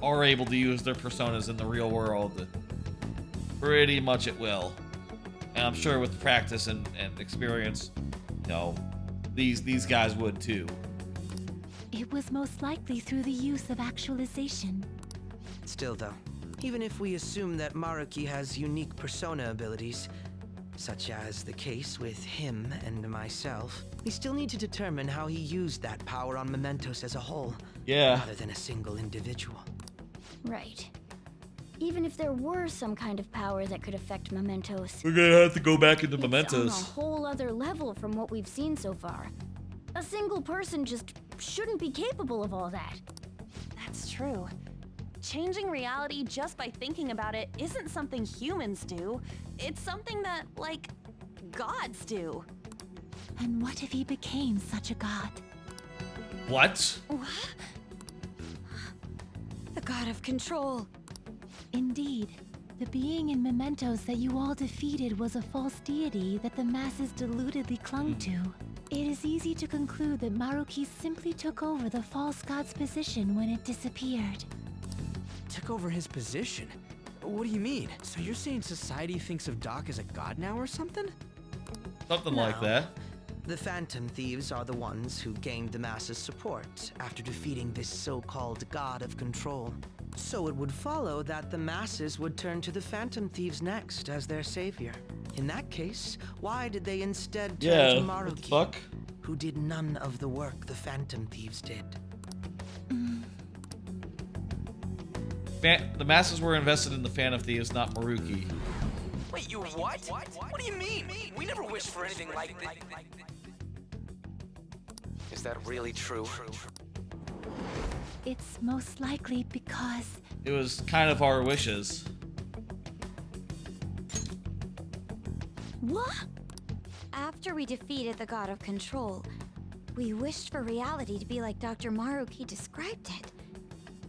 Speaker 1: are able to use their personas in the real world pretty much at will. And I'm sure with practice and experience, you know, these guys would too.
Speaker 15: It was most likely through the use of actualization.
Speaker 9: Still though, even if we assume that Maruki has unique persona abilities, such as the case with him and myself, we still need to determine how he used that power on mementos as a whole, rather than a single individual.
Speaker 17: Right. Even if there were some kind of power that could affect mementos,
Speaker 1: we're gonna have to go back into
Speaker 17: it's
Speaker 1: mementos.
Speaker 17: on a whole other level from what we've seen so far. A single person just shouldn't be capable of all that.
Speaker 11: That's true.
Speaker 18: changing reality just by thinking about it isn't something humans do. It's something that, like, gods do.
Speaker 15: And what if he became such a god?
Speaker 1: What?
Speaker 18: What? The god of control.
Speaker 15: Indeed. The being in Mementos that you all defeated was a false deity that the masses deludedly clung to. It is easy to conclude that Maruki simply took over the false god's position when it disappeared.
Speaker 14: Took over his position? What do you mean? So you're saying society thinks of Doc as a god now or something?
Speaker 1: Something like that.
Speaker 9: The Phantom Thieves are the ones who gained the masses' support after defeating this so-called god of control. So it would follow that the masses would turn to the Phantom Thieves next as their savior. In that case, why did they instead turn to Maruki,
Speaker 1: who
Speaker 9: did none of the work the Phantom Thieves did?
Speaker 1: The masses were invested in the Phantom Thieves, not Maruki.
Speaker 14: Wait, you what? What do you mean? We never wished for anything like that.
Speaker 6: Is that really true?
Speaker 15: It's most likely because...
Speaker 1: It was kind of our wishes.
Speaker 17: What? After we defeated the god of control, we wished for reality to be like Dr. Maruki described it.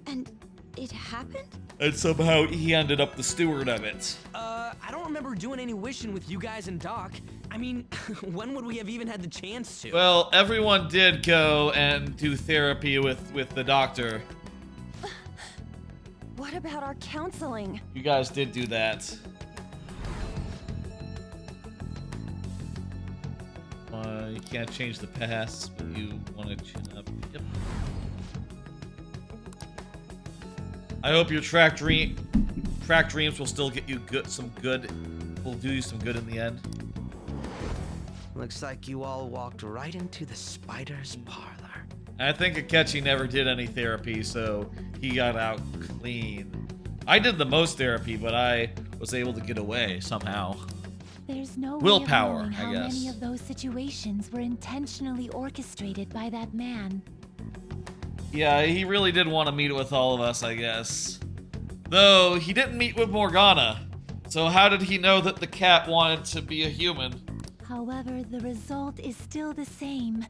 Speaker 17: And it happened?
Speaker 1: And somehow he ended up the steward of it.
Speaker 14: I don't remember doing any wishing with you guys and Doc. I mean, when would we have even had the chance to?
Speaker 1: Well, everyone did go and do therapy with the doctor.
Speaker 18: What about our counseling?
Speaker 1: You guys did do that. You can't change the past, but you want to chin up. Yep. I hope your track dreams will still get you will do you some good in the end.
Speaker 9: Looks like you all walked right into the spider's parlor.
Speaker 1: I think Akechi never did any therapy, so he got out clean. I did the most therapy, but I was able to get away somehow.
Speaker 15: There's no
Speaker 1: willpower,
Speaker 15: way of knowing how
Speaker 1: I guess.
Speaker 15: many of those situations were intentionally orchestrated by that man.
Speaker 1: Yeah, he really did want to meet with all of us, I guess. Though, he didn't meet with Morgana. So how did he know that the cat wanted to be a human?
Speaker 15: However, the result is still the same.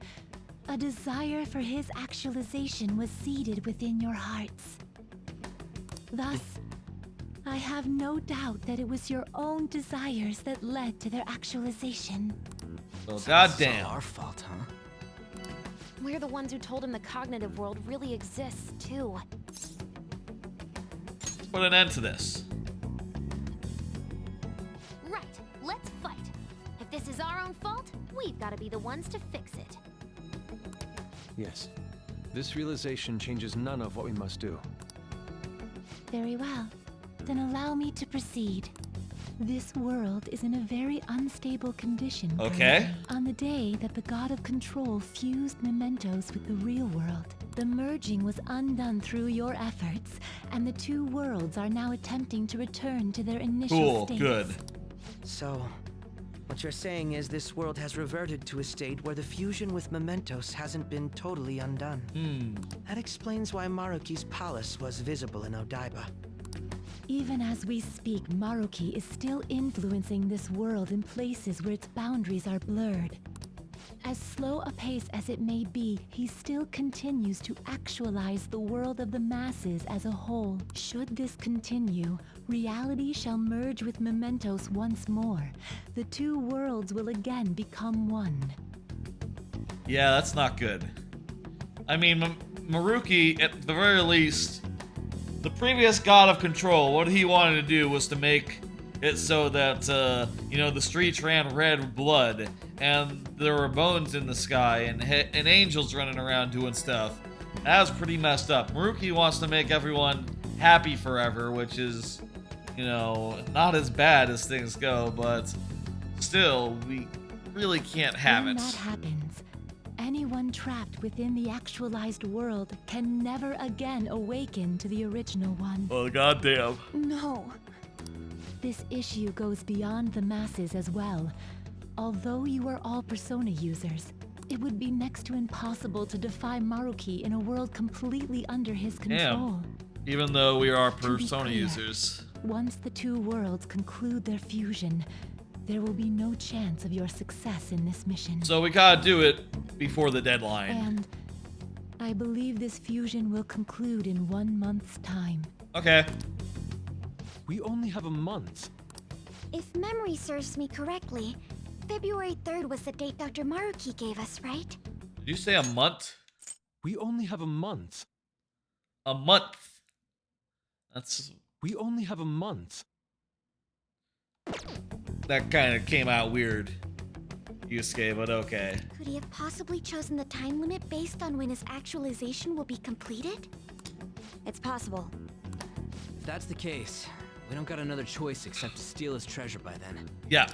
Speaker 15: A desire for his actualization was seeded within your hearts. Thus, I have no doubt that it was your own desires that led to their actualization.
Speaker 1: Well, goddamn.
Speaker 14: Our fault, huh?
Speaker 13: We're the ones who told him the cognitive world really exists, too.
Speaker 1: Put an end to this.
Speaker 13: Right, let's fight. If this is our own fault, we've got to be the ones to fix it.
Speaker 12: Yes. This realization changes none of what we must do.
Speaker 15: Very well. Then allow me to proceed. This world is in a very unstable condition.
Speaker 1: Okay.
Speaker 15: On the day that the god of control fused mementos with the real world, the merging was undone through your efforts, and the two worlds are now attempting to return to their initial states.
Speaker 1: Good.
Speaker 9: So, what you're saying is this world has reverted to a state where the fusion with mementos hasn't been totally undone. That explains why Maruki's palace was visible in Odaiba.
Speaker 15: Even as we speak, Maruki is still influencing this world in places where its boundaries are blurred. As slow a pace as it may be, he still continues to actualize the world of the masses as a whole. Should this continue, reality shall merge with mementos once more. The two worlds will again become one.
Speaker 1: Yeah, that's not good. I mean, Maruki, at the very least, the previous god of control, what he wanted to do was to make it so that, you know, the streets ran red blood, and there were bones in the sky, and angels running around doing stuff. That was pretty messed up. Maruki wants to make everyone happy forever, which is, you know, not as bad as things go, but still, we really can't have it.
Speaker 15: When that happens, anyone trapped within the actualized world can never again awaken to the original one.
Speaker 1: Well, goddamn.
Speaker 15: No. This issue goes beyond the masses as well. Although you are all Persona users, it would be next to impossible to defy Maruki in a world completely under his control.
Speaker 1: Even though we are
Speaker 15: To be
Speaker 1: Persona
Speaker 15: clear,
Speaker 1: users.
Speaker 15: Once the two worlds conclude their fusion, there will be no chance of your success in this mission.
Speaker 1: So we gotta do it before the deadline.
Speaker 15: And I believe this fusion will conclude in 1 month's time.
Speaker 1: Okay.
Speaker 12: We only have a month.
Speaker 17: If memory serves me correctly, February 3rd was the date Dr. Maruki gave us, right?
Speaker 1: Did you say a month?
Speaker 12: We only have a month.
Speaker 1: A month. That's...
Speaker 12: We only have a month.
Speaker 1: That kind of came out weird, Yusuke, but okay.
Speaker 17: Could he have possibly chosen the time limit based on when his actualization will be completed?
Speaker 14: It's possible. If that's the case, we don't got another choice except to steal his treasure by then.
Speaker 1: Yeah.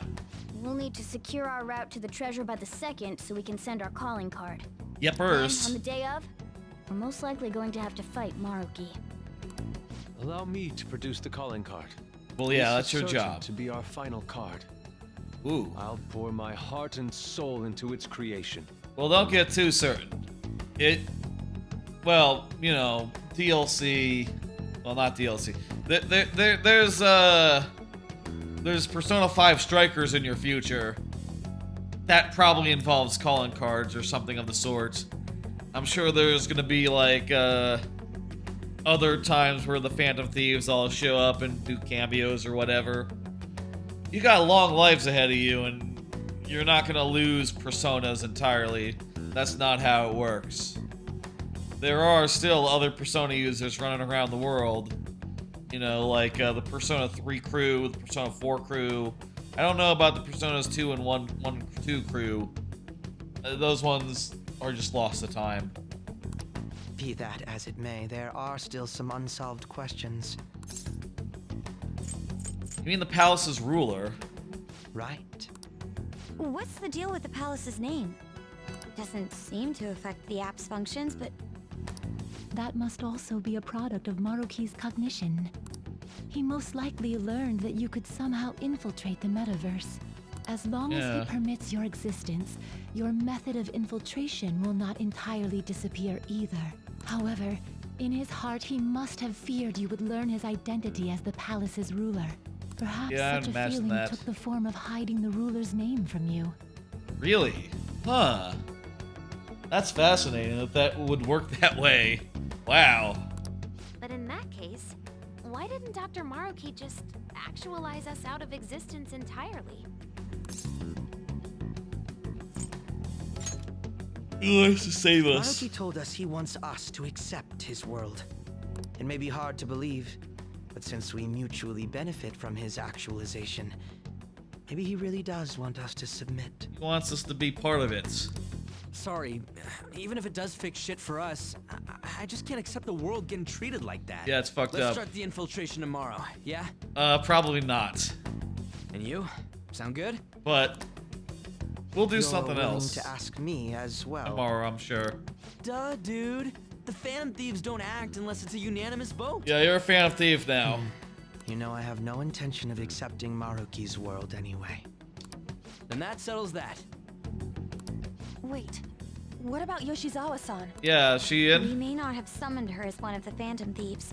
Speaker 17: We'll need to secure our route to the treasure by the 2nd so we can send our calling card.
Speaker 1: Yepers.
Speaker 17: And on the day of, we're most likely going to have to fight Maruki.
Speaker 12: Allow me to produce the calling card.
Speaker 1: Well, yeah,
Speaker 12: This
Speaker 1: that's
Speaker 12: is
Speaker 1: your
Speaker 12: certain
Speaker 1: job.
Speaker 12: to be our final card.
Speaker 1: Ooh.
Speaker 12: I'll pour my heart and soul into its creation.
Speaker 1: Well, don't get too certain. Well, you know, DLC. Well, not DLC. There's Persona 5 Strikers in your future. That probably involves calling cards or something of the sort. I'm sure there's gonna be like other times where the Phantom Thieves all show up and do cameos or whatever. You got long lives ahead of you, and you're not gonna lose Personas entirely. That's not how it works. There are still other Persona users running around the world. You know, like the Persona 3 crew, the Persona 4 crew. I don't know about the Personas 2 and 1-2 crew. Those ones are just lost to time.
Speaker 9: Be that as it may, there are still some unsolved questions.
Speaker 1: You mean the palace's ruler?
Speaker 9: Right.
Speaker 17: What's the deal with the palace's name? Doesn't seem to affect the app's functions, but...
Speaker 15: That must also be a product of Maruki's cognition. He most likely learned that you could somehow infiltrate the metaverse. As long as he permits your existence, your method of infiltration will not entirely disappear either. However, in his heart he must have feared you would learn his identity as the palace's ruler. Perhaps such a feeling took the form of hiding the ruler's name from you.
Speaker 1: Really? Huh. That's fascinating that would work that way. Wow.
Speaker 13: But in that case, why didn't Dr. Maruki just actualize us out of existence entirely?
Speaker 1: He likes to save us.
Speaker 9: Maruki told us he wants us to accept his world. It may be hard to believe, but since we mutually benefit from his actualization, maybe he really does want us to submit.
Speaker 1: He wants us to be part of it.
Speaker 14: Sorry, even if it does fix shit for us, I just can't accept the world getting treated like that.
Speaker 1: Yeah, it's fucked up.
Speaker 14: Let's start the infiltration tomorrow, yeah?
Speaker 1: Probably not.
Speaker 14: And you? Sound good?
Speaker 1: But we'll do something
Speaker 9: You're willing
Speaker 1: else.
Speaker 9: to ask me as well.
Speaker 1: Tomorrow, I'm sure.
Speaker 14: Duh, dude. The Phantom Thieves don't act unless it's a unanimous vote.
Speaker 1: Yeah, you're a fan of Thief now.
Speaker 9: You know, I have no intention of accepting Maruki's world anyway.
Speaker 14: Then that settles that.
Speaker 18: Wait, what about Yoshizawa-san?
Speaker 1: Yeah, she in?
Speaker 17: We may not have summoned her as one of the Phantom Thieves.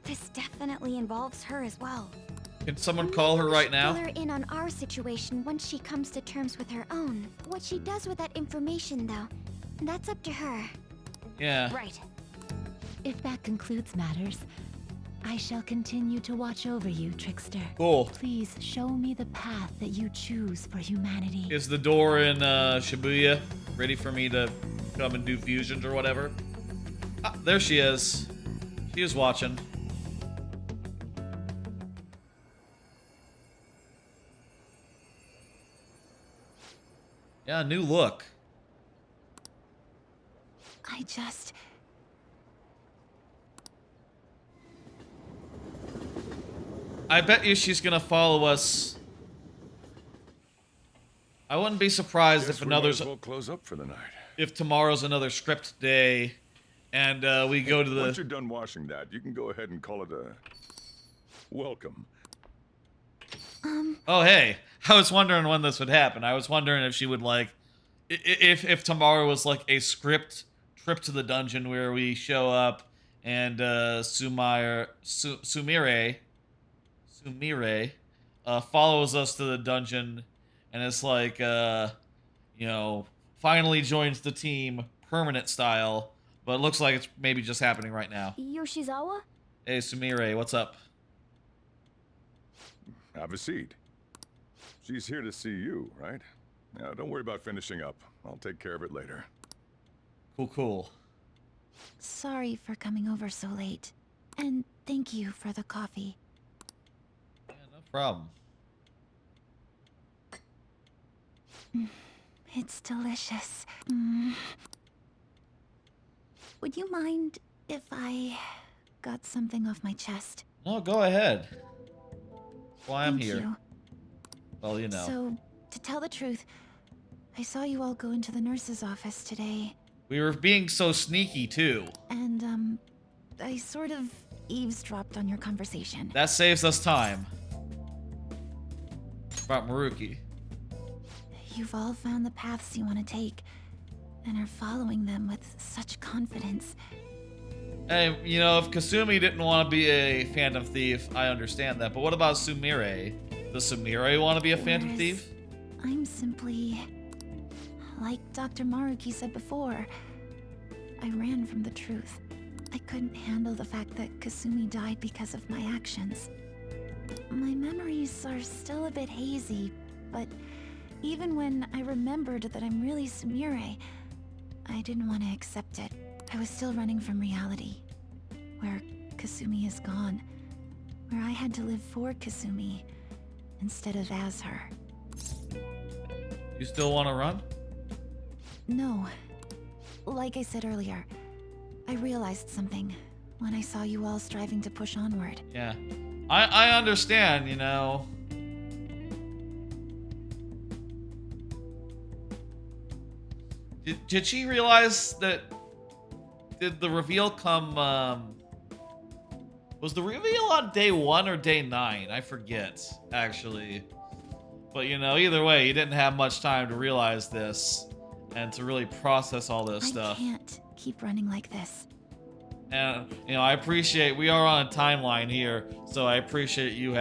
Speaker 17: This definitely involves her as well.
Speaker 1: Can someone call her right now?
Speaker 17: Fill her in on our situation once she comes to terms with her own. What she does with that information, though, that's up to her.
Speaker 1: Yeah.
Speaker 17: Right.
Speaker 15: If that concludes matters, I shall continue to watch over you, Trickster.
Speaker 1: Cool.
Speaker 15: Please show me the path that you choose for humanity.
Speaker 1: Is the door in Shibuya ready for me to come and do fusions or whatever? Ah, there she is. She is watching. Yeah, new look. I bet you she's gonna follow us. I wouldn't be surprised if another's.
Speaker 5: We'll close up for the night.
Speaker 1: If tomorrow's another script day, and we go to the.
Speaker 5: Once you're done washing that, you can go ahead and call it a welcome.
Speaker 1: Oh hey, I was wondering when this would happen. I was wondering if she would like, if tomorrow was like a script trip to the dungeon where we show up and Sumire follows us to the dungeon, and it's like, you know, finally joins the team permanent style, but it looks like it's maybe just happening right now.
Speaker 17: Yoshizawa?
Speaker 1: Hey, Sumire, what's up?
Speaker 5: Have a seat. She's here to see you, right? Now, don't worry about finishing up. I'll take care of it later.
Speaker 1: Cool.
Speaker 4: Sorry for coming over so late. And thank you for the coffee.
Speaker 1: Yeah, no problem.
Speaker 4: It's delicious. Would you mind if I got something off my chest?
Speaker 1: No, go ahead. That's why I'm
Speaker 4: Thank
Speaker 1: here.
Speaker 4: you.
Speaker 1: Well, you know.
Speaker 4: So, to tell the truth, I saw you all go into the nurse's office today.
Speaker 1: We were being so sneaky, too.
Speaker 4: And, I sort of eavesdropped on your conversation.
Speaker 1: That saves us time. About Maruki.
Speaker 4: You've all found the paths you want to take, and are following them with such confidence.
Speaker 1: Hey, you know, if Kasumi didn't want to be a phantom thief, I understand that. But what about Sumire? Does Sumire want to be a phantom thief?
Speaker 4: I'm simply... like Dr. Maruki said before, I ran from the truth. I couldn't handle the fact that Kasumi died because of my actions. My memories are still a bit hazy, but even when I remembered that I'm really Sumire, I didn't want to accept it. I was still running from reality, where Kasumi is gone, where I had to live for Kasumi instead of as her.
Speaker 1: You still want to run?
Speaker 4: No. Like I said earlier, I realized something when I saw you all striving to push onward.
Speaker 1: Yeah. I understand, you know. Did she realize that... Did the reveal come, was the reveal on day 1 or day 9? I forget, actually. But, you know, either way, you didn't have much time to realize this and to really process all this stuff.
Speaker 4: I can't keep running like this.
Speaker 1: And, you know, I appreciate, we are on a timeline here, so I appreciate you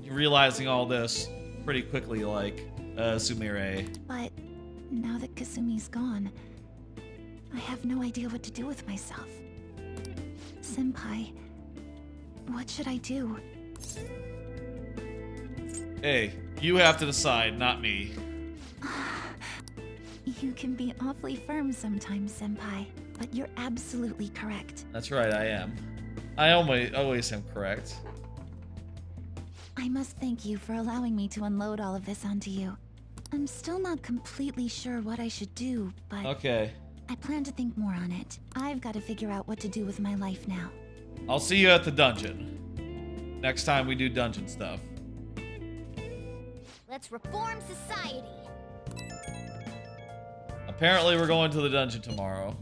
Speaker 1: realizing all this pretty quickly, like, Sumire.
Speaker 4: But now that Kasumi's gone, I have no idea what to do with myself. Senpai, what should I do?
Speaker 1: Hey, you have to decide, not me.
Speaker 4: You can be awfully firm sometimes, Senpai, but you're absolutely correct.
Speaker 1: That's right, I am. I always am correct.
Speaker 4: I must thank you for allowing me to unload all of this onto you. I'm still not completely sure what I should do, but...
Speaker 1: Okay.
Speaker 4: I plan to think more on it. I've got to figure out what to do with my life now.
Speaker 1: I'll see you at the dungeon. Next time we do dungeon stuff.
Speaker 17: Let's reform society.
Speaker 1: Apparently we're going to the dungeon tomorrow.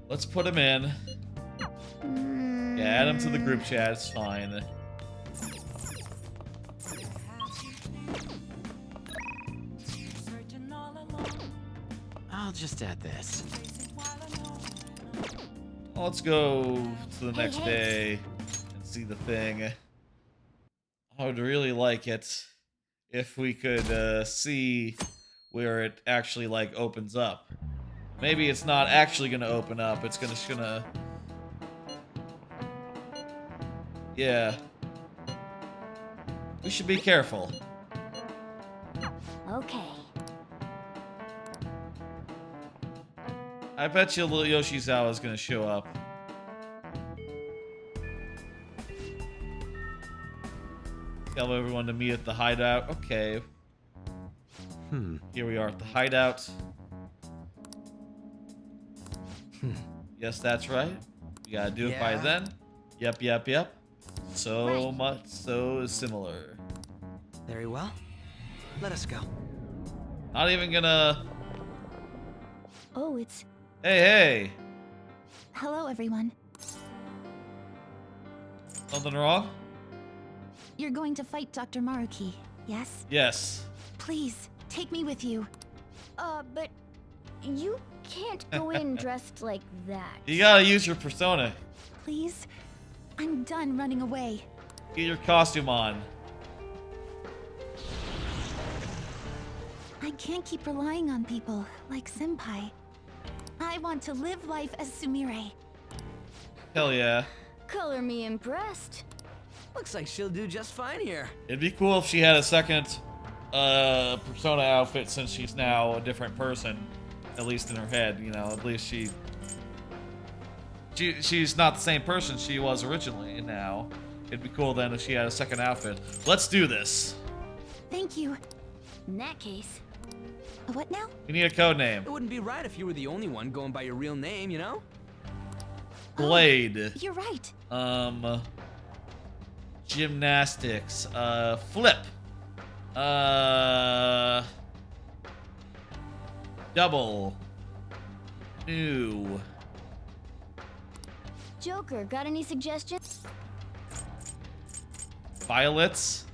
Speaker 1: Let's put him in. Yeah, add him to the group chat, it's fine.
Speaker 19: I'll just add this.
Speaker 1: Well, let's go to the next day and see the thing. I would really like it if we could see where it actually like opens up. Maybe it's not actually gonna open up, it's gonna yeah. We should be careful.
Speaker 17: Okay.
Speaker 1: I bet you little Yoshizawa is gonna show up. Tell everyone to meet at the hideout. Okay. Here we are at the hideout. Yes, that's right. We gotta do it by then. Yep. So much so similar.
Speaker 9: Very well. Let us go.
Speaker 1: Not even gonna...
Speaker 4: Oh, it's...
Speaker 1: Hey!
Speaker 4: Hello, everyone.
Speaker 1: Something wrong?
Speaker 4: You're going to fight Dr. Maruki, yes?
Speaker 1: Yes.
Speaker 4: Please, take me with you.
Speaker 17: But you can't go in dressed like that.
Speaker 1: You gotta use your persona.
Speaker 4: Please? I'm done running away.
Speaker 1: Get your costume on.
Speaker 4: I can't keep relying on people like Senpai. I want to live life as Sumire.
Speaker 1: Hell yeah.
Speaker 17: Color me impressed.
Speaker 14: Looks like she'll do just fine here.
Speaker 1: It'd be cool if she had a second persona outfit since she's now a different person. At least in her head, you know, at least she's not the same person she was originally now. It'd be cool then if she had a second outfit. Let's do this.
Speaker 4: Thank you.
Speaker 17: In that case.
Speaker 4: What now?
Speaker 1: We need a code name.
Speaker 14: It wouldn't be right if you were the only one going by your real name, you know?
Speaker 1: Blade.
Speaker 4: You're right.
Speaker 1: Gymnastics. Flip. Double. New.
Speaker 17: Joker, got any suggestions?
Speaker 1: Violets.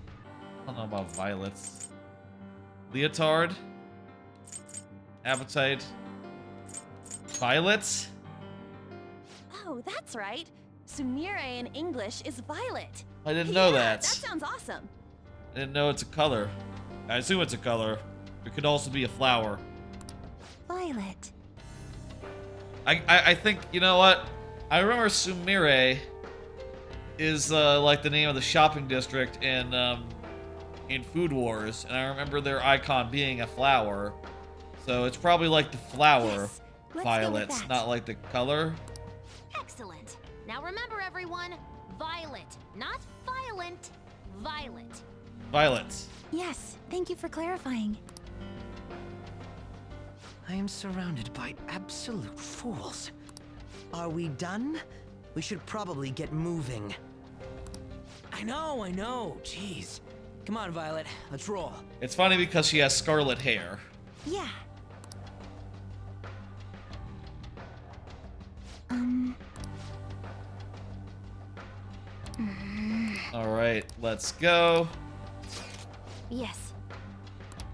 Speaker 1: I don't know about violets. Leotard. Appetite. Violets.
Speaker 18: Oh, that's right. Sumire in English is violet.
Speaker 1: I didn't know that.
Speaker 18: That sounds awesome.
Speaker 1: I didn't know it's a color. I assume it's a color. It could also be a flower.
Speaker 4: Violet.
Speaker 1: I think, you know what? I remember Sumire is like the name of the shopping district in Food Wars, and I remember their icon being a flower. So it's probably like the flower violets, not like the color.
Speaker 13: Excellent. Now remember, everyone, violet, not violent, violet.
Speaker 1: Violets.
Speaker 4: Yes, thank you for clarifying.
Speaker 9: I am surrounded by absolute fools. Are we done? We should probably get moving.
Speaker 14: I know. Jeez. Come on, Violet. Let's roll.
Speaker 1: It's funny because she has scarlet hair.
Speaker 4: Yeah.
Speaker 1: All right, let's go.
Speaker 13: Yes.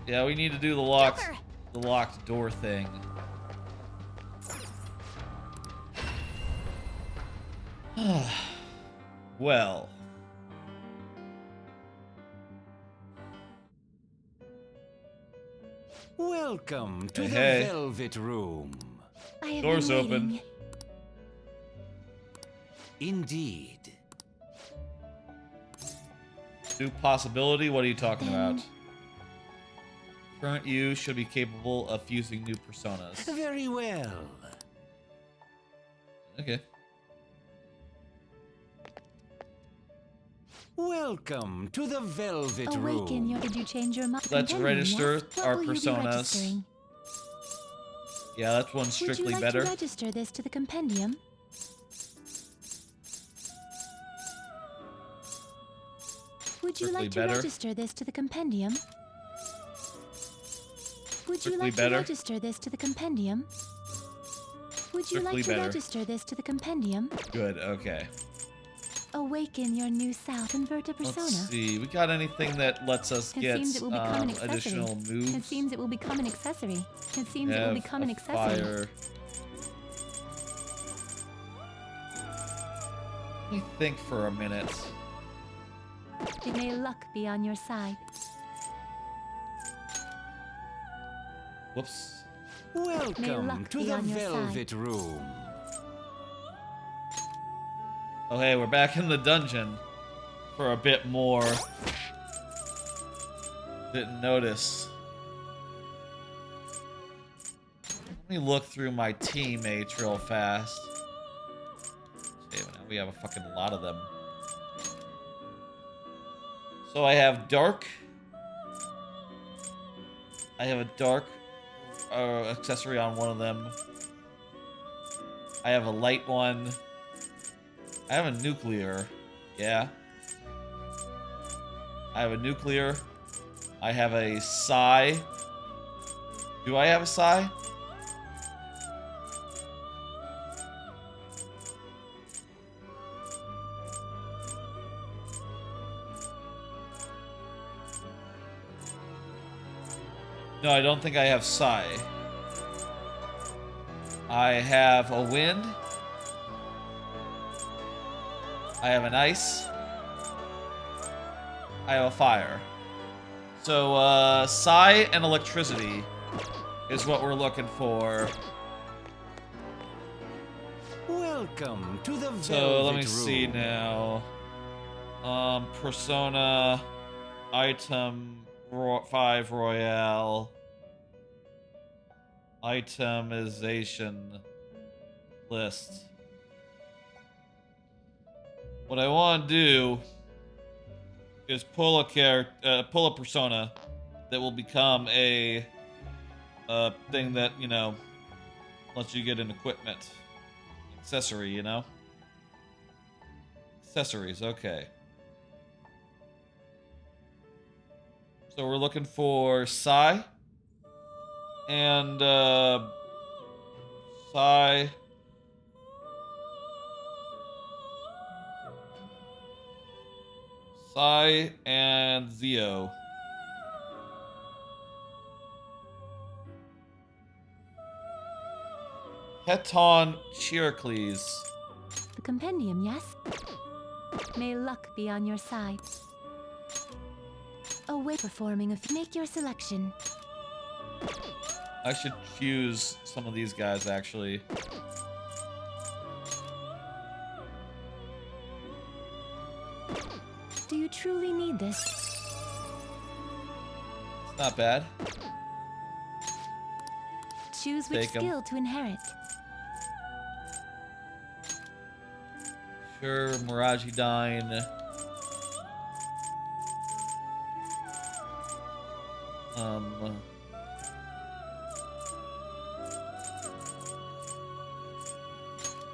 Speaker 1: Yeah, we need to do the locked door thing. Well.
Speaker 20: Welcome to
Speaker 1: Hey.
Speaker 20: the Velvet Room.
Speaker 4: I have
Speaker 1: Door's
Speaker 4: been
Speaker 1: open.
Speaker 4: waiting.
Speaker 20: Indeed.
Speaker 1: New possibility? What are you talking about? Current you should be capable of fusing new personas.
Speaker 20: Very well.
Speaker 1: Okay.
Speaker 20: Welcome to the Velvet
Speaker 15: Awaken
Speaker 20: Room.
Speaker 15: Did you change your mind?
Speaker 1: Let's register
Speaker 15: What
Speaker 1: our
Speaker 15: will you be
Speaker 1: personas.
Speaker 15: registering?
Speaker 1: Yeah, that one's strictly
Speaker 15: Would you like
Speaker 1: better.
Speaker 15: to register this to the compendium? Would you
Speaker 1: Strictly
Speaker 15: like to
Speaker 1: better.
Speaker 15: register this to the compendium? Would you
Speaker 1: Strictly
Speaker 15: like
Speaker 1: better.
Speaker 15: to register this to the compendium? Would you
Speaker 1: Strictly
Speaker 15: like to
Speaker 1: better.
Speaker 15: register this to the compendium?
Speaker 1: Good, okay.
Speaker 15: Awaken your new self. Convert a persona.
Speaker 1: Let's see. We got anything that lets us
Speaker 15: It
Speaker 1: get
Speaker 15: seems it will become an accessory.
Speaker 1: additional moves?
Speaker 15: It seems it will become an accessory. It seems it
Speaker 1: Have
Speaker 15: will become an
Speaker 1: a
Speaker 15: accessory.
Speaker 1: Fire. Let me think for a minute.
Speaker 15: May luck be on your side.
Speaker 1: Whoops.
Speaker 20: Welcome
Speaker 15: luck
Speaker 20: to
Speaker 15: be
Speaker 20: the
Speaker 15: on your
Speaker 20: Velvet Room.
Speaker 1: Oh, hey, we're back in the dungeon for a bit more. Didn't notice. Let me look through my teammates real fast. See, now we have a fucking lot of them. So I have dark. I have a dark accessory on one of them. I have a light one. I have a nuclear. Yeah. I have a nuclear. I have a psi. Do I have a psi? No, I don't think I have Psy. I have a wind. I have an ice. I have a fire. So, Psy and electricity is what we're looking for.
Speaker 20: Welcome to the
Speaker 1: So, let me
Speaker 20: Velvet
Speaker 1: see
Speaker 20: Room.
Speaker 1: now. Persona, item 5 Royale, itemization list. What I want to do is pull a persona that will become a thing that, you know, lets you get an equipment accessory, you know? Accessories, okay. So we're looking for Psy and Psy. Psy and Zio. Heton Chiricles.
Speaker 15: The compendium, yes? May luck be on your side. Away performing make your selection.
Speaker 1: I should choose some of these guys, actually.
Speaker 15: Do you truly need this?
Speaker 1: It's not bad.
Speaker 15: Choose which
Speaker 1: Take 'em.
Speaker 15: skill to inherit.
Speaker 1: Sure, Miraji Dine.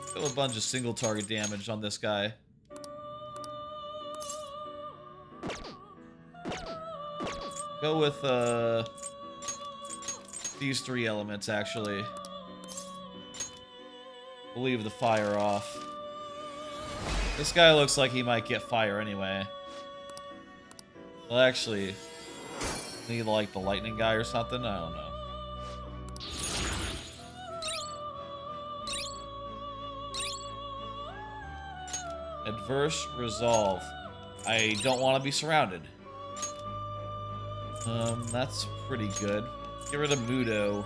Speaker 1: Still a bunch of single target damage on this guy. Go with these 3 elements, actually. We'll leave the fire off. This guy looks like he might get fire anyway. Well, actually, need like the lightning guy or something? I don't know. Adverse resolve. I don't want to be surrounded. That's pretty good. Get rid of Mudo.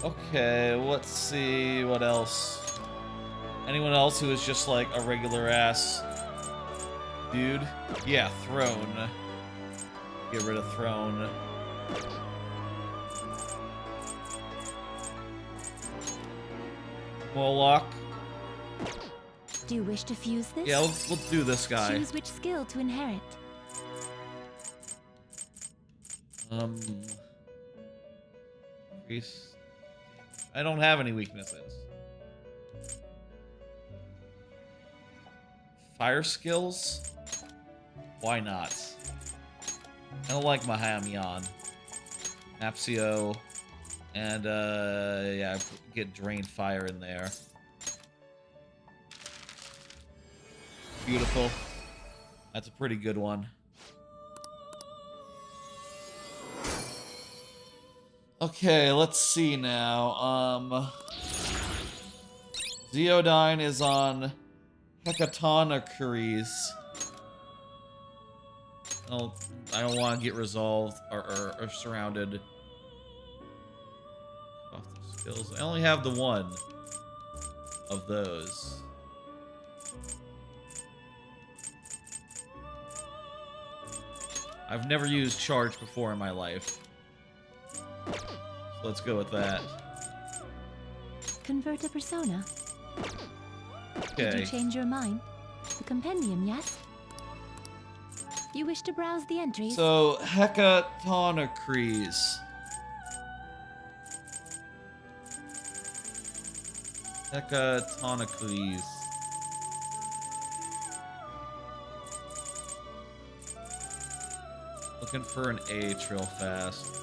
Speaker 1: Okay, let's see what else. Anyone else who is just like a regular ass dude? Yeah, Throne. Get rid of Throne. Moloch.
Speaker 15: Do you wish to fuse this?
Speaker 1: Yeah, we'll do this guy.
Speaker 15: Choose which skill to inherit.
Speaker 1: Increase. I don't have any weaknesses. Fire skills? Why not? I don't like Mahamion. Apsio. And, yeah, get Drained Fire in there. Beautiful. That's a pretty good one. Okay, let's see now. Zeodyne is on Hecatonacuries. I don't want to get resolved or surrounded. Off the skills. I only have the one of those. I've never used charge before in my life. So let's go with that.
Speaker 15: Convert a persona.
Speaker 1: Okay.
Speaker 15: Did you change your mind? The compendium, yes? You wish to browse the entries?
Speaker 1: So, Hecatonacuries. Hecatonacuries. Looking for an H real fast.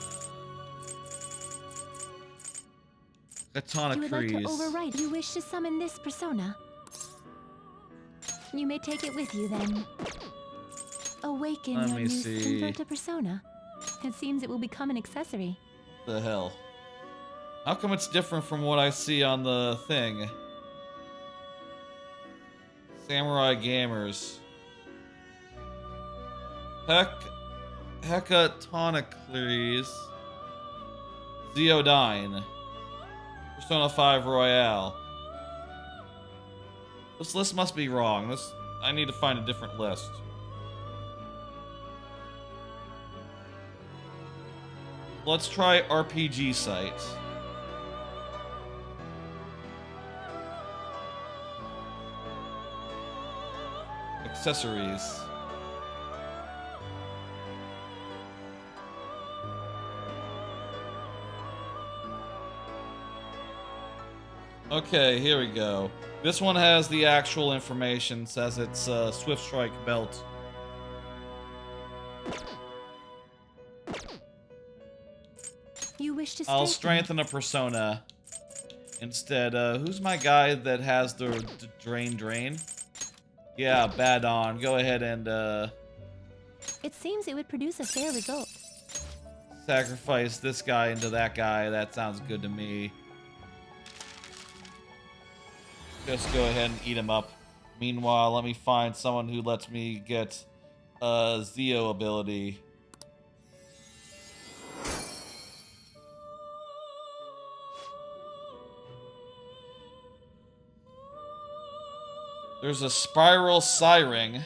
Speaker 15: You would like to overwrite. You wish to summon this persona? You may take it with you then. Awaken
Speaker 1: Let
Speaker 15: your
Speaker 1: me
Speaker 15: new
Speaker 1: see.
Speaker 15: Converter persona. It seems it will become an accessory.
Speaker 1: The hell? How come it's different from what I see on the thing? Samurai Gamers. Hecatonocles. Zeodyne. Persona 5 Royale. This list must be wrong. I need to find a different list. Let's try RPG site. Accessories. Okay, here we go. This one has the actual information. Says it's Swift Strike belt.
Speaker 15: You wish to
Speaker 1: I'll strengthen a persona. Instead, who's my guy that has the drain? Yeah, Badon. Go ahead and
Speaker 15: It seems it would produce a fair result.
Speaker 1: sacrifice this guy into that guy. That sounds good to me. Just go ahead and eat him up. Meanwhile, let me find someone who lets me get Zeo ability. There's a Spiral Siring.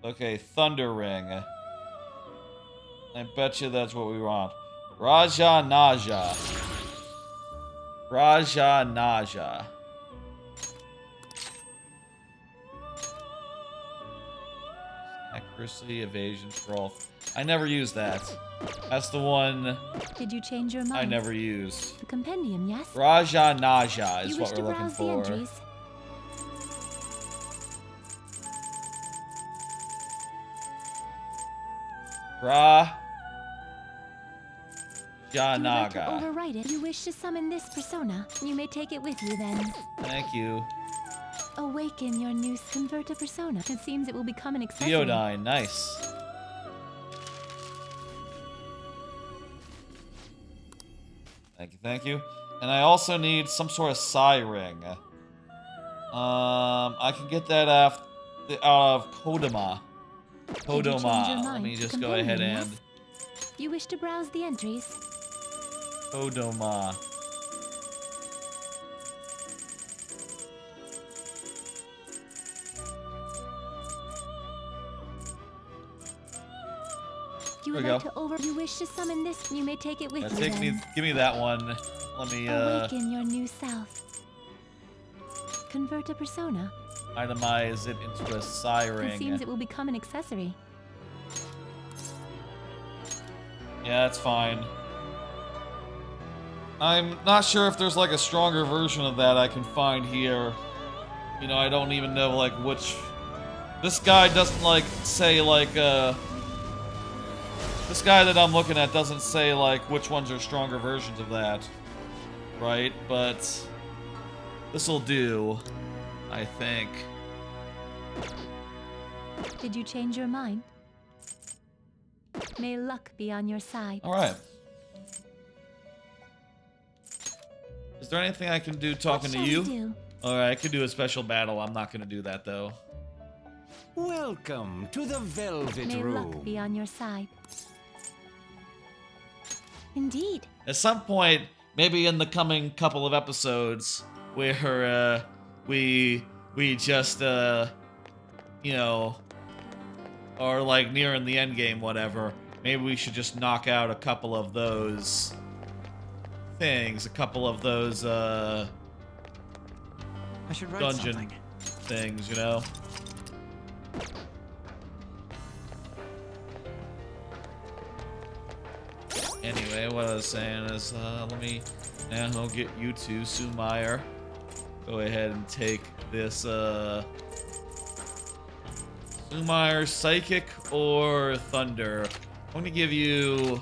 Speaker 1: Okay, Thunder Ring. I bet you that's what we want. Raja Naja. Raja Naja. Accuracy, evasion, scroll. I never use that. That's the one
Speaker 15: Did you change your mind?
Speaker 1: I never use.
Speaker 15: The compendium, yes?
Speaker 1: Raja Naja is
Speaker 15: You
Speaker 1: what
Speaker 15: wish
Speaker 1: we're
Speaker 15: to
Speaker 1: looking
Speaker 15: browse the
Speaker 1: for.
Speaker 15: entries?
Speaker 1: Raja
Speaker 15: You would like to
Speaker 1: Naga.
Speaker 15: overwrite it. You wish to summon this persona. You may take it with you then.
Speaker 1: Thank you.
Speaker 15: Awaken your new Converter persona. It seems it will become an accessory.
Speaker 1: Theodine, nice. Thank you. And I also need some sort of Psi ring. I can get that out of Kodama.
Speaker 15: Did you change your
Speaker 1: Kodama. Let
Speaker 15: mind?
Speaker 1: me just
Speaker 15: The
Speaker 1: go ahead
Speaker 15: companion,
Speaker 1: and
Speaker 15: yes? You wish to browse the entries?
Speaker 1: Kodama.
Speaker 15: You
Speaker 1: There
Speaker 15: would
Speaker 1: we
Speaker 15: like
Speaker 1: go.
Speaker 15: to over. You wish to summon this? You may take it with you
Speaker 1: Take
Speaker 15: then.
Speaker 1: me, give me that one. Let me
Speaker 15: Awaken your new self. Convert a persona.
Speaker 1: itemize it into a Psi
Speaker 15: It
Speaker 1: ring.
Speaker 15: seems it will become an accessory.
Speaker 1: Yeah, that's fine. I'm not sure if there's like a stronger version of that I can find here. You know, I don't even know like which. This guy doesn't like say like this guy that I'm looking at doesn't say like which ones are stronger versions of that. Right? But this'll do, I think.
Speaker 15: Did you change your mind? May luck be on your side.
Speaker 1: Alright. Is there anything I can do talking to
Speaker 15: shall we
Speaker 1: you?
Speaker 15: do?
Speaker 1: Alright, I could do a special battle. I'm not gonna do that though.
Speaker 20: Welcome to the Velvet
Speaker 15: May
Speaker 20: Room.
Speaker 15: luck be on your side. Indeed.
Speaker 1: At some point, maybe in the coming couple of episodes, where we just you know, are like nearing the end game, whatever. Maybe we should just knock out a couple of those things, a couple of those
Speaker 14: I should write
Speaker 1: dungeon
Speaker 14: something.
Speaker 1: things, you know. Anyway, what I was saying is, let me now get you two, Sumeyer. Go ahead and take this, Sumeyer, Psychic or Thunder. I'm gonna give you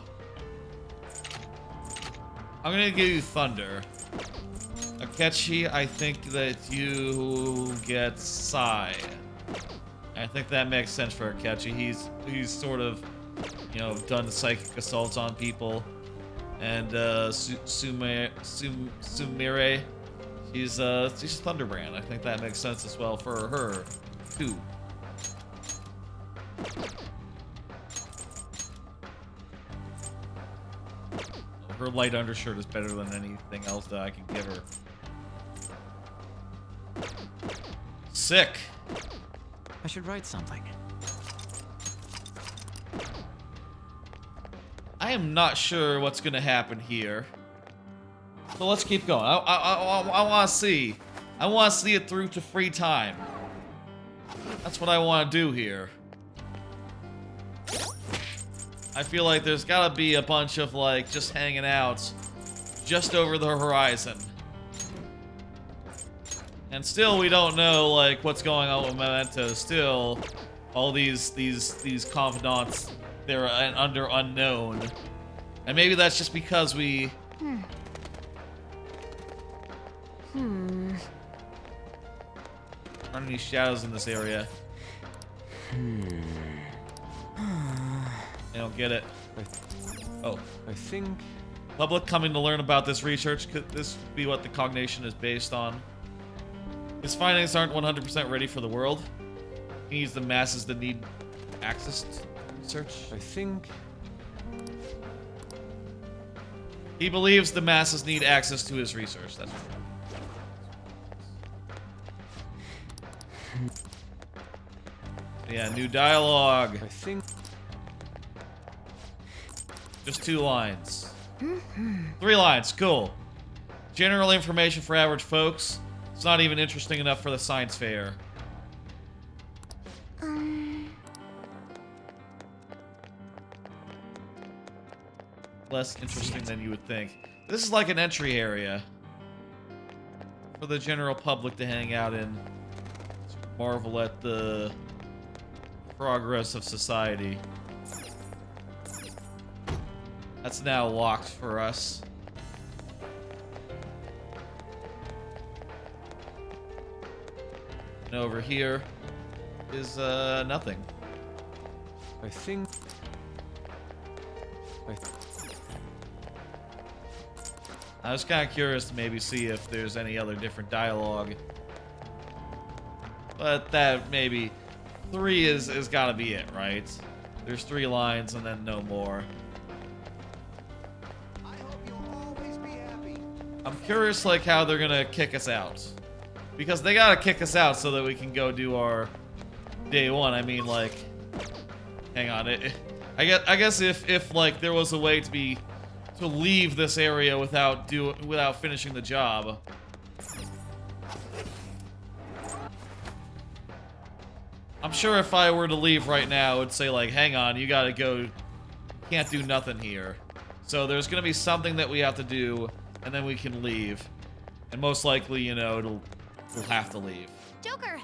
Speaker 1: Thunder. Akechi, I think that you get Sai. I think that makes sense for Akechi. He's sort of, you know, done psychic assaults on people. And Sumire, she's Thunderbrand. I think that makes sense as well for her, too. Her light undershirt is better than anything else that I can give her. Sick.
Speaker 19: I should write something.
Speaker 1: I am not sure what's gonna happen here. So let's keep going. I want to see. I want to see it through to free time. That's what I want to do here. I feel like there's gotta be a bunch of, like, just hanging out just over the horizon. And still, we don't know, like, what's going on with Memento. Still, all these confidants, they're under unknown. And maybe that's just because we... Aren't any shadows in this area? I don't get it. Oh.
Speaker 12: I think...
Speaker 1: Public coming to learn about this research. Could this be what the cognition is based on? His findings aren't 100% ready for the world. He needs the masses that need access to research.
Speaker 12: I think...
Speaker 1: He believes the masses need access to his research. That's right. Yeah, new dialogue.
Speaker 12: I think...
Speaker 1: Just 2 lines. 3 lines, cool. General information for average folks. It's not even interesting enough for the science fair. Less interesting than you would think. This is like an entry area for the general public to hang out in. To marvel at the progress of society. That's now locked for us. And over here is nothing.
Speaker 12: I think...
Speaker 1: I was kind of curious to maybe see if there's any other different dialogue. But that maybe 3 is gotta be it, right? There's 3 lines and then no more. I'm curious, like, how they're gonna kick us out. Because they gotta kick us out so that we can go do our day 1. I mean, like... Hang on. I guess if like, there was a way to leave this area without finishing the job. I'm sure if I were to leave right now, it would say, like, hang on, you gotta go. Can't do nothing here. So there's gonna be something that we have to do, and then we can leave. And most likely, you know, we'll have to leave.
Speaker 13: Joker!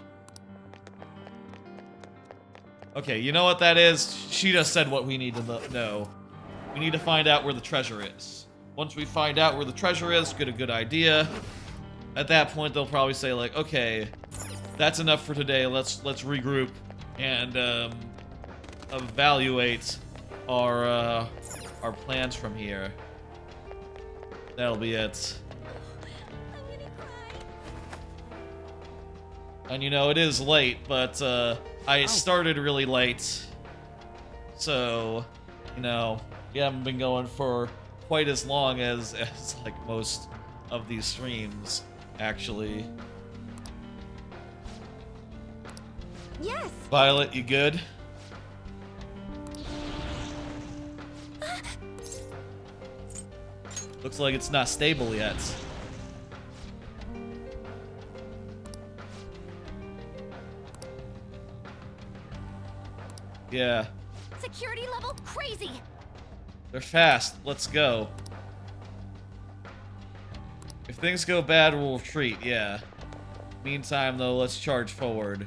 Speaker 1: Okay, you know what that is? She just said what we need to know. We need to find out where the treasure is. Once we find out where the treasure is, get a good idea. At that point, they'll probably say, like, okay, that's enough for today. Let's regroup and evaluate our plans from here. That'll be it. And you know, it is late, but I started really late. So, you know, we haven't been going for quite as long as like most of these streams, actually.
Speaker 13: Yes.
Speaker 1: Violet, you good? Looks like it's not stable yet. Yeah.
Speaker 13: Security level crazy.
Speaker 1: They're fast. Let's go. If things go bad, we'll retreat. Yeah. Meantime, though, let's charge forward.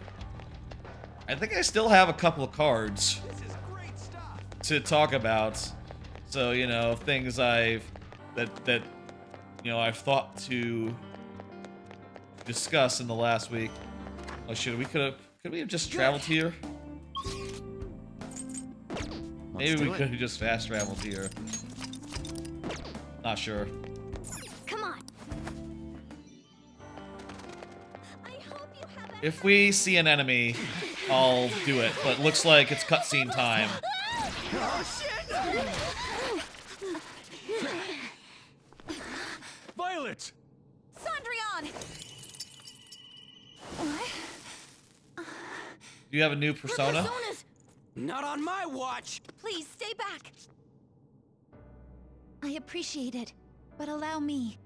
Speaker 1: I think I still have a couple of cards to talk about. So, you know, things I've thought to discussed in the last week. Oh shit, could we have just traveled here? Maybe we could have just fast traveled here. Not sure.
Speaker 13: Come on.
Speaker 1: If we see an enemy, I'll do it, but looks like it's cutscene time.
Speaker 2: Violet!
Speaker 4: Cendrillon!
Speaker 1: Do you have a new persona?
Speaker 14: Not on my watch!
Speaker 4: Please, stay back! I appreciate it, but allow me.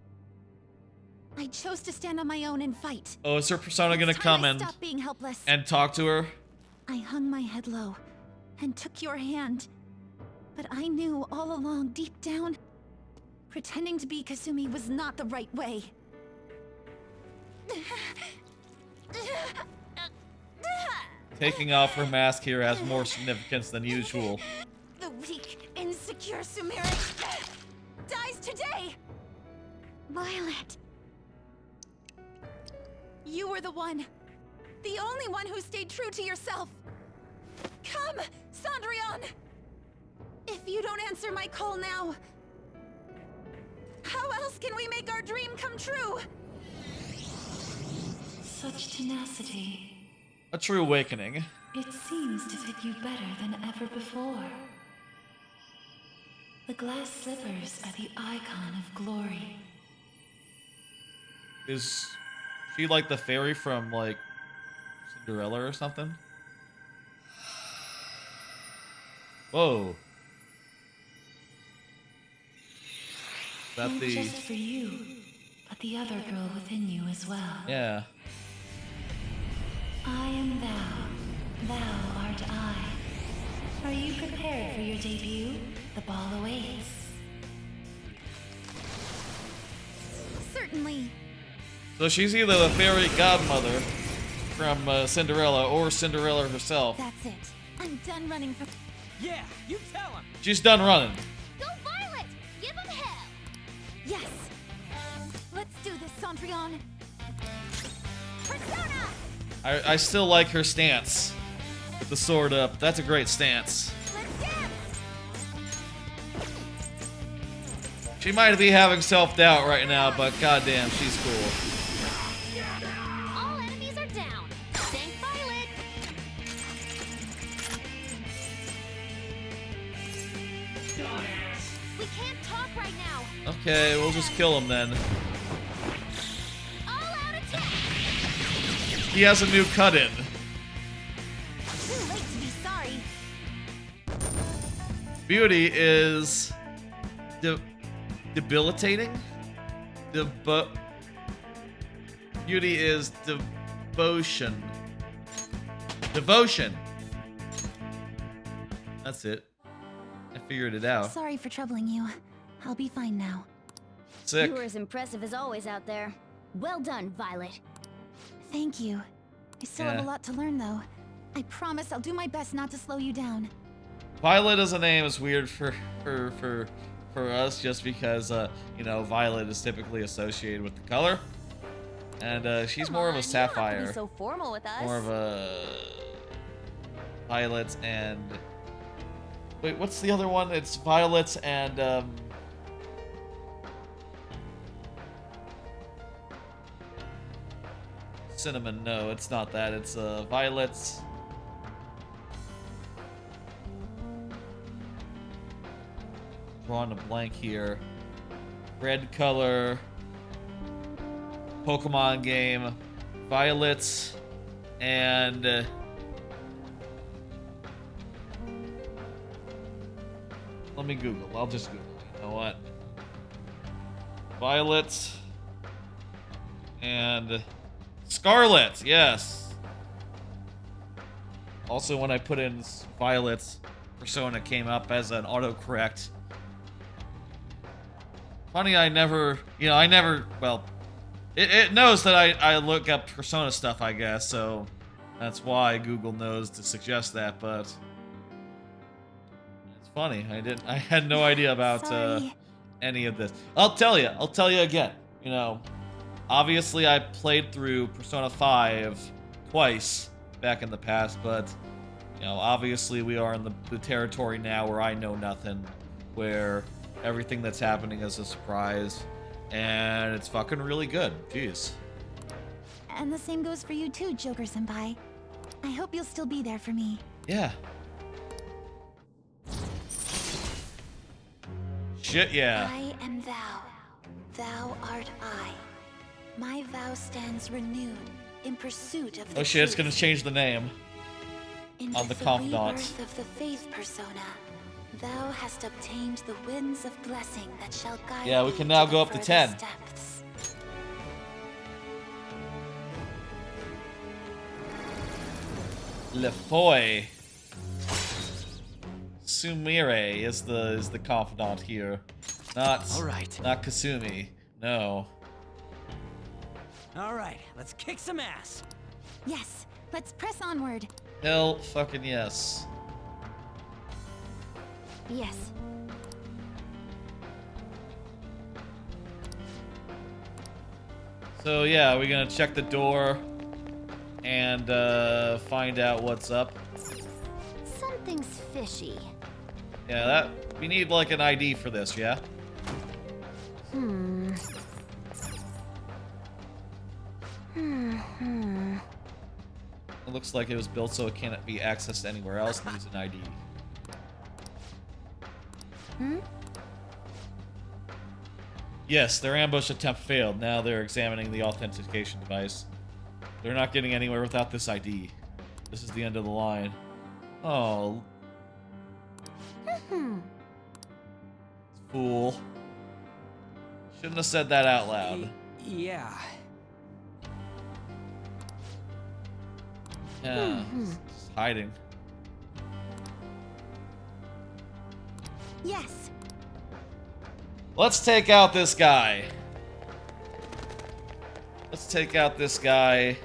Speaker 4: I chose to stand on my own and fight.
Speaker 1: Oh, is her persona gonna come and
Speaker 4: stop being helpless.
Speaker 1: and talk to her?
Speaker 4: I hung my head low and took your hand. But I knew all along, deep down, pretending to be Kasumi was not the right way.
Speaker 1: Taking off her mask here has more significance than usual.
Speaker 4: The weak, insecure Sumire dies today! Violet. You were the one. The only one who stayed true to yourself. Come, Cendrillon! If you don't answer my call now, how else can we make our dream come true?
Speaker 15: Such tenacity.
Speaker 1: A true awakening.
Speaker 15: It seems to fit you better than ever before. The glass slippers are the icon of glory.
Speaker 1: Is she like the fairy from like Cinderella or something? Whoa. Is that
Speaker 15: Not
Speaker 1: the...
Speaker 15: just for you, but the other girl within you as well.
Speaker 1: Yeah.
Speaker 15: I am thou, thou art I. Are you prepared for your debut? The ball awaits.
Speaker 4: Certainly.
Speaker 1: So she's either the fairy godmother from Cinderella or Cinderella herself.
Speaker 4: That's it. I'm done running from...
Speaker 3: Yeah, you tell him.
Speaker 1: She's done running.
Speaker 13: Go Violet! Give him hell!
Speaker 4: Yes. Let's do this, Cendrillon. Persona!
Speaker 1: I still like her stance. With the sword up. That's a great stance. She might be having self-doubt right now, but goddamn, she's cool.
Speaker 13: All enemies are down. Thank Violet. We can't talk right now.
Speaker 1: Okay, we'll just kill him then. He has a new cut-in.
Speaker 4: Too late to be sorry.
Speaker 1: Beauty is debilitating. Beauty is devotion. Devotion. That's it. I figured it out.
Speaker 4: Sorry for troubling you. I'll be fine now.
Speaker 1: Sick.
Speaker 13: You were as impressive as always out there. Well done, Violet.
Speaker 4: Thank you. I still have
Speaker 1: Yeah.
Speaker 4: a lot to learn, though. I promise I'll do my best not to slow you down.
Speaker 1: Violet as a name is weird for us, just because you know, violet is typically associated with the color, and she's more of a sapphire.
Speaker 18: You don't have to be so formal with us.
Speaker 1: More of a violet and wait, what's the other one? It's violets and cinnamon. No, it's not that. It's violets. Drawing a blank here. Red color. Pokemon game. Violets. And let me Google. I'll just Google. You know what? Violets. And Scarlet. Yes. Also, when I put in Violets, Persona came up as an autocorrect. Funny, I never, well, it knows that I look up Persona stuff, I guess, so that's why Google knows to suggest that, but it's funny. I had no idea about any of this. I'll tell you again, obviously I played through Persona 5 twice back in the past, but, you know, obviously we are in the territory now where I know nothing, where everything that's happening is a surprise, and it's fucking really good. Jeez.
Speaker 4: And the same goes for you too, Joker-senpai. I hope you'll still be there for me.
Speaker 1: Yeah. Shit, yeah.
Speaker 4: I am thou. Thou art I. My vow stands renewed in pursuit of the
Speaker 1: Oh shit, it's
Speaker 4: truth.
Speaker 1: gonna change the name
Speaker 4: In
Speaker 1: on the
Speaker 4: the
Speaker 1: confidant.
Speaker 4: rebirth of the faith persona, thou hast obtained the winds of blessing that shall guide
Speaker 1: Yeah, we
Speaker 4: thee
Speaker 1: can now
Speaker 4: to
Speaker 1: go
Speaker 4: the
Speaker 1: up to
Speaker 4: furthest
Speaker 1: 10.
Speaker 4: depths.
Speaker 1: Lefoy. Sumire is the confidant here. Not Kasumi. No.
Speaker 3: Alright, let's kick some ass.
Speaker 4: Yes, let's press onward.
Speaker 1: Hell fucking yes.
Speaker 13: Yes.
Speaker 1: So yeah, we're gonna check the door and find out what's up.
Speaker 13: Something's fishy.
Speaker 1: Yeah, we need like an ID for this, yeah? It looks like it was built so it cannot be accessed anywhere else and needs an ID. Yes, their ambush attempt failed. Now they're examining the authentication device. They're not getting anywhere without this ID. This is the end of the line. Oh. Fool. Shouldn't have said that out loud.
Speaker 14: Yeah.
Speaker 1: Yeah, just hiding.
Speaker 4: Yes.
Speaker 1: Let's take out this guy. Let's take out this guy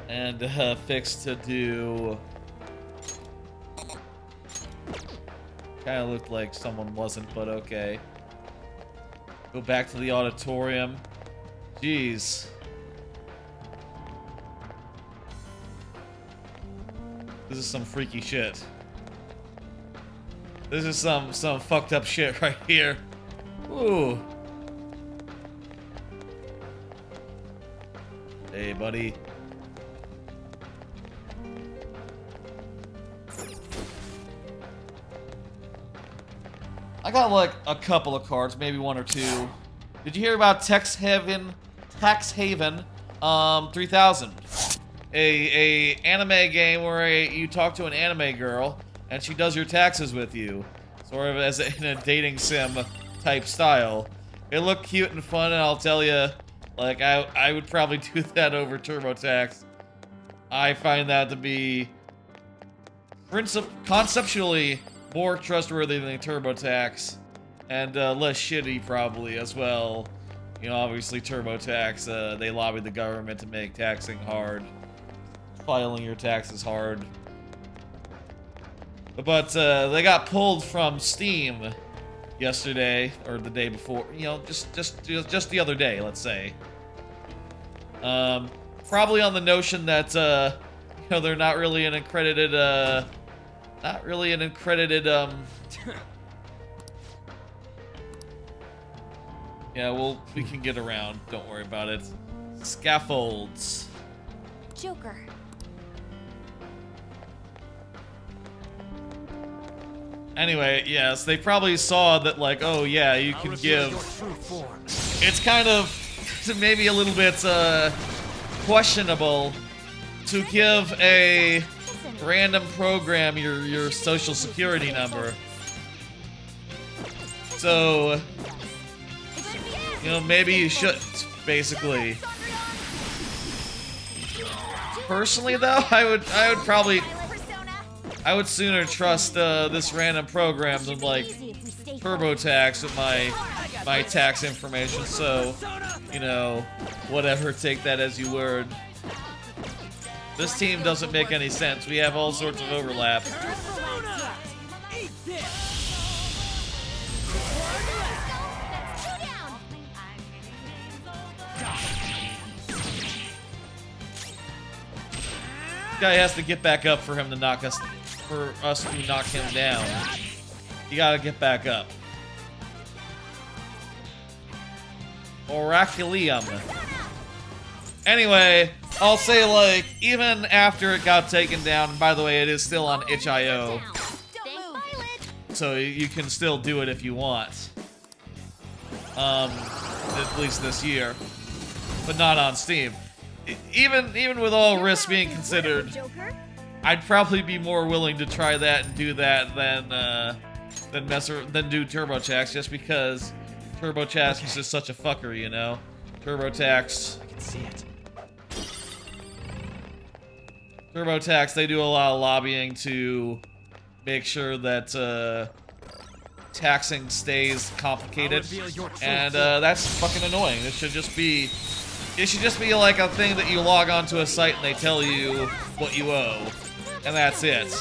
Speaker 1: and fix to do. Kind of looked like someone wasn't, but okay. Go back to the auditorium. Jeez. This is some freaky shit. This is some fucked up shit right here. Ooh. Hey, buddy. I got like a couple of cards, maybe one or two. Did you hear about Tax Haven 3000? A anime game where you talk to an anime girl and she does your taxes with you, sort of as in a dating sim type style. It looked cute and fun, and I'll tell you, like I would probably do that over TurboTax. I find that to be conceptually more trustworthy than TurboTax, and less shitty probably as well. You know, obviously TurboTax, they lobbied the government to make taxing hard. Filing your taxes hard. But they got pulled from Steam yesterday, or the day before. You know, just the other day, let's say. Probably on the notion that you know, they're not really an accredited yeah, well, we can get around. Don't worry about it. Scaffolds.
Speaker 4: Joker.
Speaker 1: Anyway, yes, they probably saw that, like, oh yeah, you can give. It's kind of maybe a little bit questionable to give a random program your social security number. So, you know, maybe you shouldn't, basically. Personally, though, I would sooner trust this random program than like TurboTax with my tax information. So, you know, whatever, take that as your word. This team doesn't make any sense. We have all sorts of overlap. guy has to get back up for him to knock us, for us to knock him down. You gotta get back up. Oraculeum. Anyway, I'll say, like, even after it got taken down, by the way, it is still on itch.io. So you can still do it if you want. At least this year. But not on Steam. Even with all risks being considered, I'd probably be more willing to try that and do that than do TurboTax, just because TurboTax is just such a fucker, you know? TurboTax. I can see it. TurboTax, they do a lot of lobbying to make sure that taxing stays complicated, and that's fucking annoying. It should just be like a thing that you log onto a site and they tell you what you owe, and that's it.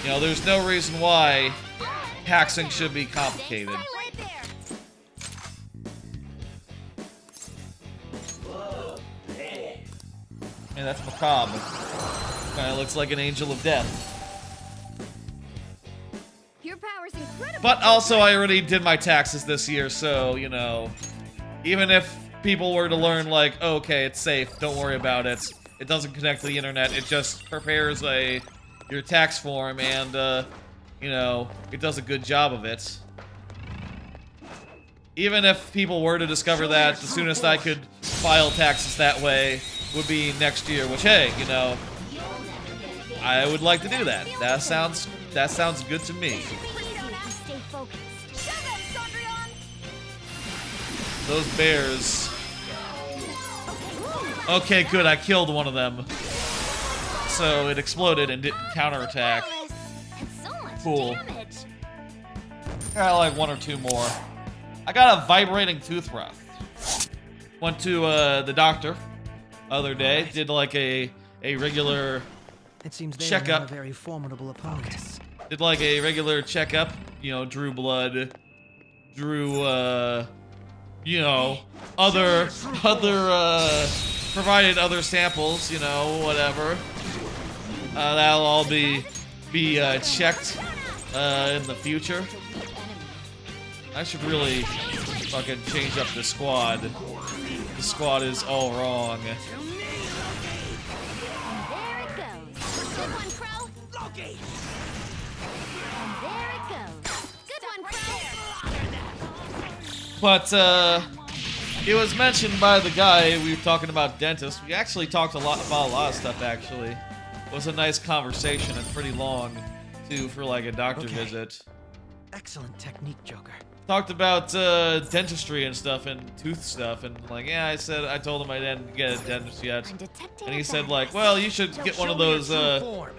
Speaker 1: You know, there's no reason why taxing should be complicated. And that's macabre. Kinda looks like an angel of death.
Speaker 13: Your power's incredible.
Speaker 1: But also, I already did my taxes this year, so, you know, even if people were to learn, like, oh, okay, it's safe, don't worry about it, it doesn't connect to the internet, it just prepares your tax form, and, you know, it does a good job of it. Even if people were to discover that, the soonest I could file taxes that way would be next year, which, hey, you know, I would like to do that. That sounds good to me. Those bears. Okay, good, I killed one of them. So it exploded and didn't counterattack. Cool. Got like one or two more. I got a vibrating toothbrush. Went to the doctor other day. Did like a regular
Speaker 9: It seems they
Speaker 1: checkup.
Speaker 9: are a very formidable opponent.
Speaker 1: Did like a regular checkup. You know, drew blood. Drew you know, provided other samples, you know, whatever. That'll all be checked in the future. I should really fucking change up the squad. The squad is all wrong.
Speaker 13: There it goes. Good one, Crow. Loki. And there it goes. Good one, Crow.
Speaker 1: But it was mentioned by the guy we were talking about, dentist. We actually talked about a lot of stuff. Actually, it was a nice conversation and pretty long too for like a doctor visit.
Speaker 9: Excellent technique, Joker.
Speaker 1: Talked about dentistry and stuff and tooth stuff, and like, yeah, I told him I didn't get a dentist yet, and he said like, well, you should get one of those,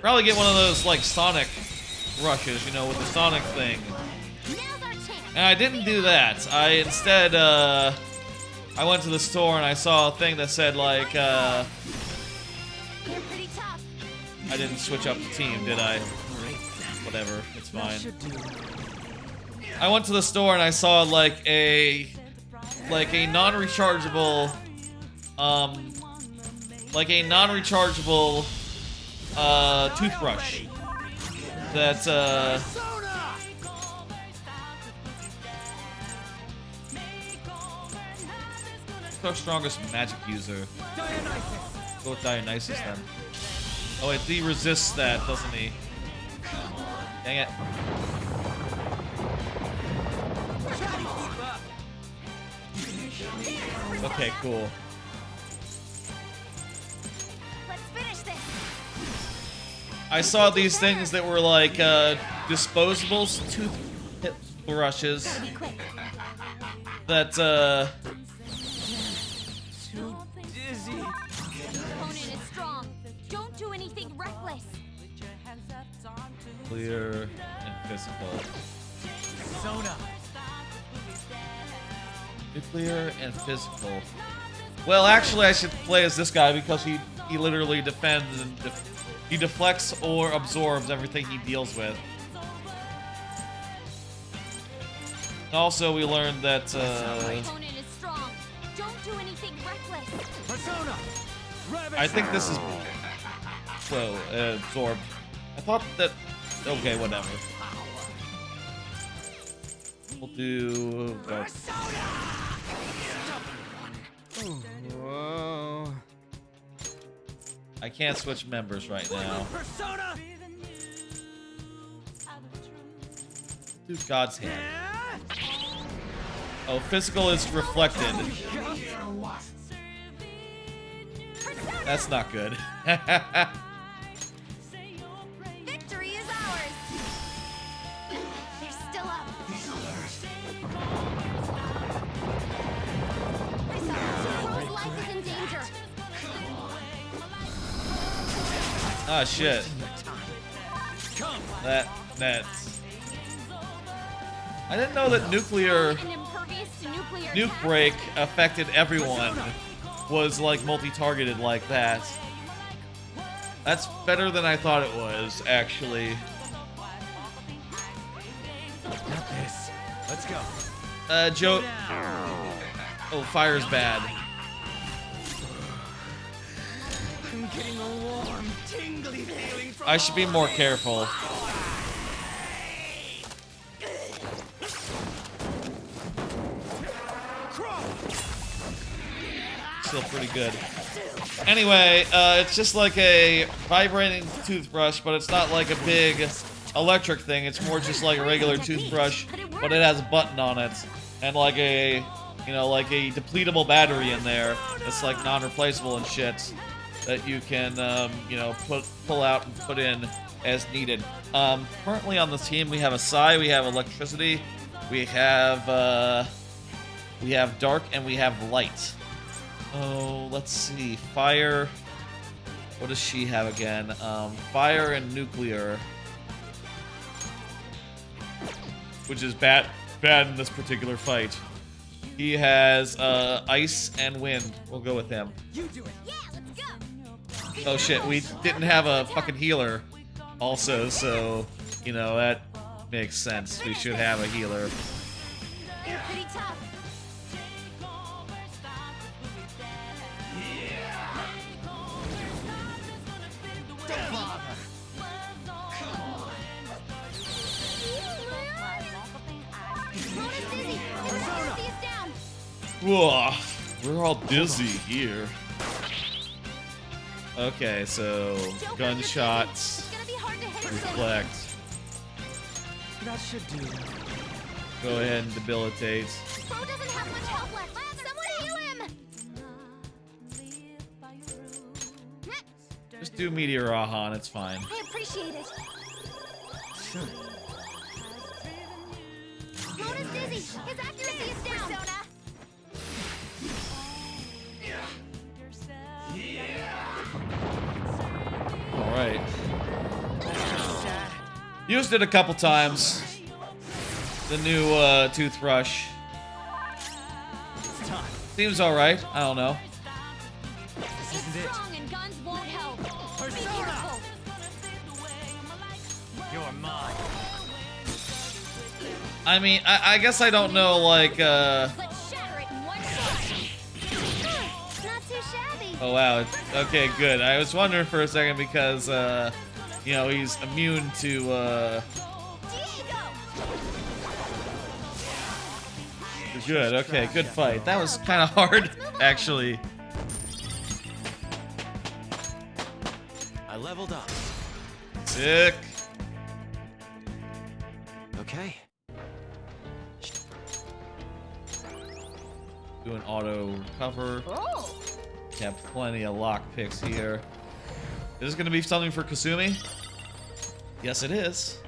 Speaker 1: probably get one of those like Sonic brushes, you know, with the Sonic thing. And I didn't do that. I instead, I went to the store and I saw a thing that said like, I didn't switch up the team, did I? Whatever, it's fine. I went to the store and I saw like a non-rechargeable toothbrush that our strongest magic user. Go with Dionysus then. Oh wait, he resists that, doesn't he? Dang it. Okay, cool.
Speaker 13: Let's finish this.
Speaker 1: I saw these things that were like disposables, toothbrushes that
Speaker 13: Too dizzy. Your opponent is strong. Don't do anything reckless.
Speaker 1: clear and physical.
Speaker 3: Sona.
Speaker 1: Nuclear and physical. Well, actually, I should play as this guy because he literally defends and he deflects or absorbs everything he deals with. Also, we learned that I think this is Whoa, absorb. I thought that... Okay, whatever. We'll do...
Speaker 14: Whoa.
Speaker 1: I can't switch members right now. Do God's hand. Oh, physical is reflected. That's not good.
Speaker 4: Victory is ours. They're still up. Pearl's life is in danger.
Speaker 1: Ah, shit. That's... I didn't know that nuclear... Nuke break affected everyone. Was like multi-targeted like that. That's better than I thought it was, actually.
Speaker 3: Got this. Let's go.
Speaker 1: Joe... Oh, fire's bad.
Speaker 3: I'm getting a warm, tingly feeling from
Speaker 1: I should be more careful. Still pretty good. Anyway, it's just like a vibrating toothbrush, but it's not like a big electric thing. It's more just like a regular toothbrush, but it has a button on it. And like a, you know, like a depletable battery in there. It's like non-replaceable and shit that you can, you know, pull out and put in as needed. Currently on this team, we have a Psy, we have electricity, we have dark, and we have light. Oh, let's see. Fire. What does she have again? Fire and nuclear. Which is bad in this particular fight. He has ice and wind. We'll go with him.
Speaker 3: You do it.
Speaker 4: Yeah, let's go.
Speaker 1: Oh shit, we didn't have a fucking healer also, so, you know, that makes sense. We should have a healer.
Speaker 4: They're pretty tough.
Speaker 3: Don't bother.
Speaker 1: Whoa, we're all dizzy here. Okay, so gunshots, reflect.
Speaker 3: That should do.
Speaker 1: Go ahead and debilitate.
Speaker 4: Bro doesn't have much health left. Someone heal him.
Speaker 1: Just do Meteor Rahan, it's fine.
Speaker 4: I appreciate it.
Speaker 3: Sure.
Speaker 4: Mona's dizzy. His accuracy is down. Persona.
Speaker 1: All right. Used it a couple times. The new toothbrush. Seems all right. I don't know.
Speaker 3: This isn't it.
Speaker 4: And guns won't help.
Speaker 3: Persona. You're mine.
Speaker 1: I mean, I guess I don't know, like,
Speaker 4: Let's shatter it in one shot. Not too shabby.
Speaker 1: Oh, wow. Okay, good. I was wondering for a second because, you know, he's immune to, Good, okay, good fight. That was kind of hard, actually.
Speaker 19: I leveled up.
Speaker 1: Sick.
Speaker 19: Okay.
Speaker 1: Do an auto recover.
Speaker 4: Oh.
Speaker 1: Have plenty of lock picks here. Is this gonna be something for Kasumi? Yes, it is.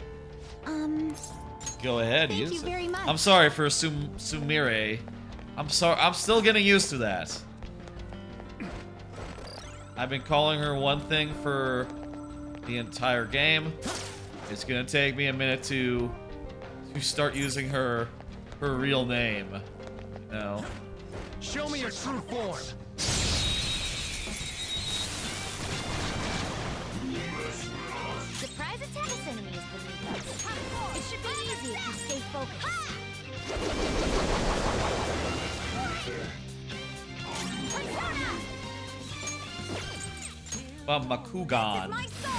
Speaker 1: Go ahead,
Speaker 4: Thank
Speaker 1: use
Speaker 4: you
Speaker 1: it.
Speaker 4: very much.
Speaker 1: I'm sorry for Sumire. I'm sorry. I'm still getting used to that. I've been calling her one thing for the entire game. It's gonna take me a minute to start using her real name. You know.
Speaker 3: Show me your true form.
Speaker 4: Surprise attack enemies beneath us. It should be easy if you stay focused.
Speaker 1: From Makugan.
Speaker 4: My soul!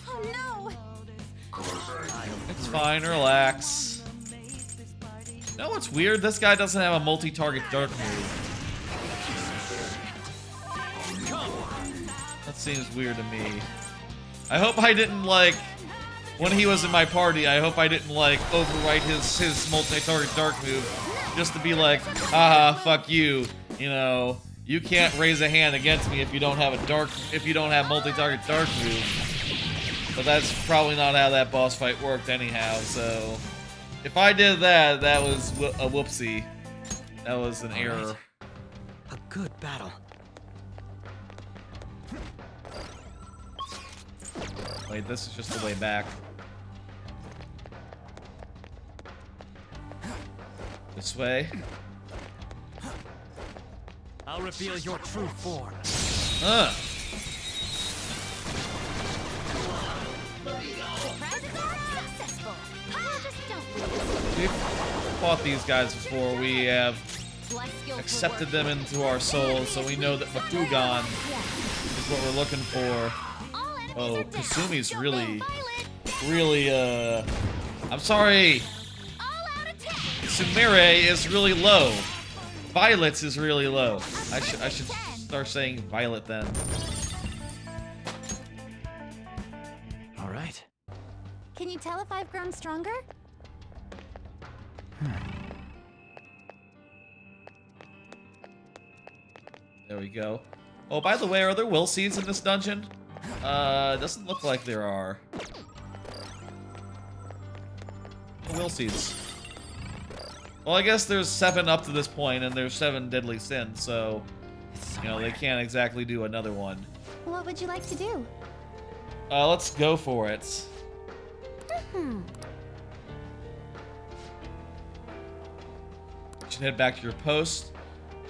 Speaker 4: Oh no!
Speaker 1: It's fine, relax. You know what's weird? This guy doesn't have a multi-target dark move. That seems weird to me. I hope I didn't, like, when he was in my party, I hope I didn't, like, overwrite his multi-target dark move just to be like, haha, fuck you. You know, you can't raise a hand against me if you don't have multi-target dark move. But that's probably not how that boss fight worked anyhow, so if I did that, that was a whoopsie. That was an error.
Speaker 9: A good battle.
Speaker 1: Wait, this is just the way back. This way.
Speaker 2: I'll reveal your true form.
Speaker 1: We've fought these guys before. We have accepted them into our souls, so we know that Makugan is what we're looking for. Oh, Kasumi's really, I'm sorry. Sumire is really low. Violet's is really low. I should start saying Violet then.
Speaker 6: All right.
Speaker 4: Can you tell if I've grown stronger?
Speaker 1: There we go. Oh, by the way, are there will seeds in this dungeon? Doesn't look like there are. Will seeds. Well, I guess there's 7 up to this point, and there's 7 deadly sins, so you know they can't exactly do another one.
Speaker 4: What would you like to do?
Speaker 1: Let's go for it. You should head back to your post.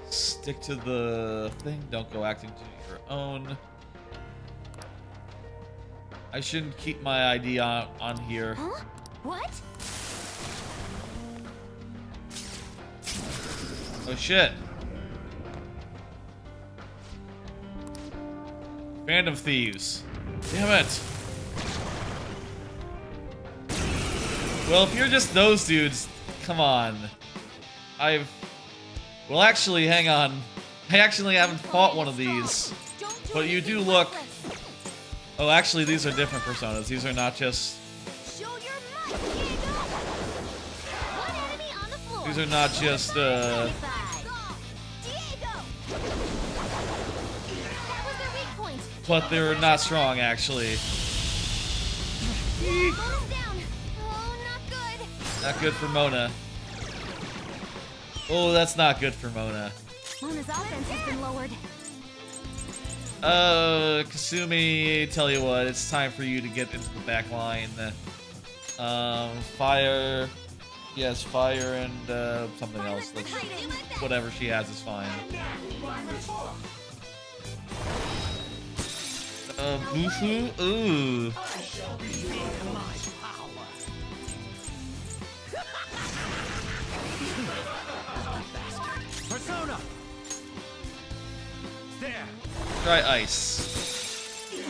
Speaker 1: Stick to the thing. Don't go acting to your own. I shouldn't keep my ID on here.
Speaker 4: Huh? What?
Speaker 1: Oh shit. Band of thieves. Damn it. Well, if you're just those dudes, come on. Well, actually, hang on. I actually haven't fought one of these. But you do look... Oh, actually, these are different personas. These are not just... These are not just, but they're not strong, actually. Not good for Mona. Oh, that's not good for Mona.
Speaker 13: Mona's offense has been lowered.
Speaker 1: Kasumi, tell you what, it's time for you to get into the back line. Fire. Yes, fire and something else. Whatever she has is fine. Bufu? Ooh.
Speaker 2: Persona. There.
Speaker 1: Try ice.
Speaker 18: You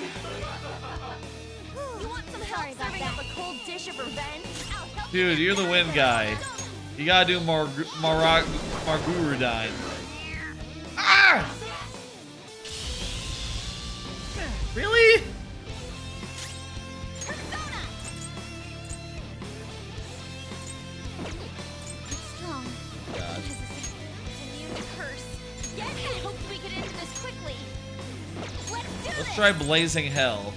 Speaker 18: want some help serving up a cold dish of revenge?
Speaker 1: Dude, you're the win guy. You gotta do Margurudine. Ah! Really?
Speaker 13: Strong.
Speaker 1: God.
Speaker 13: It's immune to curse. Yes, I hope we could end this quickly.
Speaker 1: Let's try Blazing Hell.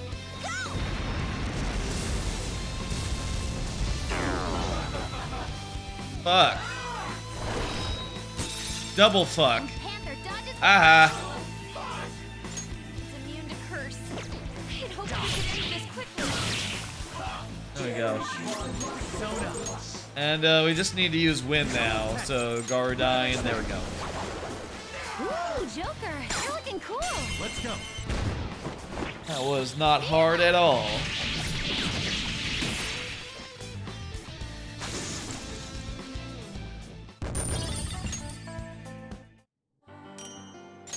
Speaker 1: Fuck. Double fuck. Aha.
Speaker 13: It's immune to curse. I hope we could end this quickly.
Speaker 1: There we go. And we just need to use wind now. So Garudine, there we go.
Speaker 13: Ooh, Joker, you're looking cool.
Speaker 2: Let's go.
Speaker 1: That was not hard at all.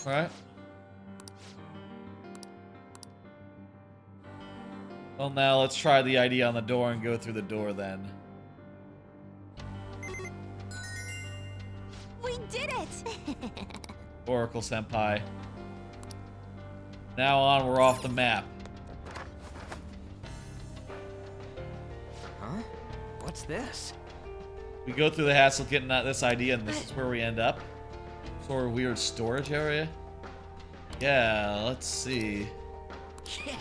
Speaker 1: Alright. Well, now let's try the ID on the door and go through the door then.
Speaker 17: We did it!
Speaker 1: Oracle Senpai. Now on, we're off the map.
Speaker 14: Huh? What's this?
Speaker 1: We go through the hassle getting this ID, and this is where we end up. Sort of weird storage area. Yeah, let's see.
Speaker 9: Yeah.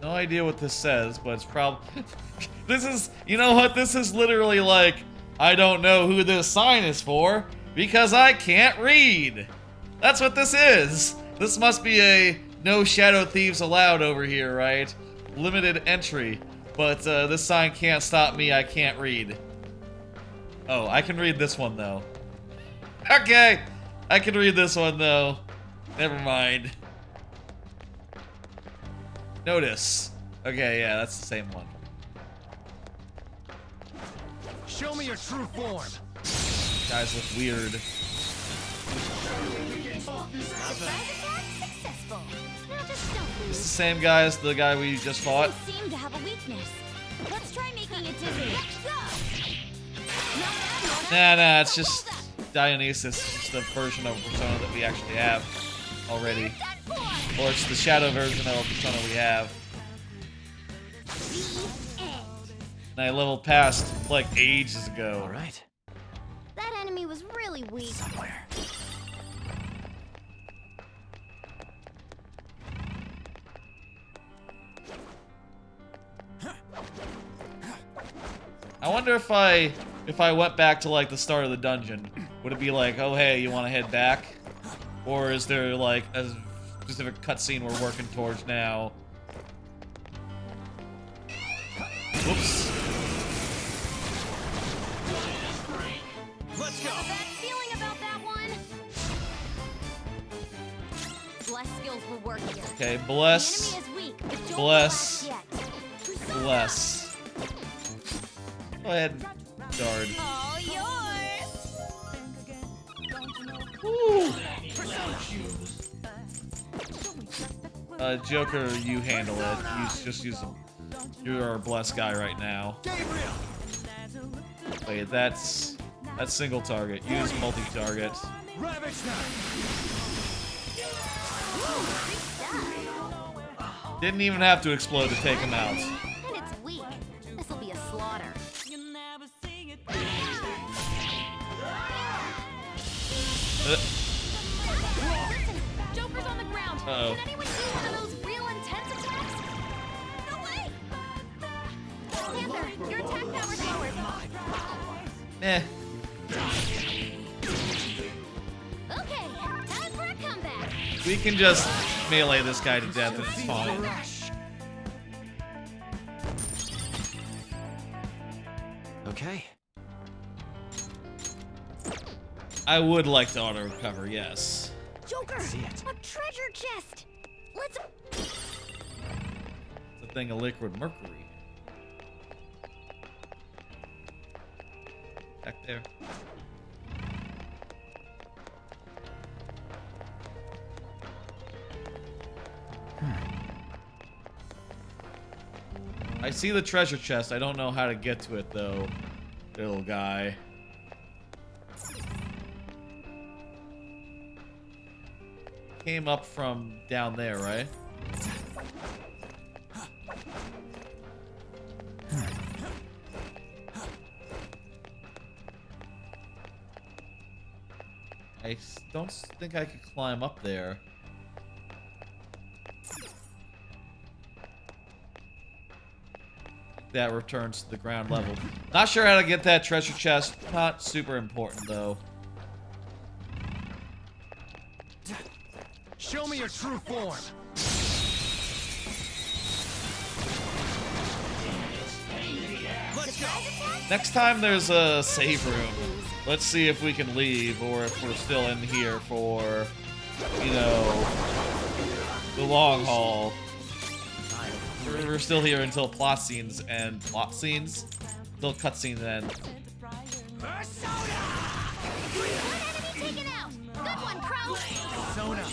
Speaker 1: No idea what this says, but it's probably... This is... You know what? This is literally like... I don't know who this sign is for, because I can't read. That's what this is. This must be a no shadow thieves allowed over here, right? Limited entry. But this sign can't stop me. I can't read. Oh, I can read this one, though. Okay. I can read this one, though. Never mind. Notice. Okay, yeah, that's the same one.
Speaker 2: Show me your true form.
Speaker 1: Guys look weird.
Speaker 17: Successful. Now just don't
Speaker 1: It's the
Speaker 17: lose.
Speaker 1: same guy as the guy we just fought.
Speaker 17: You seem to have a weakness. Let's try making it dizzy.
Speaker 1: Nah, it's just Dionysus. It's just a version of a persona that we actually have already. Or it's the shadow version of a persona we have. And I leveled past like ages ago.
Speaker 14: Alright.
Speaker 17: That enemy was really weak.
Speaker 14: Somewhere.
Speaker 1: I wonder if I went back to like the start of the dungeon, would it be like, oh hey, you want to head back? Or is there like a specific cutscene we're working towards now? Whoops.
Speaker 3: Let's go.
Speaker 13: Bad feeling about that one. Bless skills will work here.
Speaker 1: Okay,
Speaker 13: The
Speaker 1: bless.
Speaker 13: enemy is weak, but don't
Speaker 1: Bless.
Speaker 13: relax yet.
Speaker 1: Bless. Go ahead, guard.
Speaker 13: All yours.
Speaker 1: Joker, you handle it. Just use them. You're our blessed guy right now. Wait, that's single target. Use multi-target. Didn't even have to explode to take him out.
Speaker 13: And it's weak. This'll be a slaughter. Listen, Joker's on the ground.
Speaker 1: Uh-oh.
Speaker 13: Can anyone do one of those real intense attacks? No way! Panther, your attack power's lowered.
Speaker 1: Eh.
Speaker 13: Okay, time for a comeback.
Speaker 1: We can just melee this guy to death and it's fine.
Speaker 14: Okay.
Speaker 1: I would like to auto recover, yes.
Speaker 17: Joker,
Speaker 14: See it.
Speaker 17: a treasure chest. Let's.
Speaker 1: It's a thing of liquid mercury. Back there. I see the treasure chest. I don't know how to get to it though, little guy. Came up from down there, right? I don't think I could climb up there. That returns to the ground level. Not sure how to get that treasure chest. Not super important though.
Speaker 2: Show me your true form.
Speaker 3: Let's go.
Speaker 1: Next time there's a save room, let's see if we can leave or if we're still in here for, you know, the long haul. We're still here until plot scenes end. Plot scenes? Until cutscenes end.
Speaker 13: One enemy taken out. Good one, Crow.
Speaker 2: Persona.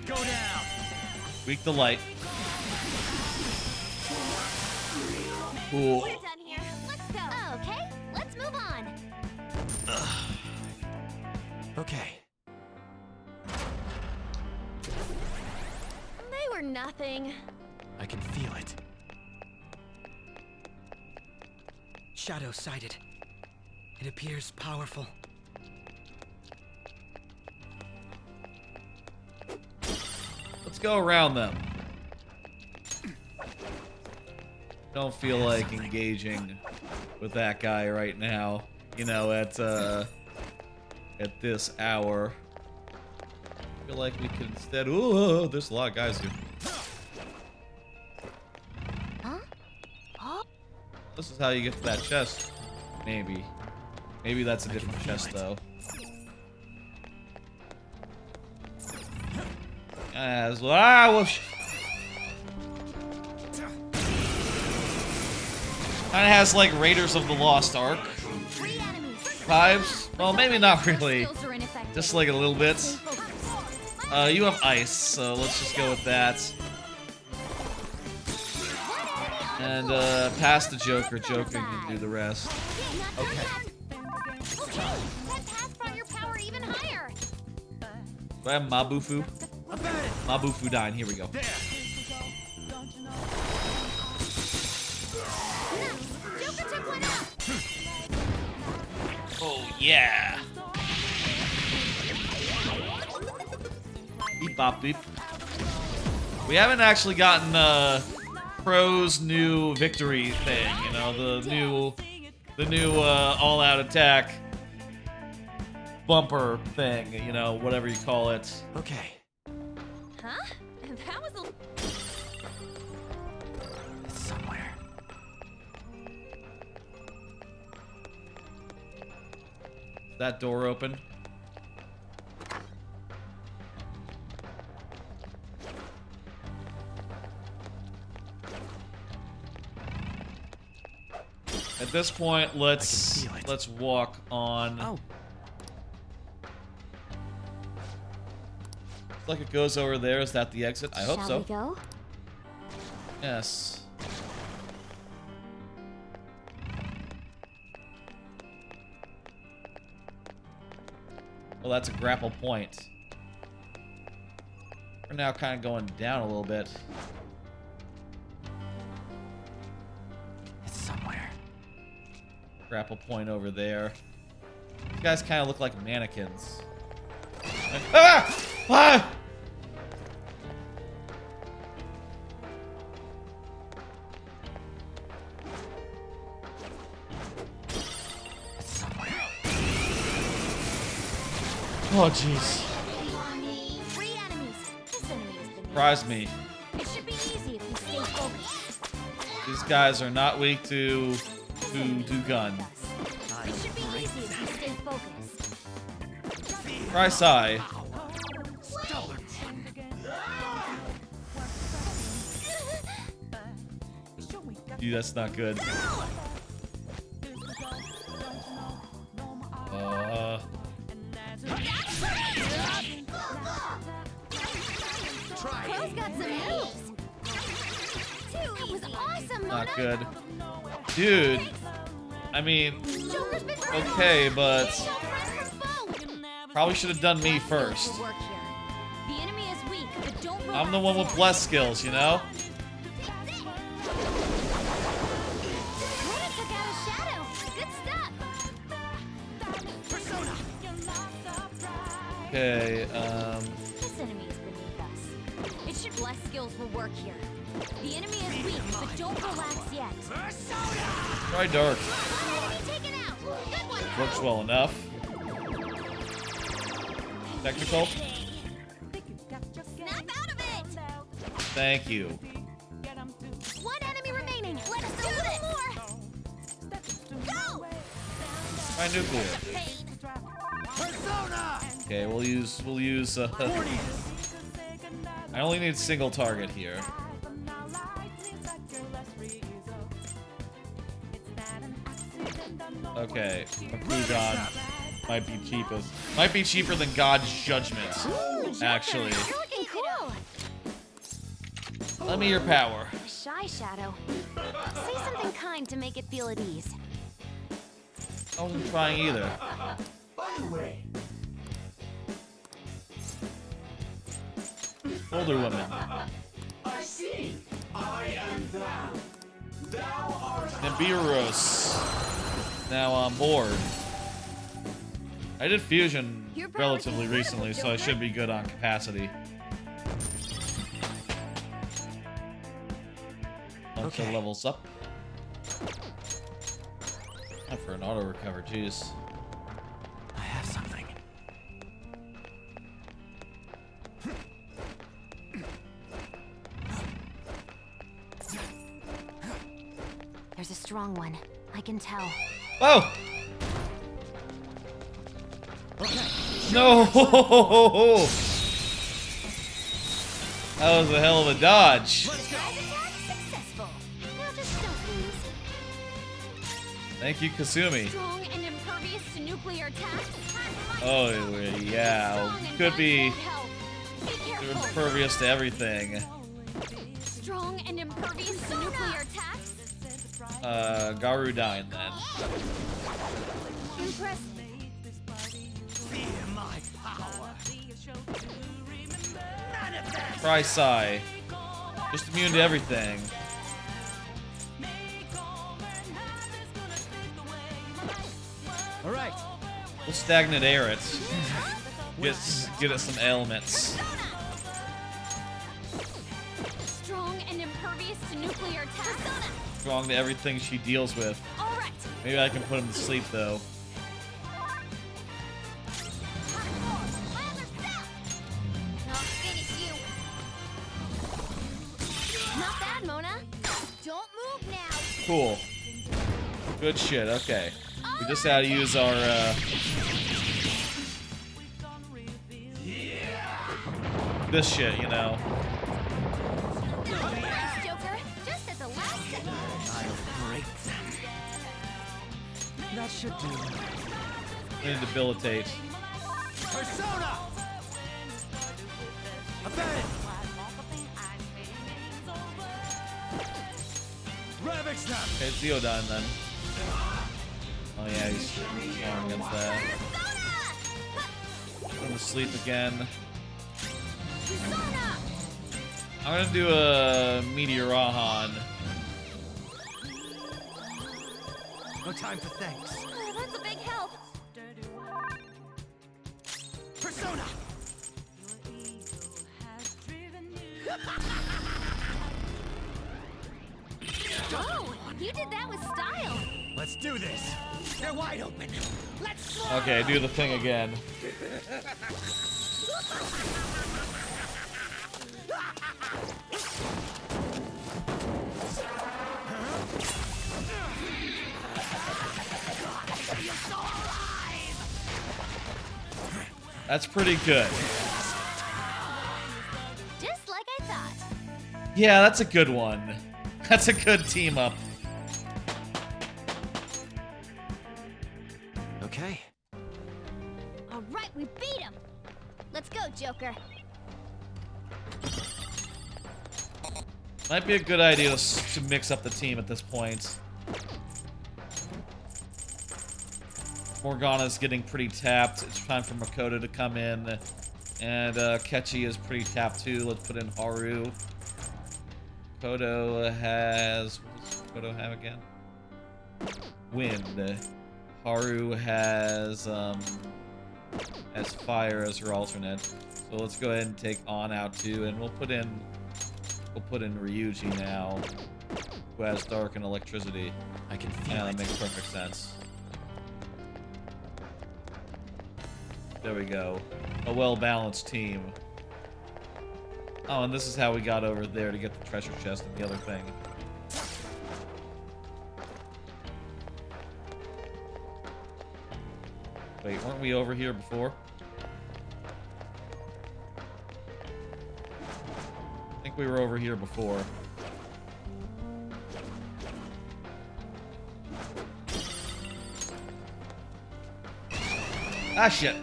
Speaker 2: Go down.
Speaker 1: Weak to light. Cool.
Speaker 13: We're done here. Let's go. Okay, let's move on.
Speaker 19: Okay.
Speaker 13: They were nothing.
Speaker 19: I can feel it.
Speaker 9: Shadow sighted. It appears powerful.
Speaker 1: Let's go around them. Don't feel like engaging with that guy right now. You know, at this hour. I feel like we could instead. Ooh, there's a lot of guys here.
Speaker 13: Huh? Oh.
Speaker 1: This is how you get to that chest. Maybe. Maybe that's a different chest, though. Whoosh. Kinda has like Raiders of the Lost Ark vibes. Well, maybe not really. Just like a little bit. You have ice, so let's just go with that. And pass the Joker. Joker can do the rest. Okay. Do I have Mabufu? Mabufu Dine, here we go. Oh yeah! Beep bop beep. We haven't actually gotten Pro's new victory thing, you know, the new all-out attack bumper thing, you know, whatever you call it.
Speaker 19: Okay.
Speaker 18: Huh? That was a...
Speaker 19: It's somewhere.
Speaker 1: That door open? At this point, let's walk on.
Speaker 19: Oh.
Speaker 1: Looks like it goes over there. Is that the exit? I hope so.
Speaker 13: Shall we go?
Speaker 1: Yes. Well, that's a grapple point. We're now kind of going down a little bit.
Speaker 19: It's somewhere.
Speaker 1: Grapple point over there. These guys kind of look like mannequins. Ah! Ah! Oh, jeez.
Speaker 13: Three enemies. This enemy has been
Speaker 1: Surprise me.
Speaker 13: It should be easy if we stay focused.
Speaker 1: These guys are not weak to guns.
Speaker 13: It should be easy if we stay focused.
Speaker 1: Try Sai. Dude, that's not good.
Speaker 13: Pro's got some moves. Dude, it was awesome,
Speaker 1: Not
Speaker 13: Mona.
Speaker 1: good. Dude. I mean, okay, but probably should have done me first.
Speaker 13: The enemy is weak, but don't
Speaker 1: I'm the one with bless skills, you know?
Speaker 13: Mona took out a shadow. Good stuff.
Speaker 1: Okay,
Speaker 13: This enemy is beneath us. It should less skills will work here. The enemy is weak, but don't relax yet.
Speaker 1: try dark.
Speaker 13: Enemy taken out. Good one.
Speaker 1: Works well enough. Technical.
Speaker 13: Snap out of it.
Speaker 1: Thank you.
Speaker 13: One enemy remaining. Let us do this. Go.
Speaker 1: Try nuclear. Okay, we'll use I only need single target here. Okay, Makugan. Might be cheapest. Might be cheaper than God's judgment, actually.
Speaker 13: You're looking cool.
Speaker 1: Let me your power.
Speaker 13: Shy Shadow. Say something kind to make it feel at ease.
Speaker 1: I wasn't trying either.
Speaker 2: By the way,
Speaker 1: Older women.
Speaker 2: I see. I am thou. Thou art
Speaker 1: Nibiru's now on board. I did fusion relatively recently, so I should be good on capacity. Once it levels up. Not for an auto recover, jeez.
Speaker 19: I have something.
Speaker 13: There's a strong one. I can tell.
Speaker 1: Oh! No! That was a hell of a dodge.
Speaker 13: Successful. Now just don't lose.
Speaker 1: Thank you, Kasumi.
Speaker 13: Strong and impervious to nuclear attacks.
Speaker 1: Oh, yeah. Could be impervious to everything.
Speaker 13: Strong and impervious to nuclear attacks.
Speaker 1: Garudine then.
Speaker 13: Impressive.
Speaker 3: Fear my power.
Speaker 1: Try Psy. Just immune to everything.
Speaker 3: Alright.
Speaker 1: We'll stagnant air it. Get it some ailments.
Speaker 13: Strong and impervious to nuclear attacks.
Speaker 1: Strong to everything she deals with.
Speaker 13: All right.
Speaker 1: Maybe I can put him to sleep though.
Speaker 13: I'll finish you. Not bad, Mona. Don't move now.
Speaker 1: Cool. Good shit, okay. We just had to use our, this shit, you know.
Speaker 13: Thanks, Joker. Just at the last second.
Speaker 3: I'll break them. That should do.
Speaker 1: And debilitate.
Speaker 3: Persona! Abandon! Rabbit snap!
Speaker 1: Okay, Theodine then. Oh yeah, he's strong against that. Put him to sleep again. I'm gonna do a Meteorohan.
Speaker 3: No time for thanks.
Speaker 13: Oh, that's a big help.
Speaker 3: Persona!
Speaker 13: Oh, you did that with style.
Speaker 3: Let's do this. They're wide open. Let's
Speaker 1: Okay, do the thing again. That's pretty good.
Speaker 13: Just like I thought.
Speaker 1: Yeah, that's a good one. That's a good team up.
Speaker 14: Okay.
Speaker 13: All right, we beat him. Let's go, Joker.
Speaker 1: Might be a good idea to mix up the team at this point. Morgana's getting pretty tapped. It's time for Makoto to come in. And Kechi is pretty tapped too. Let's put in Haru. Makoto has... What does Makoto have again? Wind. Haru has fire as her alternate. So let's go ahead and take On out too, and we'll put in Ryuji now, who has dark and electricity.
Speaker 19: I can feel
Speaker 1: Yeah,
Speaker 19: it.
Speaker 1: that makes perfect sense. There we go. A well-balanced team. Oh, and this is how we got over there to get the treasure chest and the other thing. Wait, weren't we over here before? I think we were over here before. Ah, shit.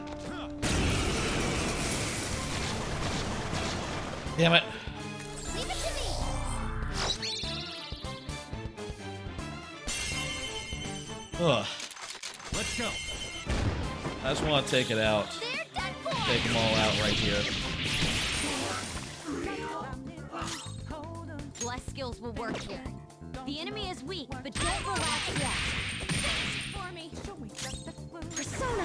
Speaker 1: Damn it.
Speaker 17: Leave it to me.
Speaker 1: Ugh.
Speaker 10: Let's go.
Speaker 1: I just want to take it out. Take them all out right here.
Speaker 13: Bless skills will work here. The enemy is weak, but don't relax yet. For me. Persona.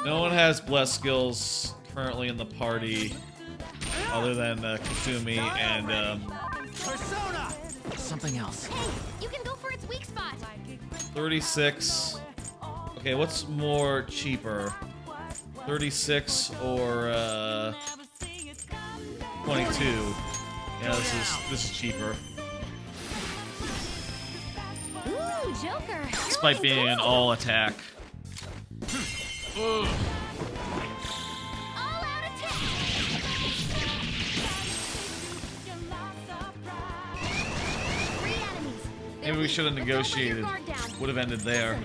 Speaker 1: No one has bless skills currently in the party other than Kasumi and
Speaker 3: Persona. Something else.
Speaker 13: Hey, you can go for its weak spot.
Speaker 1: 36. Okay, what's more cheaper? 36 or 22? Yeah, this is cheaper.
Speaker 13: Ooh, Joker.
Speaker 1: Despite being an all attack. Ugh. Maybe we should have negotiated. Would have ended there.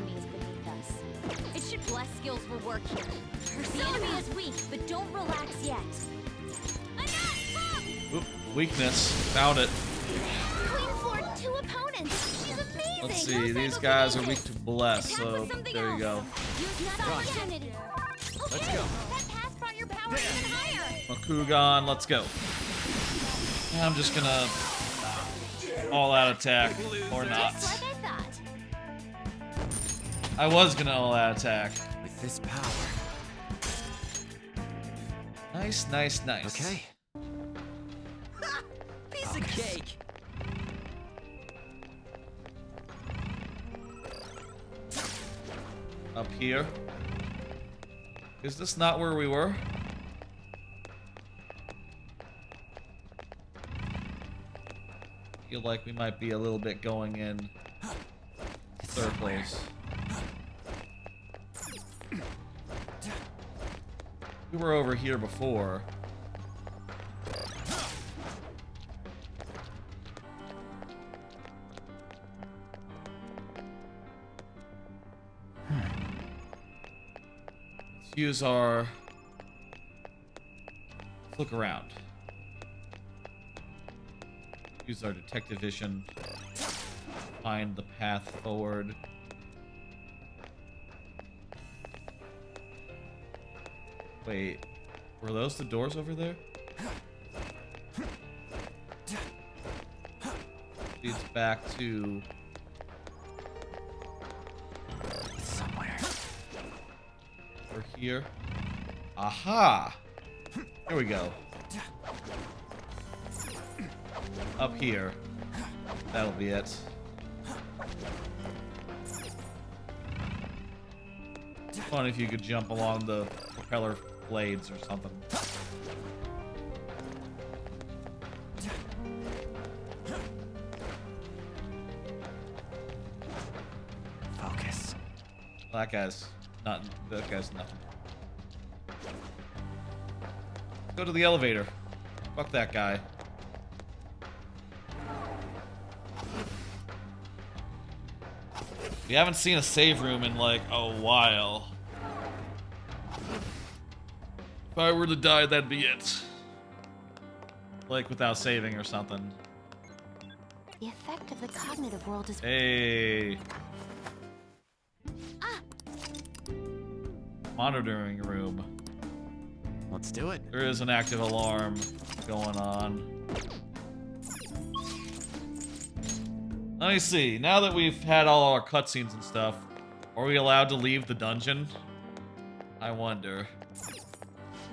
Speaker 13: It should bless skills will work here. The enemy is weak, but don't relax yet.
Speaker 1: Oop, weakness. Found it.
Speaker 17: Queen floored 2 opponents. She's amazing.
Speaker 1: Let's see. These guys are weak to bless, so there you go.
Speaker 3: Let's go.
Speaker 17: That pass brought your power even higher.
Speaker 1: Makugan, let's go. I'm just gonna all-out attack, or not.
Speaker 17: Just like I thought.
Speaker 1: I was gonna all-out attack.
Speaker 14: With this power.
Speaker 1: Nice, nice, nice.
Speaker 14: Okay.
Speaker 3: Piece of cake.
Speaker 1: Up here. Is this not where we were? Feel like we might be a little bit going in third place. We were over here before. Let's use our... Let's look around. Use our detective vision. Find the path forward. Wait, were those the doors over there? Leads back to
Speaker 3: somewhere.
Speaker 1: Over here. Aha! There we go. Up here. That'll be it. Fun if you could jump along the propeller blades or something.
Speaker 3: Focus.
Speaker 1: That guy's nothing. Go to the elevator. Fuck that guy. We haven't seen a save room in like a while. If I were to die, that'd be it. Like without saving or something.
Speaker 17: The effect of the cognitive world is...
Speaker 1: Hey. Monitoring room.
Speaker 3: Let's do it.
Speaker 1: There is an active alarm going on. Let me see. Now that we've had all our cutscenes and stuff, are we allowed to leave the dungeon? I wonder.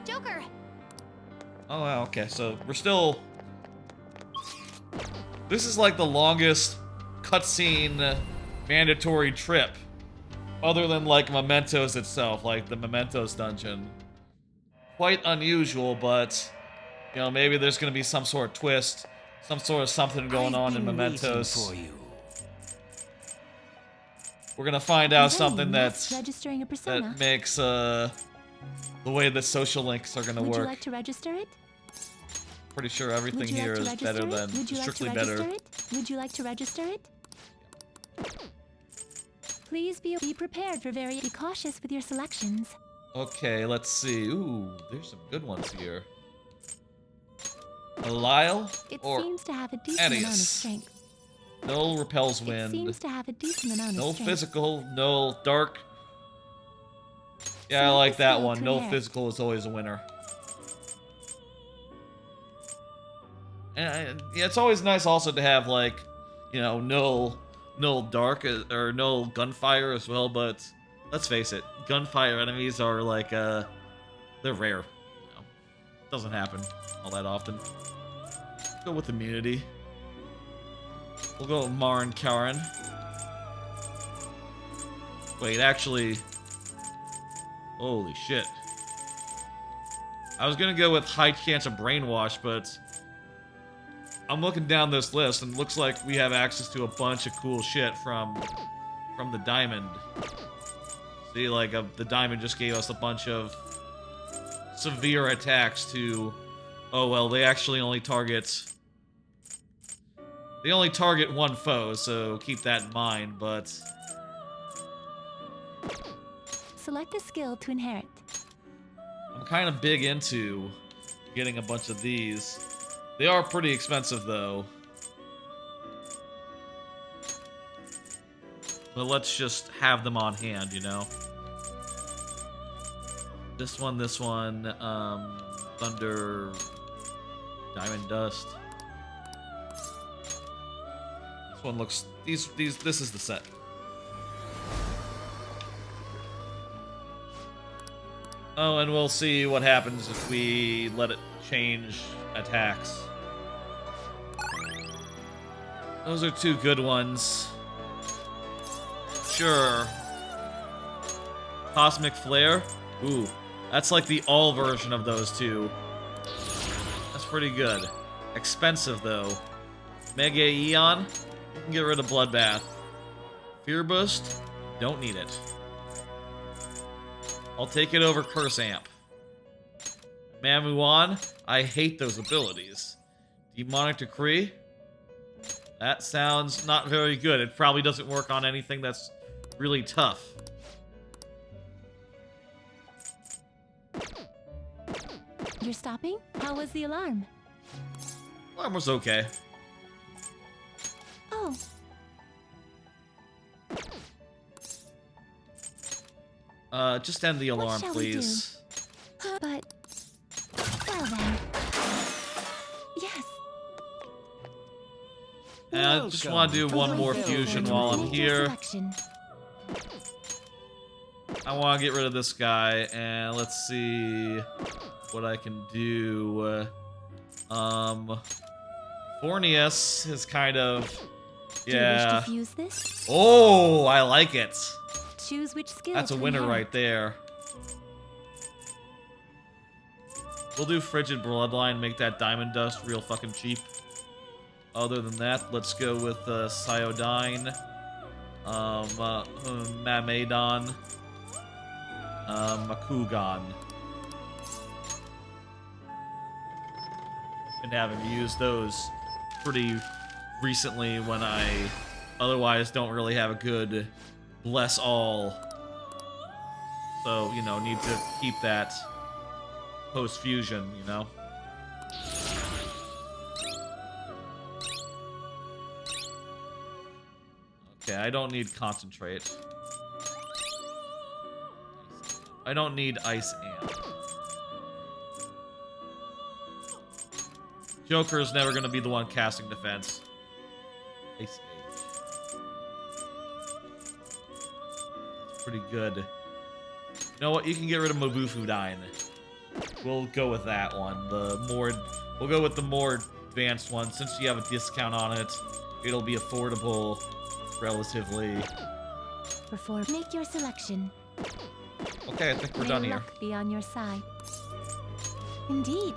Speaker 17: Joker.
Speaker 1: Oh, wow, okay. So we're still... This is like the longest cutscene mandatory trip. Other than like Mementos itself, like the Mementos dungeon. Quite unusual, but... You know, maybe there's gonna be some sort of twist. Some sort of something going on in Mementos. We're gonna find out something that makes the way the social links are gonna work.
Speaker 15: Would you like to register it?
Speaker 1: Pretty sure everything here is better than strictly better.
Speaker 15: Would you like to register it? Please be prepared for be cautious with your selections.
Speaker 1: Okay, let's see. Ooh, there's some good ones here. Lyle or
Speaker 15: seems to have a decent amount of
Speaker 1: Adius.
Speaker 15: strength.
Speaker 1: No repels
Speaker 15: It
Speaker 1: wind.
Speaker 15: seems to have a decent amount of
Speaker 1: No
Speaker 15: strength.
Speaker 1: physical, no dark. Yeah, I like that one. No physical is always a winner. And yeah, it's always nice also to have, like, you know, no dark or no gunfire as well, but let's face it, gunfire enemies are like they're rare. You know, doesn't happen all that often. Go with immunity. We'll go with Mar and Karen. Wait, actually, holy shit. I was gonna go with high chance of brainwash, but I'm looking down this list and it looks like we have access to a bunch of cool shit from the diamond. See, like the diamond just gave us a bunch of severe attacks to. Oh well, they actually only target. They only target one foe, so keep that in mind. But
Speaker 15: Select a skill to inherit.
Speaker 1: I'm kind of big into getting a bunch of these. They are pretty expensive, though. But let's just have them on hand, you know? This one, Thunder, Diamond Dust. This one looks... this is the set. Oh, and we'll see what happens if we let it change attacks. Those are two good ones. Sure. Cosmic Flare? Ooh, that's like the all version of those two. That's pretty good. Expensive, though. Mega Eon? You can get rid of Bloodbath. Fear Boost? Don't need it. I'll take it over Curse Amp. Mamuan? I hate those abilities. Demonic Decree? That sounds not very good. It probably doesn't work on anything that's really tough.
Speaker 15: You're stopping? How was the alarm?
Speaker 1: Alarm was okay.
Speaker 15: Oh.
Speaker 1: Just end the alarm,
Speaker 15: shall
Speaker 1: please.
Speaker 15: But... well then. Yes.
Speaker 1: And I just want to do one more fusion while I'm here. I want to get rid of this guy, and let's see what I can do. Fornius is kind of... yeah.
Speaker 15: Do you wish to fuse this?
Speaker 1: Oh, I like it.
Speaker 15: Choose which skill.
Speaker 1: That's a winner right there. We'll do Frigid Bloodline, make that Diamond Dust real fucking cheap. Other than that, let's go with Cyodyne, Mamadon, Makugan. Been having used those pretty recently when I otherwise don't really have a good bless all. So, you know, need to keep that post-fusion, you know? Okay, I don't need concentrate. I don't need ice amp. Joker's never gonna be the one casting defense. Ice Age. It's pretty good. You know what? You can get rid of Mabufudine. We'll go with that one. We'll go with the more advanced one. Since you have a discount on it, it'll be affordable relatively.
Speaker 15: Make your selection.
Speaker 1: Okay, I think we're done here.
Speaker 15: Luck be on your side. Indeed.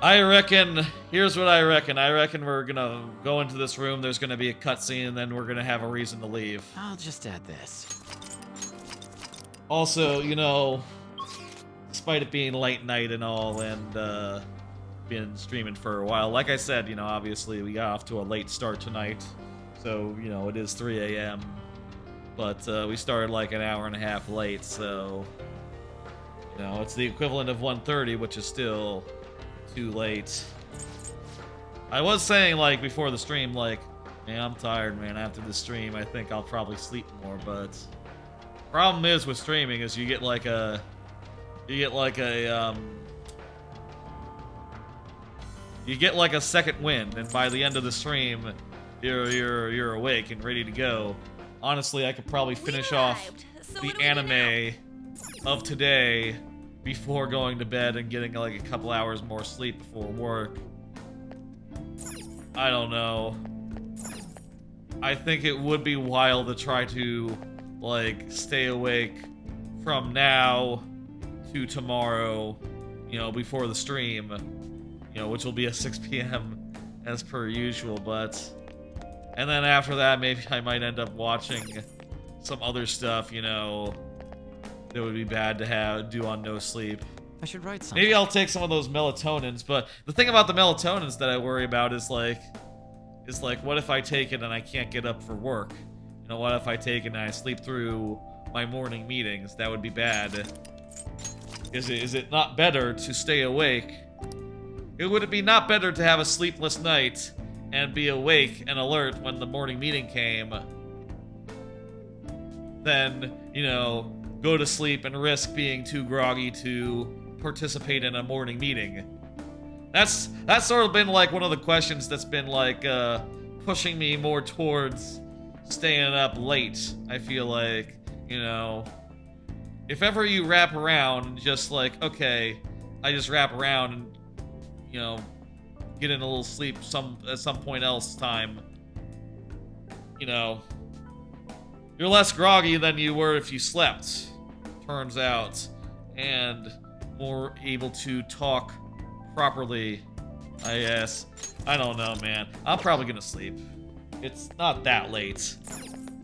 Speaker 1: I reckon, here's what I reckon. I reckon we're gonna go into this room, there's gonna be a cutscene, and then we're gonna have a reason to leave.
Speaker 20: I'll just add this.
Speaker 1: Also, you know, despite it being late night and all, and been streaming for a while, like I said, you know, obviously we got off to a late start tonight. So, you know, it is 3 a.m. but we started like an hour and a half late, so you know, it's the equivalent of 1:30, which is still too late. I was saying, like, before the stream, like, man, I'm tired, man. After the stream, I think I'll probably sleep more, but problem is with streaming is you get like a second wind, and by the end of the stream, you're awake and ready to go. Honestly, I could probably finish off the anime of today before going to bed and getting like a couple hours more sleep before work. I don't know. I think it would be wild to try to like stay awake from now to tomorrow, you know, before the stream, you know, which will be at 6 p.m. as per usual, and then after that, maybe I might end up watching some other stuff, you know, that would be bad to do on no sleep.
Speaker 19: I should write something.
Speaker 1: Maybe I'll take some of those melatonins, but the thing about the melatonins that I worry about is like, what if I take it and I can't get up for work? You know, what if I take it and I sleep through my morning meetings? That would be bad. Is it not better to stay awake? Would it be not better to have a sleepless night and be awake and alert when the morning meeting came than, you know, go to sleep and risk being too groggy to participate in a morning meeting? That's sort of been like one of the questions that's been like pushing me more towards staying up late. I feel like, you know, if ever you wrap around and just like, okay, I just wrap around and, you know, get in a little sleep at some point else time, you know, you're less groggy than you were if you slept, turns out, and more able to talk properly, I guess. I don't know, man. I'm probably gonna sleep. It's not that late.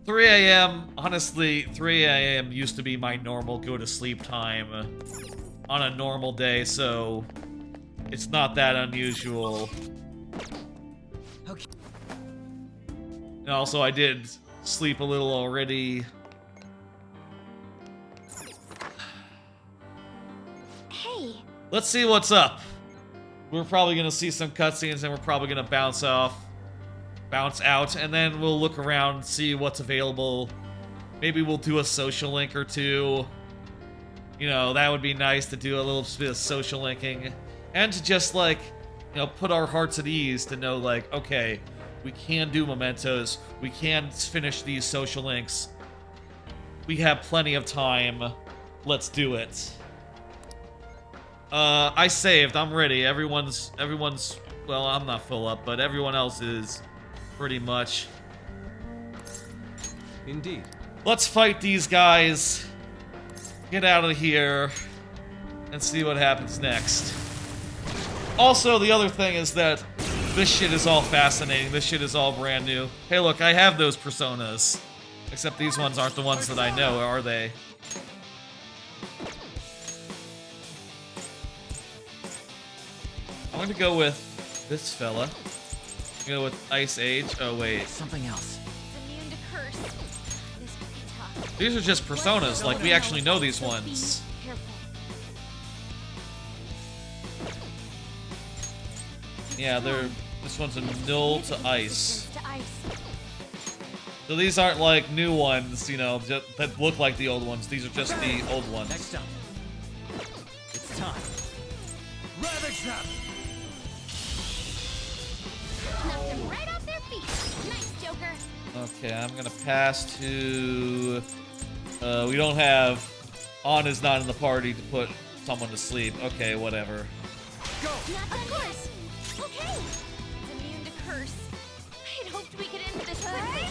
Speaker 1: 3 a.m. Honestly, 3 a.m. used to be my normal go-to-sleep time on a normal day, so it's not that unusual.
Speaker 3: Okay.
Speaker 1: And also, I did sleep a little already.
Speaker 17: Hey.
Speaker 1: Let's see what's up. We're probably gonna see some cutscenes, and we're probably gonna bounce out, and then we'll look around, see what's available. Maybe we'll do a social link or two. You know, that would be nice to do a little bit of social linking. And to just, like, you know, put our hearts at ease to know, like, okay, we can do mementos. We can finish these social links. We have plenty of time. Let's do it. I saved. I'm ready. Everyone's, well, I'm not full up, but everyone else is pretty much.
Speaker 12: Indeed.
Speaker 1: Let's fight these guys. Get out of here and see what happens next. Also, the other thing is that this shit is all fascinating. This shit is all brand new. Hey, look, I have those personas. Except these ones aren't the ones that I know, are they? I'm gonna go with this fella. I'm gonna go with Ice Age. Oh, wait.
Speaker 19: Something else.
Speaker 7: Immune to curse. This could be tough.
Speaker 1: These are just personas. Like, we actually know these ones. Yeah, this one's a null to ice. So these aren't like new ones, you know, that look like the old ones. These are just the old ones.
Speaker 3: Next up. It's time. Ravage them!
Speaker 7: Knocked them right off their feet. Nice, Joker.
Speaker 1: Okay, I'm gonna pass to... we don't have... On is not in the party to put someone to sleep. Okay, whatever.
Speaker 3: Go!
Speaker 7: Of course. Okay. It's immune to curse. I'd hoped we could end this quickly.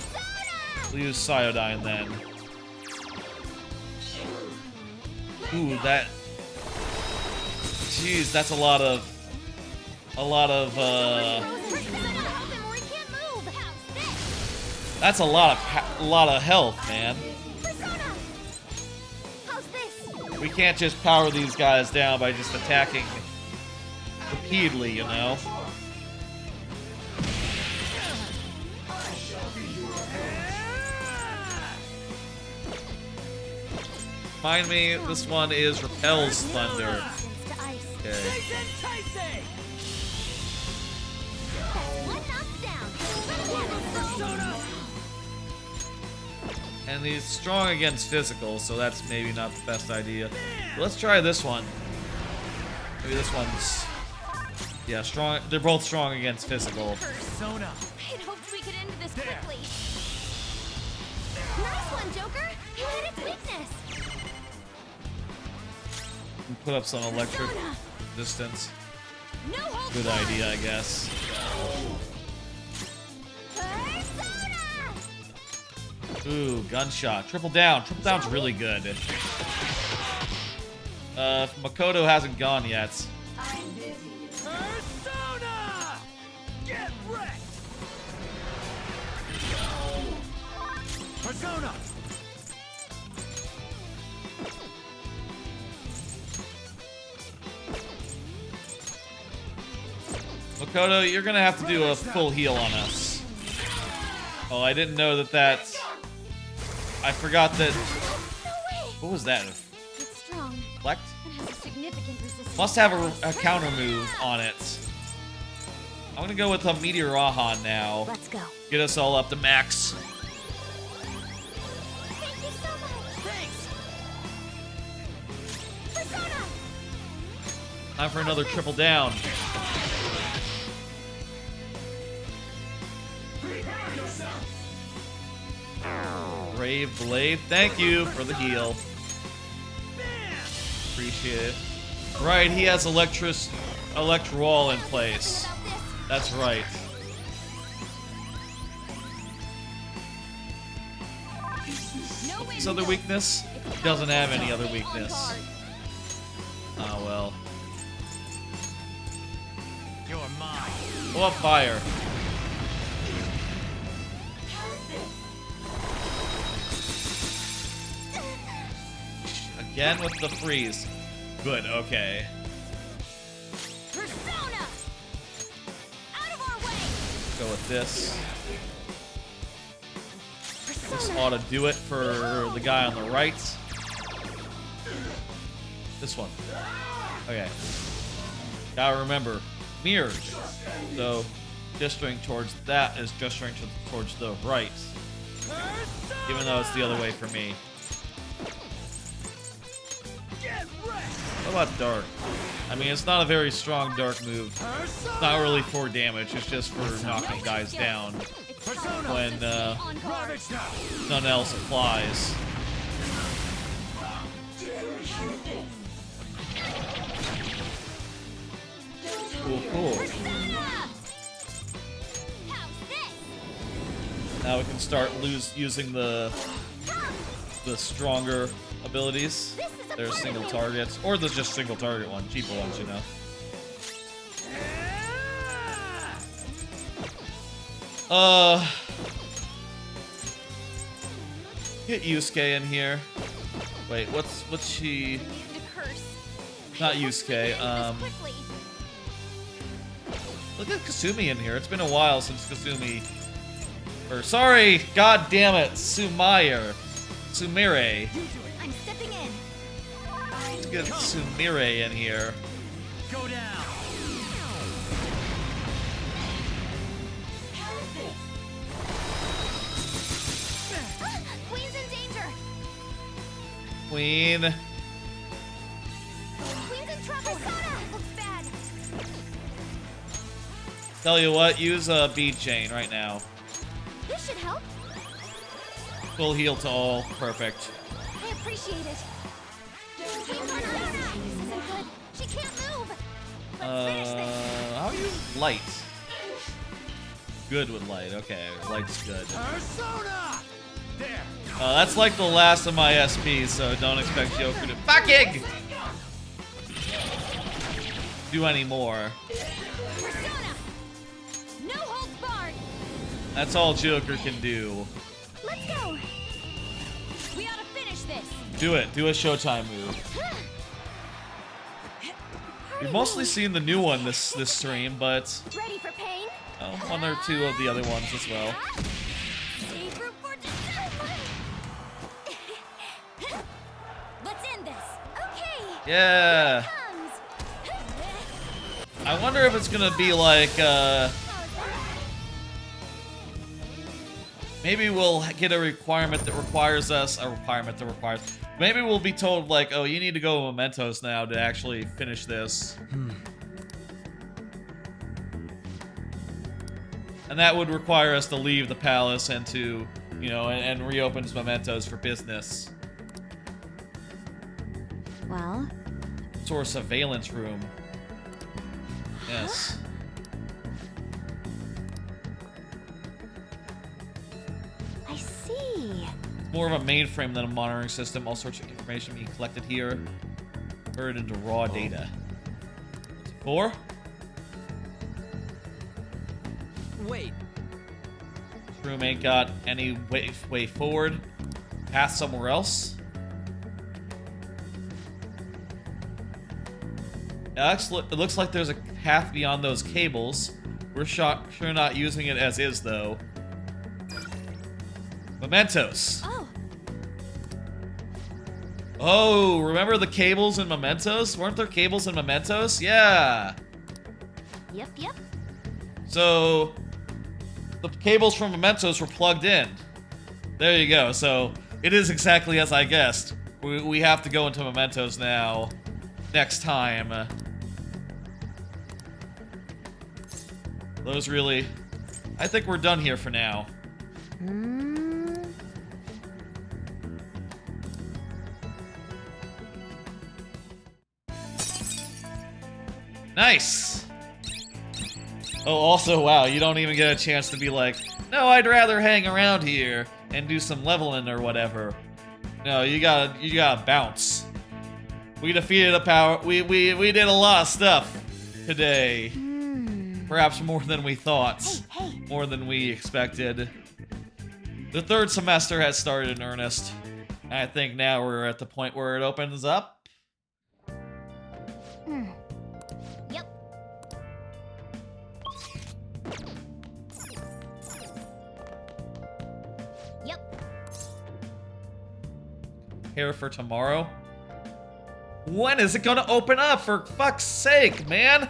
Speaker 1: We'll use Cyodyne then. Ooh, that... Jeez, that's a lot of... That's a lot of health, man. We can't just power these guys down by just attacking repeatedly, you know? Remind me, this one is Repels Thunder. Okay. And he's strong against physical, so that's maybe not the best idea. But let's try this one. Maybe this one's... Yeah, strong. They're both strong against physical.
Speaker 13: Persona. I hoped we could end this quickly. Nice one, Joker. You hit its weakness.
Speaker 1: And put up some electric distance. Good idea, I guess. Ooh, gunshot. Triple down. Triple down's really good. Makoto hasn't gone yet.
Speaker 3: Persona! Get wrecked! Persona!
Speaker 1: Makoto, you're gonna have to do a full heal on us. Oh, I didn't know that. I forgot that. What was that?
Speaker 13: It's strong.
Speaker 1: Reflect?
Speaker 13: It has a significant resistance.
Speaker 1: Must have a counter move on it. I'm gonna go with a Meteor Rahan now.
Speaker 13: Let's go.
Speaker 1: Get us all up to max.
Speaker 13: Thank you so much. Thanks. Persona.
Speaker 1: Time for another triple down. Brave Blade, thank you for the heal. Appreciate it. Right, he has Electro in place. That's right. His other weakness? He doesn't have any other weakness. Oh well.
Speaker 3: You're mine.
Speaker 1: Oh, fire. Again with the freeze. Good, okay.
Speaker 13: Persona. Out of our way.
Speaker 1: Go with this. This ought to do it for the guy on the right. This one. Okay. Gotta remember, mirrors. So, gesturing towards that is gesturing towards the right. Even though it's the other way for me. What about dark? I mean, it's not a very strong dark move. It's not really for damage. It's just for knocking guys down when none else applies. Cool, cool. Now we can start using the stronger abilities. They're single targets, or there's just single target one, cheaper ones, you know. Get Yusuke in here. Wait, what's she? Not Yusuke. Look at Kasumi in here. It's been a while since Kasumi. Or sorry, god damn it, Sumire. Sumire.
Speaker 13: I'm stepping in.
Speaker 1: Let's get Sumire in here.
Speaker 3: Go down.
Speaker 13: Queen's in danger.
Speaker 1: Queen.
Speaker 13: Queen's in trouble. Persona. Looks bad.
Speaker 1: Tell you what, use a bead chain right now.
Speaker 13: This should help.
Speaker 1: Full heal to all. Perfect.
Speaker 13: I appreciate it. Queen's on ice. This isn't good. She can't move. Let's finish this.
Speaker 1: How are you light? Good with light. Okay, light's good.
Speaker 3: Persona. There.
Speaker 1: That's like the last of my SP, so don't expect Joker to fucking do any more.
Speaker 13: Persona. No holds barred.
Speaker 1: That's all Joker can do.
Speaker 13: Let's go. We ought to finish this.
Speaker 1: Do it. Do a Showtime move. We've mostly seen the new one this stream, but
Speaker 13: Ready for pain?
Speaker 1: one or two of the other ones as well.
Speaker 13: Save room for Let's
Speaker 1: Yeah. I wonder if it's gonna be like, maybe we'll get a requirement that requires us, maybe we'll be told like, oh, you need to go to Mementos now to actually finish this. And that would require us to leave the palace and to, you know, and reopen Mementos for business.
Speaker 17: Well?
Speaker 1: Sort of surveillance room. Yes.
Speaker 17: I see.
Speaker 1: It's more of a mainframe than a monitoring system. All sorts of information being collected here. Converted into raw data. 4?
Speaker 3: Wait.
Speaker 1: This room ain't got any way forward. Path somewhere else. It looks like there's a path beyond those cables. We're sure not using it as is, though. Mementos. Oh, remember the cables in Mementos? Weren't there cables in Mementos? Yeah.
Speaker 17: Yep.
Speaker 1: So, the cables from Mementos were plugged in. There you go. So, it is exactly as I guessed. We have to go into Mementos now. Next time. Those really... I think we're done here for now. Nice! Oh, also, wow, you don't even get a chance to be like, no, I'd rather hang around here and do some leveling or whatever. No, you gotta bounce. We defeated a power. We did a lot of stuff today. Perhaps more than we thought. More than we expected. The third semester has started in earnest. I think now we're at the point where it opens up.
Speaker 17: Yep.
Speaker 1: Here for tomorrow. When is it gonna open up, for fuck's sake, man?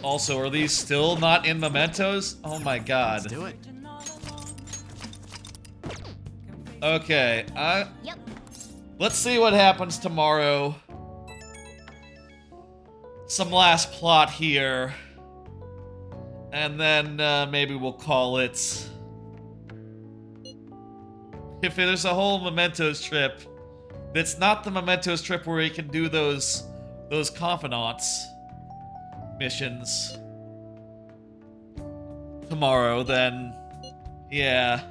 Speaker 1: Also, are these still not in Mementos? Oh my god.
Speaker 3: Let's do it.
Speaker 1: Okay, let's see what happens tomorrow. Some last plot here. And then maybe we'll call it... If there's a whole Mementos trip, it's not the Mementos trip where we can do those confidants missions tomorrow, then yeah.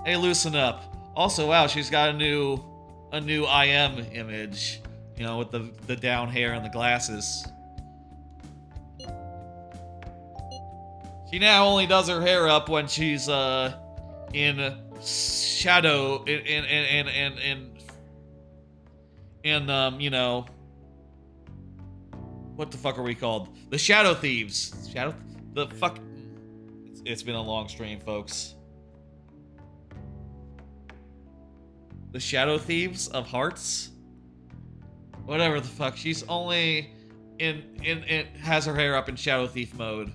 Speaker 1: Hey, loosen up. Also, wow, she's got a new IM image, you know, with the down hair and the glasses. She now only does her hair up when she's in shadow in you know, what the fuck are we called? The Shadow Thieves. It's been a long stream, folks. The Shadow Thieves of Hearts? Whatever the fuck. She's only has her hair up in Shadow Thief mode.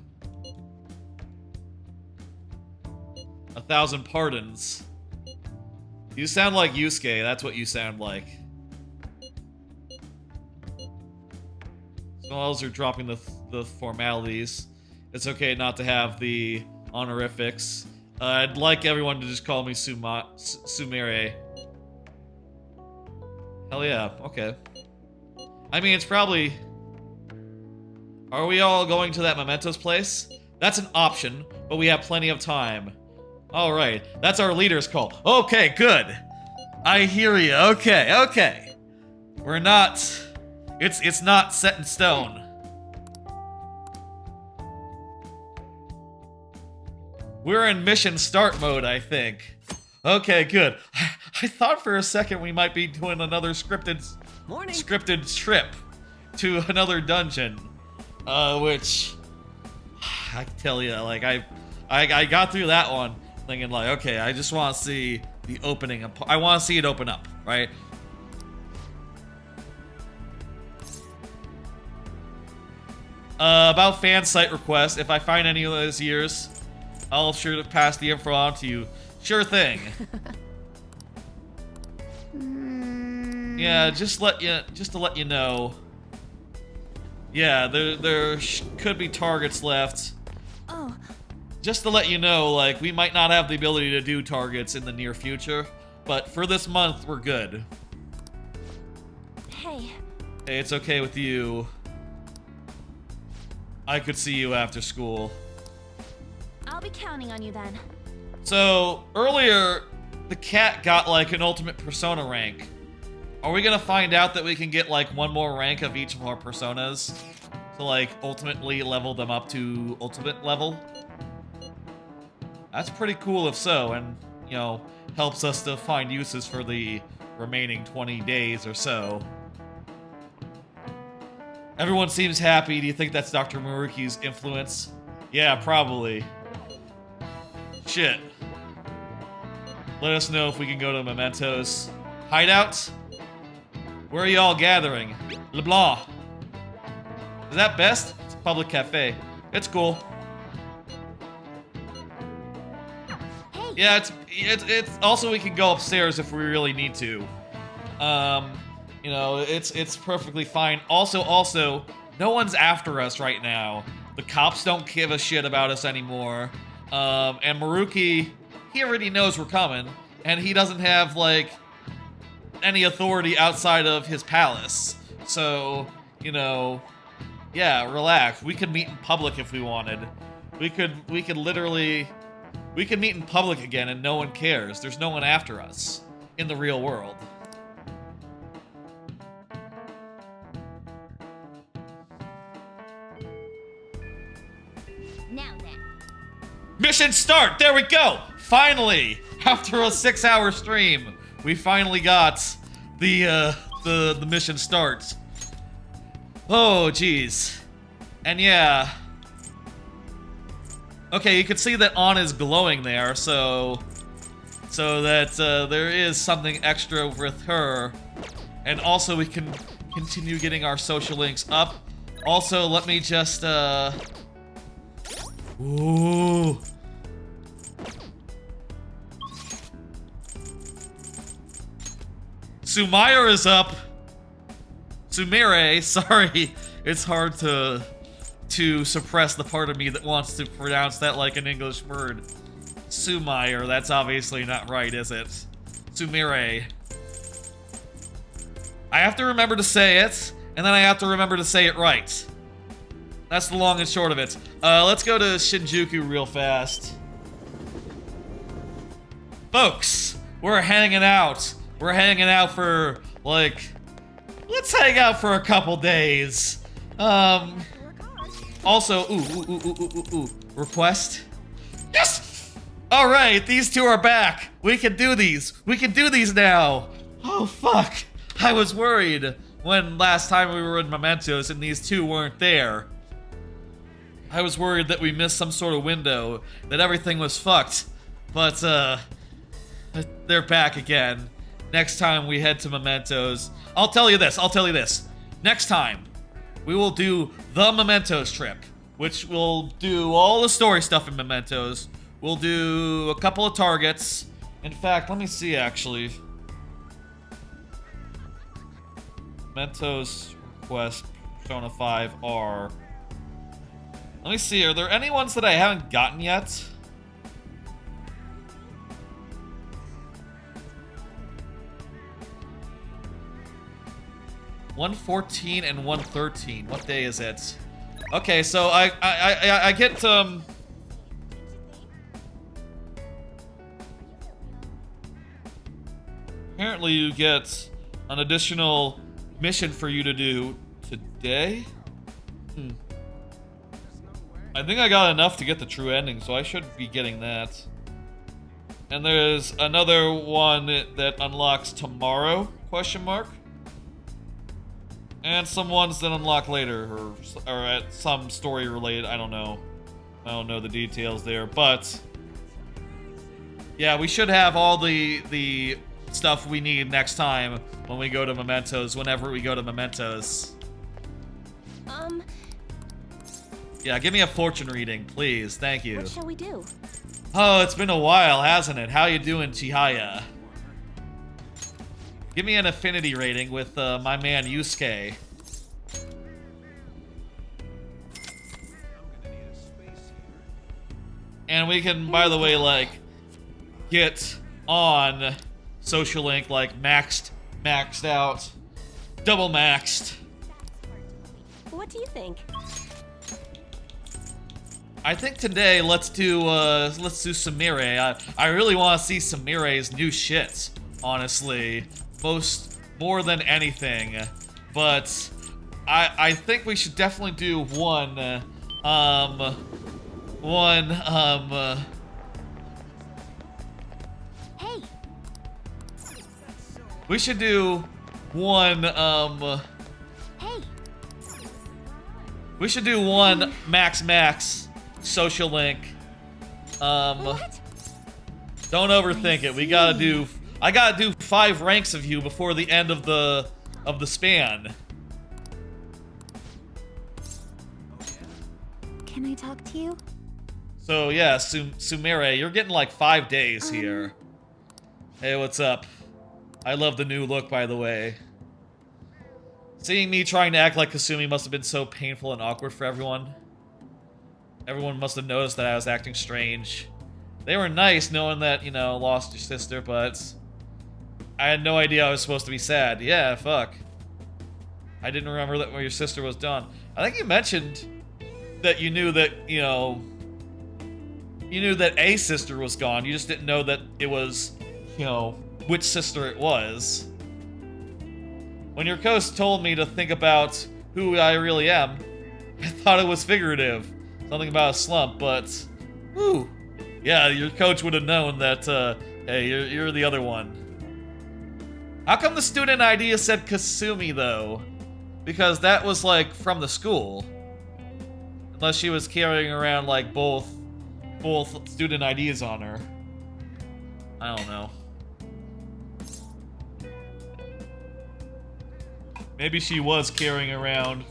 Speaker 1: 1,000 pardons. You sound like Yusuke, that's what you sound like. Smalls are dropping the formalities. It's okay not to have the honorifics. I'd like everyone to just call me Sumire. Hell yeah, okay. I mean, it's probably... Are we all going to that Mementos place? That's an option, but we have plenty of time. Alright, that's our leader's call. Okay, good. I hear you. Okay. We're not... It's not set in stone. We're in mission start mode, I think. Okay, good. I thought for a second we might be doing another scripted trip to another dungeon. Which... I tell you, like, I got through that one. Thinking like, okay, I just want to see the opening. I want to see it open up, right? About fan site requests, if I find any of those years, I'll sure to pass the info on to you. Sure thing. Yeah, just to let you know. Yeah, there could be targets left.
Speaker 18: Oh.
Speaker 1: Just to let you know, like, we might not have the ability to do targets in the near future, but for this month, we're good.
Speaker 18: Hey.
Speaker 1: Hey, it's okay with you. I could see you after school.
Speaker 18: I'll be counting on you then.
Speaker 1: So, earlier, the cat got, like, an ultimate persona rank. Are we gonna find out that we can get, like, one more rank of each of our personas? To, like, ultimately level them up to ultimate level? That's pretty cool if so, and, you know, helps us to find uses for the remaining 20 days or so. Everyone seems happy. Do you think that's Dr. Maruki's influence? Yeah, probably. Shit. Let us know if we can go to Memento's hideout. Where are y'all gathering? LeBlanc. Is that best? It's a public cafe. It's cool. Yeah, it's also we can go upstairs if we really need to. You know, it's perfectly fine. Also, no one's after us right now. The cops don't give a shit about us anymore. And Maruki, he already knows we're coming, and he doesn't have, like, any authority outside of his palace. So, you know, yeah, relax. We could meet in public if we wanted. We could literally, we could meet in public again and no one cares. There's no one after us in the real world.
Speaker 17: Now then.
Speaker 1: Mission start! There we go! Finally! After a 6-hour stream, we finally got the mission start. Oh, jeez. And yeah. Okay, you can see that On is glowing there, so that there is something extra with her. And also we can continue getting our social links up. Also, let me just, ooh. Sumire is up. Sumire, sorry. It's hard to suppress the part of me that wants to pronounce that like an English word. Sumire, that's obviously not right, is it? Sumire. I have to remember to say it, and then I have to remember to say it right. That's the long and short of it. Let's go to Shinjuku real fast. Folks, we're hanging out. We're hanging out for, like, let's hang out for a couple days. Also, ooh, request? Yes! Alright, these two are back. We can do these. We can do these now. Oh, fuck. I was worried when last time we were in Mementos and these two weren't there. I was worried that we missed some sort of window, that everything was fucked. But, they're back again. Next time we head to Mementos, I'll tell you this. Next time, we will do the Mementos trip, which will do all the story stuff in Mementos. We'll do a couple of targets. In fact, let me see, actually. Mementos request Persona 5R. Let me see, are there any ones that I haven't gotten yet? $114 and $113. What day is it? Okay, so I get apparently you get an additional mission for you to do today. I think I got enough to get the true ending, so I should be getting that. And there's another one that unlocks tomorrow, question mark. And some ones that unlock later, or at some story related, I don't know. I don't know the details there, but Yeah, we should have all the stuff we need next time when we go to Mementos, whenever we go to Mementos. Yeah, give me a fortune reading, please. Thank you.
Speaker 18: What shall we do?
Speaker 1: Oh, it's been a while, hasn't it? How you doing, Chihaya? Give me an affinity rating with my man Yusuke. And we can, by the way, like, get on Social Link, like, maxed out, double maxed.
Speaker 18: What do you think?
Speaker 1: I think today let's do Sumire. I really want to see Sumire's new shit, honestly, more than anything. But I think we should definitely do
Speaker 17: Hey.
Speaker 1: We should do one
Speaker 17: Hey.
Speaker 1: We should do one max Social Link.
Speaker 17: What?
Speaker 1: Don't overthink it. I gotta do 5 ranks of you before the end of the span.
Speaker 4: Can I talk to you?
Speaker 1: So yeah, Sumire, you're getting like 5 days here. Hey, what's up? I love the new look, by the way. Seeing me trying to act like Kasumi must have been so painful and awkward for everyone. Everyone must have noticed that I was acting strange. They were nice knowing that, you know, lost your sister, but I had no idea I was supposed to be sad. Yeah, fuck. I didn't remember that when your sister was done. I think you mentioned that you knew that, you know, you knew that a sister was gone. You just didn't know that it was, you know, which sister it was. When your coach told me to think about who I really am, I thought it was figurative. Something about a slump, but... Whew. Yeah, your coach would have known that, hey, you're the other one. How come the student ID said Kasumi, though? Because that was, like, from the school. Unless she was carrying around, like, both student IDs on her. I don't know. Maybe she was carrying around...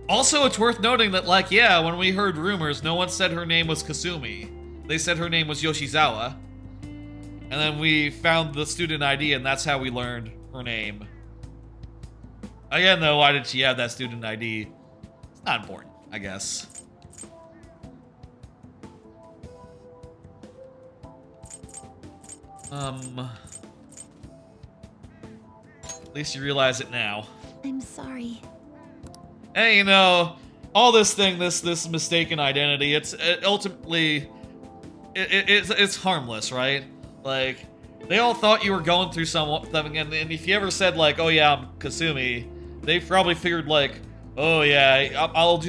Speaker 1: Also, it's worth noting that, like, yeah, when we heard rumors, no one said her name was Kasumi. They said her name was Yoshizawa. And then we found the student ID, and that's how we learned her name. Again, though, why did she have that student ID? It's not important, I guess. At least you realize it now.
Speaker 4: I'm sorry.
Speaker 1: Hey, you know, all this thing, this mistaken identity, it's ultimately, it's harmless, right? Like, they all thought you were going through something, and if you ever said, like, oh yeah, I'm Kasumi, they probably figured, like, oh yeah,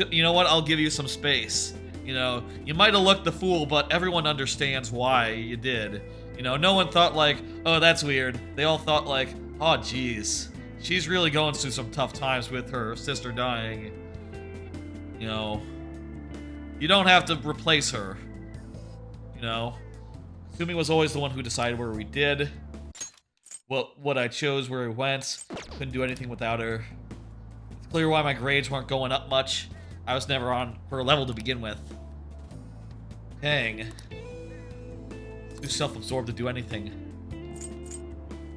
Speaker 1: you know what, I'll give you some space. You know, you might have looked the fool, but everyone understands why you did. You know, no one thought, like, oh, that's weird. They all thought, like, oh, jeez. She's really going through some tough times with her sister dying. You know, you don't have to replace her. You know, Kasumi was always the one who decided where we did. What I chose, where we went. Couldn't do anything without her. It's clear why my grades weren't going up much. I was never on her level to begin with. Dang. Too self-absorbed to do anything.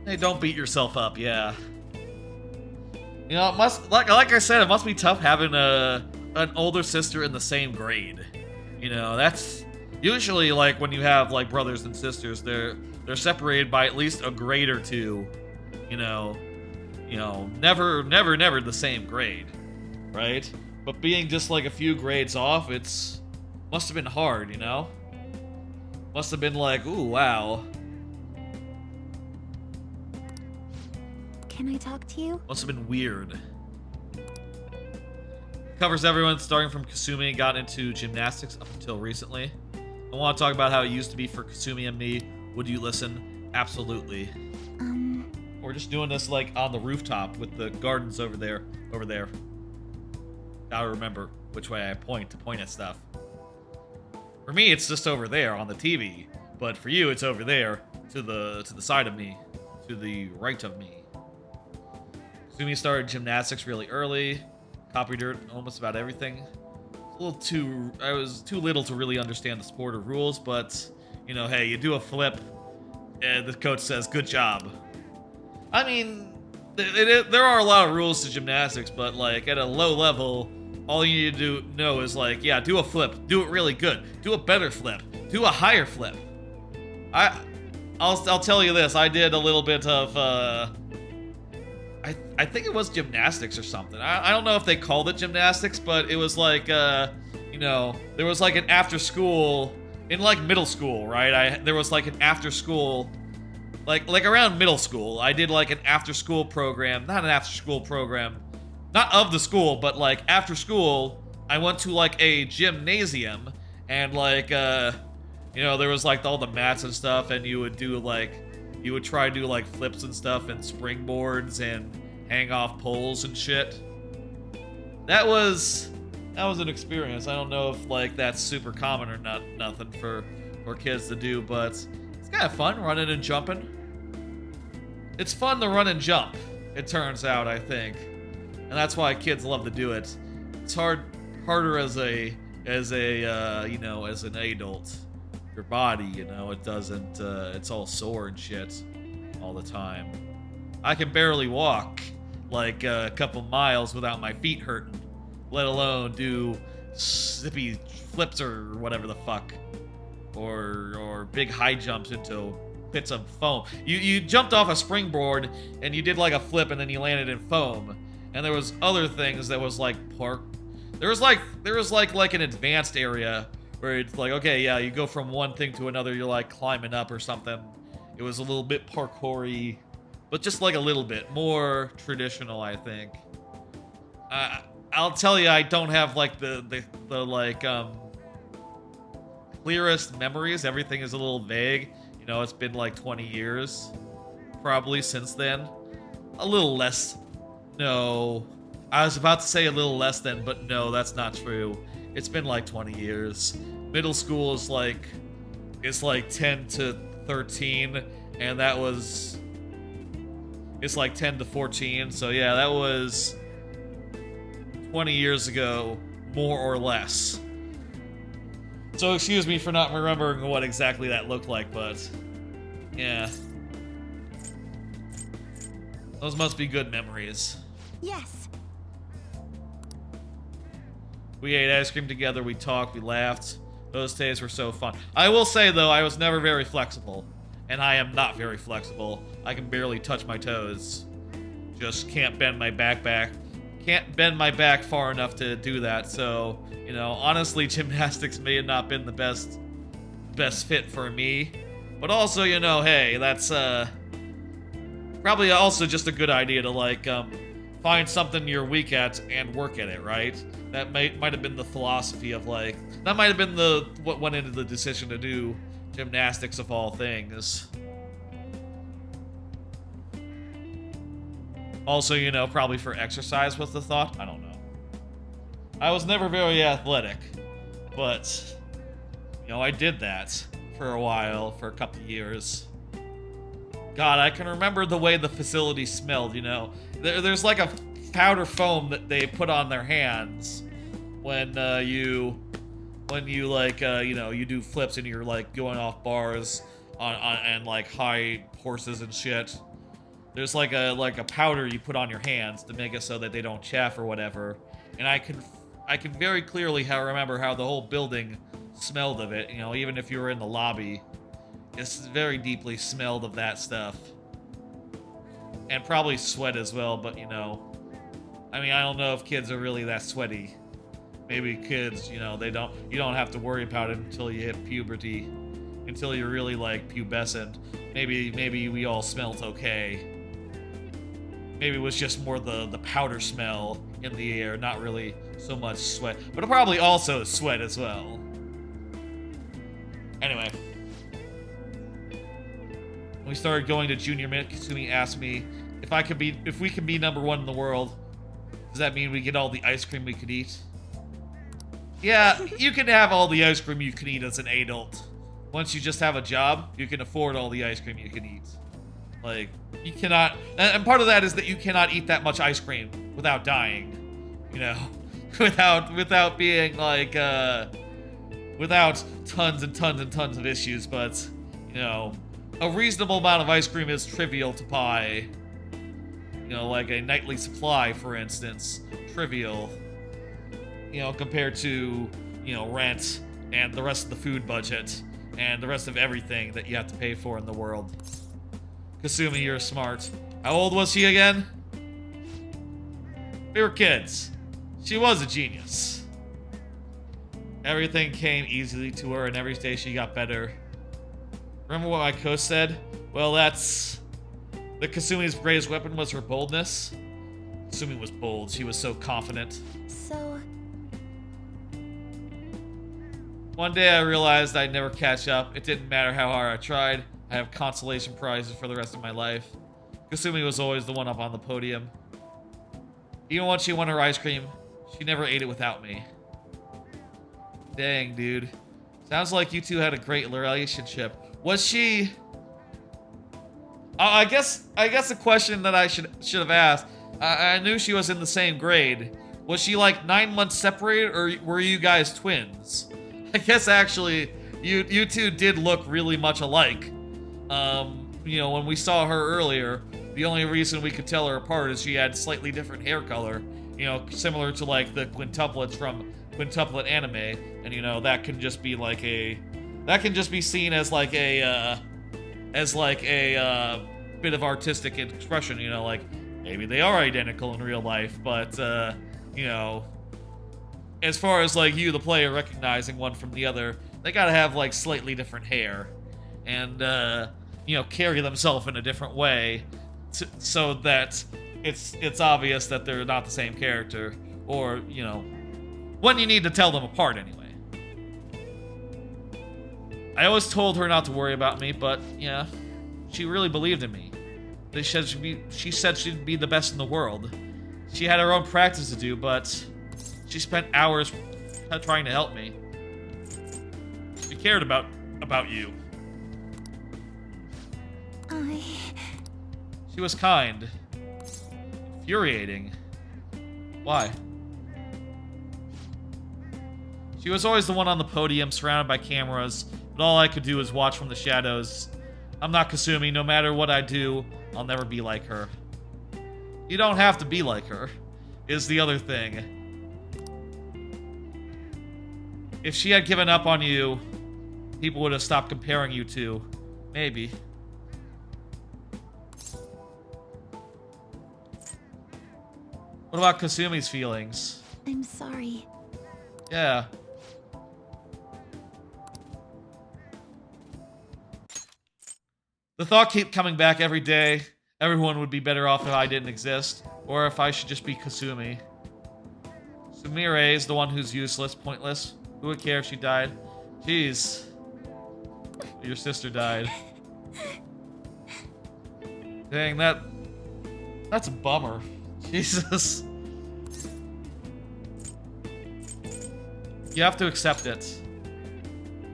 Speaker 1: Hey, don't beat yourself up, yeah. You know, it must, like I said, it must be tough having an older sister in the same grade. You know, that's usually like when you have like brothers and sisters, they're separated by at least a grade or two. You know, never the same grade, right? But being just like a few grades off, must have been hard, you know? Must have been like, ooh, wow.
Speaker 4: Can I talk to you?
Speaker 1: Must have been weird. Covers everyone starting from Kasumi got into gymnastics up until recently. I want to talk about how it used to be for Kasumi and me. Would you listen? Absolutely. We're just doing this like on the rooftop with the gardens over there. Gotta remember which way I point to point at stuff. For me, it's just over there on the TV. But for you, it's over there, to the side of me, to the right of me. Kasumi started gymnastics really early, copied her almost about everything. I was too little to really understand the sport or rules, but, you know, hey, you do a flip, and the coach says, good job. I mean, there are a lot of rules to gymnastics, but, like, at a low level, all you need to know is, like, yeah, do a flip, do it really good, do a better flip, do a higher flip. I'll tell you this, I did a little bit of, I think it was gymnastics or something. I don't know if they called it gymnastics, but it was like, you know, there was like an after school, in like middle school, right? There was like an after school, like around middle school, I did like an after school program, not an after school program, not of the school, but like after school, I went to like a gymnasium, and like, you know, there was like all the mats and stuff, and you would do like, you would try to do like flips and stuff and springboards and hang off poles and shit. That was an experience. I don't know if like that's super common or nothing for kids to do, but it's kind of fun running and jumping. It's fun to run and jump, it turns out, I think. And that's why kids love to do it. It's harder as a you know, as an adult. Your body, you know, it doesn't, it's all sore and shit all the time. I can barely walk like a couple miles without my feet hurting, let alone do zippy flips or whatever the fuck, or big high jumps into bits of foam. You jumped off a springboard and you did like a flip and then you landed in foam, and there was other things that was like there was like an advanced area where it's like, okay, yeah, you go from one thing to another, you're like climbing up or something. It was a little bit parkour-y, but just like a little bit more traditional, I think. I'll tell you, I don't have like the like clearest memories. Everything is a little vague. You know, it's been like 20 years probably since then. A little less. No, I was about to say a little less than, but no, that's not true. It's been like 20 years. Middle school is like, it's like 10 to 13, and that was, it's like 10 to 14, so yeah, that was 20 years ago, more or less. So excuse me for not remembering what exactly that looked like, but yeah. Those must be good memories.
Speaker 4: Yes.
Speaker 1: We ate ice cream together, we talked, we laughed. Those days were so fun. I will say, though, I was never very flexible. And I am not very flexible. I can barely touch my toes. Just can't bend my back. Can't bend my back far enough to do that, so, you know, honestly, gymnastics may have not been the best fit for me. But also, you know, hey, that's, probably also just a good idea to, like, find something you're weak at and work at it, right? That might have been the philosophy of, like, that might have been what went into the decision to do gymnastics of all things. Also, you know, probably for exercise was the thought. I don't know. I was never very athletic, but, you know, I did that for a while, for a couple years. God, I can remember the way the facility smelled, you know. There's like a powder foam that they put on their hands when you like, you know, you do flips and you're like going off bars on and like high horses and shit. There's like a powder you put on your hands to make it so that they don't chaff or whatever. And I can very clearly remember how the whole building smelled of it. You know, even if you were in the lobby, it's very deeply smelled of that stuff. And probably sweat as well, but you know, I mean, I don't know if kids are really that sweaty. Maybe kids, you know, you don't have to worry about it until you hit puberty, until you're really like pubescent. Maybe we all smelled okay. Maybe it was just more the powder smell in the air, not really so much sweat, but probably also sweat as well. Anyway, when we started going to junior mint, Kasumi asked me if we can be number 1 in the world. Does that mean we get all the ice cream we could eat? Yeah, you can have all the ice cream you can eat as an adult. once you just have a job, you can afford all the ice cream you can eat. Like, you cannot, and part of that is that you cannot eat that much ice cream without dying, you know, without being like, without tons and tons and tons of issues, but, you know, a reasonable amount of ice cream is trivial to buy. You know, like a nightly supply, for instance, trivial, you know, compared to, you know, rent and the rest of the food budget and the rest of everything that you have to pay for in the world. Kasumi, you're smart. How old was she again? We were kids. She was a genius. Everything came easily to her, and every day she got better. Remember what my coach said? Well, that's... that Kasumi's greatest weapon was her boldness. Kasumi was bold. She was so confident.
Speaker 17: So...
Speaker 1: One day I realized I'd never catch up. It didn't matter how hard I tried. I have consolation prizes for the rest of my life. Kasumi was always the one up on the podium. Even when she won her ice cream, she never ate it without me. Dang, dude. Sounds like you two had a great relationship. Was she... I guess the question that I should have asked, I knew she was in the same grade. Was she like 9 months separated, or were you guys twins? I guess actually, you two did look really much alike. You know, when we saw her earlier, the only reason we could tell her apart is she had slightly different hair color. You know, similar to like the quintuplets from Quintuplet Anime, and you know that can just be like that can just be seen as like a bit of artistic expression. You know, like maybe they are identical in real life, but you know, as far as like you, the player, recognizing one from the other, they gotta have like slightly different hair, and you know, carry themselves in a different way, so that it's obvious that they're not the same character, or you know, when you need to tell them apart anyway. I always told her not to worry about me, but yeah, she really believed in me. She said she'd be the best in the world. She had her own practice to do, but she spent hours trying to help me. She cared about you. She was kind. Infuriating. Why? She was always the one on the podium, surrounded by cameras, but all I could do was watch from the shadows. I'm not Kasumi. No matter what I do, I'll never be like her. You don't have to be like her, is the other thing. If she had given up on you, people would have stopped comparing you two. Maybe. What about Kasumi's feelings?
Speaker 4: I'm sorry.
Speaker 1: Yeah. The thought kept coming back every day. Everyone would be better off if I didn't exist, or if I should just be Kasumi. Sumire is the one who's useless, pointless. Who would care if she died? Jeez. Your sister died. Dang, that's a bummer. Jesus. You have to accept it.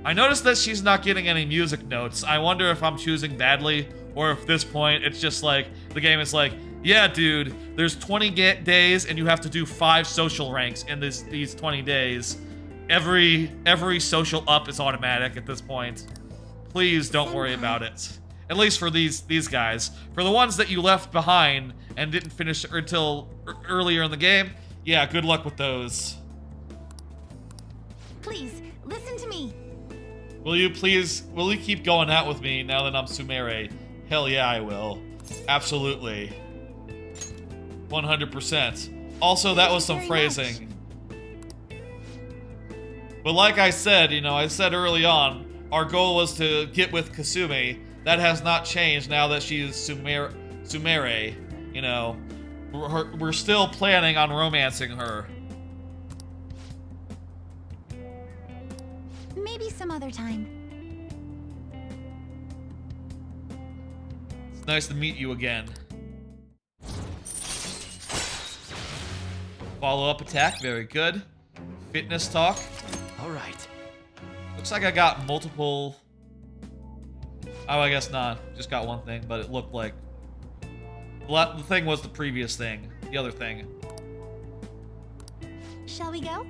Speaker 1: I noticed that she's not getting any music notes. I wonder if I'm choosing badly, or if at this point it's just like, the game is like, yeah, dude, there's 20 days and you have to do 5 social ranks in these 20 days. Every social up is automatic at this point. Please don't worry about it. At least for these guys. For the ones that you left behind and didn't finish until earlier in the game, yeah, good luck with those.
Speaker 4: Please, listen to me.
Speaker 1: Will you keep going out with me now that I'm Sumire? Hell yeah, I will. Absolutely. 100%. Also, that was some phrasing. But like I said, you know, I said early on, our goal was to get with Kasumi. That has not changed now that she is Sumire. You know, we're still planning on romancing her.
Speaker 4: Maybe some other time.
Speaker 1: It's nice to meet you again. Follow-up attack, very good. Fitness talk.
Speaker 6: All right.
Speaker 1: Looks like I got multiple Oh, I guess not. Just got one thing, but it looked like... The thing was the previous thing. The other thing.
Speaker 4: Shall we go?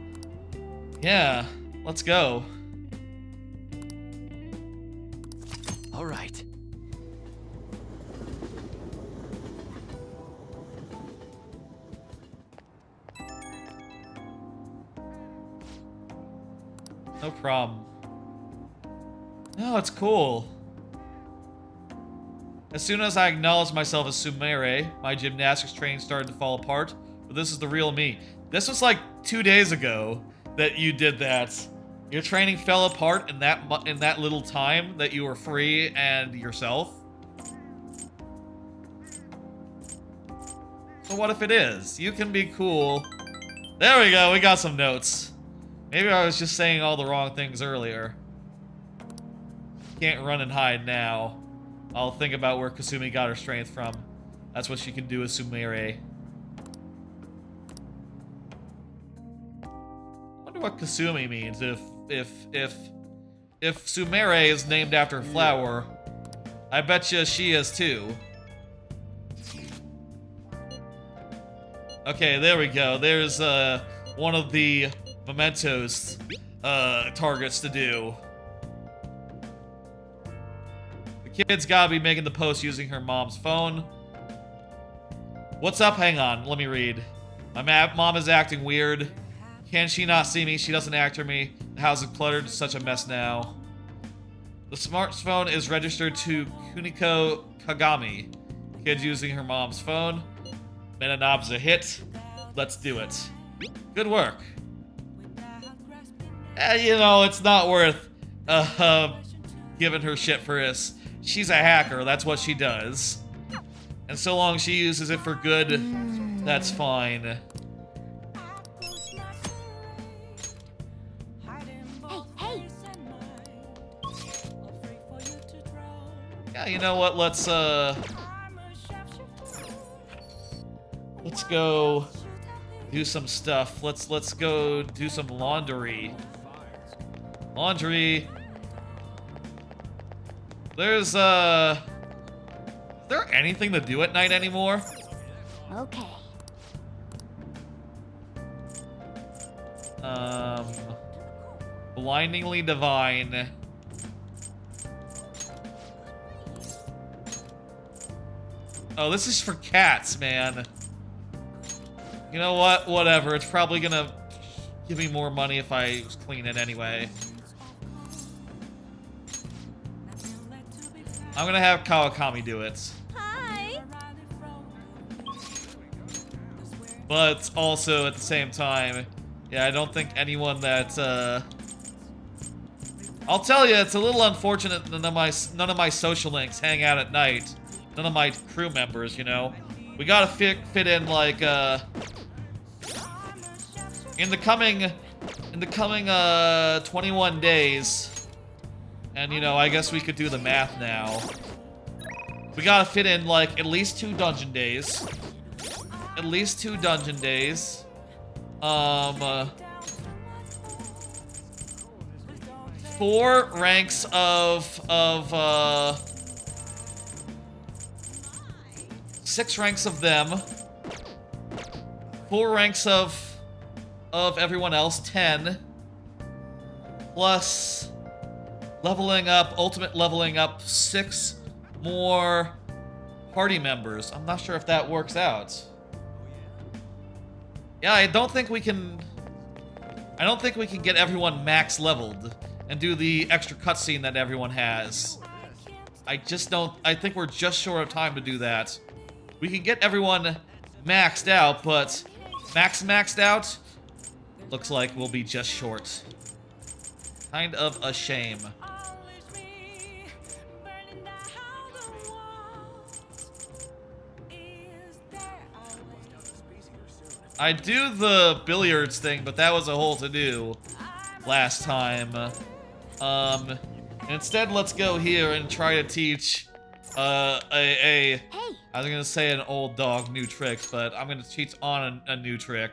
Speaker 1: Yeah, let's go.
Speaker 6: All right.
Speaker 1: No problem. No, it's cool. As soon as I acknowledged myself as Sumire, my gymnastics training started to fall apart. But this is the real me. This was like 2 days ago that you did that. Your training fell apart in that little time that you were free and yourself. So what if it is? You can be cool. There we go, we got some notes. Maybe I was just saying all the wrong things earlier. Can't run and hide now. I'll think about where Kasumi got her strength from. That's what she can do as Sumire. Wonder what Kasumi means. If Sumire is named after a flower, I bet you she is too. Okay, there we go. There's one of the mementos targets to do. The kid's gotta be making the post using her mom's phone. What's up? Hang on, let me read. My mom is acting weird. Can she not see me? She doesn't answer me. The house is cluttered. It's such a mess now. The smartphone is registered to Kuniko Kagami. Kid's using her mom's phone. Menonob's a hit. Let's do it. Good work. You know, it's not worth giving her shit for this. She's a hacker. That's what she does. And so long she uses it for good, that's fine. Yeah, you know what? Let's go do some stuff. Let's go do some laundry. Laundry. There's is there anything to do at night anymore?
Speaker 17: Okay.
Speaker 1: Blindingly divine. Oh, this is for cats, man. You know what? Whatever. It's probably gonna give me more money if I clean it anyway. I'm gonna have Kawakami do it.
Speaker 18: Hi.
Speaker 1: But also at the same time, yeah, I don't think anyone that I'll tell you, it's a little unfortunate none of my social links hang out at night. None of my crew members, you know. We gotta fit in like in the coming 21 days. And, you know, I guess we could do the math now. We gotta fit in, like, at least 2 dungeon days. At least 2 dungeon days. 4 ranks of 6 ranks of them. 4 ranks of everyone else, 10. Plus... leveling up, ultimate leveling up 6 more party members. I'm not sure if that works out. Yeah, I don't think we can get everyone max leveled and do the extra cutscene that everyone has. I think we're just short of time to do that. We can get everyone maxed out, but maxed out looks like we'll be just short. Kind of a shame. I do the billiards thing, but that was a whole to-do last time. Instead, let's go here and try to teach I was gonna say an old dog new tricks, but I'm gonna teach On a new trick.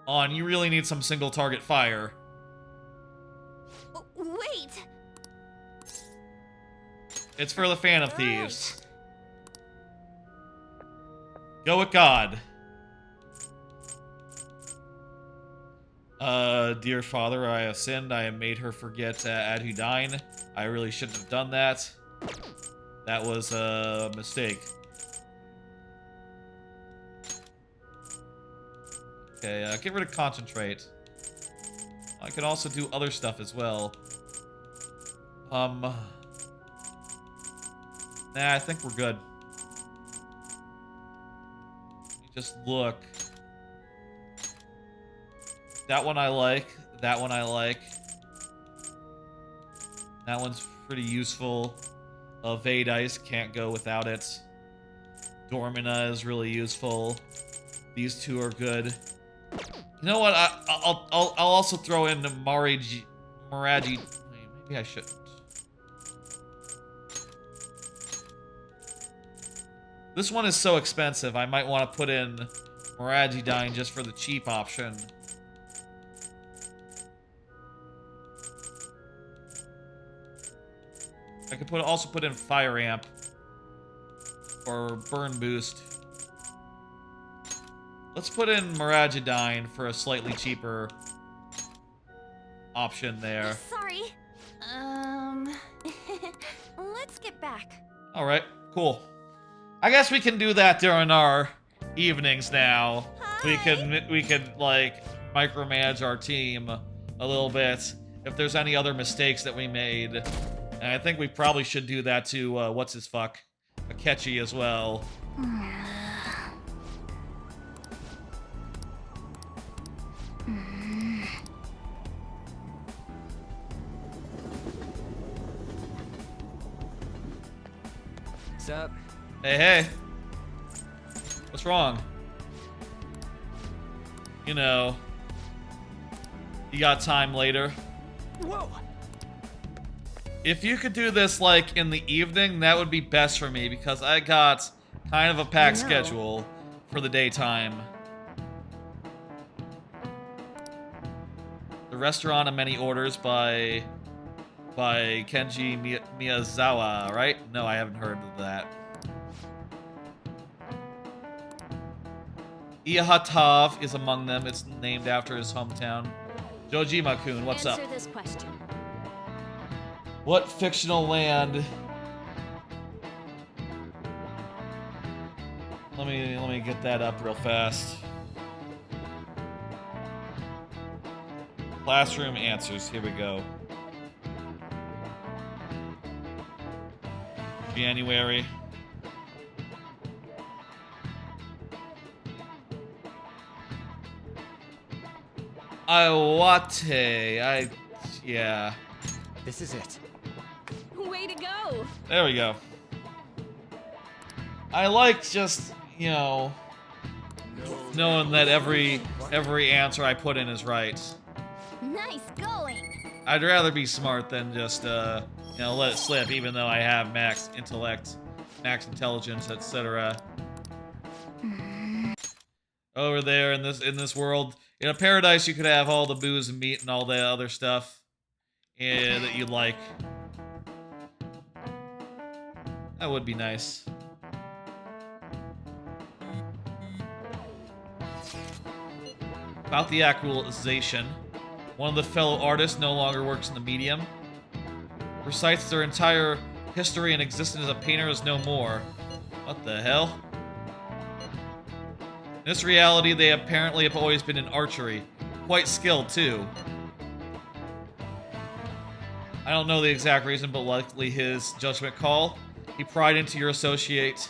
Speaker 1: On, you really need some single target fire.
Speaker 18: Wait.
Speaker 1: It's for the fan of thieves. Go with God. Dear Father, I have sinned. I have made her forget Adhudyne. I really shouldn't have done that. That was a mistake. Okay, get rid of concentrate. I could also do other stuff as well. Nah, I think we're good. Let me just look. That one I like. That one I like. That one's pretty useful. Vadice, can't go without it. Dormina is really useful. These two are good. You know what? I'll also throw in Maraji. Wait, maybe I shouldn't. This one is so expensive. I might want to put in Marajidyne just for the cheap option. I could also put in Fire Amp or Burn Boost. Let's put in Marajidyne for a slightly cheaper option there.
Speaker 13: Sorry. Let's get back.
Speaker 1: All right, cool. I guess we can do that during our evenings now. Hi. We can like micromanage our team a little bit if there's any other mistakes that we made. And I think we probably should do that to what's his fuck, Akechi as well.
Speaker 14: What's up?
Speaker 1: Hey, hey. What's wrong? You know, you got time later.
Speaker 14: Whoa!
Speaker 1: If you could do this, like, in the evening, that would be best for me, because I got kind of a packed schedule for the daytime. The Restaurant of Many Orders by Kenji Miyazawa, right? No, I haven't heard of that. Iahatav is among them. It's named after his hometown. Jojima-kun, what's up?
Speaker 13: Answer this question.
Speaker 1: What fictional land? Let me get that up real fast. Classroom answers. Here we go. January. Iwate. Yeah.
Speaker 14: This is it.
Speaker 11: Way to go!
Speaker 1: There we go. I like just, you know, knowing that every answer I put in is right.
Speaker 13: Nice going.
Speaker 1: I'd rather be smart than just, you know, let it slip, even though I have max intellect, max intelligence, etc. Over there in this world, in a paradise, you could have all the booze and meat and all the other stuff that you'd like. That would be nice. About the actualization, one of the fellow artists no longer works in the medium. Recites their entire history and existence as a painter is no more. What the hell? In this reality, they apparently have always been in archery. Quite skilled, too. I don't know the exact reason, but likely his judgment call. He pried into your associate's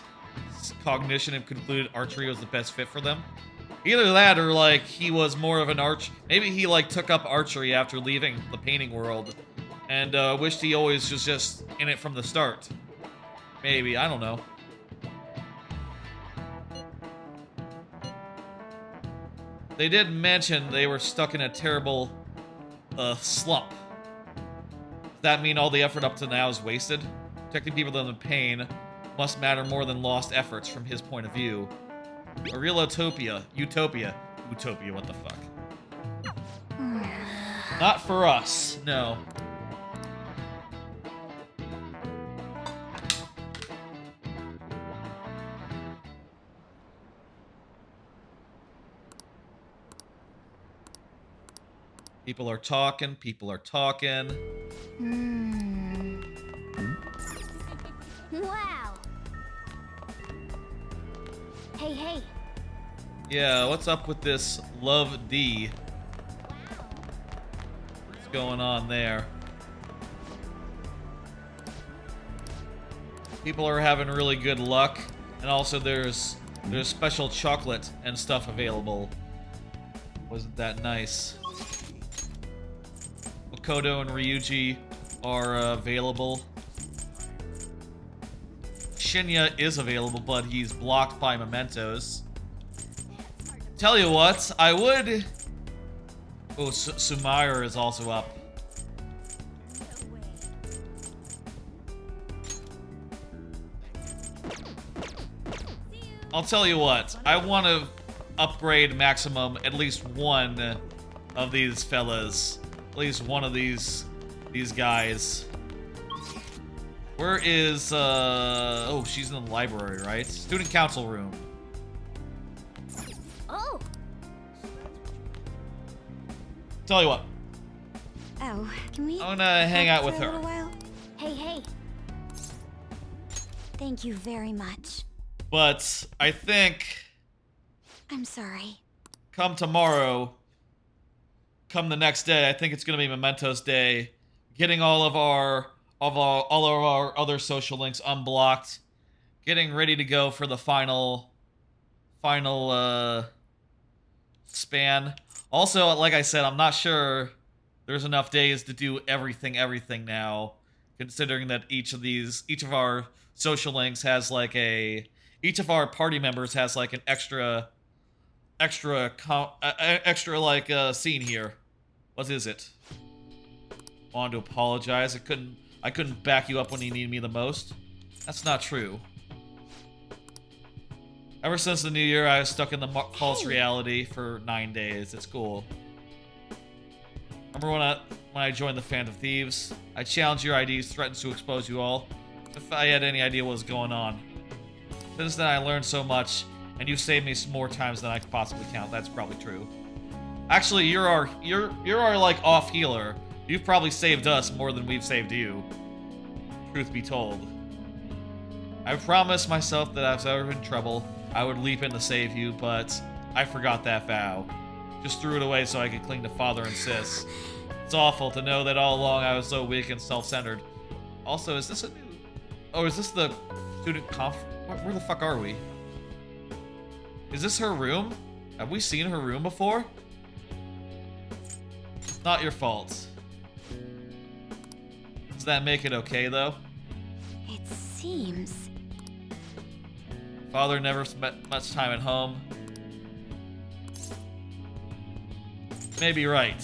Speaker 1: cognition and concluded archery was the best fit for them. Either that or, like, he was more of an maybe he, like, took up archery after leaving the painting world and wished he always was just in it from the start. Maybe, I don't know. They did mention they were stuck in a terrible slump. Does that mean all the effort up to now is wasted? Protecting people from the pain must matter more than lost efforts from his point of view. A real utopia, what the fuck? Not for us, no. People are talking. People are talking.
Speaker 17: Wow. Hey, hey.
Speaker 1: Yeah, what's up with this Love D? What's going on there? People are having really good luck, and also there's special chocolate and stuff available. Wasn't that nice? Makoto and Ryuji are available. Shinya is available, but he's blocked by mementos. Tell you what, I would... Oh, Sumaira is also up. I'll tell you what, I want to upgrade maximum at least one of these fellas. At least one of these guys. Where is, oh, she's in the library, right? Student council room.
Speaker 17: Oh.
Speaker 1: Tell you what.
Speaker 17: Oh, can we?
Speaker 1: I'm gonna hang out with
Speaker 17: for a
Speaker 1: her.
Speaker 17: little while? Hey, hey. Thank you very much.
Speaker 1: But I think
Speaker 17: I'm sorry.
Speaker 1: come tomorrow, come the next day, I think it's gonna be Mementos Day. Getting all of our other social links unblocked. Getting ready to go for the final span. Also, like I said, I'm not sure there's enough days to do everything now, considering that each of our social links has like each of our party members has like an extra like scene here. What is it? Wanted to apologize. I couldn't back you up when you needed me the most. That's not true. Ever since the new year, I was stuck in the false reality for 9 days. It's cool. Remember when I joined the Phantom Thieves? I challenged your IDs, threatened to expose you all. If I had any idea what was going on. Since then, I learned so much, and you saved me more times than I could possibly count. That's probably true. Actually, you're our like off healer. You've probably saved us more than we've saved you. Truth be told. I promised myself that if I was ever in trouble, I would leap in to save you, but I forgot that vow. Just threw it away so I could cling to father and sis. It's awful to know that all along I was so weak and self-centered. Also, is this a new... Oh, is this the student conf... Where the fuck are we? Is this her room? Have we seen her room before? Not your fault. Does that make it okay, though?
Speaker 17: It seems...
Speaker 1: Father never spent much time at home. Maybe right.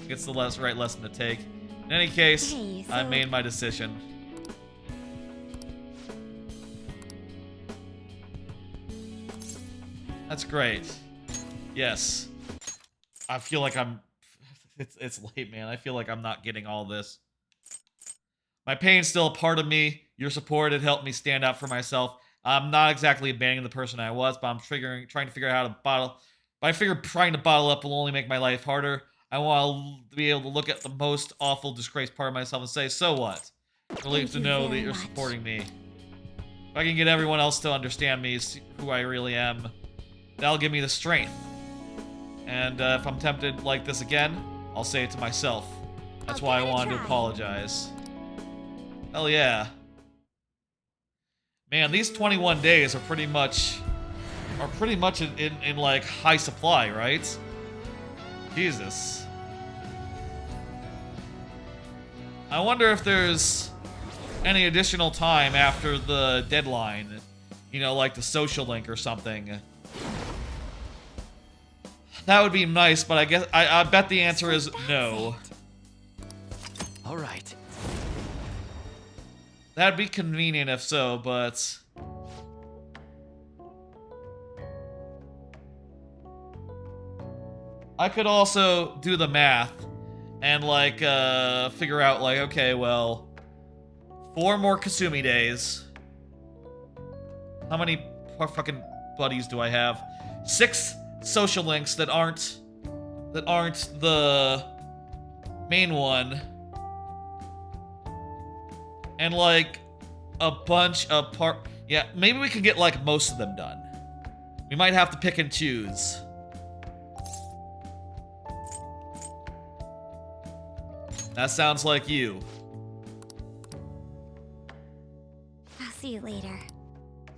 Speaker 1: It's the right lesson to take. In any case,
Speaker 17: Hey,
Speaker 1: I
Speaker 17: so-
Speaker 1: made my decision. That's great. Yes. I feel like I'm... It's late, man. I feel like I'm not getting all this. My pain's still a part of me. Your support had helped me stand up for myself. I'm not exactly abandoning the person I was, but I'm trying to figure out how to bottle... But I figured trying to bottle up will only make my life harder. I want to be able to look at the most awful, disgraced part of myself and say, so what? Relieved to know that you're supporting me. If I can get everyone else to understand me, see who I really am, that'll give me the strength. And if I'm tempted like this again, I'll say it to myself. That's why I wanted to apologize. Hell yeah. Man, these 21 days are pretty much in like high supply, right? Jesus. I wonder if there's any additional time after the deadline. You know, like the social link or something. That would be nice, but I guess I bet the answer is no.
Speaker 6: All right.
Speaker 1: That'd be convenient if so, but I could also do the math and like figure out like, okay, well, 4 more Kasumi days. How many fucking buddies do I have? 6 social links that aren't that aren't the main one. And like a bunch of yeah, maybe we could get like most of them done. We might have to pick and choose. That sounds like you.
Speaker 17: I'll see you later.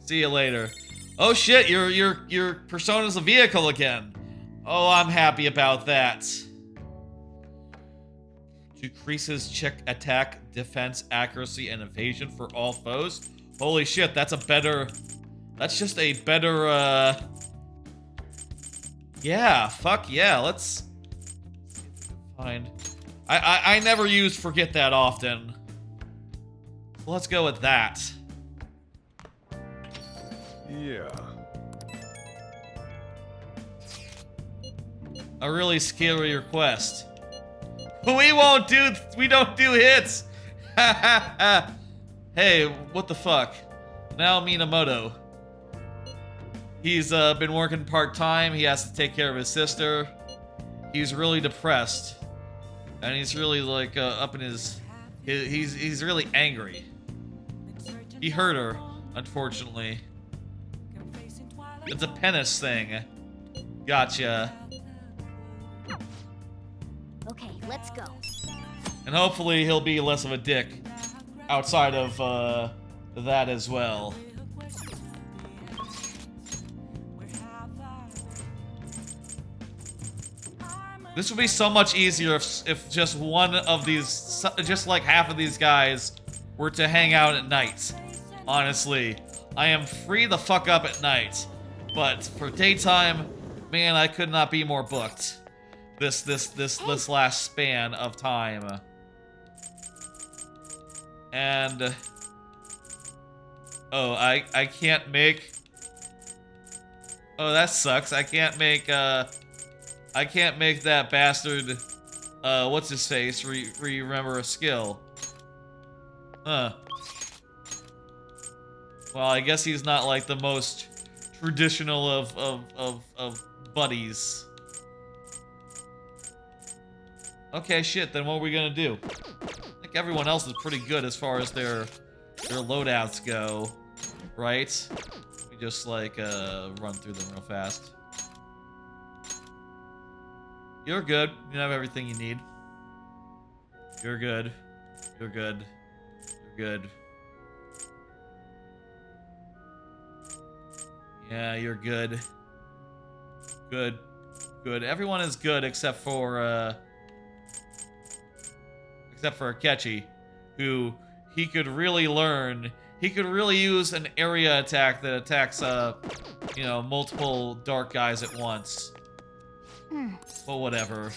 Speaker 1: See you later. Oh shit, your persona's a vehicle again. Oh, I'm happy about that. Decreases check attack, defense, accuracy, and evasion for all foes. Holy shit, that's a better... That's just a better, yeah, fuck yeah, let's... Find... I never use forget that often. Let's go with that.
Speaker 5: Yeah.
Speaker 1: A really scary request. We don't do hits! Hey, what the fuck? Now Minamoto. He's been working part-time, he has to take care of his sister. He's really depressed. And he's really like up in he's really angry. He hurt her, unfortunately. It's a penis thing. Gotcha.
Speaker 17: Okay, let's go.
Speaker 1: And hopefully he'll be less of a dick outside of that as well. This would be so much easier if just one of these, just like half of these guys were to hang out at night. Honestly, I am free the fuck up at night, but for daytime, man, I could not be more booked. This last span of time. And oh, I can't make. Oh, that sucks. I can't make that bastard, what's his face, remember a skill. Huh. Well, I guess he's not like the most traditional of buddies. Okay, shit, then what are we gonna do? I think everyone else is pretty good as far as their loadouts go, right? We just like, run through them real fast. You're good. You have everything you need. You're good. You're good. You're good. Yeah, you're good. Good. Good. Everyone is good except for Akechi, who he could really learn. He could really use an area attack that attacks, you know, multiple dark guys at once. But whatever.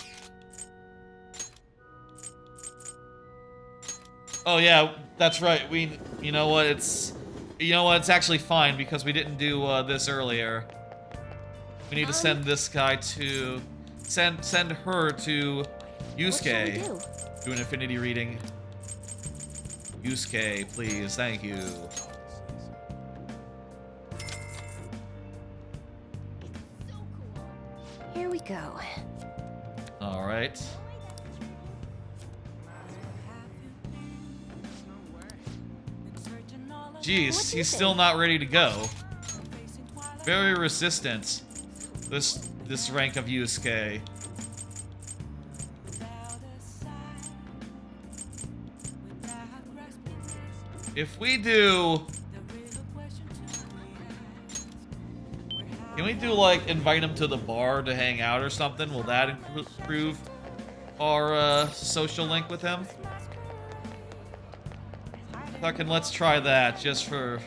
Speaker 1: Oh yeah, that's right. You know what? It's actually fine because we didn't do this earlier. We need to send this guy to send her to Yusuke. Do an affinity reading. Yusuke, please. Thank you.
Speaker 13: Here we go.
Speaker 1: All right. Jeez, he's still not ready to go. Very resistant. This rank of Yusuke. If we do... Can we do, like, invite him to the bar to hang out or something? Will that improve our social link with him? Fucking let's try that, just for...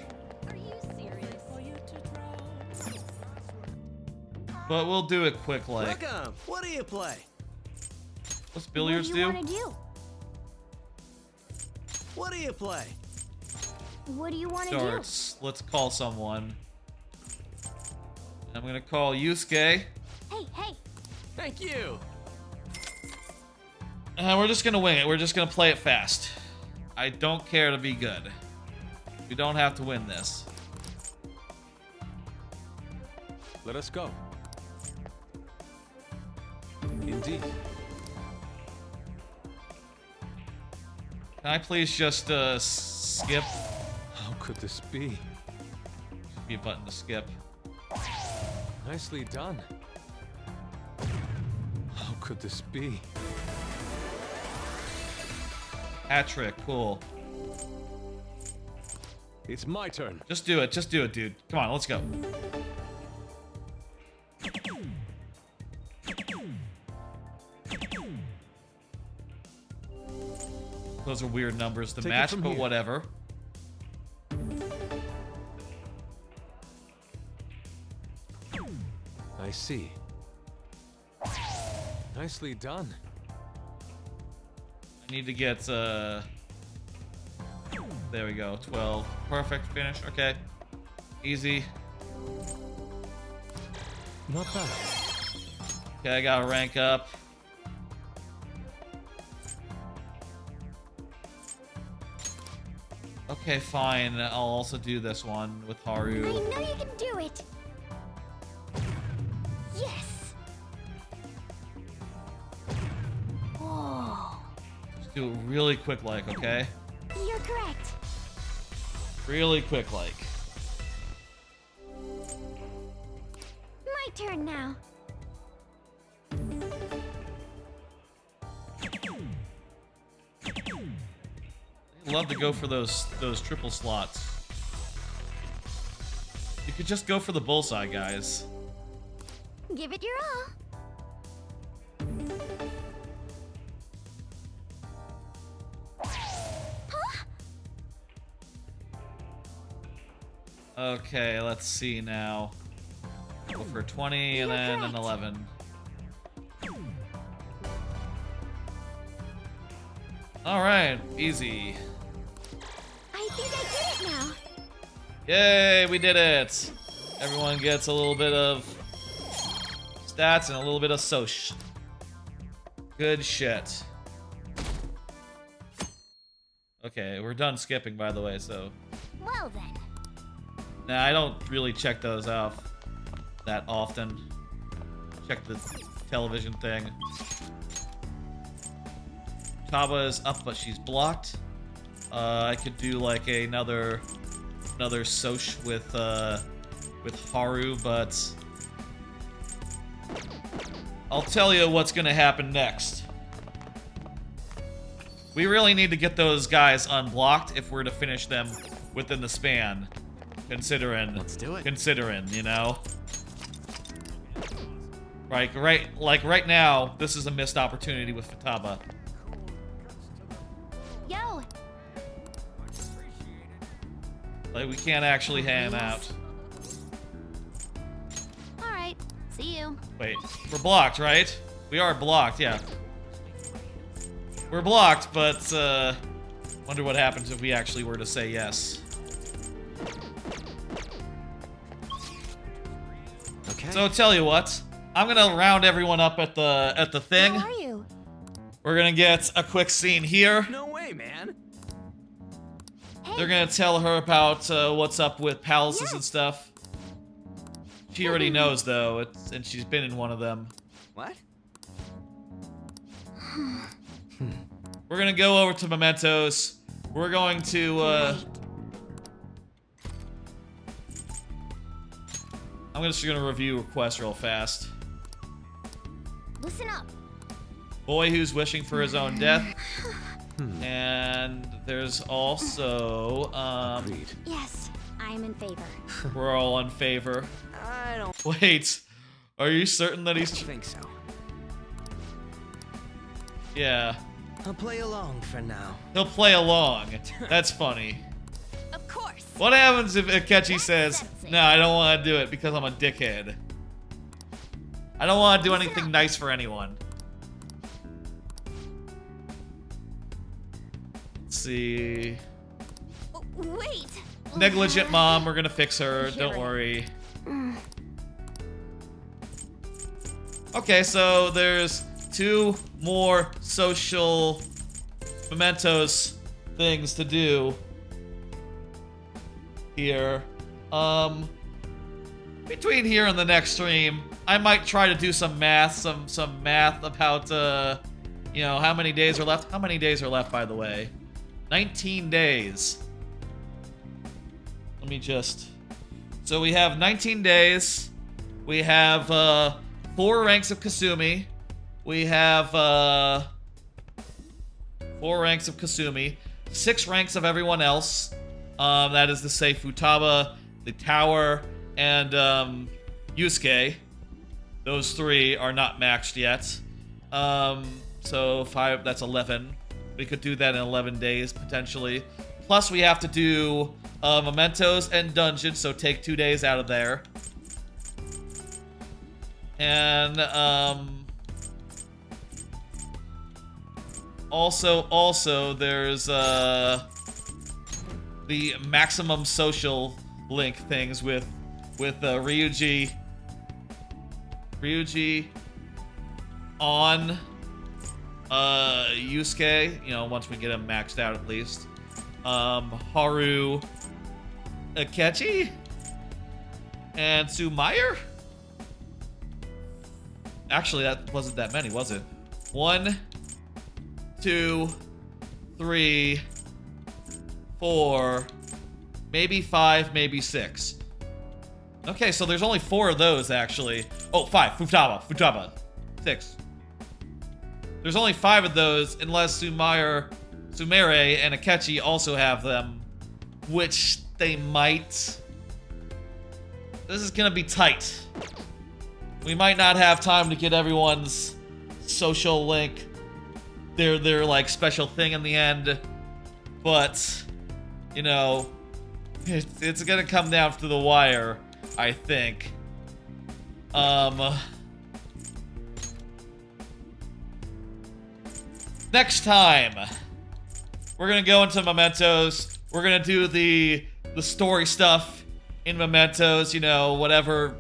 Speaker 1: But we'll do it quick, like...
Speaker 3: Welcome. What do you play?
Speaker 1: What's billiards do?
Speaker 3: What do you play?
Speaker 17: What do you want to do?
Speaker 1: Darts. Let's call someone. I'm gonna call Yusuke.
Speaker 17: Hey.
Speaker 3: Thank you.
Speaker 1: And we're just gonna wing it. We're just gonna play it fast. I don't care to be good. We don't have to win this.
Speaker 12: Let us go. Indeed. indeed.
Speaker 1: Can I please just skip?
Speaker 12: How could this be?
Speaker 1: Be a button to skip.
Speaker 12: Nicely done. How could this be?
Speaker 1: Hat trick, cool.
Speaker 12: It's my turn.
Speaker 1: Just do it, dude. Come on, let's go. Those are weird numbers to match, but
Speaker 12: here.
Speaker 1: whatever.
Speaker 12: I see. Nicely done.
Speaker 1: I need to get, there we go, 12. Perfect, finish, okay. Easy.
Speaker 12: Not bad.
Speaker 1: Okay, I gotta rank up. Okay, fine. I'll also do this one with Haru.
Speaker 17: I know you can do it. Yes. Whoa.
Speaker 1: Just do it really quick like, okay?
Speaker 17: You're correct.
Speaker 1: Really quick like.
Speaker 17: My turn now.
Speaker 1: Love to go for those triple slots. You could just go for the bullseye, guys.
Speaker 17: Give it your all.
Speaker 1: Okay, let's see now. Go for 20 and then an 11. Alright, easy.
Speaker 17: I think I did it now.
Speaker 1: Yay, we did it! Everyone gets a little bit of stats and a little bit of soch. Good shit. Okay, we're done skipping, by the way, so...
Speaker 17: Well then.
Speaker 1: Nah, I don't really check those off that often. Check the television thing. Taba is up, but she's blocked. I could do like another soch with Haru, but I'll tell you what's gonna happen next. We really need to get those guys unblocked if we're to finish them within the span. Considering, let's do it. Considering, you know, like right now, this is a missed opportunity with Futaba.
Speaker 17: Yo.
Speaker 1: Like, we can't actually hang out.
Speaker 17: All right. See you.
Speaker 1: Wait, we're blocked, right? We are blocked, yeah. We're blocked, but wonder what happens if we actually were to say yes.
Speaker 14: Okay.
Speaker 1: So tell you what, I'm gonna round everyone up at the thing.
Speaker 17: How are you?
Speaker 1: We're gonna get a quick scene here.
Speaker 3: No way, man.
Speaker 1: They're gonna tell her about what's up with palaces and stuff. She already knows though, and she's been in one of them.
Speaker 3: What?
Speaker 1: We're gonna go over to Mementos. We're going to I'm just gonna review requests real fast.
Speaker 17: Listen up.
Speaker 1: Boy who's wishing for his own death. And there's also
Speaker 17: Yes, I am in favor.
Speaker 1: we're all in favor.
Speaker 3: I don't
Speaker 1: Wait, are you certain that he's
Speaker 3: think so.
Speaker 1: Yeah.
Speaker 9: I'll play along for now.
Speaker 1: He'll play along. That's funny.
Speaker 18: Of course.
Speaker 1: What happens if Akechi says, no, I don't want to do it because I'm a dickhead? I don't want to do anything nice for anyone. Let's see.
Speaker 18: Wait.
Speaker 1: Negligent mom, we're gonna fix her. Don't worry. Okay, so there's 2 more social mementos things to do here. between here and the next stream, I might try to do some math, some math about, you know, how many days are left. How many days are left, by the way? 19 days. Let me just... So we have 19 days. We have 4 ranks of Kasumi. We have 4 ranks of Kasumi. 6 ranks of everyone else. That is to say Futaba, the Tower, and Yusuke. Those 3 are not maxed yet. So 5, that's 11. We could do that in 11 days, potentially. Plus, we have to do mementos and dungeons, so take 2 days out of there. And, also, there's, the maximum social link things with Ryuji on, Yusuke, you know, once we get him maxed out at least. Haru, Akechi, and Sumayer? Actually, that wasn't that many, was it? 1, 2, 3, 4, maybe 5, maybe 6. Okay, so there's only 4 of those, actually. Oh, 5. Futaba. 6. There's only 5 of those, unless Sumire and Akechi also have them, which they might. This is gonna be tight. We might not have time to get everyone's social link, their like special thing in the end, but you know, it's gonna come down to the wire, I think. Next time, we're gonna go into mementos. We're gonna do the story stuff in mementos. You know, whatever,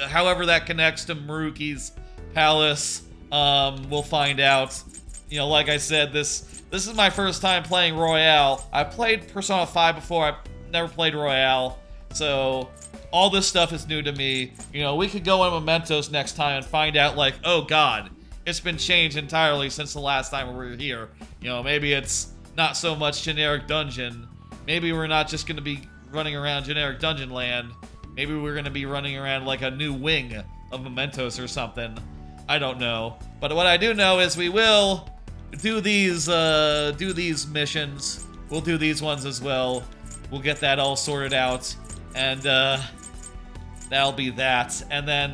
Speaker 1: however that connects to Maruki's palace. We'll find out. You know, like I said, this is my first time playing Royale. I played Persona 5 before. I've never played Royale, so all this stuff is new to me. You know, we could go in mementos next time and find out, like, oh god, it's been changed entirely since the last time we were here. You know, maybe it's not so much generic dungeon. Maybe we're not just gonna be running around generic dungeon land. Maybe we're gonna be running around like a new wing of mementos or something. I don't know. But what I do know is we will do these missions. We'll do these ones as well. We'll get that all sorted out, and that'll be that. And then,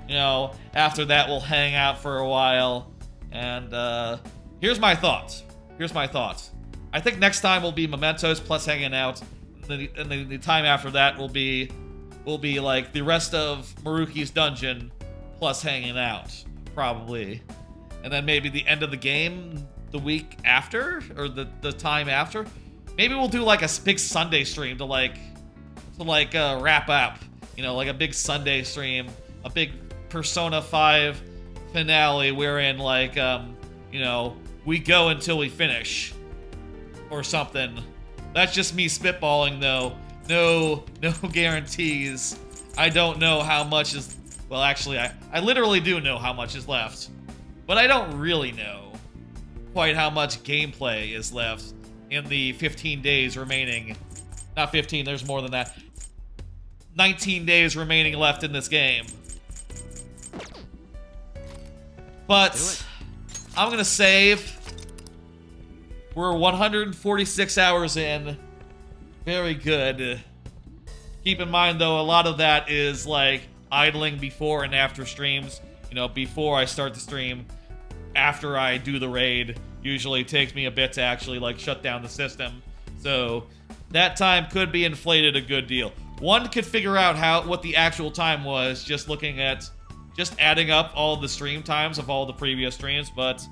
Speaker 1: you know, after that we'll hang out for a while. And here's my thoughts. I think next time will be mementos plus hanging out. And the time after that will be like the rest of Maruki's dungeon plus hanging out, probably. And then maybe the end of the game the week after, or the time after. Maybe we'll do like a big Sunday stream to wrap up. You know, like a big Sunday stream, a big Persona 5 finale wherein like you know, we go until we finish or something. That's just me spitballing though. No guarantees. I don't know how much is, well actually I literally do know how much is left, but I don't really know quite how much gameplay is left in the 15 days remaining. Not 15, there's more than that. 19 days remaining left in this game. But I'm gonna save. We're 146 hours in. Very good. Keep in mind though, a lot of that is like idling before and after streams. You know, before I start the stream, after I do the raid, usually takes me a bit to actually like shut down the system. So that time could be inflated a good deal. One could figure out what the actual time was just looking at, just adding up all the stream times of all the previous streams, but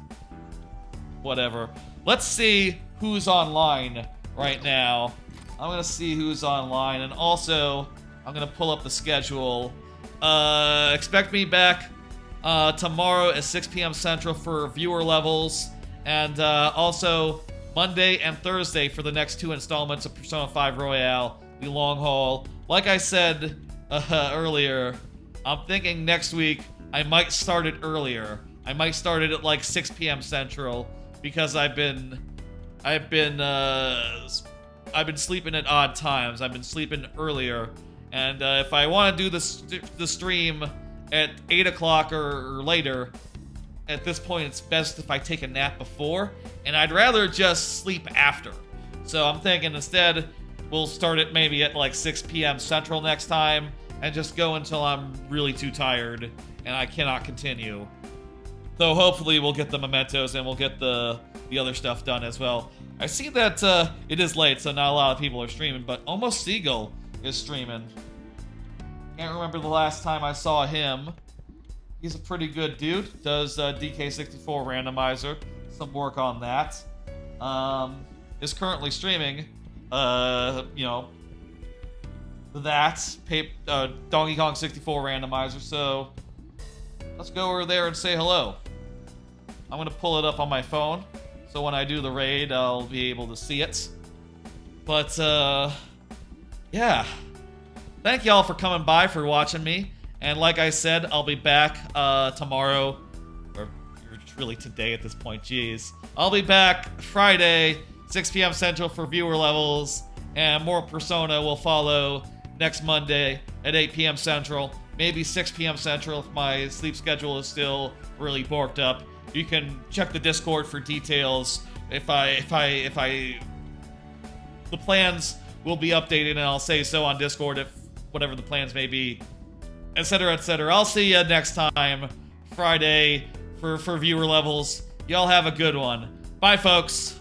Speaker 1: whatever. Let's see who's online right now. I'm gonna see who's online, and also I'm gonna pull up the schedule. Expect me back tomorrow at 6 p.m. Central for viewer levels, and also Monday and Thursday for the next 2 installments of Persona 5 Royale, the long haul. like I said earlier, I'm thinking next week I might start it earlier. I might start it at like 6 p.m. Central because I've been sleeping at odd times. I've been sleeping earlier, and if I want to do the stream at 8 o'clock or later, at this point it's best if I take a nap before, and I'd rather just sleep after. So I'm thinking instead we'll start it maybe at like 6 p.m. Central next time, and just go until I'm really too tired and I cannot continue. Though hopefully we'll get the mementos and we'll get the other stuff done as well. I see that it is late, so not a lot of people are streaming, but Almost Seagull is streaming. Can't remember the last time I saw him. He's a pretty good dude. Does DK64 randomizer. Some work on that. Is currently streaming, you know, that Donkey Kong 64 randomizer. So let's go over there and say hello. I'm gonna pull it up on my phone, so when I do the raid, I'll be able to see it. But yeah, thank y'all for coming by, for watching me. And like I said, I'll be back tomorrow, or really today at this point, jeez. I'll be back Friday, 6 p.m. Central for viewer levels, and more Persona will follow next Monday at 8 p.m. Central, maybe 6 p.m. Central if my sleep schedule is still really borked up. You can check the Discord for details. The plans will be updated, and I'll say so on Discord if whatever the plans may be, etc., etc. I'll see you next time, Friday, for viewer levels. Y'all have a good one. Bye, folks.